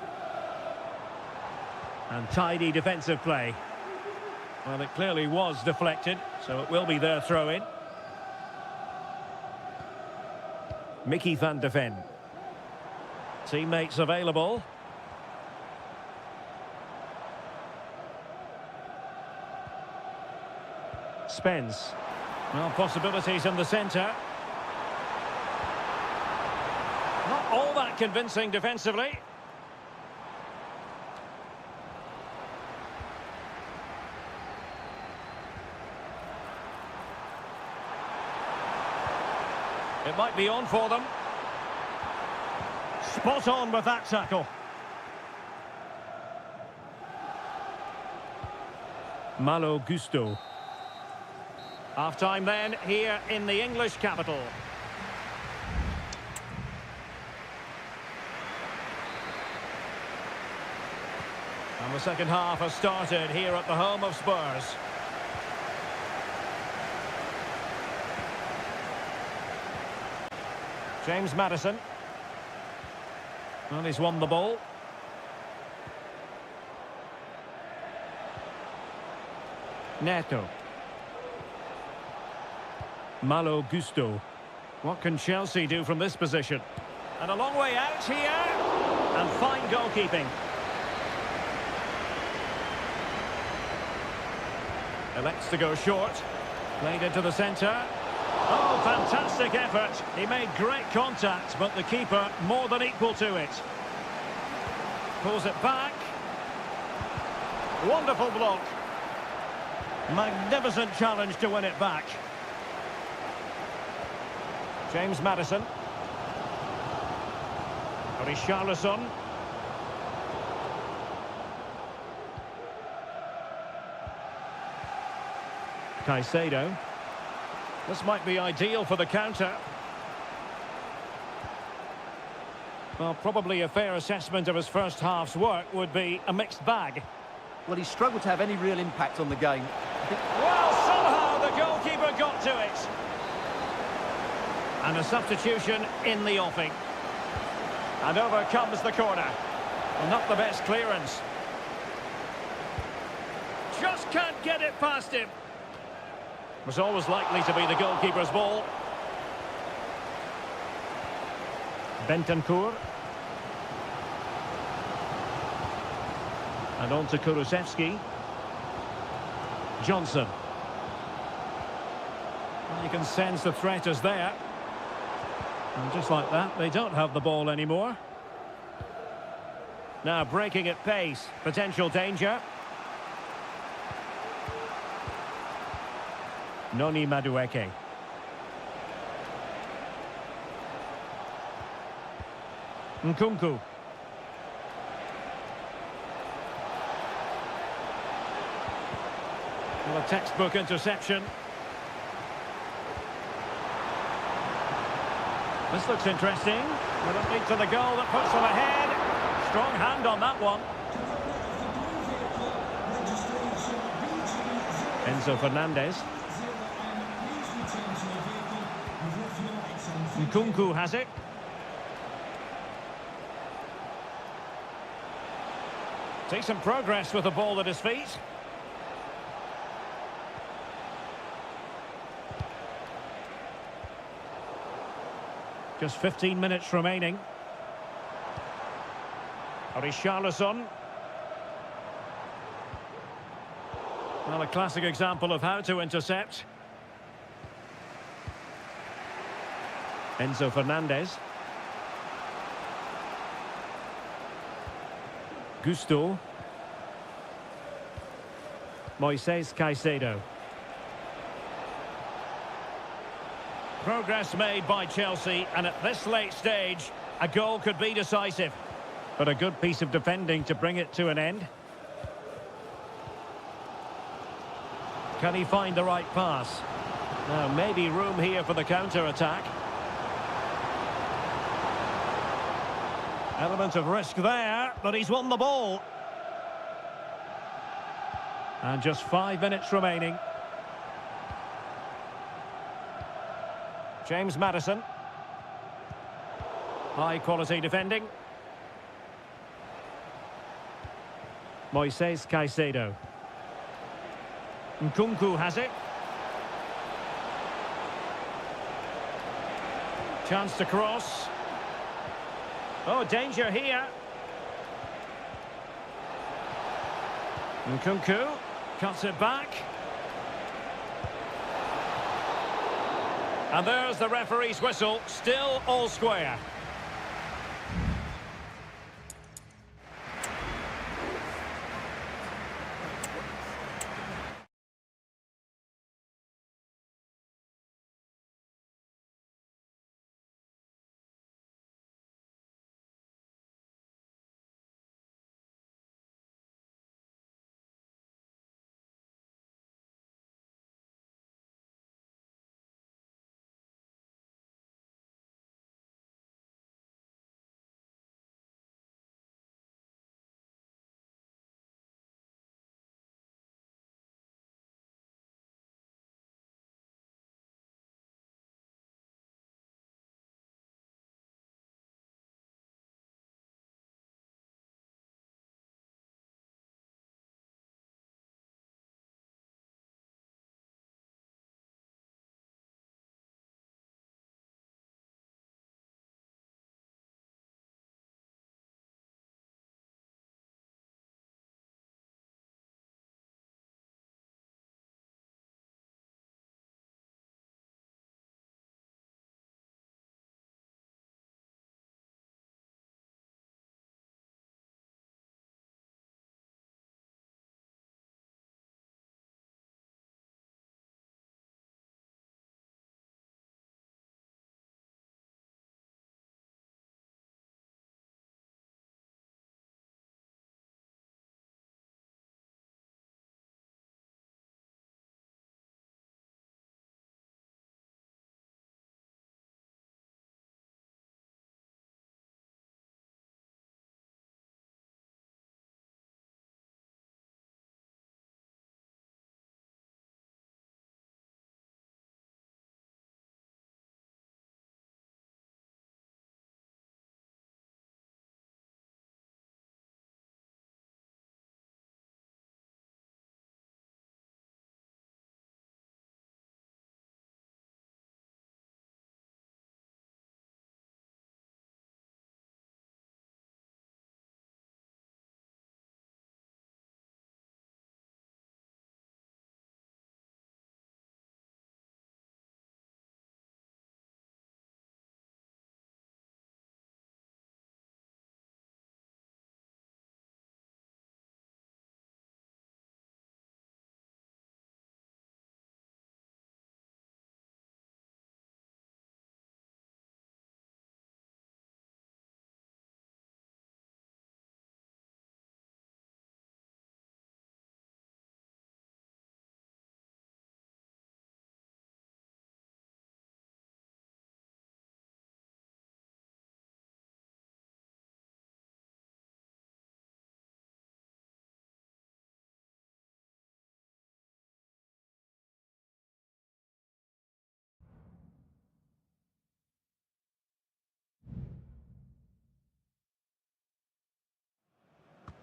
And tidy defensive play. Well, it clearly was deflected, so it will be their throw-in. Mickey van de Ven. Teammates available. Spence. Well, possibilities in the centre. Not all that convincing defensively. It might be on for them. Spot on with that tackle. Malo Gusto. Half-time then, here in the English capital. And the second half has started here at the home of Spurs. James Maddison. Well, he's won the ball. Neto. Malo Gusto. What can Chelsea do from this position? And a long way out here. And fine goalkeeping. Elects to go short. Played into the centre. Oh, fantastic effort. He made great contact, but the keeper more than equal to it. Pulls it back. Wonderful block. Magnificent challenge to win it back. James Maddison. Richarlison. Caicedo. This might be ideal for the counter. Well, probably a fair assessment of his first half's work would be a mixed bag. Well, he struggled to have any real impact on the game. Well, somehow the goalkeeper got to it. And a substitution in the offing. And over comes the corner. Well, not the best clearance. Just can't get it past him. Was always likely to be the goalkeeper's ball. Bentancur. And on to Kulusevski. Johnson. You can sense the threat is there. And just like that, they don't have the ball anymore. Now breaking at pace. Potential danger. Noni Madueke. Nkunku. Well, a textbook interception. This looks interesting. Will it lead to the goal that puts them ahead? Strong hand on that one. Enzo Fernandez. Nkunku has it. Decent progress with the ball at his feet. Just 15 minutes remaining. Richarlison. Well, a classic example of how to intercept. Enzo Fernandez. Gusto. Moises Caicedo. Progress made by Chelsea, and at this late stage, a goal could be decisive. But a good piece of defending to bring it to an end. Can he find the right pass? Now, maybe room here for the counter-attack. Element of risk there, but he's won the ball. And just 5 minutes remaining. James Maddison. High quality defending. Moises Caicedo. Nkunku has it. Chance to cross. Oh, danger here. Nkunku cuts it back. And there's the referee's whistle, still all square.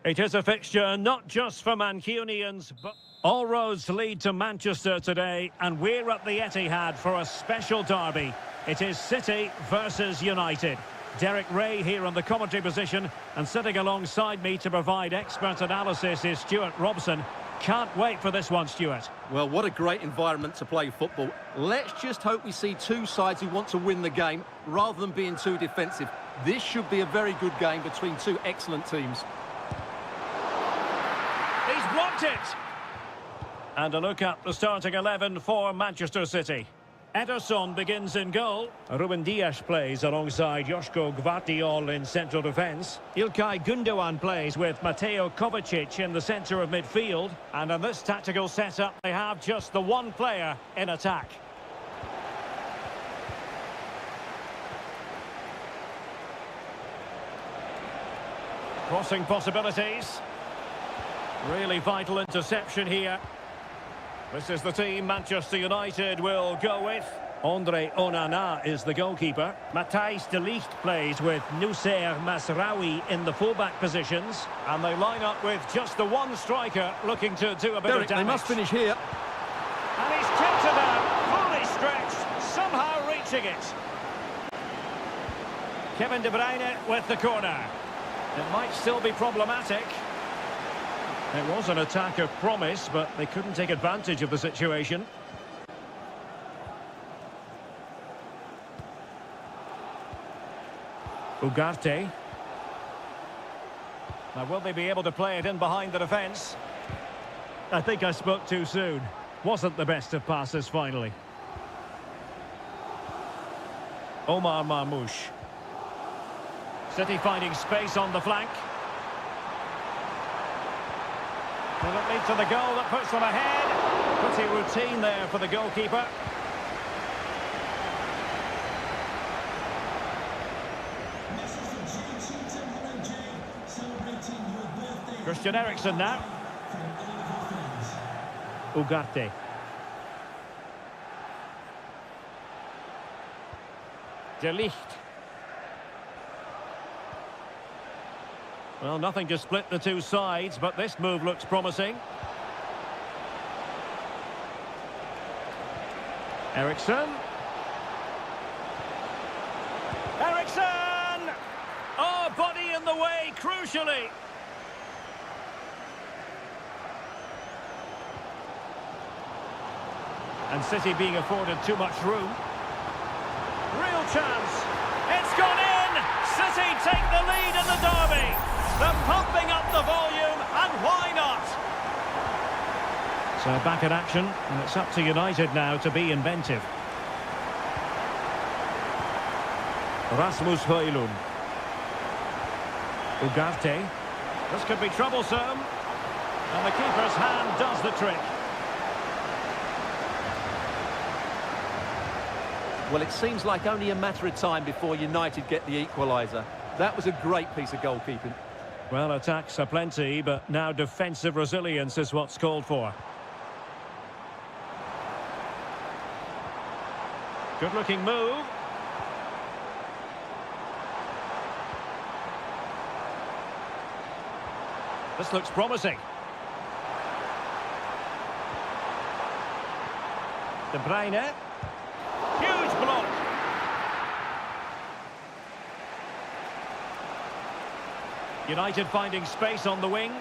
It is a fixture not just for Mancunians, but all roads lead to Manchester today, and we're at the Etihad for a special derby. It is City versus United. Derek Ray here on the commentary position, and sitting alongside me to provide expert analysis is Stuart Robson. Can't wait for this one, Stuart. Well, what a great environment to play football. Let's just hope we see two sides who want to win the game rather than being too defensive. This should be a very good game between two excellent teams. He's blocked it! And a look at the starting 11 for Manchester City. Ederson begins in goal. Ruben Dias plays alongside Joško Gvardiol in central defence. Ilkay Gundogan plays with Mateo Kovacic in the centre of midfield. And in this tactical setup, they have just the one player in attack. Crossing possibilities. Really vital interception here. This is the team Manchester United will go with. Andre Onana is the goalkeeper. Matthijs de Ligt plays with Noussair Masraoui in the fullback positions. And they line up with just the one striker looking to do a bit Derek, of damage. they must finish here. And he's tipped it out, fully stretched, somehow reaching it. Kevin De Bruyne with the corner. It might still be problematic. It was an attack of promise, but they couldn't take advantage of the situation. Ugarte. Now, will they be able to play it in behind the defence? I think I spoke too soon. Wasn't the best of passes, finally. Omar Marmoush. City finding space on the flank. Will it lead to the goal that puts them ahead? Pretty routine there for the goalkeeper. Christian Eriksen now. Ugarte. De Ligt. Well, nothing to split the two sides, but this move looks promising. Eriksen. Eriksen! Oh, body in the way, crucially. And City being afforded too much room. Real chance. It's gone in! City take the lead in the derby. They're pumping up the volume, and why not? So back in action, and it's up to United now to be inventive. Rasmus Højlund. Ugarte. This could be troublesome. And the keeper's hand does the trick. Well, it seems like only a matter of time before United get the equaliser. That was a great piece of goalkeeping. Well, attacks are plenty, but now defensive resilience is what's called for. Good-looking move. This looks promising. De Bruyne. Huge block. United finding space on the wing.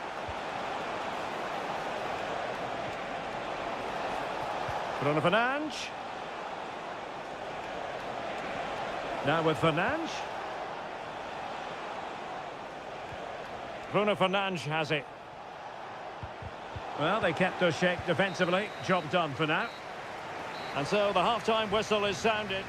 Bruno Fernandes. Now with Fernandes. Bruno Fernandes has it. Well, they kept their shape defensively. Job done for now. And so the half-time whistle is sounded.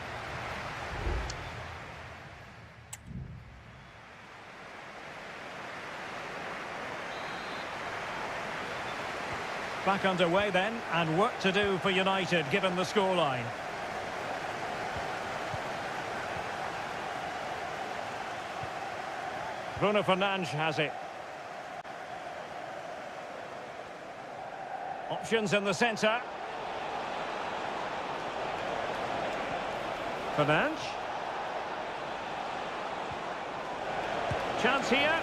Back underway then, and work to do for United given the scoreline. Bruno Fernandes has it. Options in the centre. Fernandes. Chance here,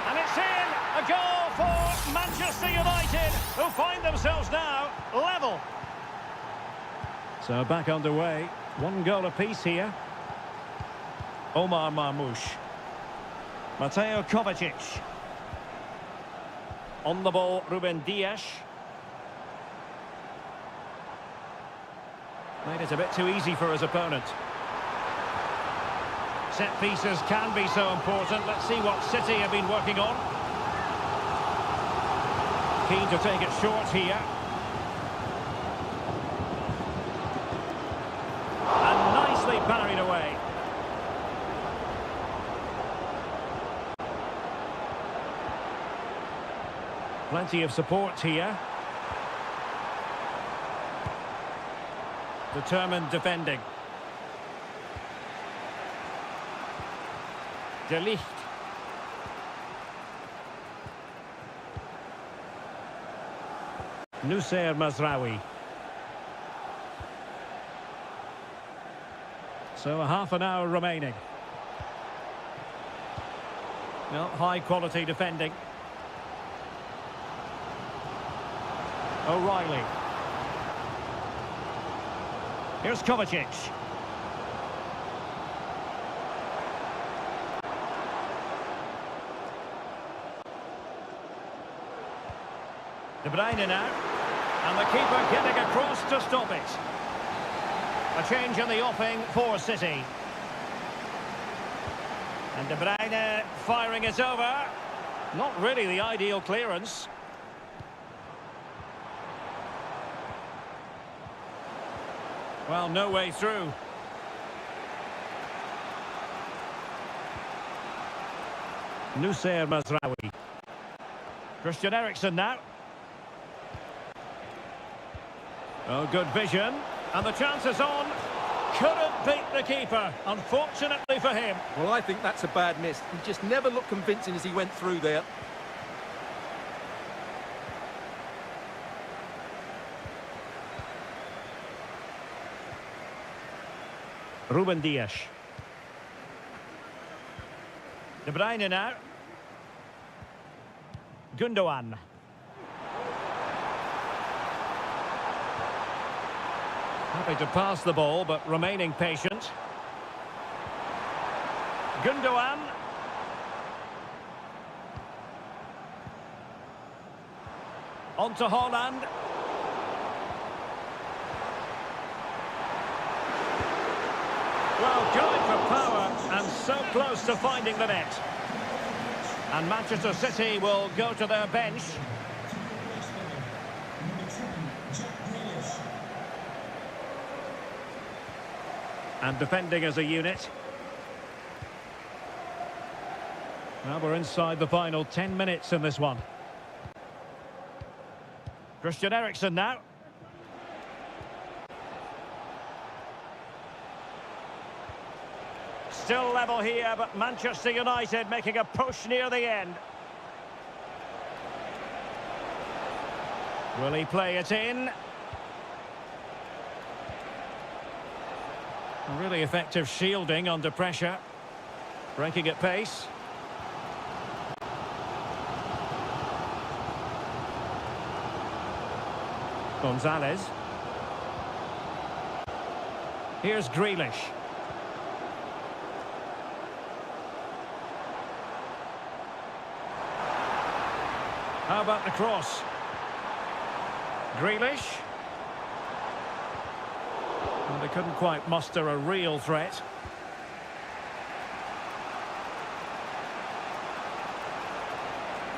and it's in! A goal for Manchester United, who find themselves now level. So back underway. One goal apiece here. Omar Marmoush. Mateo Kovacic. On the ball, Ruben Dias. Made it a bit too easy for his opponent. Set pieces can be so important. Let's see what City have been working on. Keen to take it short here. And nicely parried away. Plenty of support here. Determined defending. De Ligt. Nusayr Mazraoui. So a half an hour remaining. Well, high quality defending. O'Reilly. Here's Kovacic. De Bruyne now. And the keeper getting across to stop it. A change in the offing for City. And De Bruyne firing it over. Not really the ideal clearance. Well, no way through. Nusayr Mazraoui. Christian Eriksen now. Oh, good vision. And the chance is on. Couldn't beat the keeper, unfortunately for him. Well, I think that's a bad miss. He just never looked convincing as he went through there. Ruben Dias. De Bruyne now. Gundogan. Happy to pass the ball, but remaining patient. Gundogan. On to Haaland. Well, going for power and so close to finding the net. And Manchester City will go to their bench. And defending as a unit. Now we're inside the final 10 minutes in this one. Christian Eriksen now. Still level here, but Manchester United making a push near the end. Will he play it in? Really effective shielding under pressure. Breaking at pace. Gonzalez. Here's Grealish. How about the cross? Grealish. Well, they couldn't quite muster a real threat.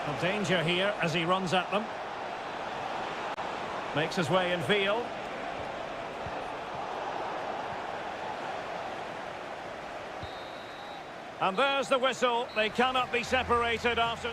A danger here as he runs at them. Makes his way in field. And there's the whistle. They cannot be separated after...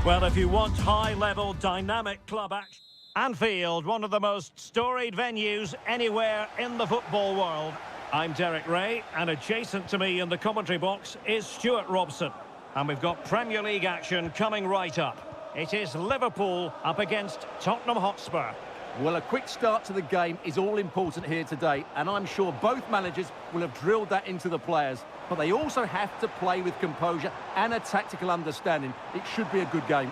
Well, if you want high-level, dynamic club action... Anfield, one of the most storied venues anywhere in the football world. I'm Derek Ray, and adjacent to me in the commentary box is Stuart Robson. And we've got Premier League action coming right up. It is Liverpool up against Tottenham Hotspur. Well, a quick start to the game is all important here today, and I'm sure both managers will have drilled that into the players. But they also have to play with composure and a tactical understanding. It should be a good game.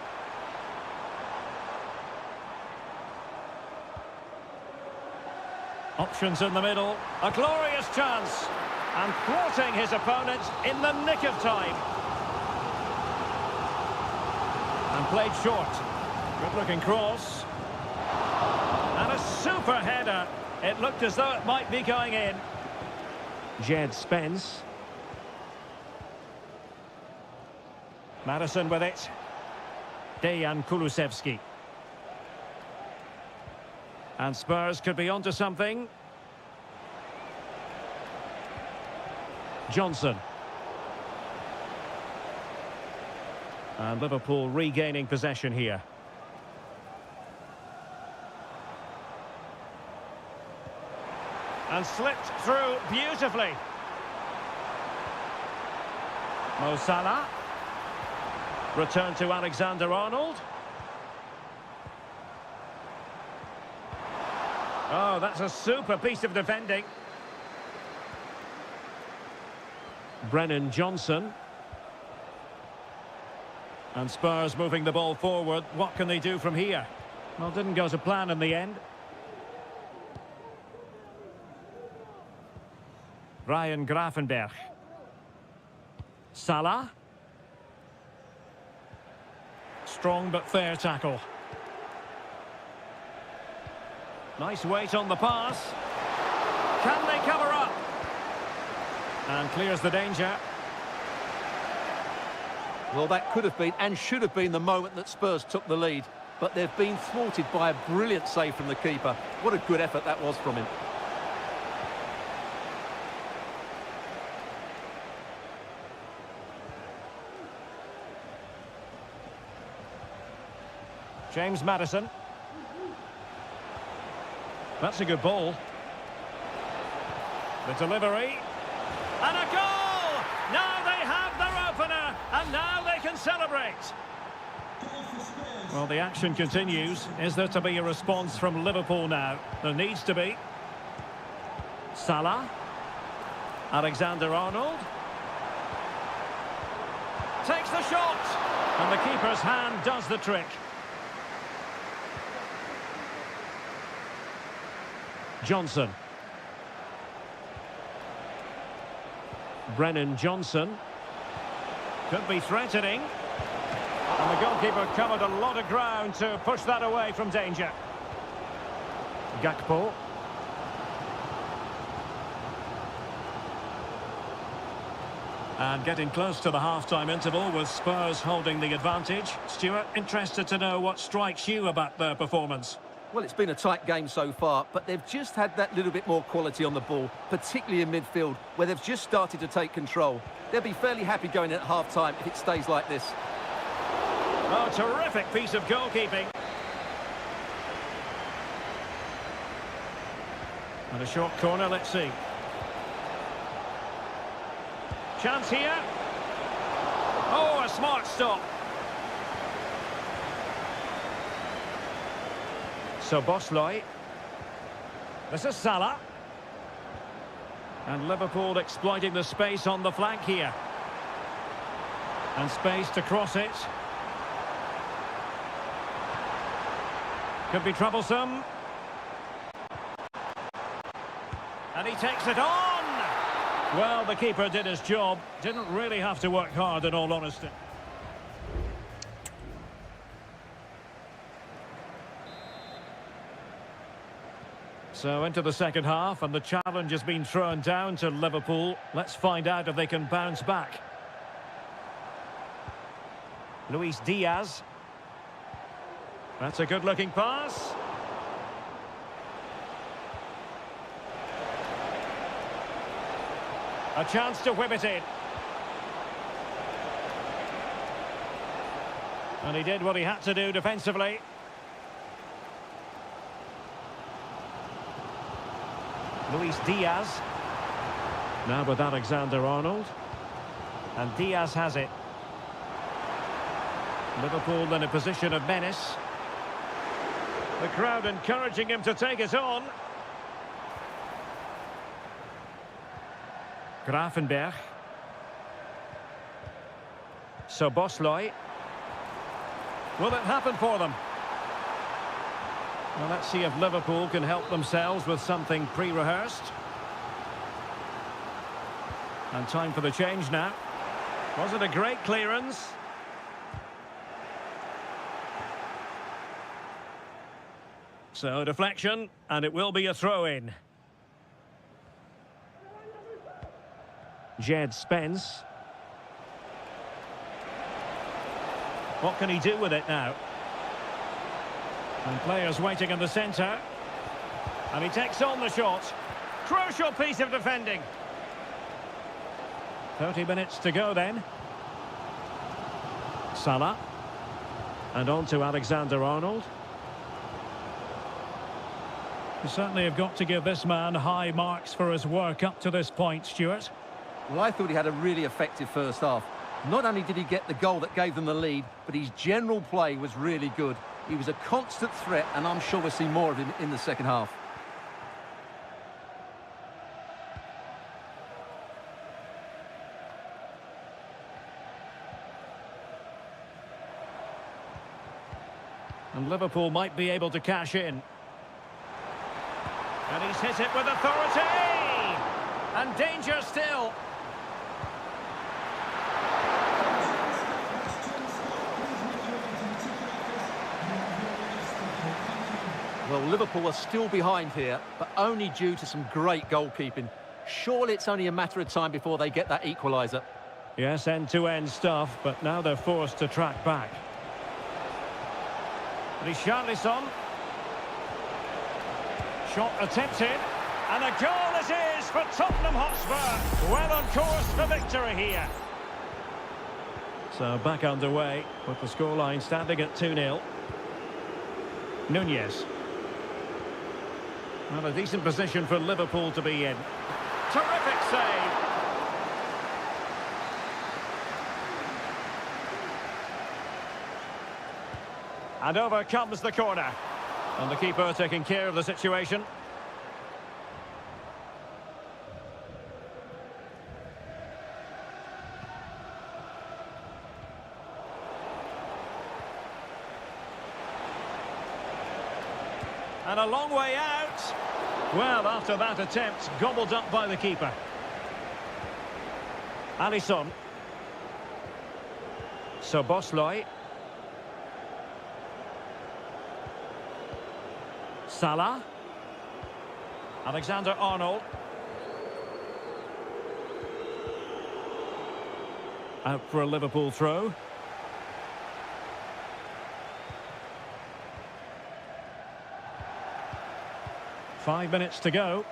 Options in the middle, a glorious chance, and thwarting his opponent in the nick of time. And played short. Good-looking cross. And a super header. It looked as though it might be going in. Jed Spence. Madison with it. Dejan Kulusevski. And Spurs could be onto something. Johnson. And Liverpool regaining possession here. And slipped through beautifully. Mo Salah. Return to Alexander-Arnold. Oh, that's a super piece of defending. Brennan Johnson. And Spurs moving the ball forward. What can they do from here? Well, didn't go to plan in the end. Ryan Gravenberch. Salah. Strong but fair tackle. Nice weight on the pass. Can they cover up? And clears the danger. Well, that could have been and should have been the moment that Spurs took the lead. But they've been thwarted by a brilliant save from the keeper. What a good effort that was from him. James Madison. That's a good ball. The delivery. And a goal! Now they have their opener, and now they can celebrate. Well, the action continues. Is there to be a response from Liverpool now? There needs to be. Salah. Alexander-Arnold. Takes the shot! And the keeper's hand does the trick. Johnson. Brennan Johnson. Could be threatening. And the goalkeeper covered a lot of ground to push that away from danger. Gakpo. And getting close to the half-time interval with Spurs holding the advantage. Stuart, interested to know what strikes you about their performance. Well, it's been a tight game so far, but they've just had that little bit more quality on the ball, particularly in midfield, where they've just started to take control. They'll be fairly happy going in at half-time if it stays like this. Oh, terrific piece of goalkeeping. And a short corner, let's see. Chance here. Oh, a smart stop. So Bosley. This is Salah. And Liverpool exploiting the space on the flank here. And space to cross it. Could be troublesome. And he takes it on! Well, the keeper did his job. Didn't really have to work hard, in all honesty. So into the second half, and the challenge has been thrown down to Liverpool. Let's find out if they can bounce back. Luis Diaz. That's a good-looking pass. A chance to whip it in. And he did what he had to do defensively. Luis Diaz. Now with Alexander-Arnold. And Diaz has it. Liverpool in a position of menace. The crowd encouraging him to take it on. Grafenberg. Soboslai. Will it happen for them? Well, let's see if Liverpool can help themselves with something pre-rehearsed. And time for the change now. Was it a great clearance? So, deflection, and it will be a throw-in. Jed Spence. What can he do with it now? And players waiting in the centre. And he takes on the shot. Crucial piece of defending. 30 minutes to go then. Salah. And on to Alexander-Arnold. You certainly have got to give this man high marks for his work up to this point, Stuart. Well, I thought he had a really effective first half. Not only did he get the goal that gave them the lead, but his general play was really good. He was a constant threat, and I'm sure we'll see more of him in the second half. And Liverpool might be able to cash in. And he's hit it with authority! And danger still. Well, Liverpool are still behind here, but only due to some great goalkeeping. Surely it's only a matter of time before they get that equaliser. Yes, end-to-end stuff, but now they're forced to track back. Richarlison. Shot attempted, and a goal it is for Tottenham Hotspur. Well on course for victory here. So back underway with the scoreline standing at 2-0. Nunez. Well, a decent position for Liverpool to be in. Terrific save. And over comes the corner. And the keeper taking care of the situation. And a long way out. Well, after that attempt, gobbled up by the keeper. Alisson. Soboslai. Salah. Alexander-Arnold. Out for a Liverpool throw. Five minutes to go.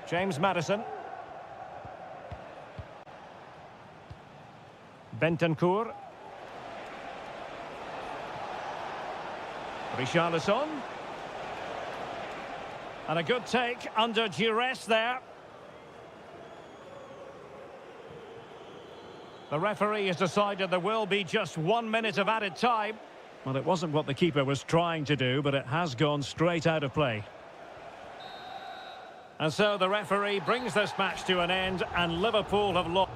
James Maddison. Bentancur. Richarlison. And a good take under duress there. The referee has decided there will be just 1 minute of added time. Well, it wasn't what the keeper was trying to do, but it has gone straight out of play. And so the referee brings this match to an end, and Liverpool have lost.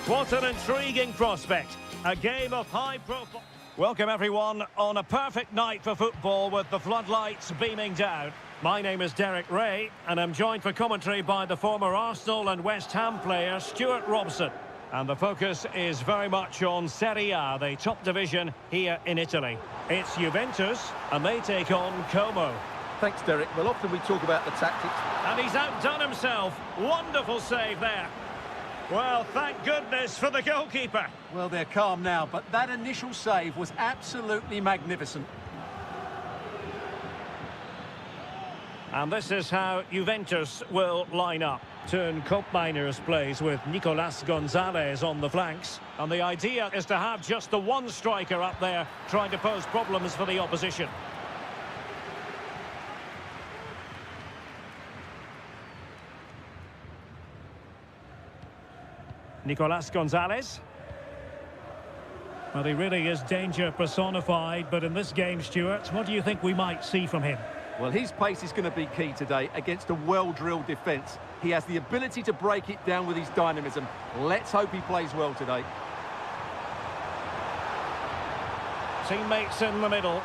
What an intriguing prospect. A game of high profile. Welcome everyone on a perfect night for football with the floodlights beaming down. My name is Derek Ray and I'm joined for commentary by the former Arsenal and West Ham player Stuart Robson. And the focus is very much on Seria, the top division here in Italy. It's Juventus and they take on Como. Thanks, Derek. Well, often we talk about the tactics. And he's outdone himself. Wonderful save there. Well, thank goodness for the goalkeeper. Well, they're calm now, but that initial save was absolutely magnificent. And this is how Juventus will line up. Turn Koopmeiners plays with Nicolas Gonzalez on the flanks. And the idea is to have just the one striker up there trying to pose problems for the opposition. Nicolas Gonzalez. Well, he really is danger personified, but in this game, Stuart, what do you think we might see from him? Well, his pace is going to be key today against a well-drilled defence. He has the ability to break it down with his dynamism. Let's hope he plays well today. Teammates in the middle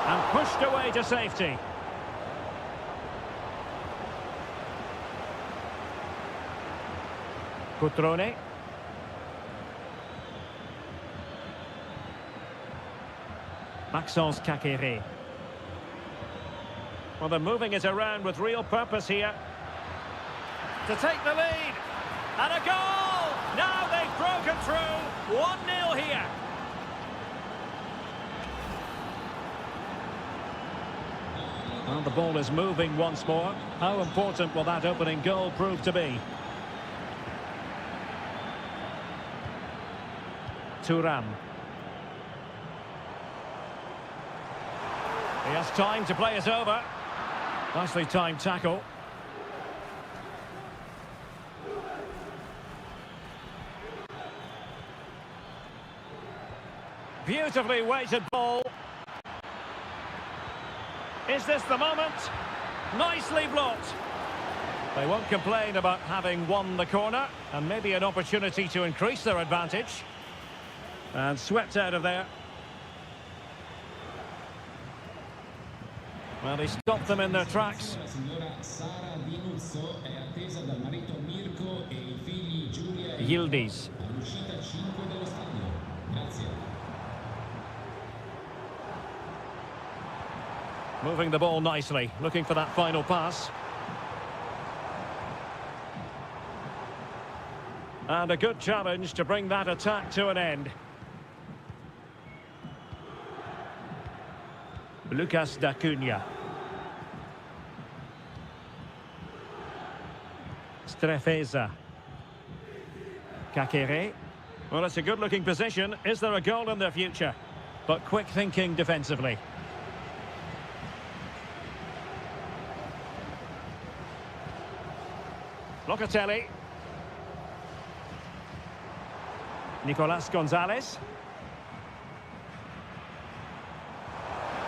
and pushed away to safety. Cutrone. Maxence Caqueret. Well, they're moving it around with real purpose here. To take the lead. And a goal! Now they've broken through. 1-0 here. Well, the ball is moving once more. How important will that opening goal prove to be? Thuram. He has time to play it over. Nicely timed tackle. Beautifully weighted ball. Is this the moment? Nicely blocked. They won't complain about having won the corner, and maybe an opportunity to increase their advantage. And swept out of there. Well, he stopped them in their tracks. Yildiz. Moving the ball nicely, looking for that final pass. And a good challenge to bring that attack to an end. Lucas D'Acunha. Strefeza. Caqueret. Well, it's a good-looking position. Is there a goal in their future? But quick thinking defensively. Locatelli. Nicolas Gonzalez.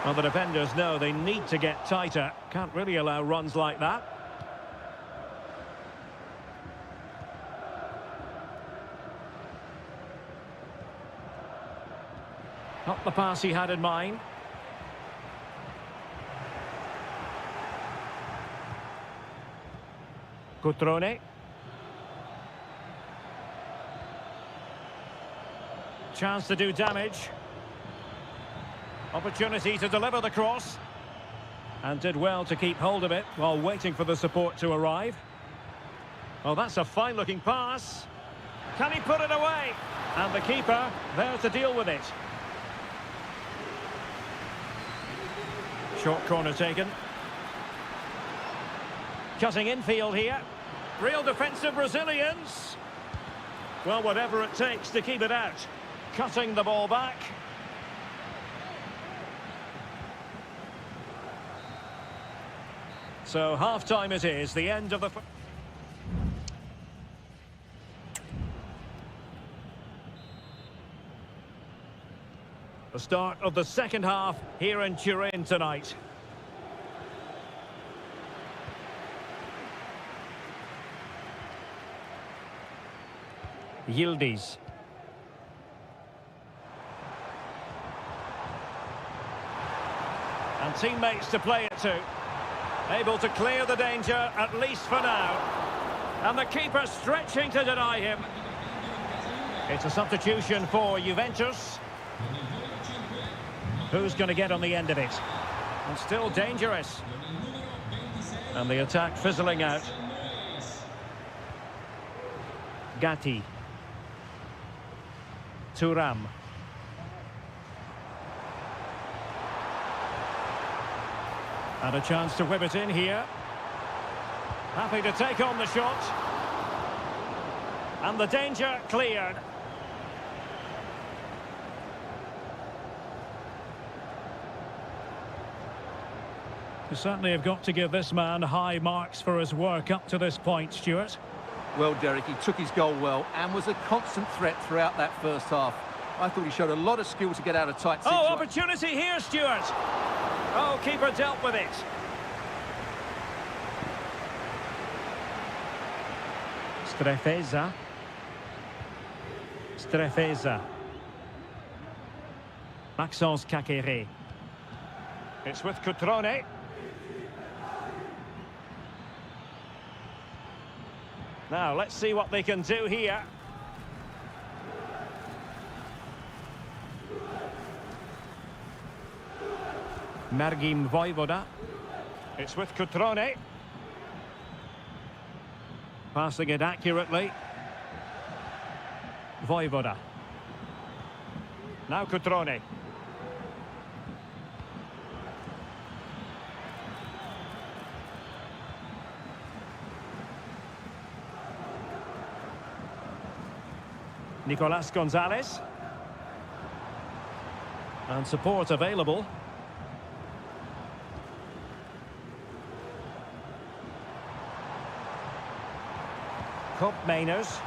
Well, the defenders know they need to get tighter. Can't really allow runs like that. Not the pass he had in mind. Cutrone. Chance to do damage. Opportunity to deliver the cross. And did well to keep hold of it while waiting for the support to arrive. Well, that's a fine-looking pass. Can he put it away? And the keeper there to deal with it. Short corner taken. Cutting infield here. Real defensive Brazilians. Well, whatever it takes to keep it out. Cutting the ball back. So half-time it is, the end of the... The start of the second half here in Turin tonight. Yildiz. And teammates to play it to. Able to clear the danger, at least for now. And the keeper stretching to deny him. It's a substitution for Juventus. Who's going to get on the end of it? And still dangerous. And the attack fizzling out. Gatti. Thuram. And a chance to whip it in here. Happy to take on the shot. And the danger cleared. You certainly have got to give this man high marks for his work up to this point, Stuart. Well, Derek, he took his goal well and was a constant threat throughout that first half. I thought he showed a lot of skill to get out of tight situations. Oh, opportunity here, Stuart. Oh, keeper dealt with it. Strefeza. Strefeza. Maxence Kakere. It's with Cutrone. Now, let's see what they can do here. Mergim Vojvoda. It's with Cutrone. Passing it accurately. Vojvoda. Now Cutrone. Nicolas Gonzalez. And support available. Mainers.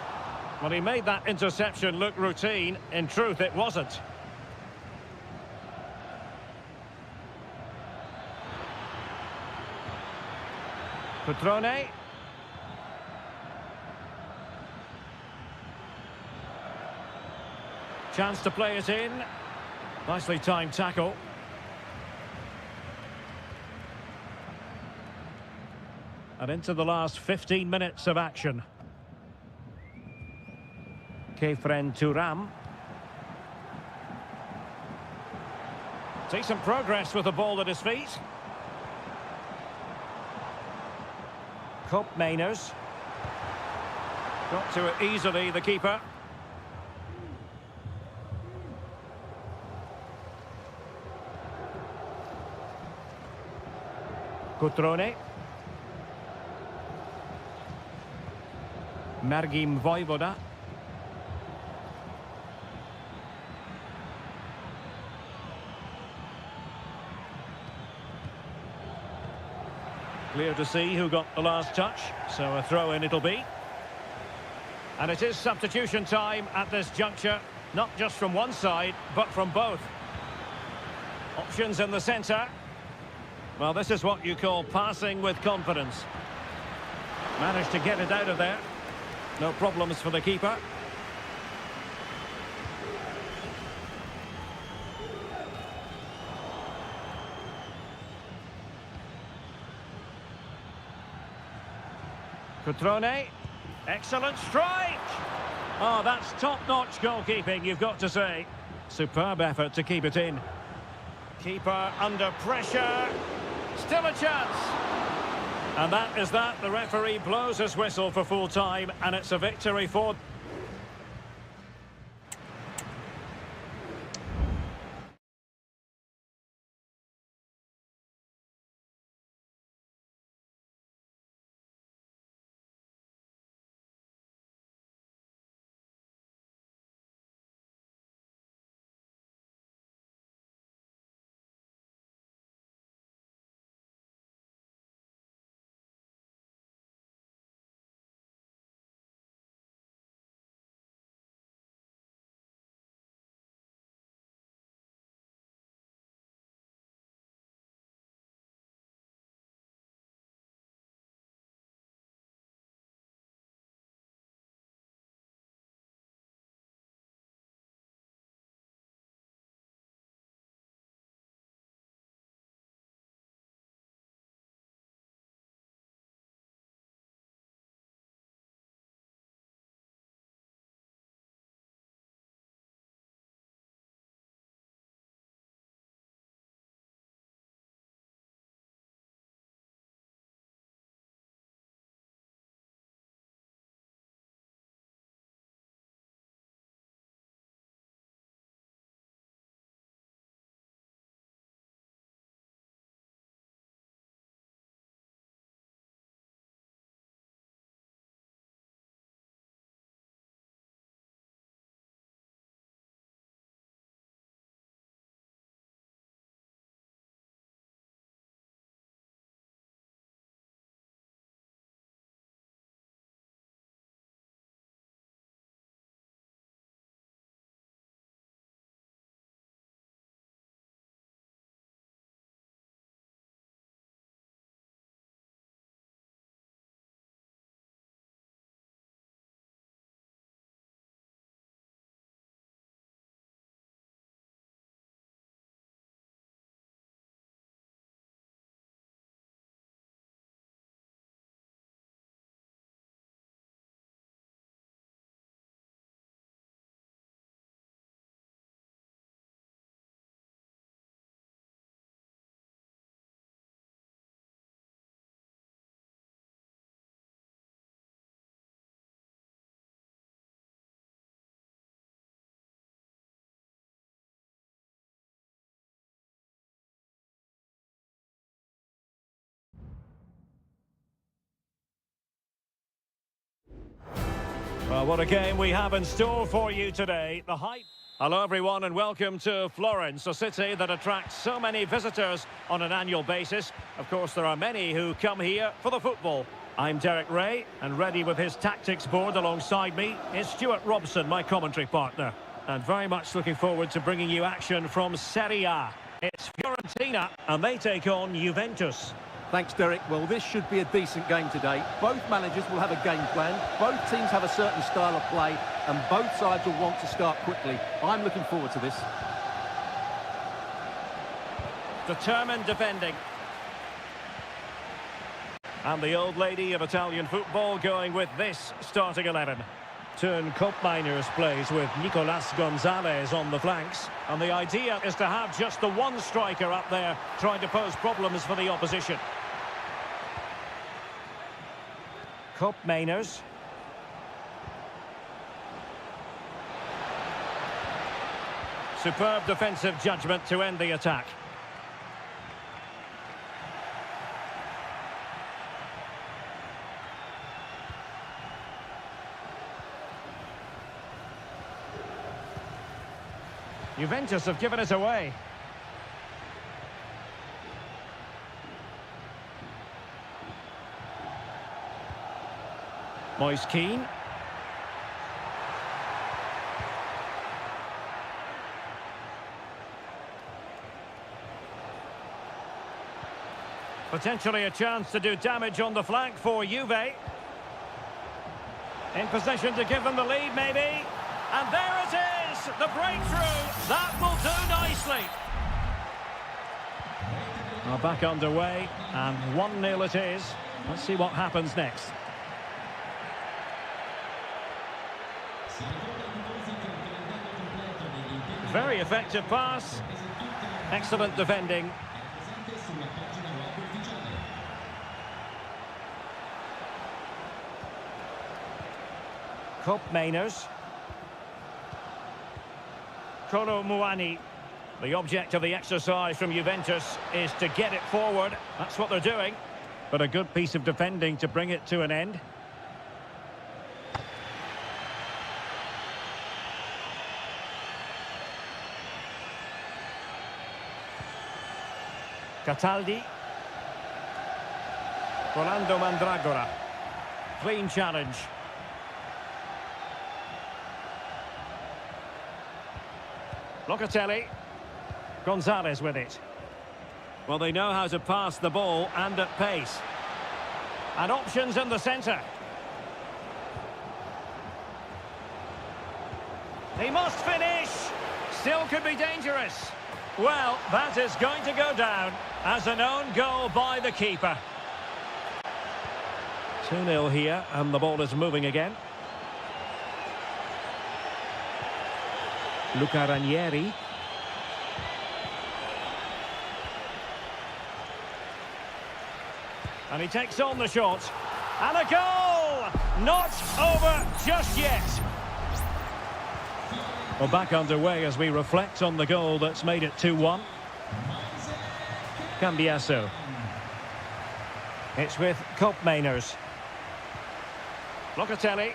Well, he made that interception look routine. In truth, it wasn't. Cutrone. Chance to play it in. Nicely timed tackle. And into the last 15 minutes of action. Kefren Thuram. Decent progress with the ball at his feet. Mainers. Got to it easily, the keeper. Cutrone. Mergim Vojvoda. Clear to see who got the last touch, so a throw-in it'll be. And it is substitution time at this juncture, not just from one side, but from both. Options in the centre. Well, this is what you call passing with confidence. Managed to get it out of there. No problems for the keeper. Cutrone. Excellent strike! Oh, that's top-notch goalkeeping, you've got to say. Superb effort to keep it in. Keeper under pressure. Still a chance. And that is that. The referee blows his whistle for full time, and it's a victory for... Well, what a game we have in store for you today. The hype. Hello, everyone, and welcome to Florence, a city that attracts so many visitors on an annual basis. Of course, there are many who come here for the football. I'm Derek Ray, and ready with his tactics board alongside me is Stuart Robson, my commentary partner. And very much looking forward to bringing you action from Seria. It's Fiorentina, and they take on Juventus. Thanks, Derek. Well, this should be a decent game today. Both managers will have a game plan. Both teams have a certain style of play, and both sides will want to start quickly. I'm looking forward to this. Determined defending. And the old lady of Italian football going with this starting 11. Turn Miners plays with Nicolas Gonzalez on the flanks. And the idea is to have just the one striker up there trying to pose problems for the opposition. Miners. Superb defensive judgment to end the attack. Juventus have given it away. Moise Keane. Potentially a chance to do damage on the flank for Juve. In position to give them the lead, maybe. And there it is, the breakthrough. That will do nicely. Well, back underway, and 1-0 it is. Let's see what happens next. Very effective pass. Excellent defending. Mainers. Kolo Muani. The object of the exercise from Juventus is to get it forward. That's what they're doing. But a good piece of defending to bring it to an end. Cataldi. Rolando Mandragora. Clean challenge. Locatelli. Gonzalez with it. Well, they know how to pass the ball and at pace. And options in the centre. He must finish. Still could be dangerous. Well, that is going to go down as an own goal by the keeper. 2-0 here, and the ball is moving again. Luca Ranieri. And he takes on the shot. And a goal! Not over just yet. Well, back underway as we reflect on the goal that's made it 2-1. Cambiasso. It's with Mainers. Locatelli.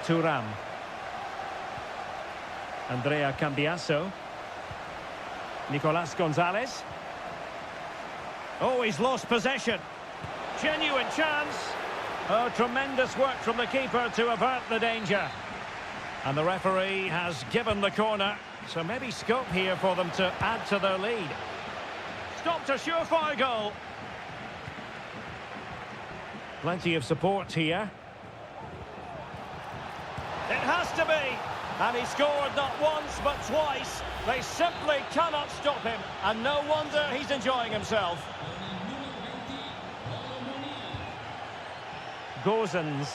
Thuram. Andrea Cambiasso. Nicolas Gonzalez. Oh, he's lost possession. Genuine chance. Oh, tremendous work from the keeper to avert the danger. And the referee has given the corner, so maybe scope here for them to add to their lead. Stopped a surefire goal. Plenty of support here. It has to be. And he scored not once, but twice. They simply cannot stop him. And no wonder he's enjoying himself. Gozens.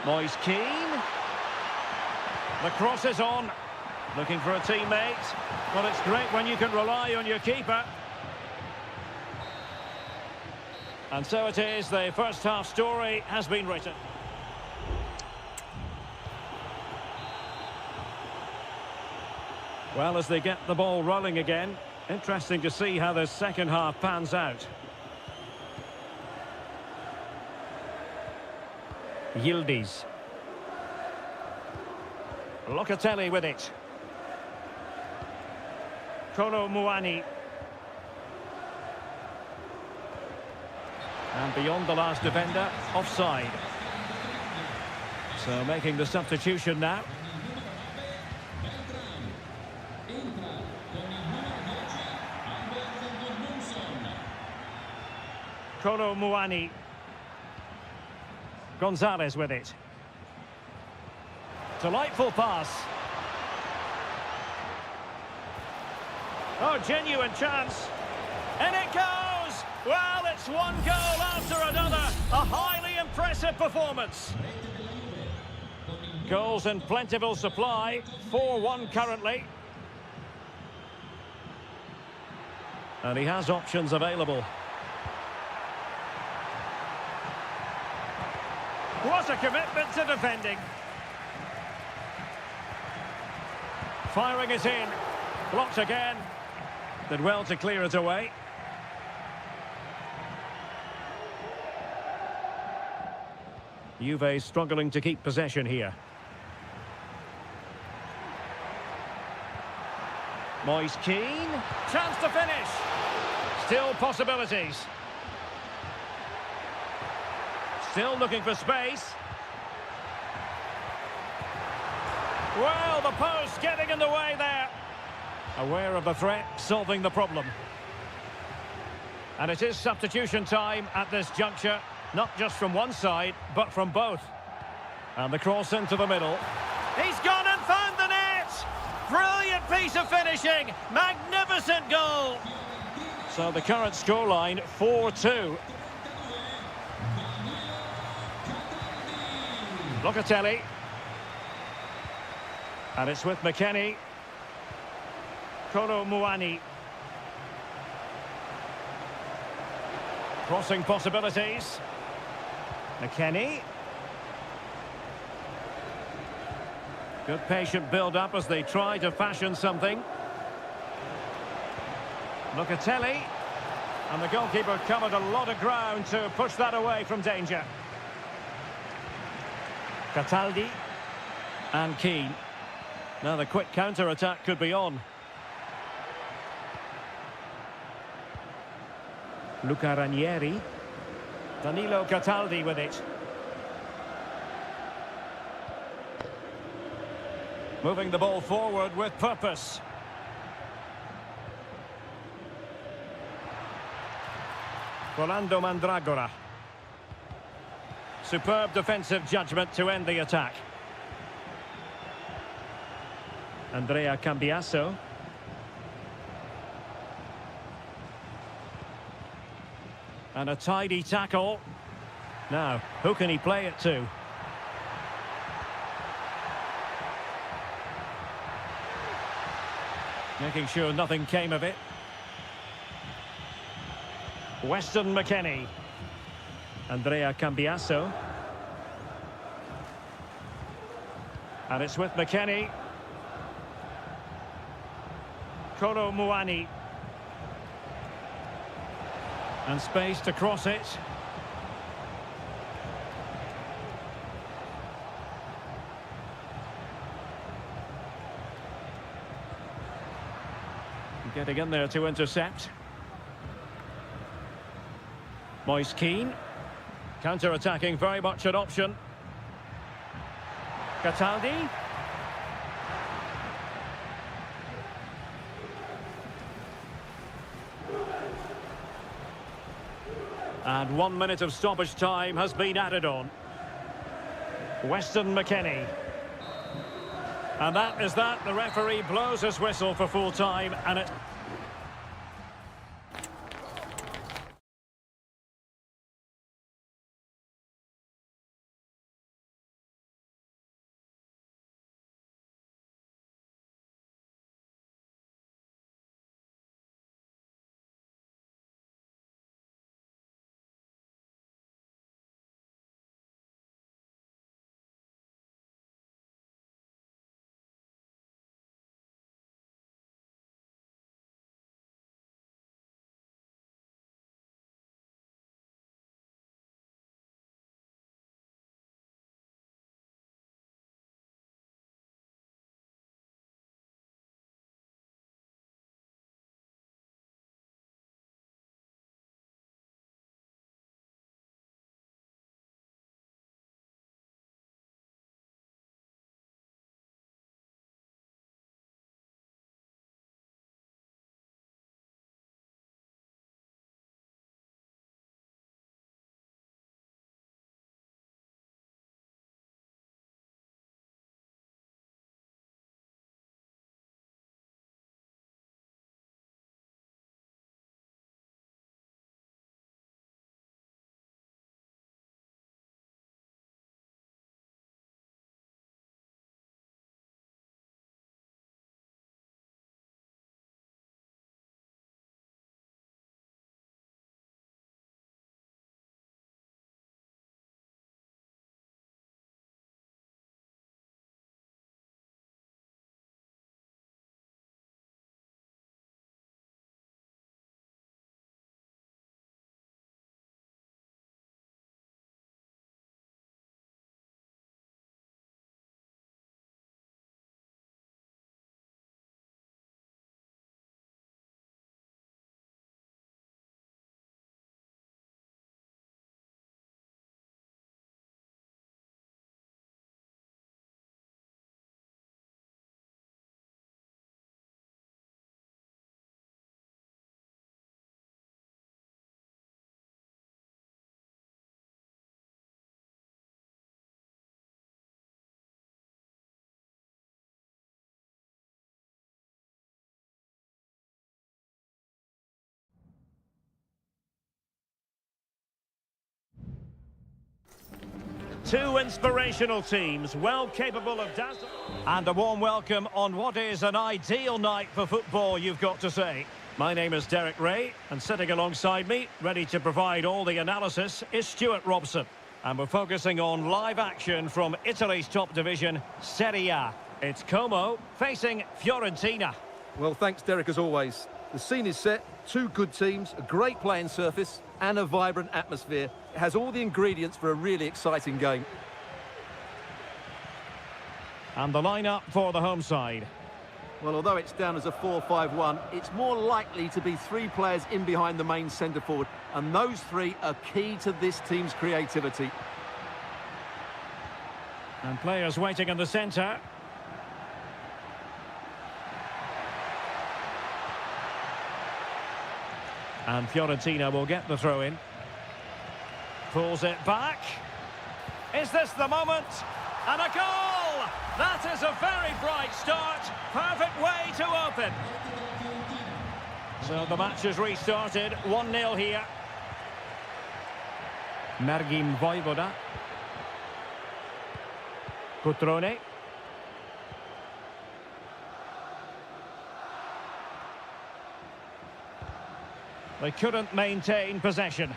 Moise Keane. The cross is on. Looking for a teammate. Well, it's great when you can rely on your keeper. And so it is, the first half story has been written. Well, as they get the ball rolling again, interesting to see how the second half pans out. Yildiz. Locatelli with it. Kolo Muani. And beyond the last defender, offside. So making the substitution now. Kolo Muani. Gonzalez with it. Delightful pass. Oh, genuine chance. And it goes! Well, it's one goal after another. A highly impressive performance. Goals in plentiful supply. 4-1 currently. And he has options available. What a commitment to defending. Firing it in. Blocked again. Did well to clear it away. Juve struggling to keep possession here. Moise Keane. Chance to finish. Still possibilities. Still looking for space. Well, the post getting in the way there. Aware of the threat, solving the problem. And it is substitution time at this juncture. Not just from one side, but from both. And the cross into the middle. He's gone and found the net! Brilliant piece of finishing. Magnificent goal. So the current scoreline, 4-2. Locatelli. And it's with McKennie. Kolo Muani. Crossing possibilities. McKennie. Good patient build-up as they try to fashion something. Locatelli. And the goalkeeper covered a lot of ground to push that away from danger. Cataldi. And Keane. Now the quick counter-attack could be on. Luca Ranieri. Danilo Cataldi with it. Moving the ball forward with purpose. Rolando Mandragora. Superb defensive judgment to end the attack. Andrea Cambiasso. And a tidy tackle. Now, who can he play it to? Making sure nothing came of it. Weston McKennie. Andrea Cambiasso. And it's with McKennie. Kolo Muani. And space to cross it. Getting in there to intercept. Moise Keane. Counter-attacking, very much an option. Cataldi. And 1 minute of stoppage time has been added on. Weston McKennie. And that is that. The referee blows his whistle for full time, and it... Two inspirational teams, well capable of dazzling. And a warm welcome on what is an ideal night for football, you've got to say. My name is Derek Ray, and sitting alongside me, ready to provide all the analysis, is Stuart Robson. And we're focusing on live action from Italy's top division, Seria. It's Como facing Fiorentina. Well, thanks, Derek, as always. The scene is set, two good teams, a great playing surface, and a vibrant atmosphere. It has all the ingredients for a really exciting game. And the lineup for the home side. Well, although it's down as a 4-5-1, it's more likely to be three players in behind the main centre-forward, and those three are key to this team's creativity. And players waiting in the centre. And Fiorentina will get the throw-in. Pulls it back. Is this the moment? And a goal! That is a very bright start. Perfect way to open. So the match has restarted. 1-0 here. Mergim Vojvoda. Cutrone. They couldn't maintain possession.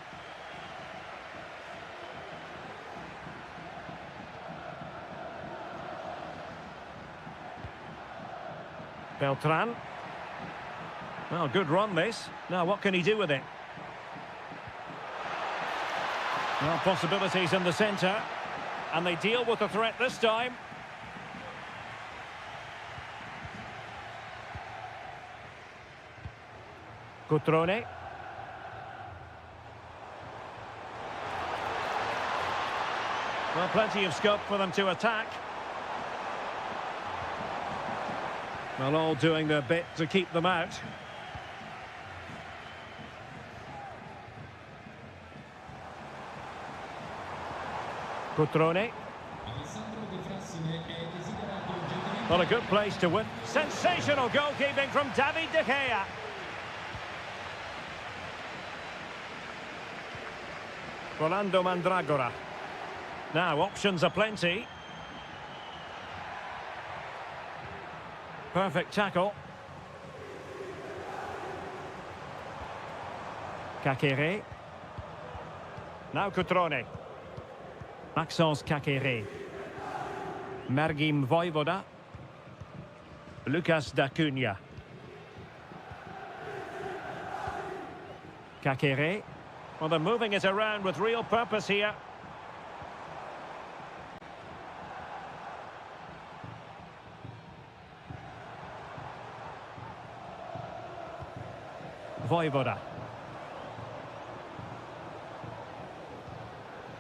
Beltran. Well, good run this. Now, what can he do with it? Well, possibilities in the centre. And they deal with the threat this time. Cutrone. Well, plenty of scope for them to attack. Well, all doing their bit to keep them out. Cutrone. Well, a good place to win. Sensational goalkeeping from David De Gea. Rolando Mandragora. Now, options are plenty. Perfect tackle. Kakere. Now Cutrone. Maxence Kakere. Mergim Vojvoda. Lucas D'Acunha. Kakere. Well, they're moving it around with real purpose here. Vojvoda.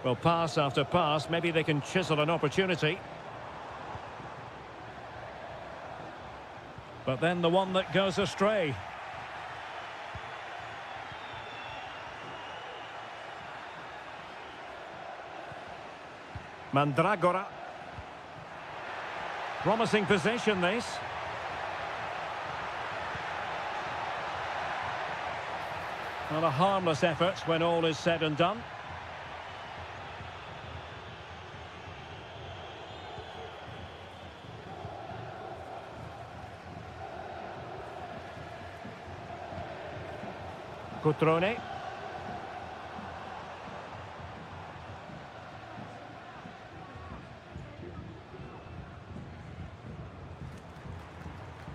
Well, pass after pass, maybe they can chisel an opportunity. But then the one that goes astray. Mandragora. Promising position, this. Well, a harmless effort when all is said and done. Cutrone.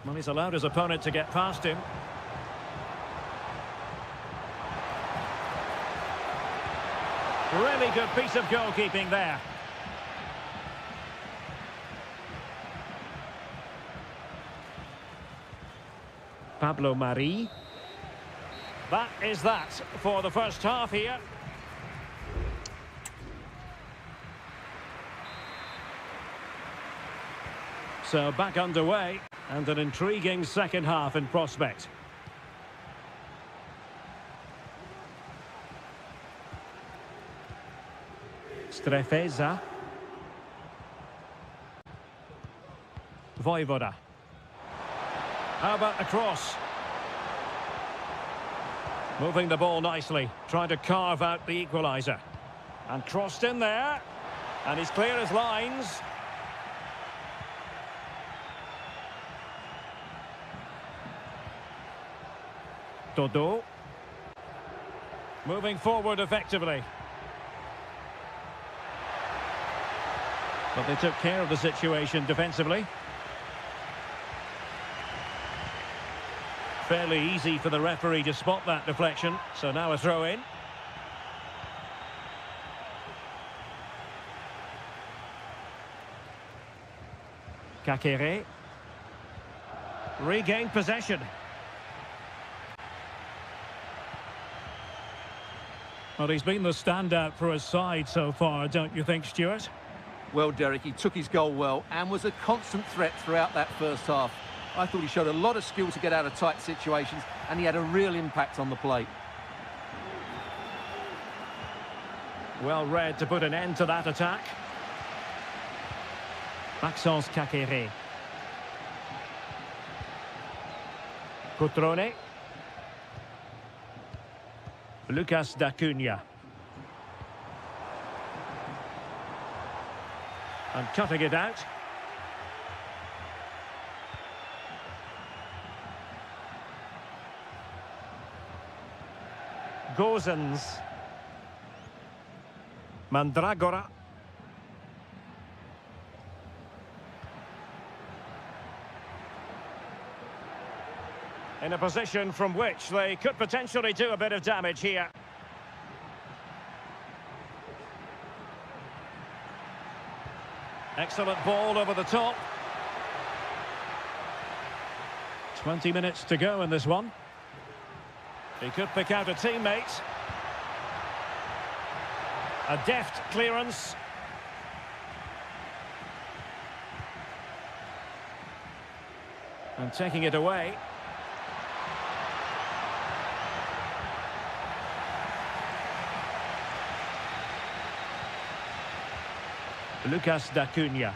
Well, he's allowed his opponent to get past him. Really good piece of goalkeeping there. Pablo Mari. That is that for the first half here. So back underway, and an intriguing second half in prospect. Strefeza. Vojvoda. How about the cross? Moving the ball nicely, trying to carve out the equaliser. And crossed in there. And he's clear as lines. Dodo. Moving forward effectively. But they took care of the situation defensively. Fairly easy for the referee to spot that deflection. So now a throw in. Kakere. Regained possession. Well, he's been the standout for his side so far, don't you think, Stuart? Well, Derek, he took his goal well and was a constant threat throughout that first half. I thought he showed a lot of skill to get out of tight situations, and he had a real impact on the plate. Well read to put an end to that attack. Maxence Kakere. Cutrone. Lucas D'Acunha. And cutting it out. Gozens. Mandragora. In a position from which they could potentially do a bit of damage here. Excellent ball over the top. 20 minutes to go in this one. He could pick out a teammate. A deft clearance. And taking it away. Lucas D'Acunha.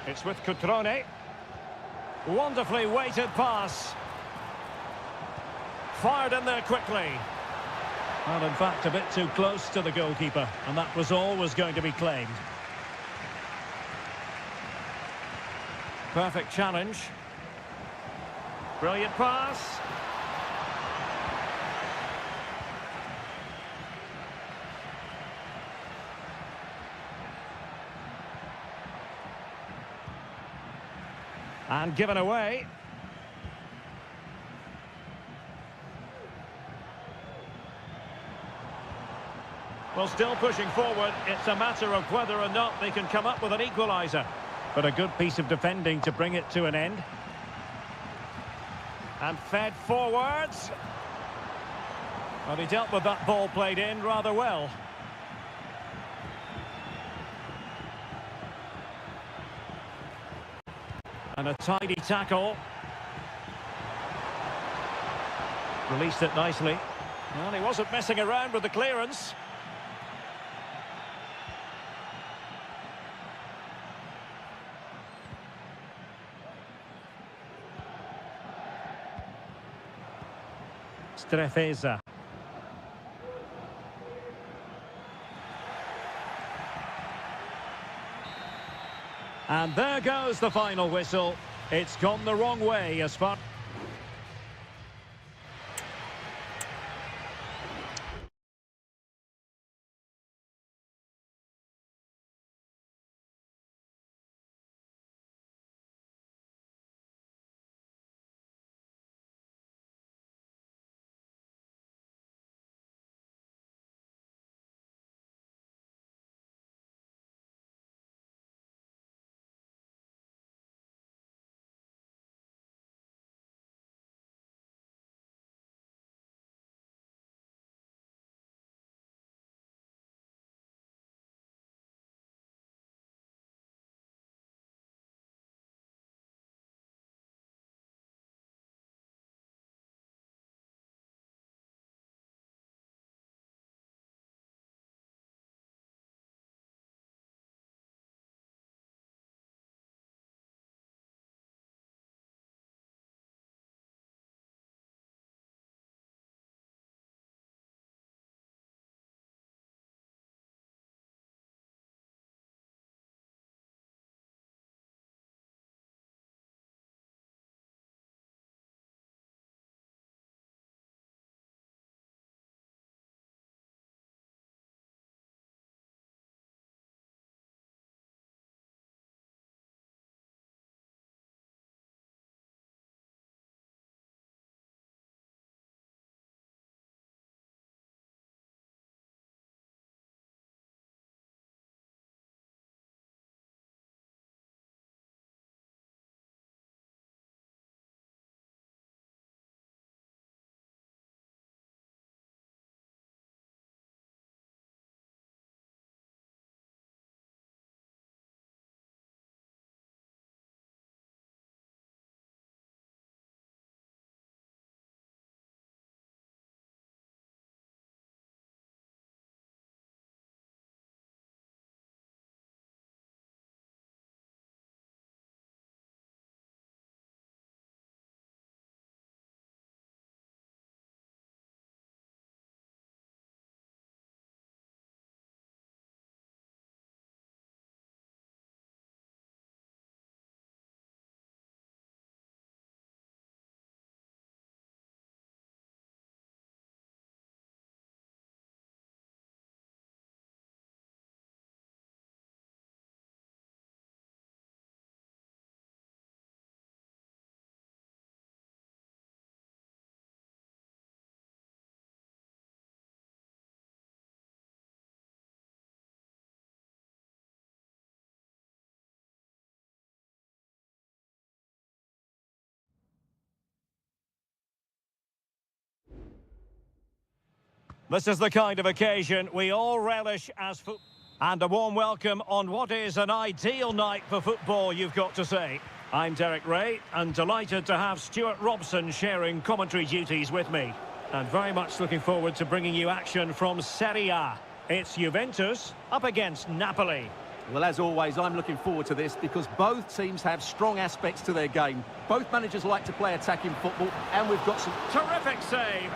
It's with Cutrone. Wonderfully weighted pass. Fired in there quickly. Well, in fact, a bit too close to the goalkeeper, and that was always going to be claimed. Perfect challenge. Brilliant pass. And given away. Well, still pushing forward. It's a matter of whether or not they can come up with an equaliser. But a good piece of defending to bring it to an end. And fed forwards. Well, he dealt with that ball played in rather well. And a tidy tackle. Released it nicely. Well, he wasn't messing around with the clearance. Strefeza. And there goes the final whistle. It's gone the wrong way as far... This is the kind of occasion we all relish as football. And a warm welcome on what is an ideal night for football, you've got to say. I'm Derek Ray, and delighted to have Stuart Robson sharing commentary duties with me. And very much looking forward to bringing you action from Seria. It's Juventus up against Napoli. Well, as always, I'm looking forward to this because both teams have strong aspects to their game. Both managers like to play attacking football, and we've got some... Terrific save!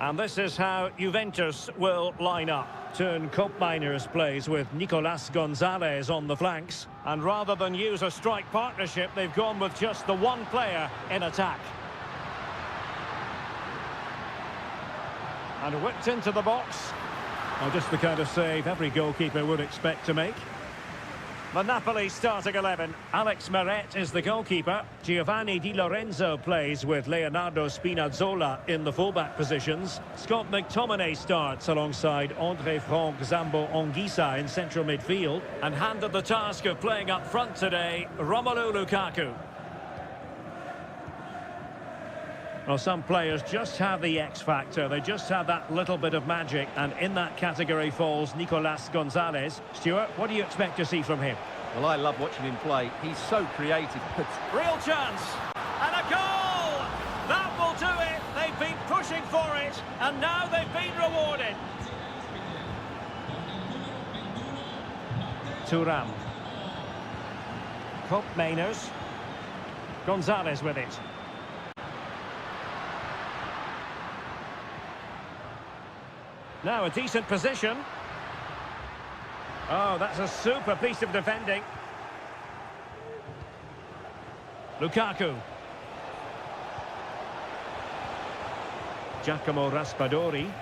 And this is how Juventus will line up. Turn Koopmeiners plays with Nicolas Gonzalez on the flanks. And rather than use a strike partnership, they've gone with just the one player in attack. And whipped into the box. Well, just the kind of save every goalkeeper would expect to make. The Napoli starting 11. Alex Meret is the goalkeeper. Giovanni Di Lorenzo plays with Leonardo Spinazzola in the fullback positions. Scott McTominay starts alongside André Franck Zambo Anguissa in central midfield. And handed the task of playing up front today, Romelu Lukaku. Well, some players just have the X factor. They just have that little bit of magic. And in that category falls Nicolas Gonzalez. Stuart, what do you expect to see from him? Well, I love watching him play. He's so creative. Real chance. And a goal! That will do it. They've been pushing for it. And now they've been rewarded. Thuram. Koopmeiners. Gonzalez with it. Now a decent position. Oh, that's a super piece of defending. Lukaku. Giacomo Raspadori.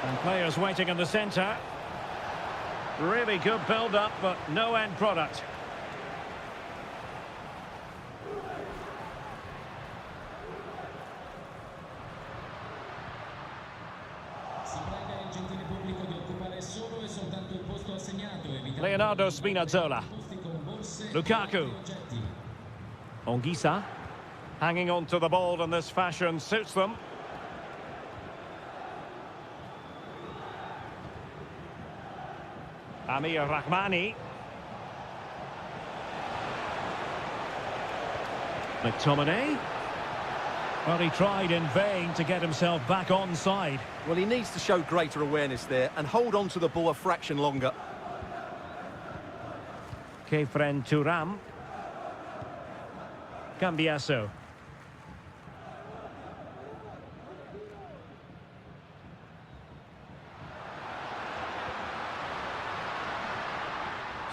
And players waiting in the centre. Really good build-up, but no end product. Leonardo Spinazzola. Lukaku. Anguissa. Hanging on to the ball in this fashion suits them. Amir Rahmani. McTominay. Well, he tried in vain to get himself back onside. Well, he needs to show greater awareness there and hold on to the ball a fraction longer. Kefren Thuram. Cambiasso.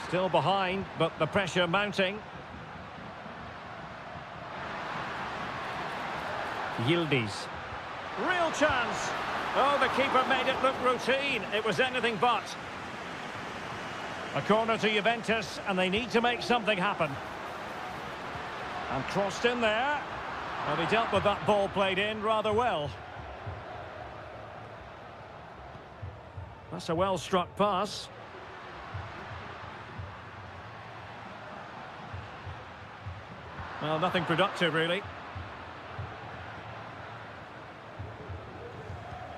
Still behind, but the pressure mounting. Yildiz. Real chance. Oh, the keeper made it look routine. It was anything but. A corner to Juventus, and they need to make something happen. And crossed in there. Well, he dealt with that ball played in rather well. That's a well-struck pass. Well, nothing productive, really.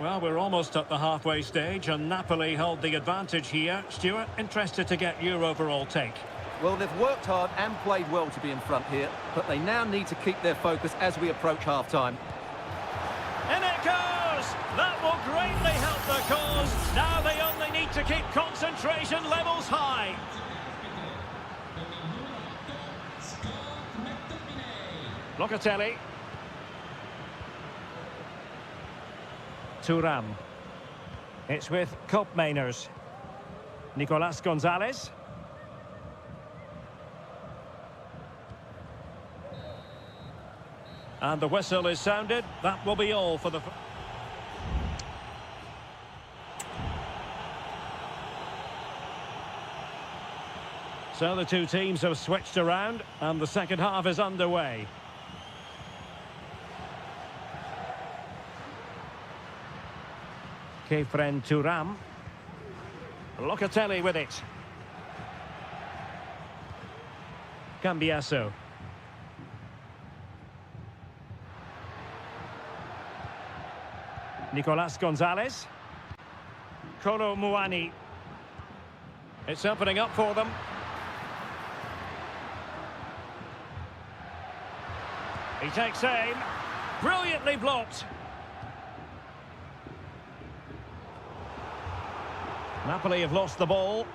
Well, we're almost at the halfway stage, and Napoli hold the advantage here. Stuart, interested to get your overall take. Well, they've worked hard and played well to be in front here, but they now need to keep their focus as we approach half-time. In it goes! That will greatly help the cause. Now they only need to keep concentration levels high. Locatelli. Thuram. It's with Koopmeiners. Nicolas Gonzalez. And the whistle is sounded. That will be all for the... So the two teams have switched around, and the second half is underway. Kefren Thuram. Locatelli with it. Cambiaso. Nicolas Gonzalez. Kolo Muani. It's opening up for them. He takes aim. Brilliantly blocked. Napoli have lost the ball.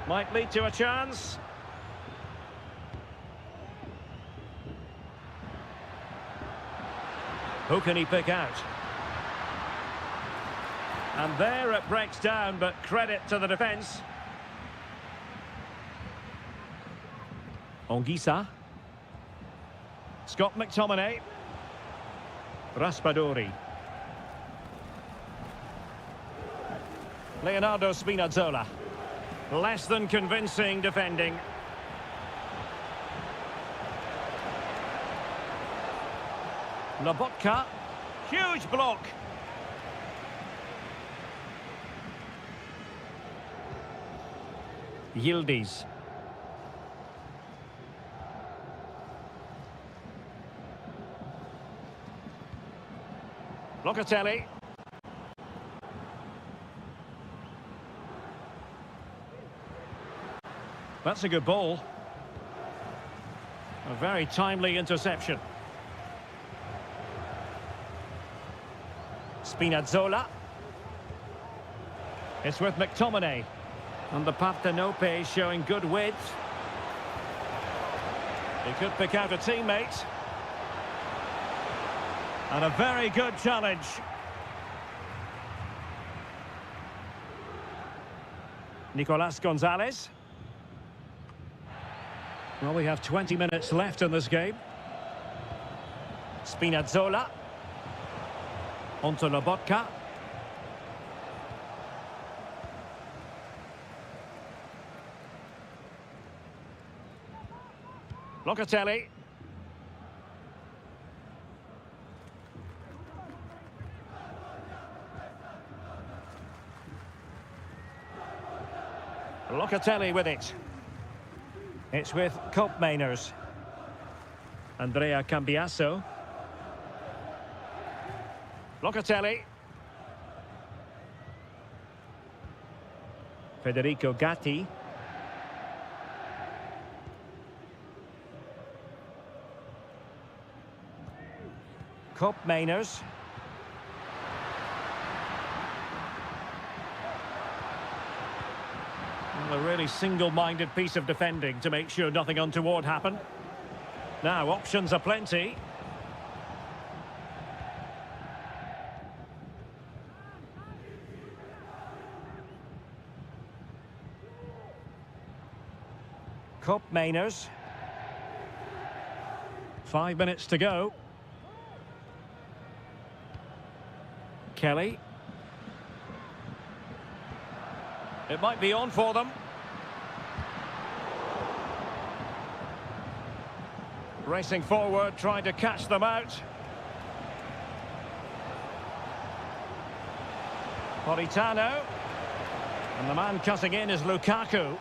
Might lead to a chance. Who can he pick out? And there it breaks down, but credit to the defence. Onguisa. Scott McTominay. Raspadori. Leonardo Spinazzola. Less than convincing defending. Lobotka. Huge block. Yildiz. Locatelli. That's a good ball. A very timely interception. Spinazzola. It's with McTominay. And the Partenope showing good width. He could pick out a teammate. And a very good challenge. Nicolas Gonzalez. Well, we have 20 minutes left in this game. Spinazzola. Onto Lobotka. Locatelli. Locatelli with it. It's with Koopmeiners. Andrea Cambiaso. Locatelli. Federico Gatti. Koopmeiners. A really single-minded piece of defending to make sure nothing untoward happened. Now, options are plenty. Koopmeiners. 5 minutes to go. Kelly. It might be on for them. Racing forward, trying to catch them out. Politano. And the man cutting in is Lukaku.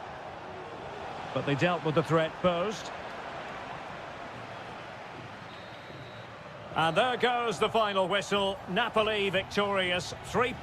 But they dealt with the threat posed. And there goes the final whistle. Napoli victorious 3.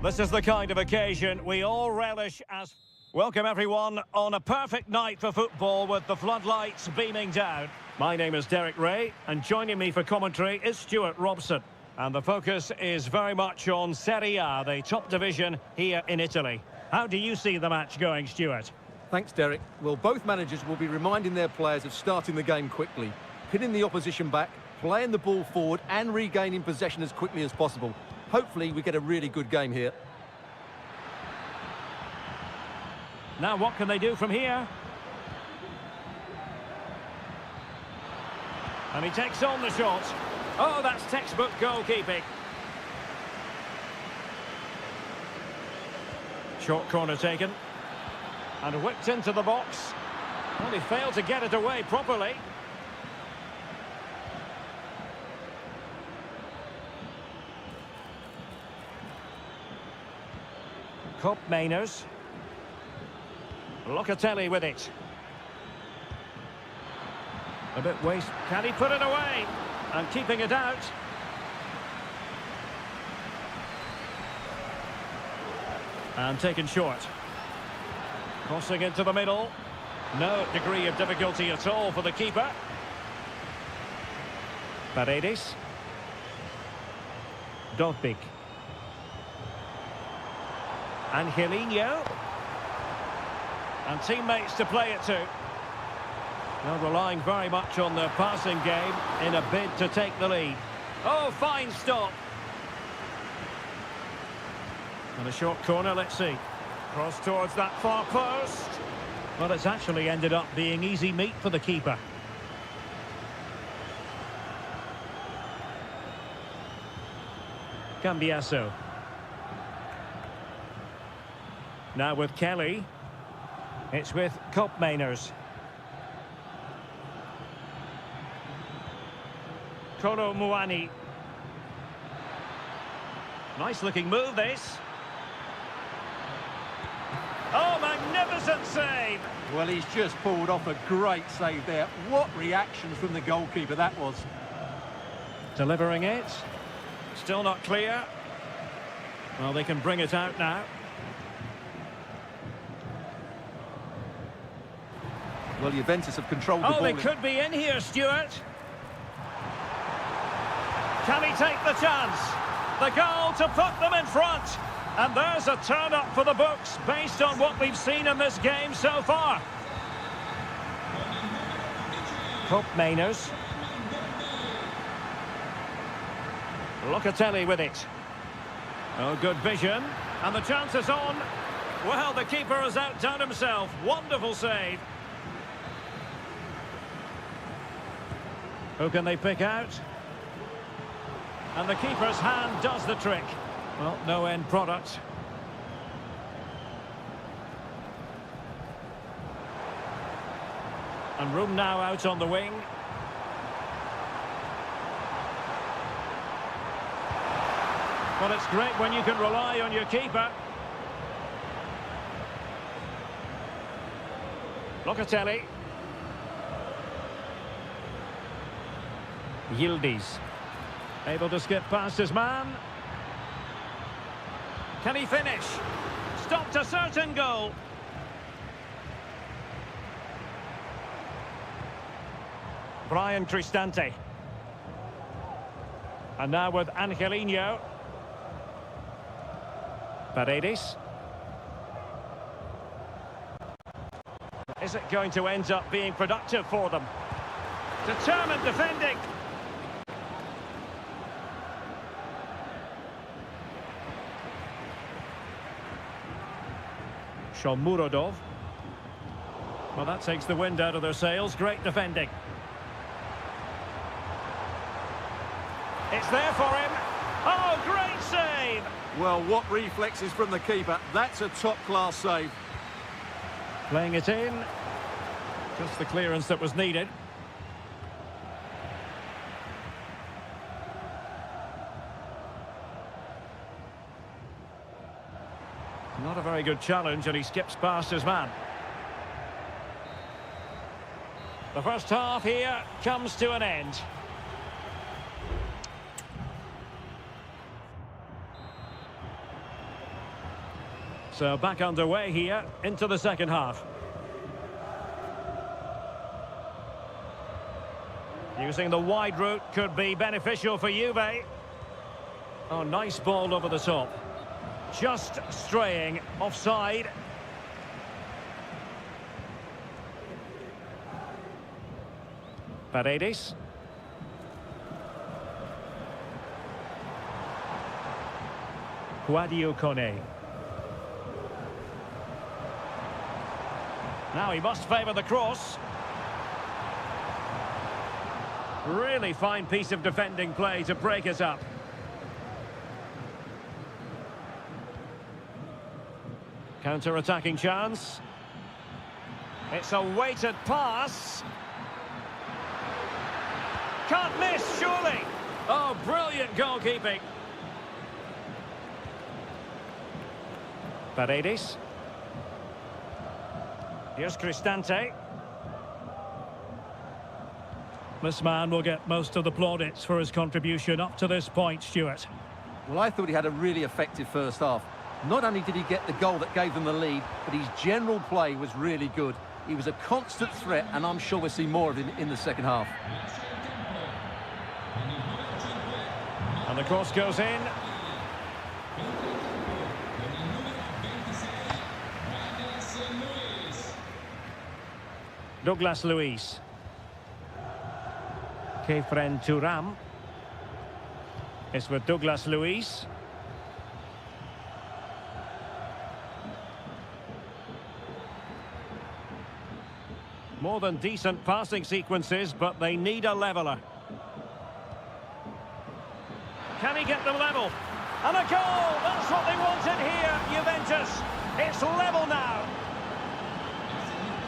This is the kind of occasion we all relish as... Welcome everyone on a perfect night for football with the floodlights beaming down. My name is Derek Ray and joining me for commentary is Stuart Robson. And the focus is very much on Seria, the top division here in Italy. How do you see the match going, Stuart? Thanks, Derek. Well, both managers will be reminding their players of starting the game quickly, pinning the opposition back, playing the ball forward and regaining possession as quickly as possible. Hopefully we get a really good game here. Now what can they do from here? And he takes on the shot. Oh, that's textbook goalkeeping. Short corner taken. And whipped into the box. Well, he failed to get it away properly. Cop Mainers. Locatelli with it. A bit waste. Can he put it away? And keeping it out. And taken short. Crossing into the middle. No degree of difficulty at all for the keeper. Paredes. Dovbik. Angelino. And teammates to play it to. Now relying very much on their passing game in a bid to take the lead. Oh, fine stop. And a short corner, let's see. Cross towards that far post. Well, it's actually ended up being easy meat for the keeper. Cambiasso. Now with Kelly. It's with Kopmeiners. Kolo Muani. Nice looking move this. Oh, magnificent save! Well, he's just pulled off a great save there. What reaction from the goalkeeper that was. Delivering it. Still not clear. Well, they can bring it out now. Well, Juventus have controlled the ball. Oh, they could be in here, Stuart. Can he take the chance? The goal to put them in front. And there's a turn-up for the books based on what we've seen in this game so far. Cop Mainers. Locatelli with it. Oh, good vision. And the chance is on. Well, the keeper has outdone himself. Wonderful save. Who can they pick out? And the keeper's hand does the trick. Well, no end product. And room now out on the wing. Well, it's great when you can rely on your keeper. Locatelli. Yildiz. Able to skip past his man. Can he finish? Stopped a certain goal. Brian Cristante. And now with Angelino. Paredes. Is it going to end up being productive for them? Determined defending. Shomurodov. Well, that takes the wind out of their sails. Great defending. It's there for him. Oh, great save! Well, what reflexes from the keeper. That's a top-class save. Playing it in. Just the clearance that was needed. Not a very good challenge, and he skips past his man. The first half here comes to an end. So back underway here into the second half. Using the wide route could be beneficial for Juve. Oh, nice ball over the top. Just straying offside. Paredes. Guadio Kone. Now he must favour the cross. Really fine piece of defending play to break us up. Counter-attacking chance. It's a weighted pass. Can't miss, surely. Oh, brilliant goalkeeping. Paredes. Here's Cristante. This man will get most of the plaudits for his contribution up to this point, Stuart. Well, I thought he had a really effective first half. Not only did he get the goal that gave them the lead, but his general play was really good. He was a constant threat, and I'm sure we'll see more of him in the second half. And the cross goes in. Douglas Luiz. Kefren Turam. It's with Douglas Luiz. More than decent passing sequences, but they need a leveller. Can he get them level? And a goal! That's what they wanted here, Juventus. It's level now.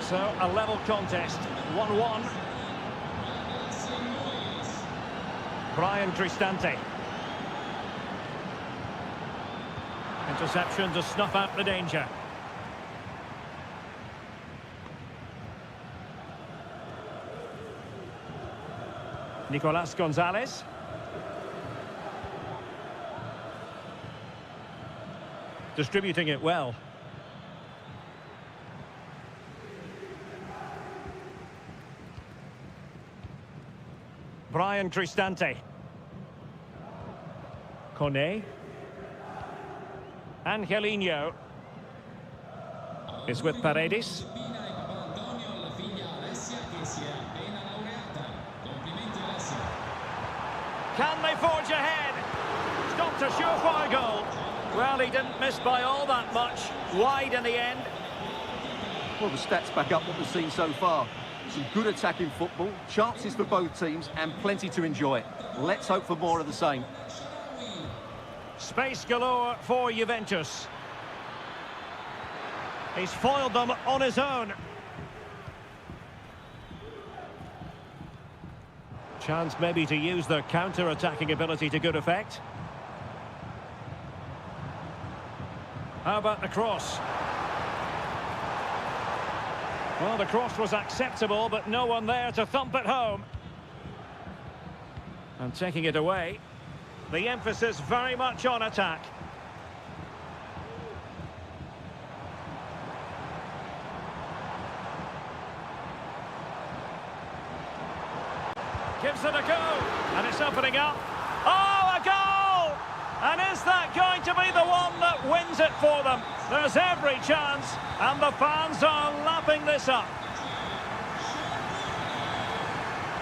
So, a level contest, 1-1. Brian Cristante. Interception to snuff out the danger. Nicolas Gonzalez. Distributing it well. Brian Cristante. Kone. Angelino. Is with Paredes. Can they forge ahead? Stopped a surefire goal. Well, he didn't miss by all that much. Wide in the end. Well, the stats back up what we've seen so far. Some good attacking football, chances for both teams, and plenty to enjoy. Let's hope for more of the same. Space galore for Juventus. He's foiled them on his own. Chance maybe to use their counter-attacking ability to good effect. How about the cross? Well, the cross was acceptable, but no one there to thump it home. And taking it away, the emphasis very much on attack. Gives it a go, and it's opening up. Oh, a goal! And is that going to be the one that wins it for them? There's every chance, and the fans are lapping this up.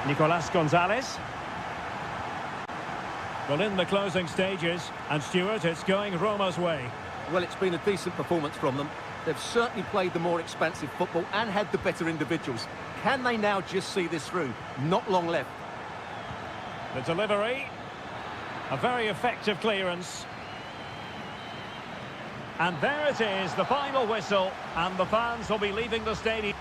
Nicolas Gonzalez. Well, in the closing stages, and Stuart, it's going Roma's way. Well, it's been a decent performance from them. They've certainly played the more expansive football and had the better individuals. Can they now just see this through? Not long left. The delivery. A very effective clearance. And there it is, the final whistle, and the fans will be leaving the stadium.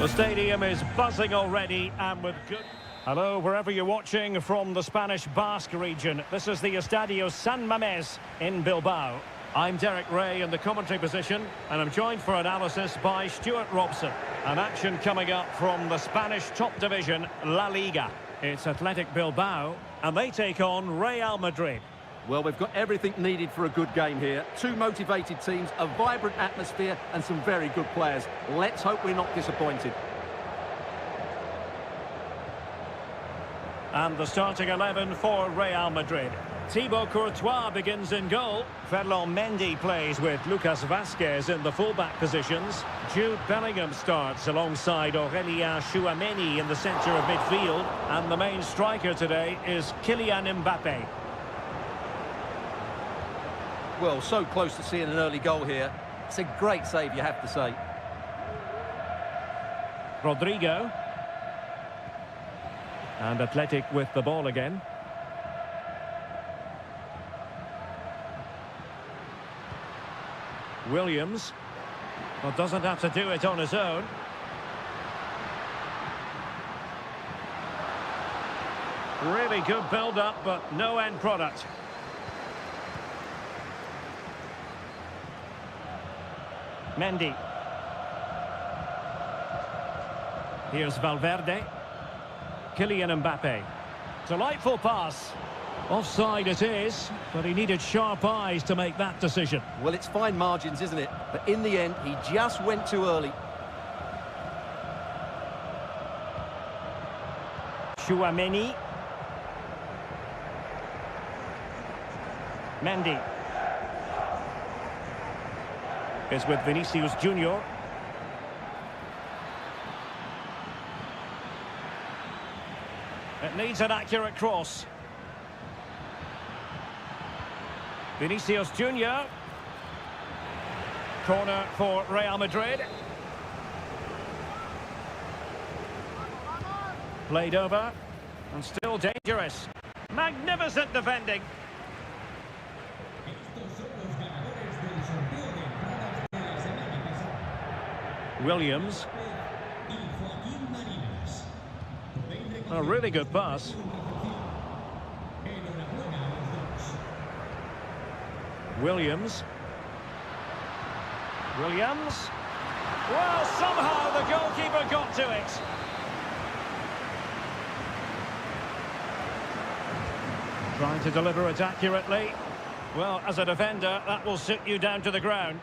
The stadium is buzzing already and with good... Hello, wherever you're watching from the Spanish Basque region. This is the Estadio San Mamés in Bilbao. I'm Derek Ray in the commentary position, and I'm joined for analysis by Stuart Robson. An action coming up from the Spanish top division, La Liga. It's Athletic Bilbao, and they take on Real Madrid. Well, we've got everything needed for a good game here. Two motivated teams, a vibrant atmosphere, and some very good players. Let's hope we're not disappointed. And the starting 11 for Real Madrid. Thibaut Courtois begins in goal. Ferland Mendy plays with Lucas Vazquez in the fullback positions. Jude Bellingham starts alongside Aurélien Tchouaméni in the centre of midfield. And the main striker today is Kylian Mbappé. Well, so close to seeing an early goal here. It's a great save, you have to say. Rodrigo. And Athletic with the ball again. Williams. Well, doesn't have to do it on his own. Really good build-up, but no end product. Mendy. Here's Valverde. Kylian Mbappé. Delightful pass. Offside it is, but he needed sharp eyes to make that decision. Well, it's fine margins, isn't it? But in the end, he just went too early. Tchouaméni. Mendy. Is with Vinicius Junior. It needs an accurate cross. Vinicius Junior. Corner for Real Madrid. Played over. And still dangerous. Magnificent defending. Williams. A really good pass. Williams. Williams. Well, somehow the goalkeeper got to it. Trying to deliver it accurately. Well, as a defender, that will sit you down to the ground.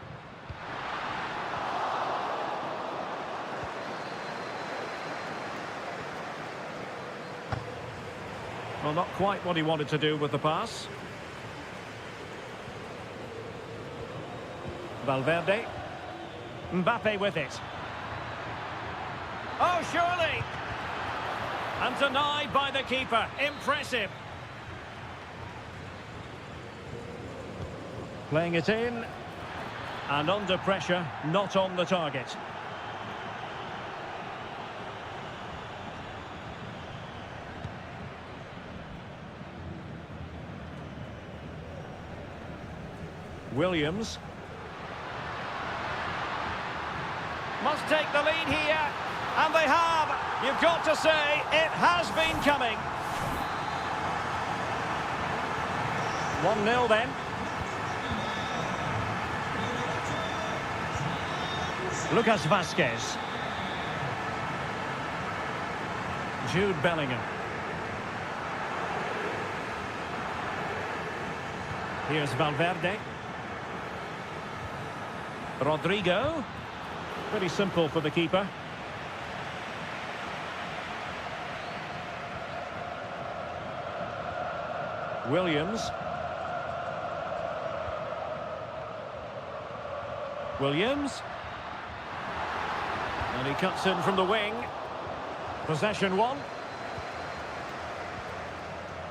Well, not quite what he wanted to do with the pass. Valverde. Mbappé with it. Oh, surely! And denied by the keeper. Impressive. Playing it in. And under pressure, not on the target. Williams. Must take the lead here. And they have. You've got to say, it has been coming. 1-0 then. Lucas Vazquez. Jude Bellingham. Here's Valverde. Rodrigo. Pretty simple for the keeper. Williams. Williams. And he cuts in from the wing. Possession one.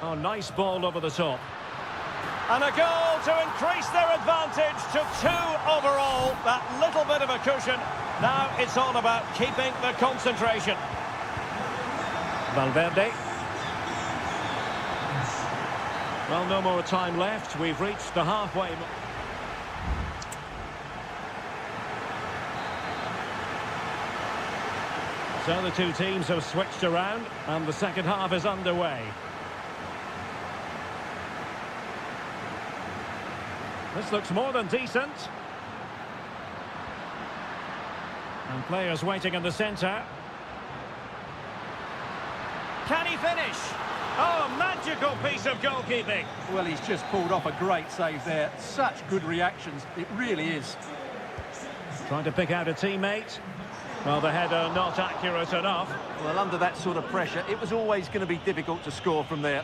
Oh, nice ball over the top. And a goal to increase their advantage to 2 overall. That little bit of a cushion. Now it's all about keeping the concentration. Valverde. Well, no more time left. We've reached the halfway. So the two teams have switched around and the second half is underway. This looks more than decent. And players waiting in the centre. Can he finish? Oh, magical piece of goalkeeping. Well, he's just pulled off a great save there. Such good reactions. It really is. Trying to pick out a teammate. Well, the header not accurate enough. Well, under that sort of pressure, it was always going to be difficult to score from there.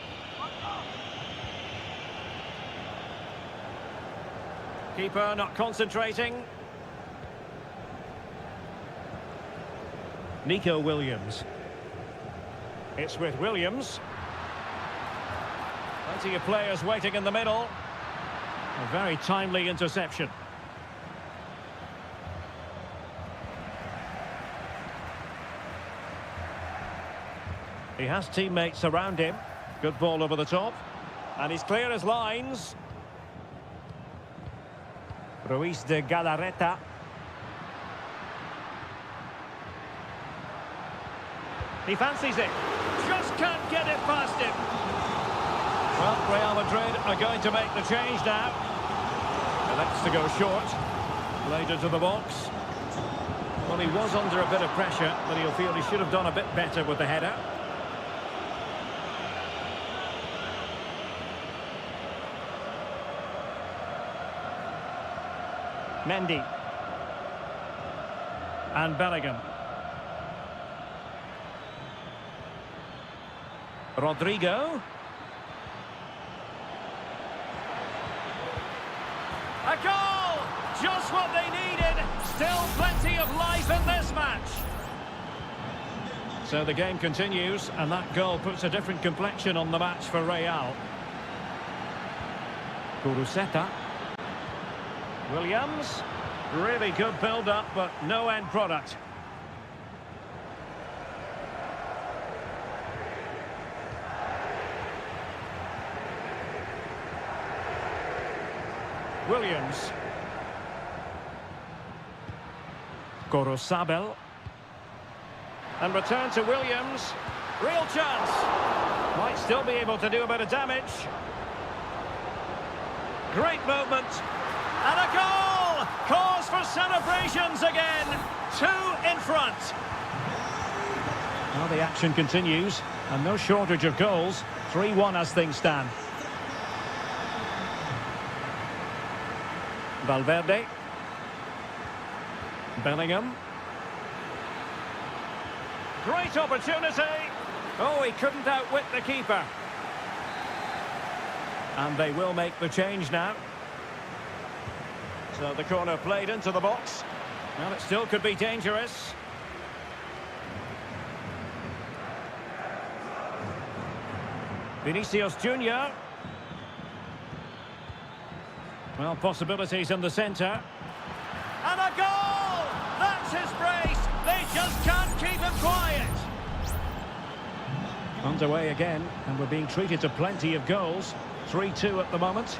Keeper not concentrating. Nico Williams. It's with Williams. Plenty of players waiting in the middle. A very timely interception. He has teammates around him. Good ball over the top. And he's clear as lines. Ruiz de Galarreta. He fancies it. Just can't get it past him. Well, Real Madrid are going to make the change now. Elects to go short. Played into the box. Well, he was under a bit of pressure, but he'll feel he should have done a bit better with the header. Mendy. And Bellingham. Rodrigo. A goal! Just what they needed. Still plenty of life in this match. So the game continues, and that goal puts a different complexion on the match for Real. Kuruseta. Williams. Really good build-up, but no end product. Williams. Gorosabel. And return to Williams. Real chance. Might still be able to do a bit of damage. Great movement. And a goal! Cause for celebrations again. 2 in front. Well, the action continues. And no shortage of goals. 3-1 as things stand. Valverde. Bellingham. Great opportunity. Oh, he couldn't outwit the keeper. And they will make the change now. So the corner played into the box. Well, it still could be dangerous. Vinicius Junior. Well, possibilities in the centre. And a goal! That's his brace! They just can't keep him quiet! Underway again, and we're being treated to plenty of goals. 3-2 at the moment.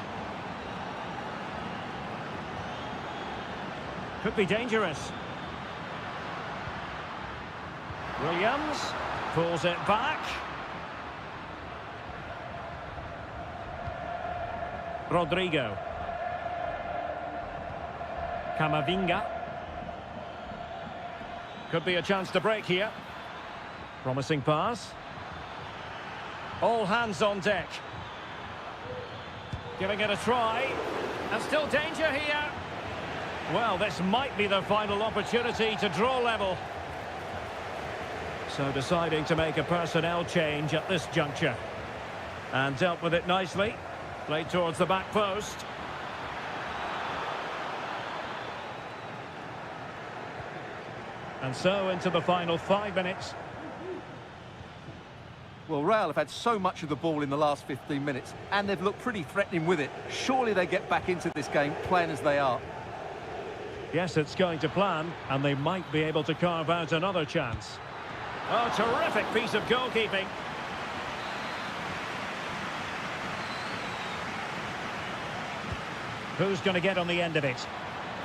Could be dangerous. Williams pulls it back. Rodrigo. Camavinga. Could be a chance to break here. Promising pass. All hands on deck. Giving it a try. And still danger here. Well, this might be the final opportunity to draw level. So deciding to make a personnel change at this juncture. And dealt with it nicely. Played towards the back post. And so into the final 5 minutes. Well, Real have had so much of the ball in the last 15 minutes, and they've looked pretty threatening with it. Surely they get back into this game, playing as they are. Yes, it's going to plan, and they might be able to carve out another chance. Oh, terrific piece of goalkeeping. Who's going to get on the end of it?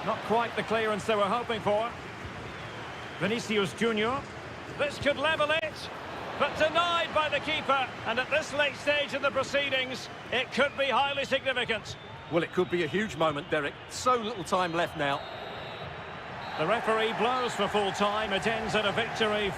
Not quite the clearance they were hoping for. Vinicius Junior. This could level it, but denied by the keeper. And at this late stage in the proceedings, it could be highly significant. Well, it could be a huge moment, Derek. So little time left now. The referee blows for full time. It ends at a victory.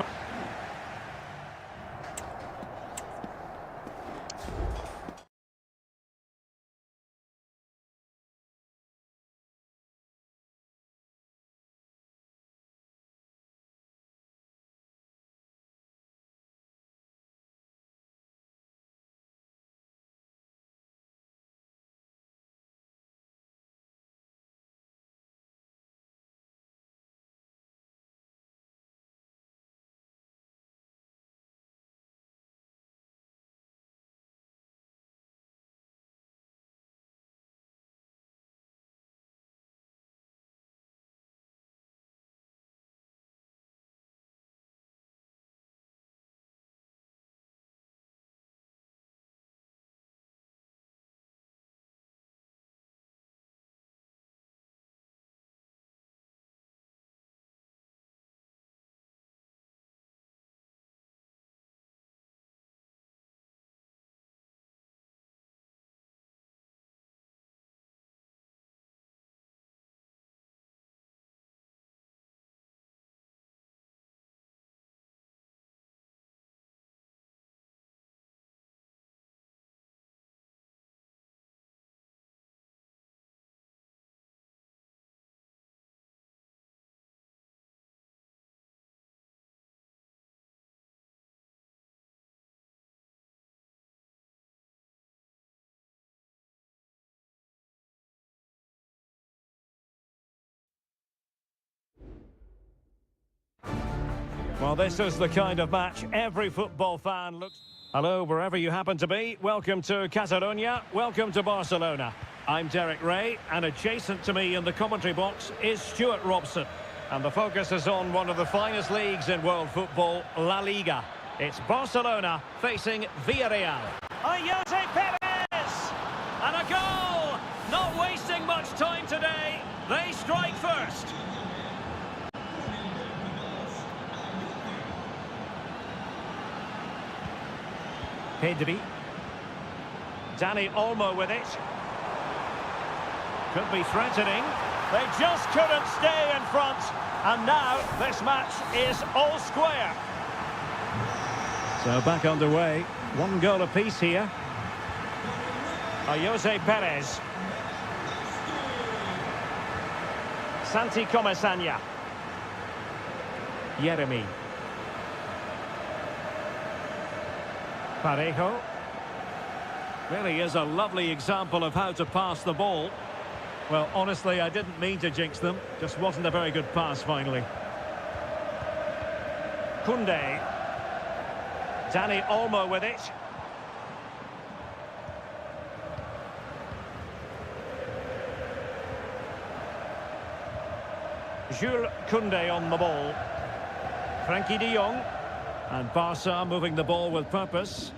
Well, this is the kind of match every football fan looks... Hello, wherever you happen to be. Welcome to Catalonia. Welcome to Barcelona. I'm Derek Ray, and adjacent to me in the commentary box is Stuart Robson. And the focus is on one of the finest leagues in world football, La Liga. It's Barcelona facing Villarreal. Jose Perez! And a goal! Not wasting much time today. They strike first. Pedri. Dani Olmo with it. Could be threatening. They just couldn't stay in front. And now this match is all square. So back underway. One goal apiece here. Jose Perez. Santi Comesaña. Yeremy. Parejo. Really is a lovely example of how to pass the ball. Well, honestly, I didn't mean to jinx them. Just wasn't a very good pass, finally. Koundé. Dani Olmo with it. Jules Koundé on the ball. Frankie de Jong. And Barca moving the ball with purpose.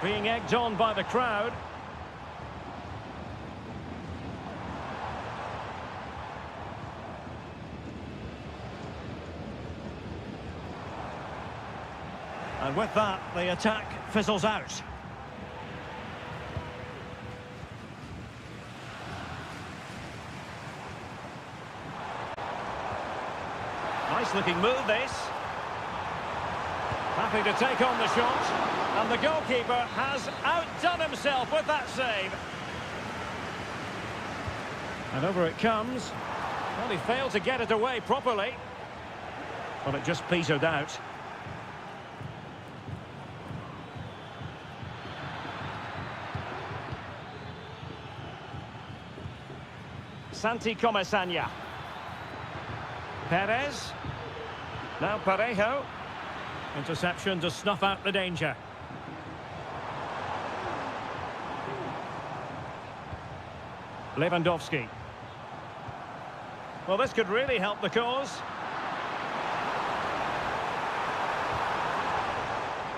Being egged on by the crowd. And with that, the attack fizzles out. Nice looking move, this. Happy to take on the shot. And the goalkeeper has outdone himself with that save. And over it comes. Well, he failed to get it away properly. Well, it just petered out. Santi Comesaña. Perez. Now Parejo. Interception to snuff out the danger. Lewandowski. Well, this could really help the cause.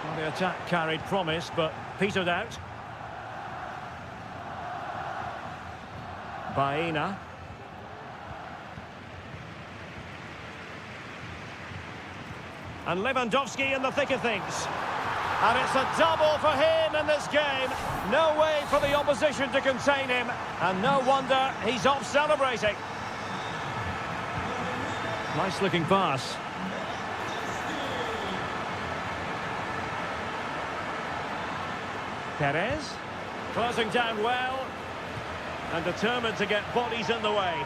Well, the attack carried promise, but petered out. Baena. And Lewandowski in the thick of things. And it's a double for him in this game. No way for the opposition to contain him. And no wonder he's off celebrating. Nice looking pass. Perez. Closing down well. And determined to get bodies in the way.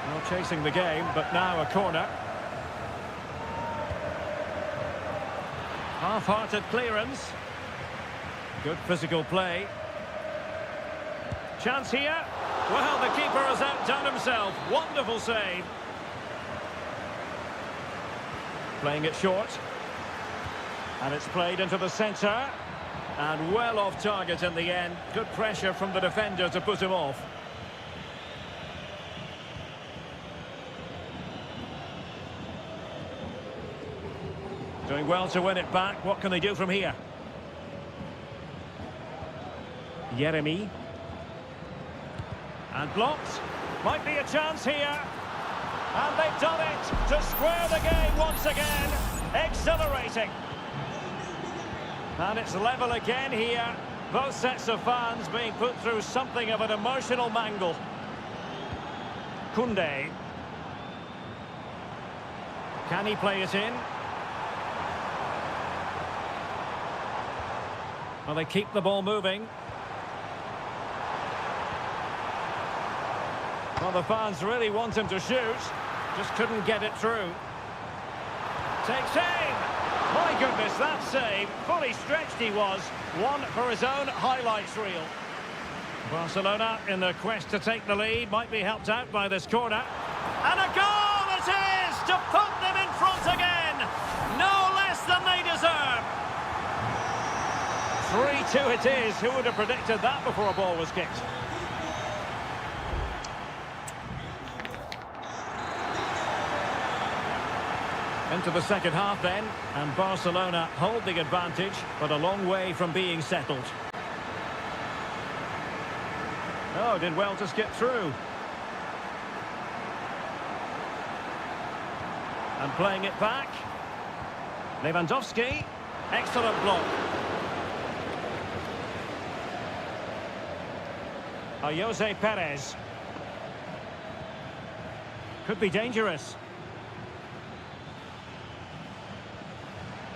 Well, chasing the game, but now a corner. Half-hearted clearance. Good physical play. Chance here. Well, the keeper has outdone himself. Wonderful save. Playing it short. And it's played into the centre. And well off target in the end. Good pressure from the defender to put him off. Doing well to win it back. What can they do from here? Jeremy. And blocked. Might be a chance here. And they've done it to square the game once again. Exhilarating. And it's level again here. Both sets of fans being put through something of an emotional mangle. Koundé. Can he play it in? Well, they keep the ball moving. Well, the fans really want him to shoot. Just couldn't get it through. Takes aim. My goodness, that save. Fully stretched he was. One for his own highlights reel. Barcelona in their quest to take the lead. Might be helped out by this corner. And a goal it is to put them in front again. No less than they deserve. 3-2 it is. Who would have predicted that before a ball was kicked? Into the second half then, and Barcelona hold the advantage, but a long way from being settled. Oh, did well to skip through. And playing it back. Lewandowski. Excellent block. Jose Perez. Could be dangerous.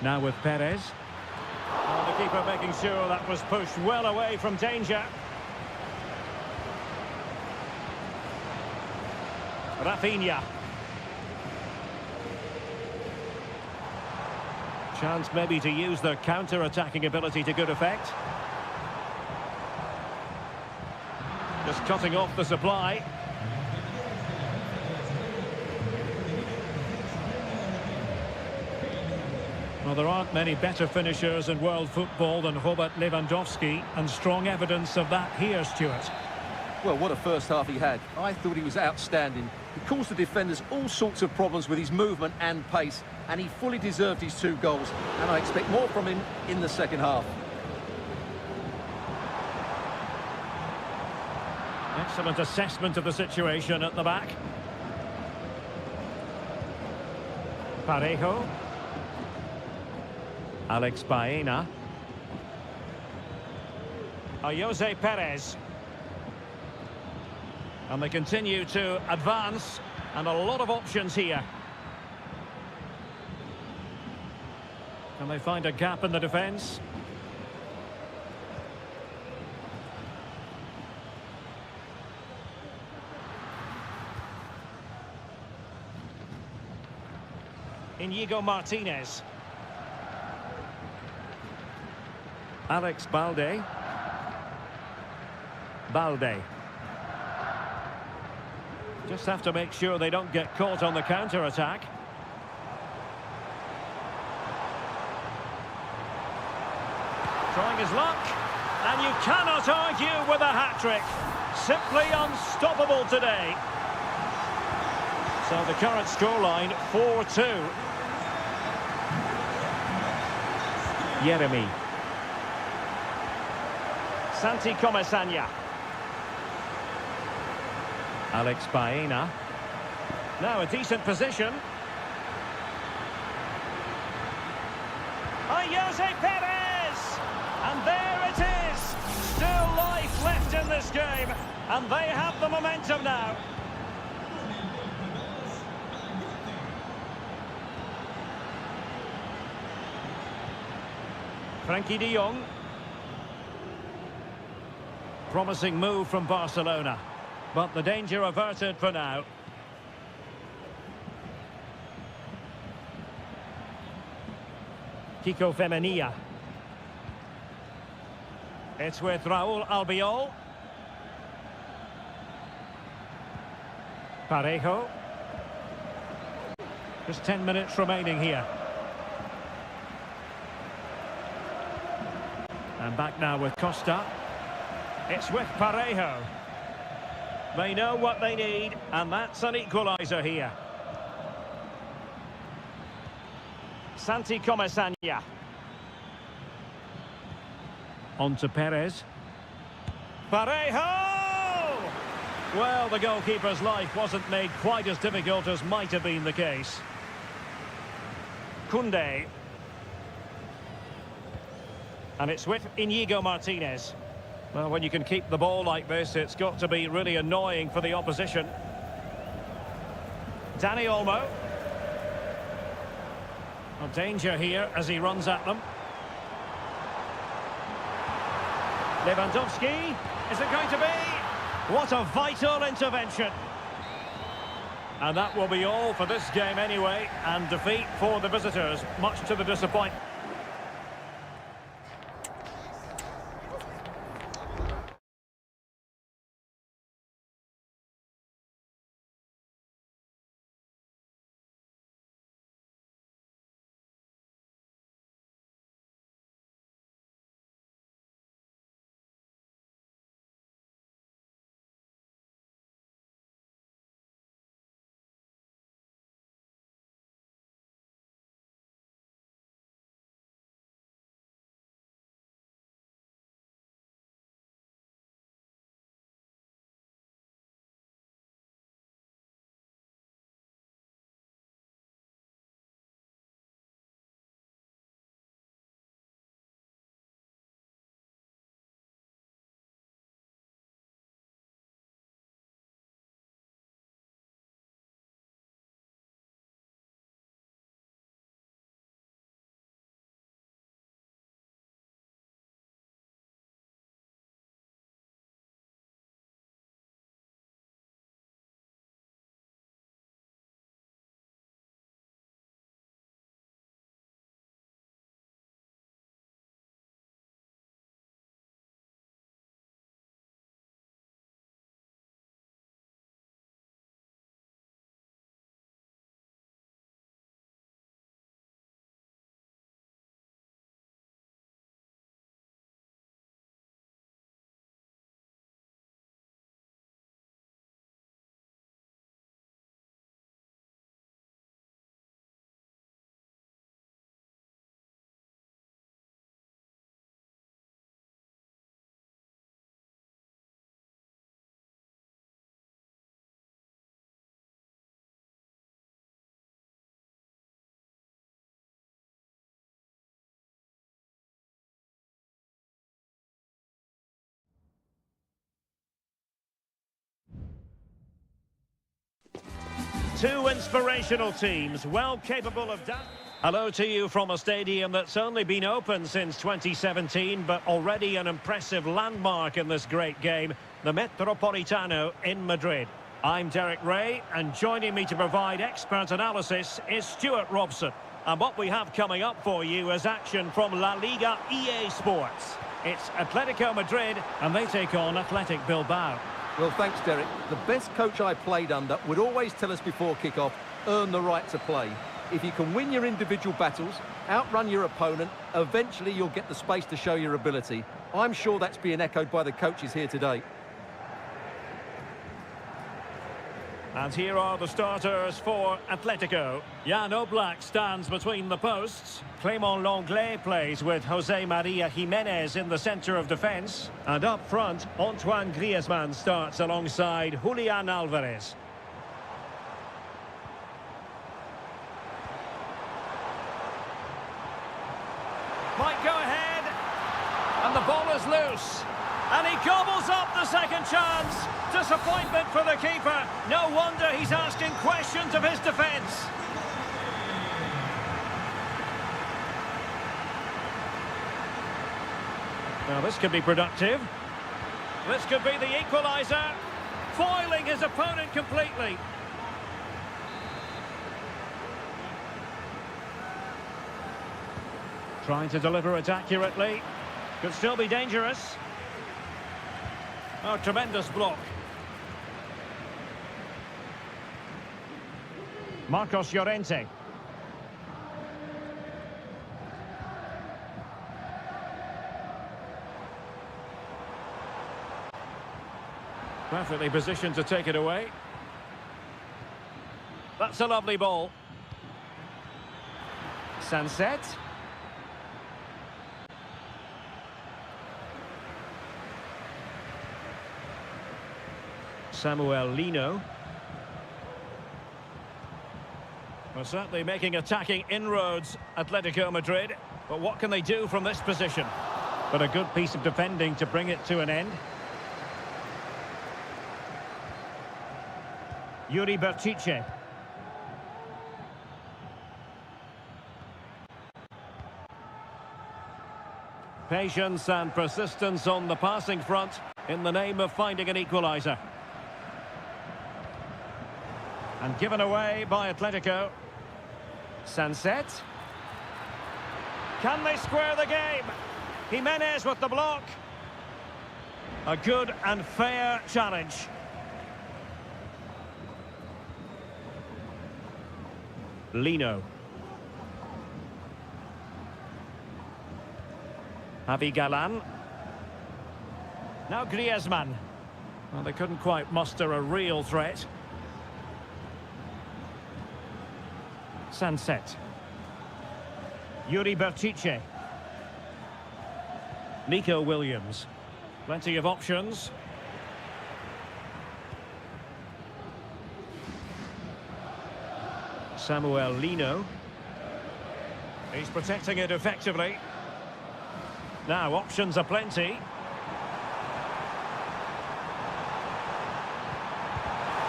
Now with Perez. Oh, the keeper making sure that was pushed well away from danger. Rafinha. Chance maybe to use their counter-attacking ability to good effect. Just cutting off the supply. Well, there aren't many better finishers in world football than Robert Lewandowski, and strong evidence of that here, Stuart. Well, what a first half he had. I thought he was outstanding. He caused the defenders all sorts of problems with his movement and pace, and he fully deserved his 2 goals, and I expect more from him in the second half. Excellent assessment of the situation at the back. Parejo. Alex Baena. Jose Perez. And they continue to advance, and a lot of options here. Can they find a gap in the defence? Inigo Martinez. Alex Balde. Just have to make sure they don't get caught on the counter-attack. Trying his luck, and you cannot argue with a hat-trick. Simply unstoppable today. So the current scoreline, 4-2. Jeremy. Santi Comesaña. Alex Baena. Now a decent position. by Jose Perez. And there it is. Still life left in this game. And they have the momentum now. Frankie de Jong. Promising move from Barcelona. But the danger averted for now. Kiko Femenia. It's with Raúl Albiol. Parejo. Just 10 minutes remaining here. And back now with Costa. It's with Parejo. They know what they need, and that's an equaliser here. Santi Comesaña. On to Perez. Parejo! Well, the goalkeeper's life wasn't made quite as difficult as might have been the case. Koundé. And it's with Íñigo Martínez. Well, when you can keep the ball like this, it's got to be really annoying for the opposition. Dani Olmo. A danger here as he runs at them. Lewandowski. Is it going to be? What a vital intervention. And that will be all for this game anyway. And defeat for the visitors, much to the disappointment. Two inspirational teams, well capable of... Hello to you from a stadium that's only been open since 2017, but already an impressive landmark in this great game, the Metropolitano in Madrid. I'm Derek Ray, and joining me to provide expert analysis is Stuart Robson. And what we have coming up for you is action from La Liga EA Sports. It's Atletico Madrid, and they take on Athletic Bilbao. Well, thanks, Derek. The best coach I played under would always tell us before kick-off, earn the right to play. If you can win your individual battles, outrun your opponent, eventually you'll get the space to show your ability. I'm sure that's being echoed by the coaches here today. And here are the starters for Atletico. Jan Oblak stands between the posts. Clément Lenglet plays with Jose Maria Jimenez in the centre of defence. And up front, Antoine Griezmann starts alongside Julian Alvarez. And the ball is loose. And he gobbles up the second chance. Disappointment for the keeper. No wonder he's asking questions of his defence. Now this could be productive. This could be the equaliser. Foiling his opponent completely. Trying to deliver it accurately. Could still be dangerous. Oh, tremendous block. Marcos Llorente. Perfectly positioned to take it away. That's a lovely ball. Sunset. Samuel Lino. Well, certainly making attacking inroads, Atletico Madrid. But what can they do from this position? But a good piece of defending to bring it to an end. Yuri Berchiche. Patience and persistence on the passing front in the name of finding an equaliser. And given away by Atletico. Sunset. Can they square the game? Jimenez with the block. A good and fair challenge. Lino. Javi Galan. Now Griezmann. Well, they couldn't quite muster a real threat. Sunset. Yuri Berchiche. Nico Williams. Plenty of options. Samuel Lino. He's protecting it effectively. Now options are plenty.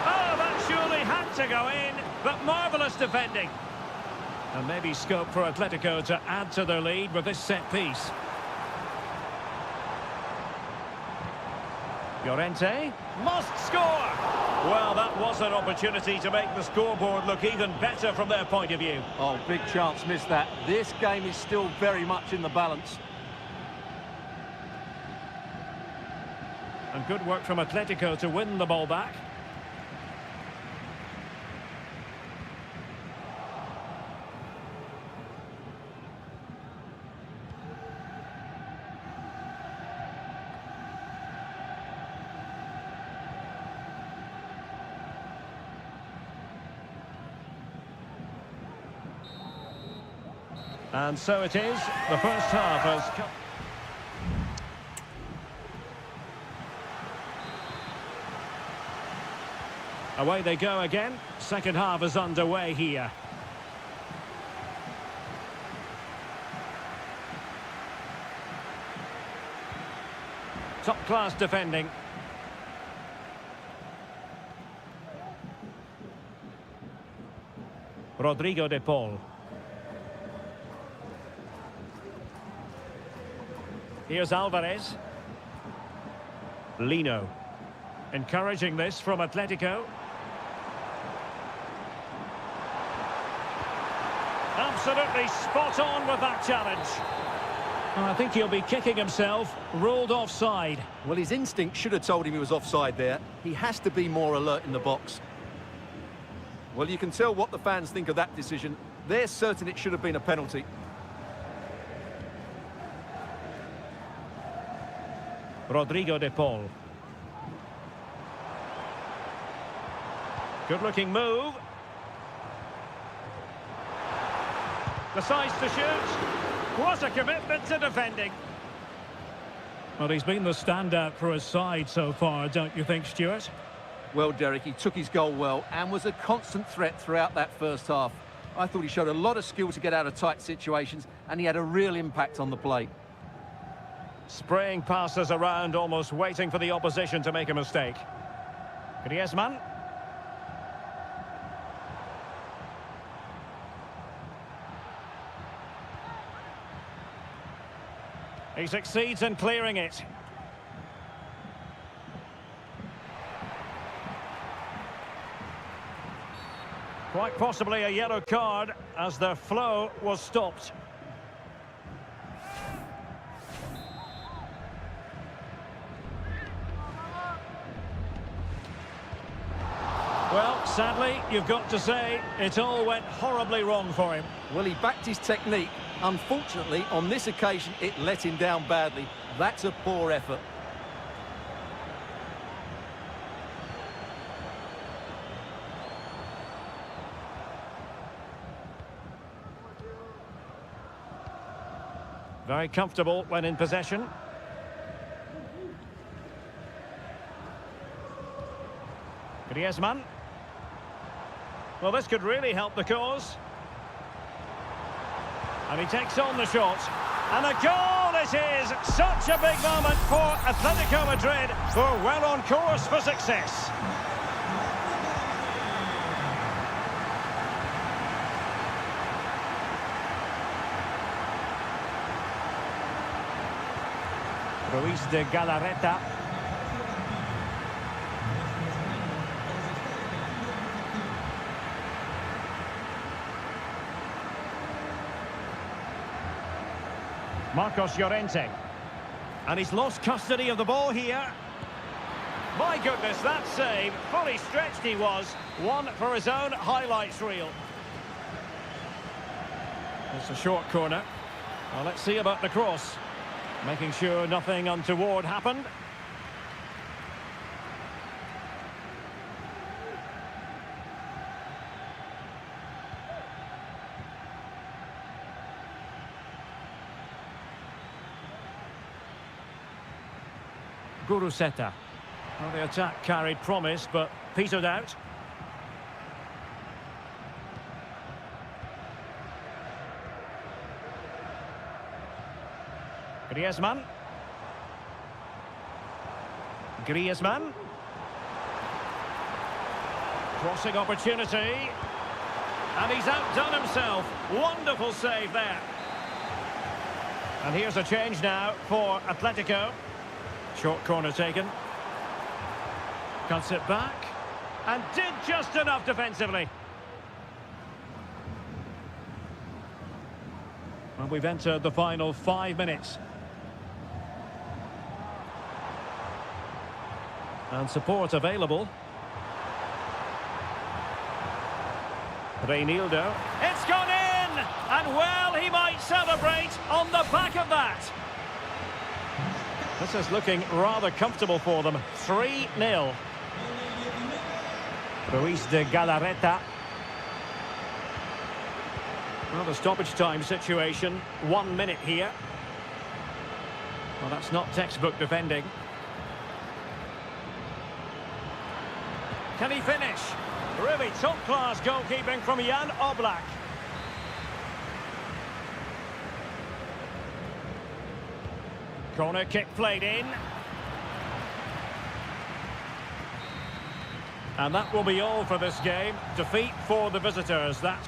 Oh, that surely had to go in, but marvellous defending. And maybe scope for Atletico to add to their lead with this set piece. Llorente must score! Well, that was an opportunity to make the scoreboard look even better from their point of view. Oh, big chance missed that. This game is still very much in the balance. And good work from Atletico to win the ball back. And so it is, the first half has come. Away they go again, second half is underway here. Top-class defending. Rodrigo de Paul. Here's Alvarez. Lino. Encouraging this from Atletico. Absolutely spot on with that challenge. I think he'll be kicking himself, ruled offside. Well, his instinct should have told him he was offside there. He has to be more alert in the box. Well, you can tell what the fans think of that decision. They're certain it should have been a penalty. Rodrigo de Paul. Good-looking move. Decides to shoot. What a commitment to defending. Well, he's been the standout for his side so far, don't you think, Stuart? Well, Derek, he took his goal well and was a constant threat throughout that first half. I thought he showed a lot of skill to get out of tight situations, and he had a real impact on the play. Spraying passes around, almost waiting for the opposition to make a mistake. Griezmann. He succeeds in clearing it. Quite possibly a yellow card as their flow was stopped. Well, sadly, you've got to say, it all went horribly wrong for him. Well, he backed his technique. Unfortunately, on this occasion, it let him down badly. That's a poor effort. Very comfortable when in possession. Griezmann. Well, this could really help the cause. And he takes on the shot. And a goal it is! Such a big moment for Atletico Madrid, who are well on course for success. Ruiz de Galarreta. Marcos Llorente. And he's lost custody of the ball here. My goodness, that save. Fully stretched he was. One for his own highlights reel. It's a short corner. Well, let's see about the cross. Making sure nothing untoward happened. Guruseta. Well, the attack carried promise, but petered out. Griezmann. Griezmann. Crossing opportunity. And he's outdone himself. Wonderful save there. And here's a change now for Atletico. Short corner taken. Cuts it back. And did just enough defensively. Well, we've entered the final 5 minutes. And support available. Reinildo. It's gone in! And well, he might celebrate on the back of that. This is looking rather comfortable for them. 3-0. Ruiz de Galarreta. Well, the stoppage time situation. 1 minute here. Well, that's not textbook defending. Can he finish? Really top-class goalkeeping from Jan Oblak. Corner kick played in. And that will be all for this game. Defeat for the visitors. That's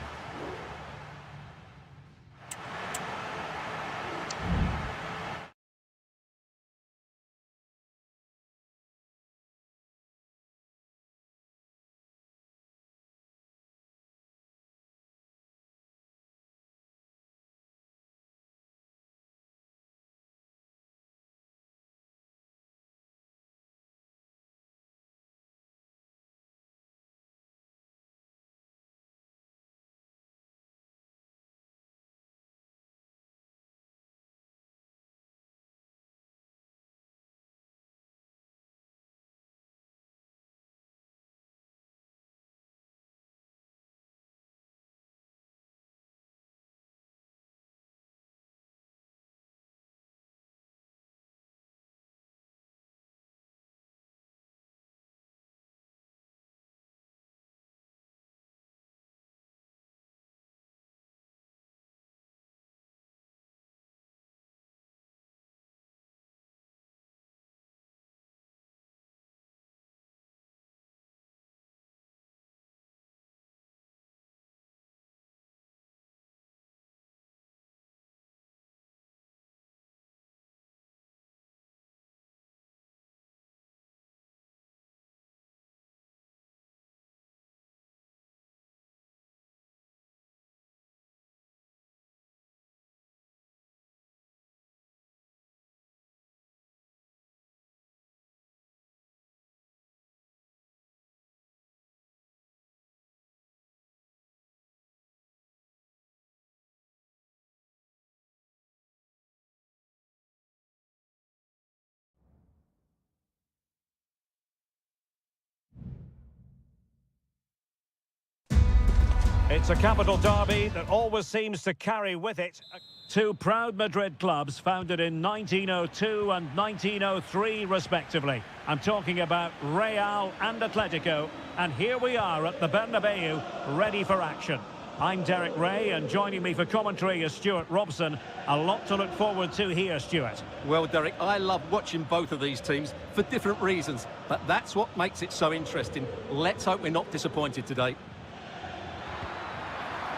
It's a capital derby that always seems to carry with it two proud Madrid clubs founded in 1902 and 1903 respectively. I'm talking about Real and Atletico, and here we are at the Bernabeu, ready for action. I'm Derek Ray, and joining me for commentary is Stuart Robson. A lot to look forward to here, Stuart. Well, Derek, I love watching both of these teams for different reasons, but that's what makes it so interesting. Let's hope we're not disappointed today.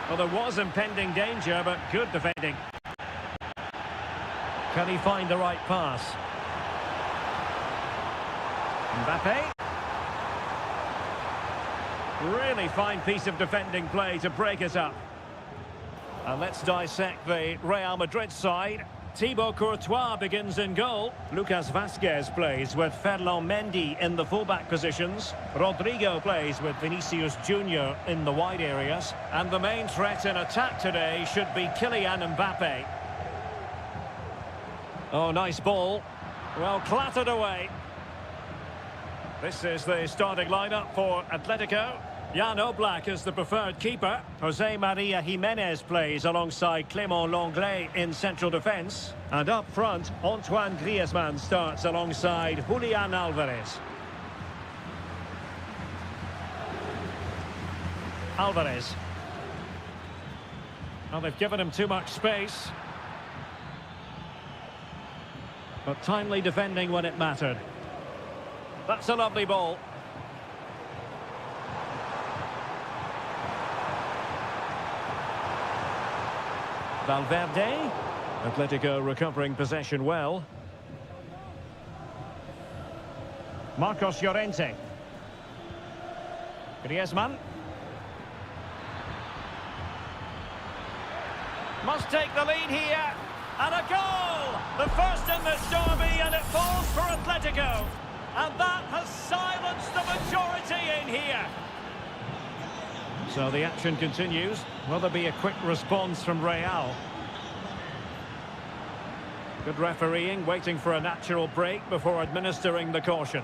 Well, there was impending danger, but good defending. Can he find the right pass? Mbappe. Really fine piece of defending play to break it up. And let's dissect the Real Madrid side. Thibaut Courtois begins in goal. Lucas Vazquez plays with Ferland Mendy in the fullback positions. Rodrigo plays with Vinicius Junior in the wide areas. And the main threat in attack today should be Kylian Mbappe. Oh, nice ball. Well, clattered away. This is the starting lineup for Atletico. Jan Oblak is the preferred keeper. Jose Maria Jimenez plays alongside Clément Lenglet in central defence. And up front, Antoine Griezmann starts alongside Julian Alvarez. Alvarez. Well, they've given him too much space. But timely defending when it mattered. That's a lovely ball. Valverde. Atletico recovering possession well. Marcos Llorente. Griezmann. Must take the lead here. And a goal! The first in this derby, and it falls for Atletico. And that has silenced the majority in here. So the action continues. Will there be a quick response from Real? Good refereeing, waiting for a natural break before administering the caution.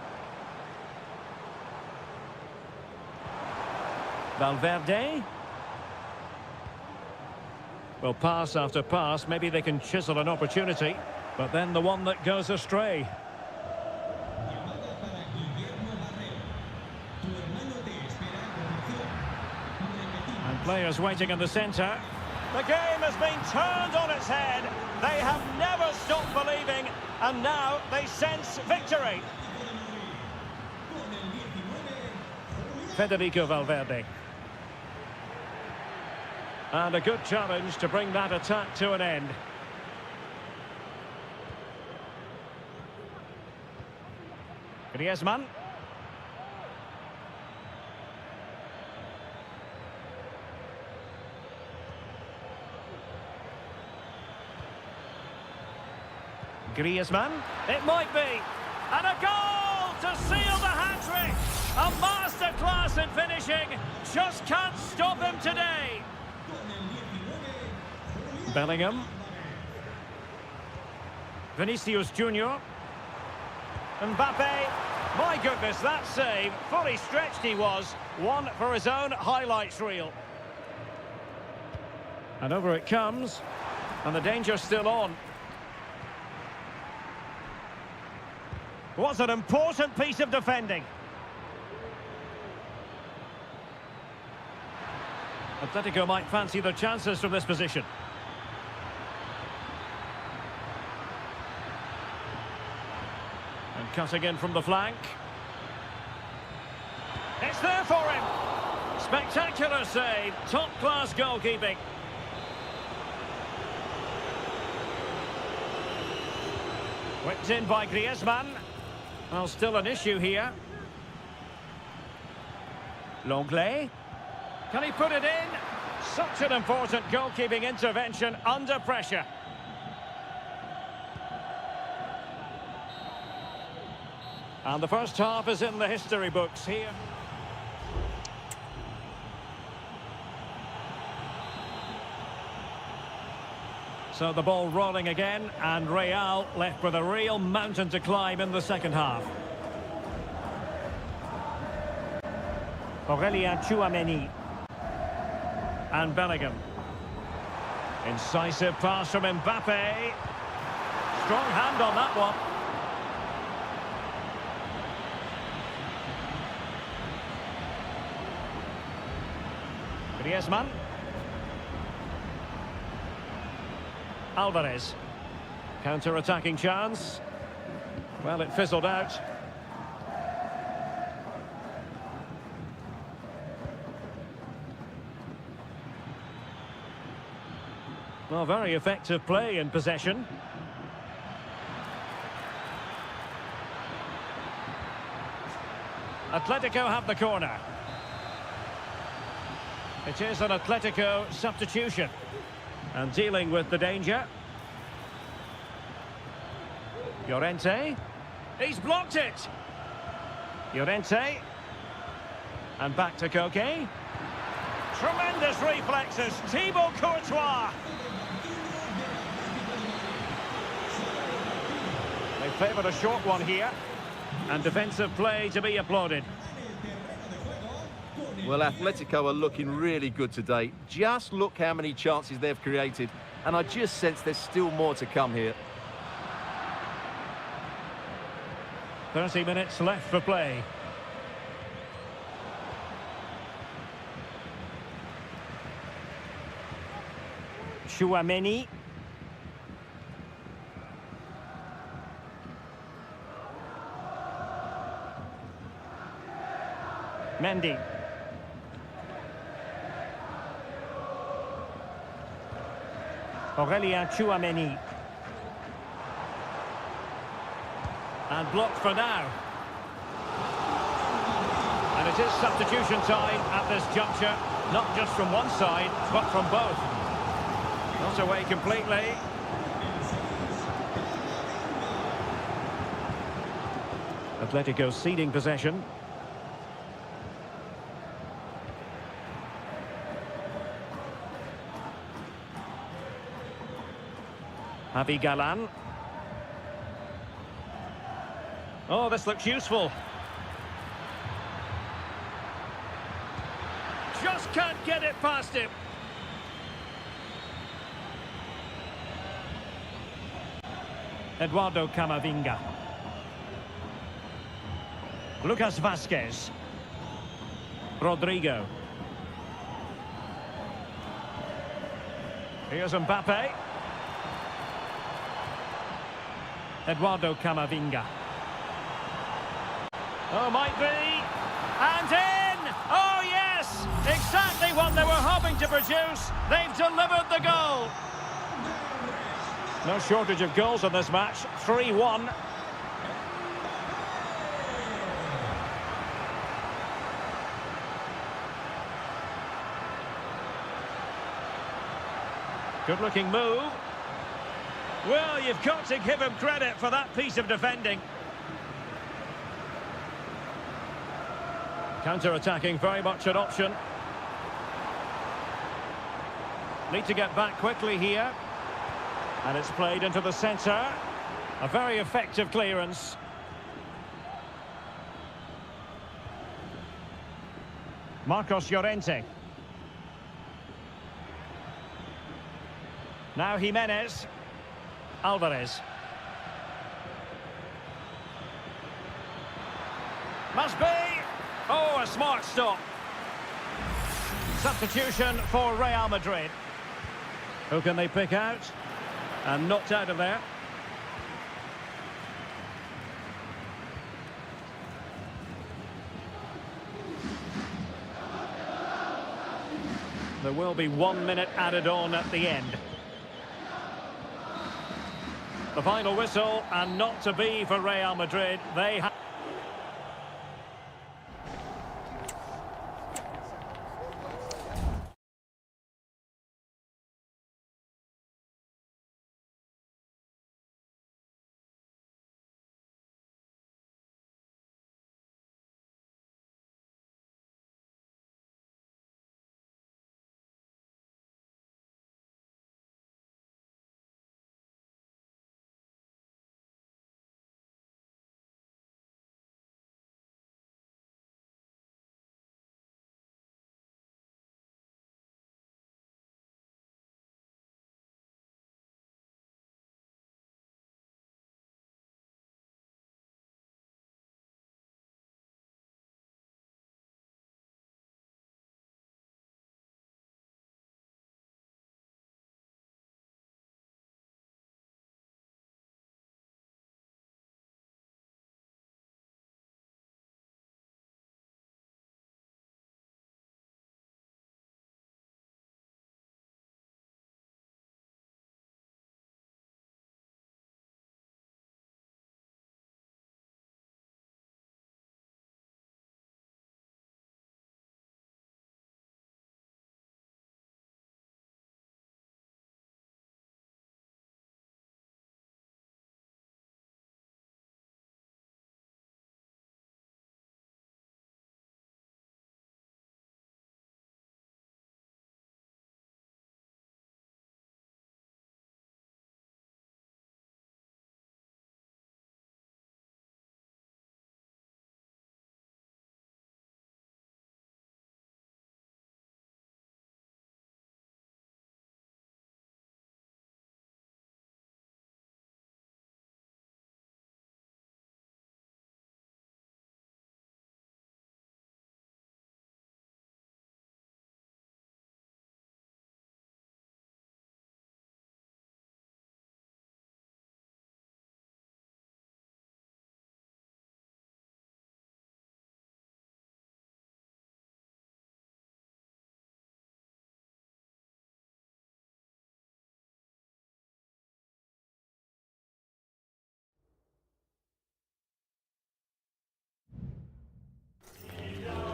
Valverde. Well, pass after pass, maybe they can chisel an opportunity, but then the one that goes astray. And players waiting in the centre. The game has been turned on its head. They have never stopped believing, and now they sense victory. Federico Valverde. And a good challenge to bring that attack to an end. Griezmann. Griezmann. It might be. And a goal to seal the hat-trick. A masterclass in finishing. Just can't stop him today. Bellingham. Vinicius Junior. Mbappe. My goodness, that save. Fully stretched he was. One for his own highlights reel. And over it comes. And the danger's still on. What an important piece of defending. Atletico might fancy their chances from this position. And cutting in from the flank. It's there for him. Spectacular save. Top-class goalkeeping. Whipped in by Griezmann. Well, still an issue here. Lenglet. Can he put it in? Such an important goalkeeping intervention under pressure. And the first half is in the history books here. So the ball rolling again, and Real left with a real mountain to climb in the second half. Aurélien Tchouaméni. and Bellingham. Incisive pass from Mbappe. Strong hand on that one. Griezmann. Alvarez. Counter-attacking chance. Well, it fizzled out. Well, very effective play in possession. Atletico have the corner. It is an Atletico substitution. And dealing with the danger. Llorente. He's blocked it. Llorente. And back to Koke. Tremendous reflexes. Thibaut Courtois. They favoured a short one here. And defensive play to be applauded. Well, Atletico are looking really good today. Just look how many chances they've created. And I just sense there's still more to come here. 30 minutes left for play. Chouameni. Mendy. Aurélien Chouameni. And blocked for now. And it is substitution time at this juncture, not just from one side, but from both. Not away completely. Atletico ceding possession. Javi Galan. Oh, this looks useful. Just can't get it past him. Eduardo Camavinga. Lucas Vazquez. Rodrigo. Here's Mbappe. Eduardo Camavinga. Oh, might be. And in! Oh, yes! Exactly what they were hoping to produce. They've delivered the goal. No shortage of goals in this match. 3-1. Good-looking move. Well, you've got to give him credit for that piece of defending. Counter-attacking, very much an option. Need to get back quickly here. And it's played into the centre. A very effective clearance. Marcos Llorente. Now Jimenez. Alvarez. Must be. Oh, a smart stop. Substitution for Real Madrid. Who can they pick out? And knocked out of there. There will be 1 minute added on at the end. The final whistle, and not to be for Real Madrid. They have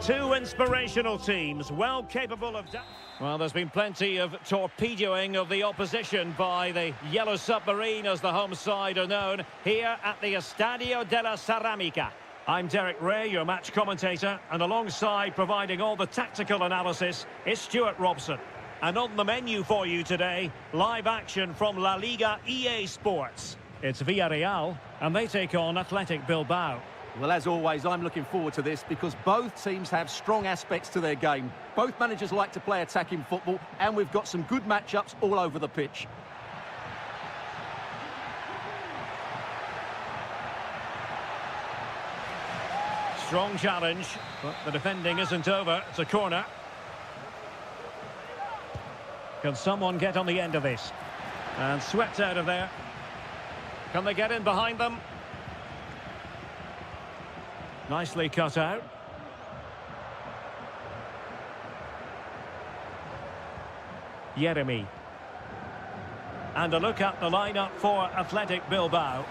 Two inspirational teams, well capable of... Well, there's been plenty of torpedoing of the opposition by the Yellow Submarine, as the home side are known, here at the Estadio de la Ceramica. I'm Derek Ray, your match commentator, and alongside providing all the tactical analysis is Stuart Robson. And on the menu for you today, live action from La Liga EA Sports. It's Villarreal, and they take on Athletic Bilbao. Well, as always, I'm looking forward to this because both teams have strong aspects to their game. Both managers like to play attacking football, and we've got some good matchups all over the pitch. Strong challenge, but the defending isn't over. It's a corner. Can someone get on the end of this? And swept out of there. Can they get in behind them? Nicely cut out. Jeremy. And a look at the lineup for Athletic Bilbao.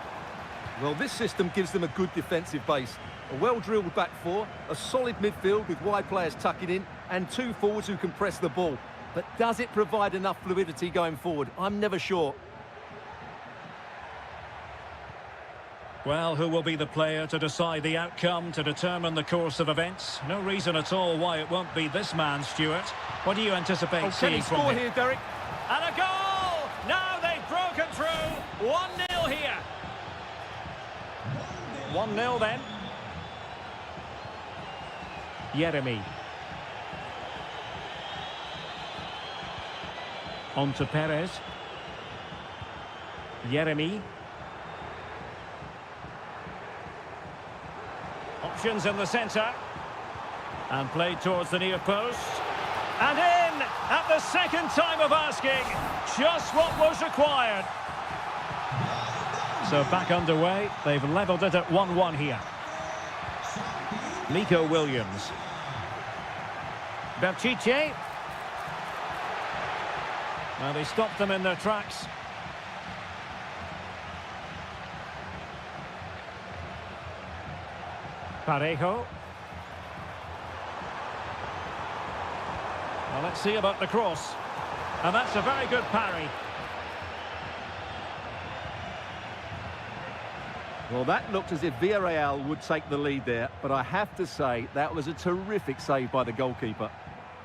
Well, this system gives them a good defensive base. A well-drilled back four, a solid midfield with wide players tucking in, and two forwards who can press the ball. But does it provide enough fluidity going forward? I'm never sure. Well, who will be the player to decide the outcome, to determine the course of events? No reason at all why it won't be this man, Stuart. What do you anticipate seeing from him? Can he score here, Derek? And a goal! Now they've broken through. 1-0 here. 1-0 then. Jeremy. On to Perez. Jeremy. Options in the centre. And played towards the near post. And in! At the second time of asking. Just what was required. So back underway. They've levelled it at 1-1 here. Nico Williams. Pishit. Well, they stopped them in their tracks. Parejo. Well, let's see about the cross. And that's a very good parry. Well, that looked as if Villarreal would take the lead there, but I have to say that was a terrific save by the goalkeeper.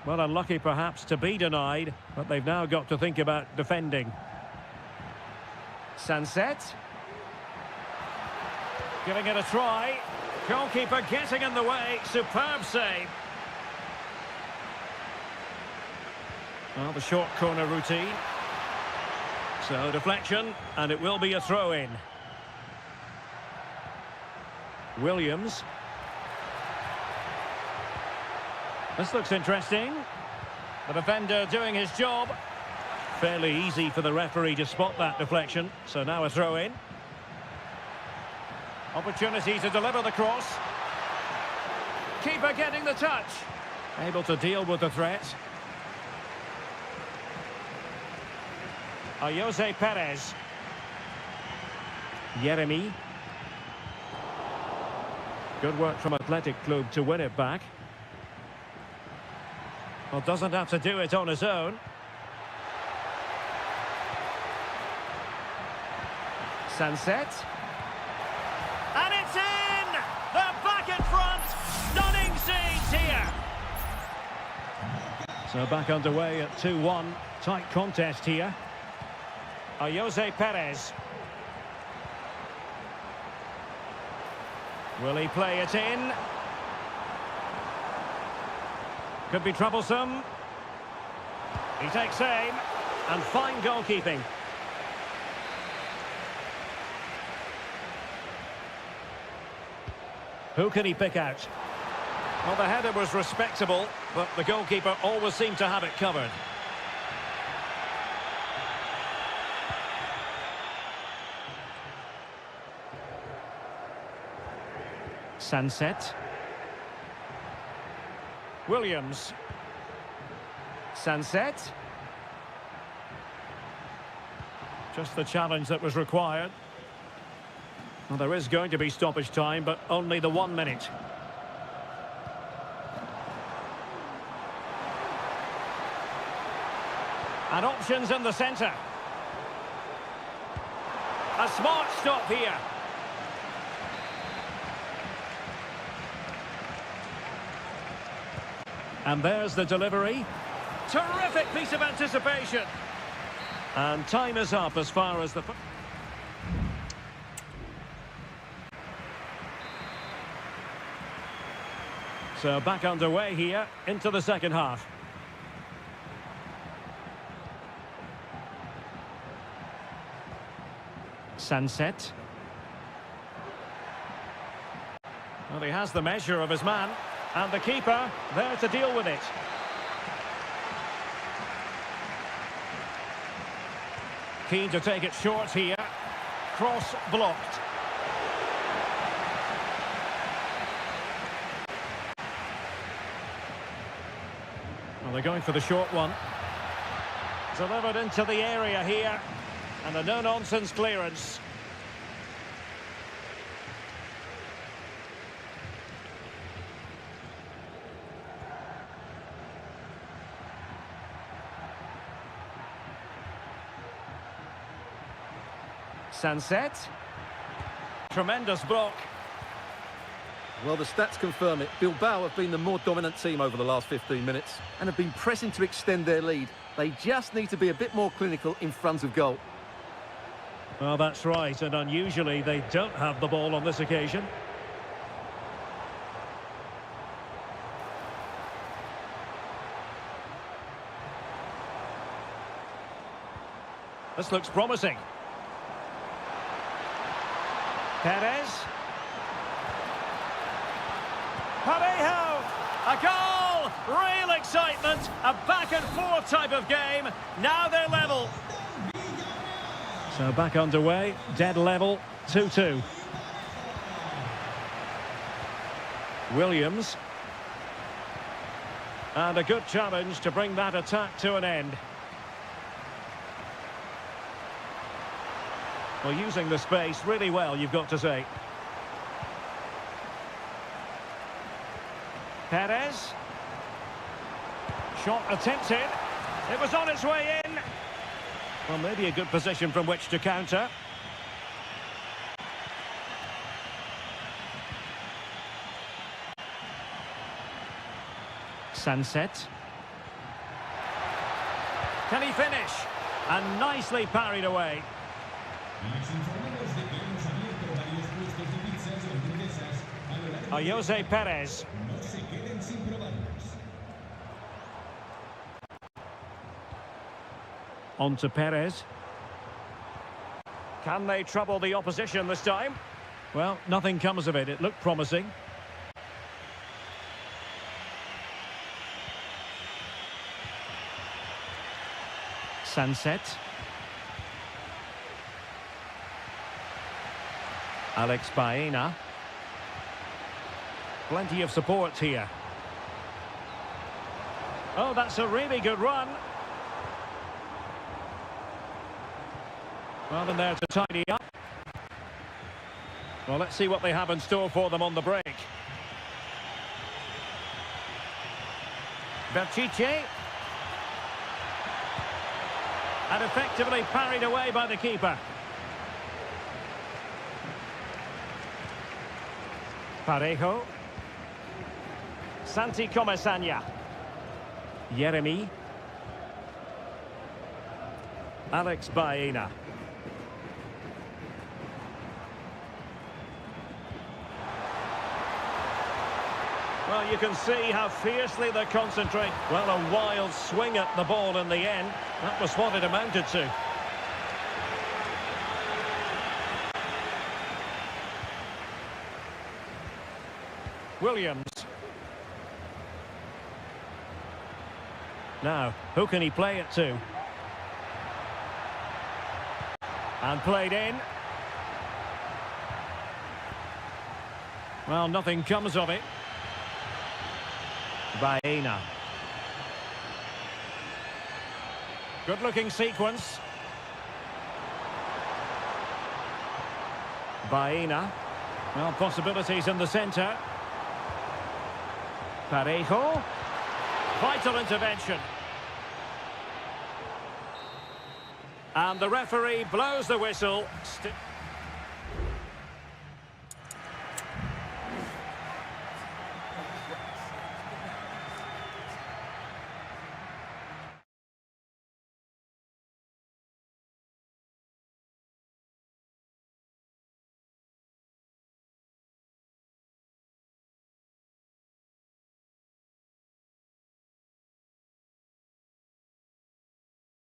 Well, unlucky perhaps to be denied, but they've now got to think about defending. Sunset. Giving it a try. Goalkeeper getting in the way. Superb save. Well, the short corner routine. So deflection, and it will be a throw-in. Williams. This looks interesting. The defender doing his job. Fairly easy for the referee to spot that deflection. So now a throw-in. Opportunity to deliver the cross. Keeper getting the touch. Able to deal with the threat. Jose Perez. Jeremy. Good work from Athletic Club to win it back. Well, doesn't have to do it on his own. Sunset. And it's in! They're back in front! Stunning scenes here! So back underway at 2-1. Tight contest here. Jose Perez. Will he play it in? Could be troublesome. He takes aim. And fine goalkeeping. Who can he pick out? Well, the header was respectable, but the goalkeeper always seemed to have it covered. Sunset. Williams. Sunset. Just the challenge that was required. Well, there is going to be stoppage time, but only the 1 minute. And options in the centre. A smart stop here. And there's the delivery. Terrific piece of anticipation. And time is up as far as the... So back underway here into the second half. Sunset. Well, he has the measure of his man. And the keeper there to deal with it. Keen to take it short here. Cross blocked. Well, they're going for the short one. Delivered into the area here. And a no-nonsense clearance. Sunset. Tremendous block. Well, the stats confirm it. Bilbao have been the more dominant team over the last 15 minutes and have been pressing to extend their lead. They just need to be a bit more clinical in front of goal. Well, that's right, and unusually they don't have the ball on this occasion. This looks promising. Perez. Parejo! A goal! Real excitement! A back-and-forth type of game. Now they're level. So back underway, dead level, 2-2. Williams. And a good challenge to bring that attack to an end. Well, using the space really well, you've got to say. Perez. Shot attempted. It was on its way in. Well, maybe a good position from which to counter. Sunset. Can he finish? And nicely parried away. Jose Perez. On to Perez. Can they trouble the opposition this time? Well, nothing comes of it. It looked promising. Sunset. Alex Baena. Plenty of support here. Oh, that's a really good run. Well, and there to tidy up. Well, let's see what they have in store for them on the break. Berchiche. And effectively parried away by the keeper. Parejo. Santi Comesaña. Yeremy. Alex Baena. Well, you can see how fiercely they concentrate. Well, a wild swing at the ball in the end. That was what it amounted to. Williams. Now, who can he play it to? And played in. Well, nothing comes of it. Baena. Good-looking sequence. Baena. Well, possibilities in the centre. Parejo. Vital intervention. And the referee blows the whistle.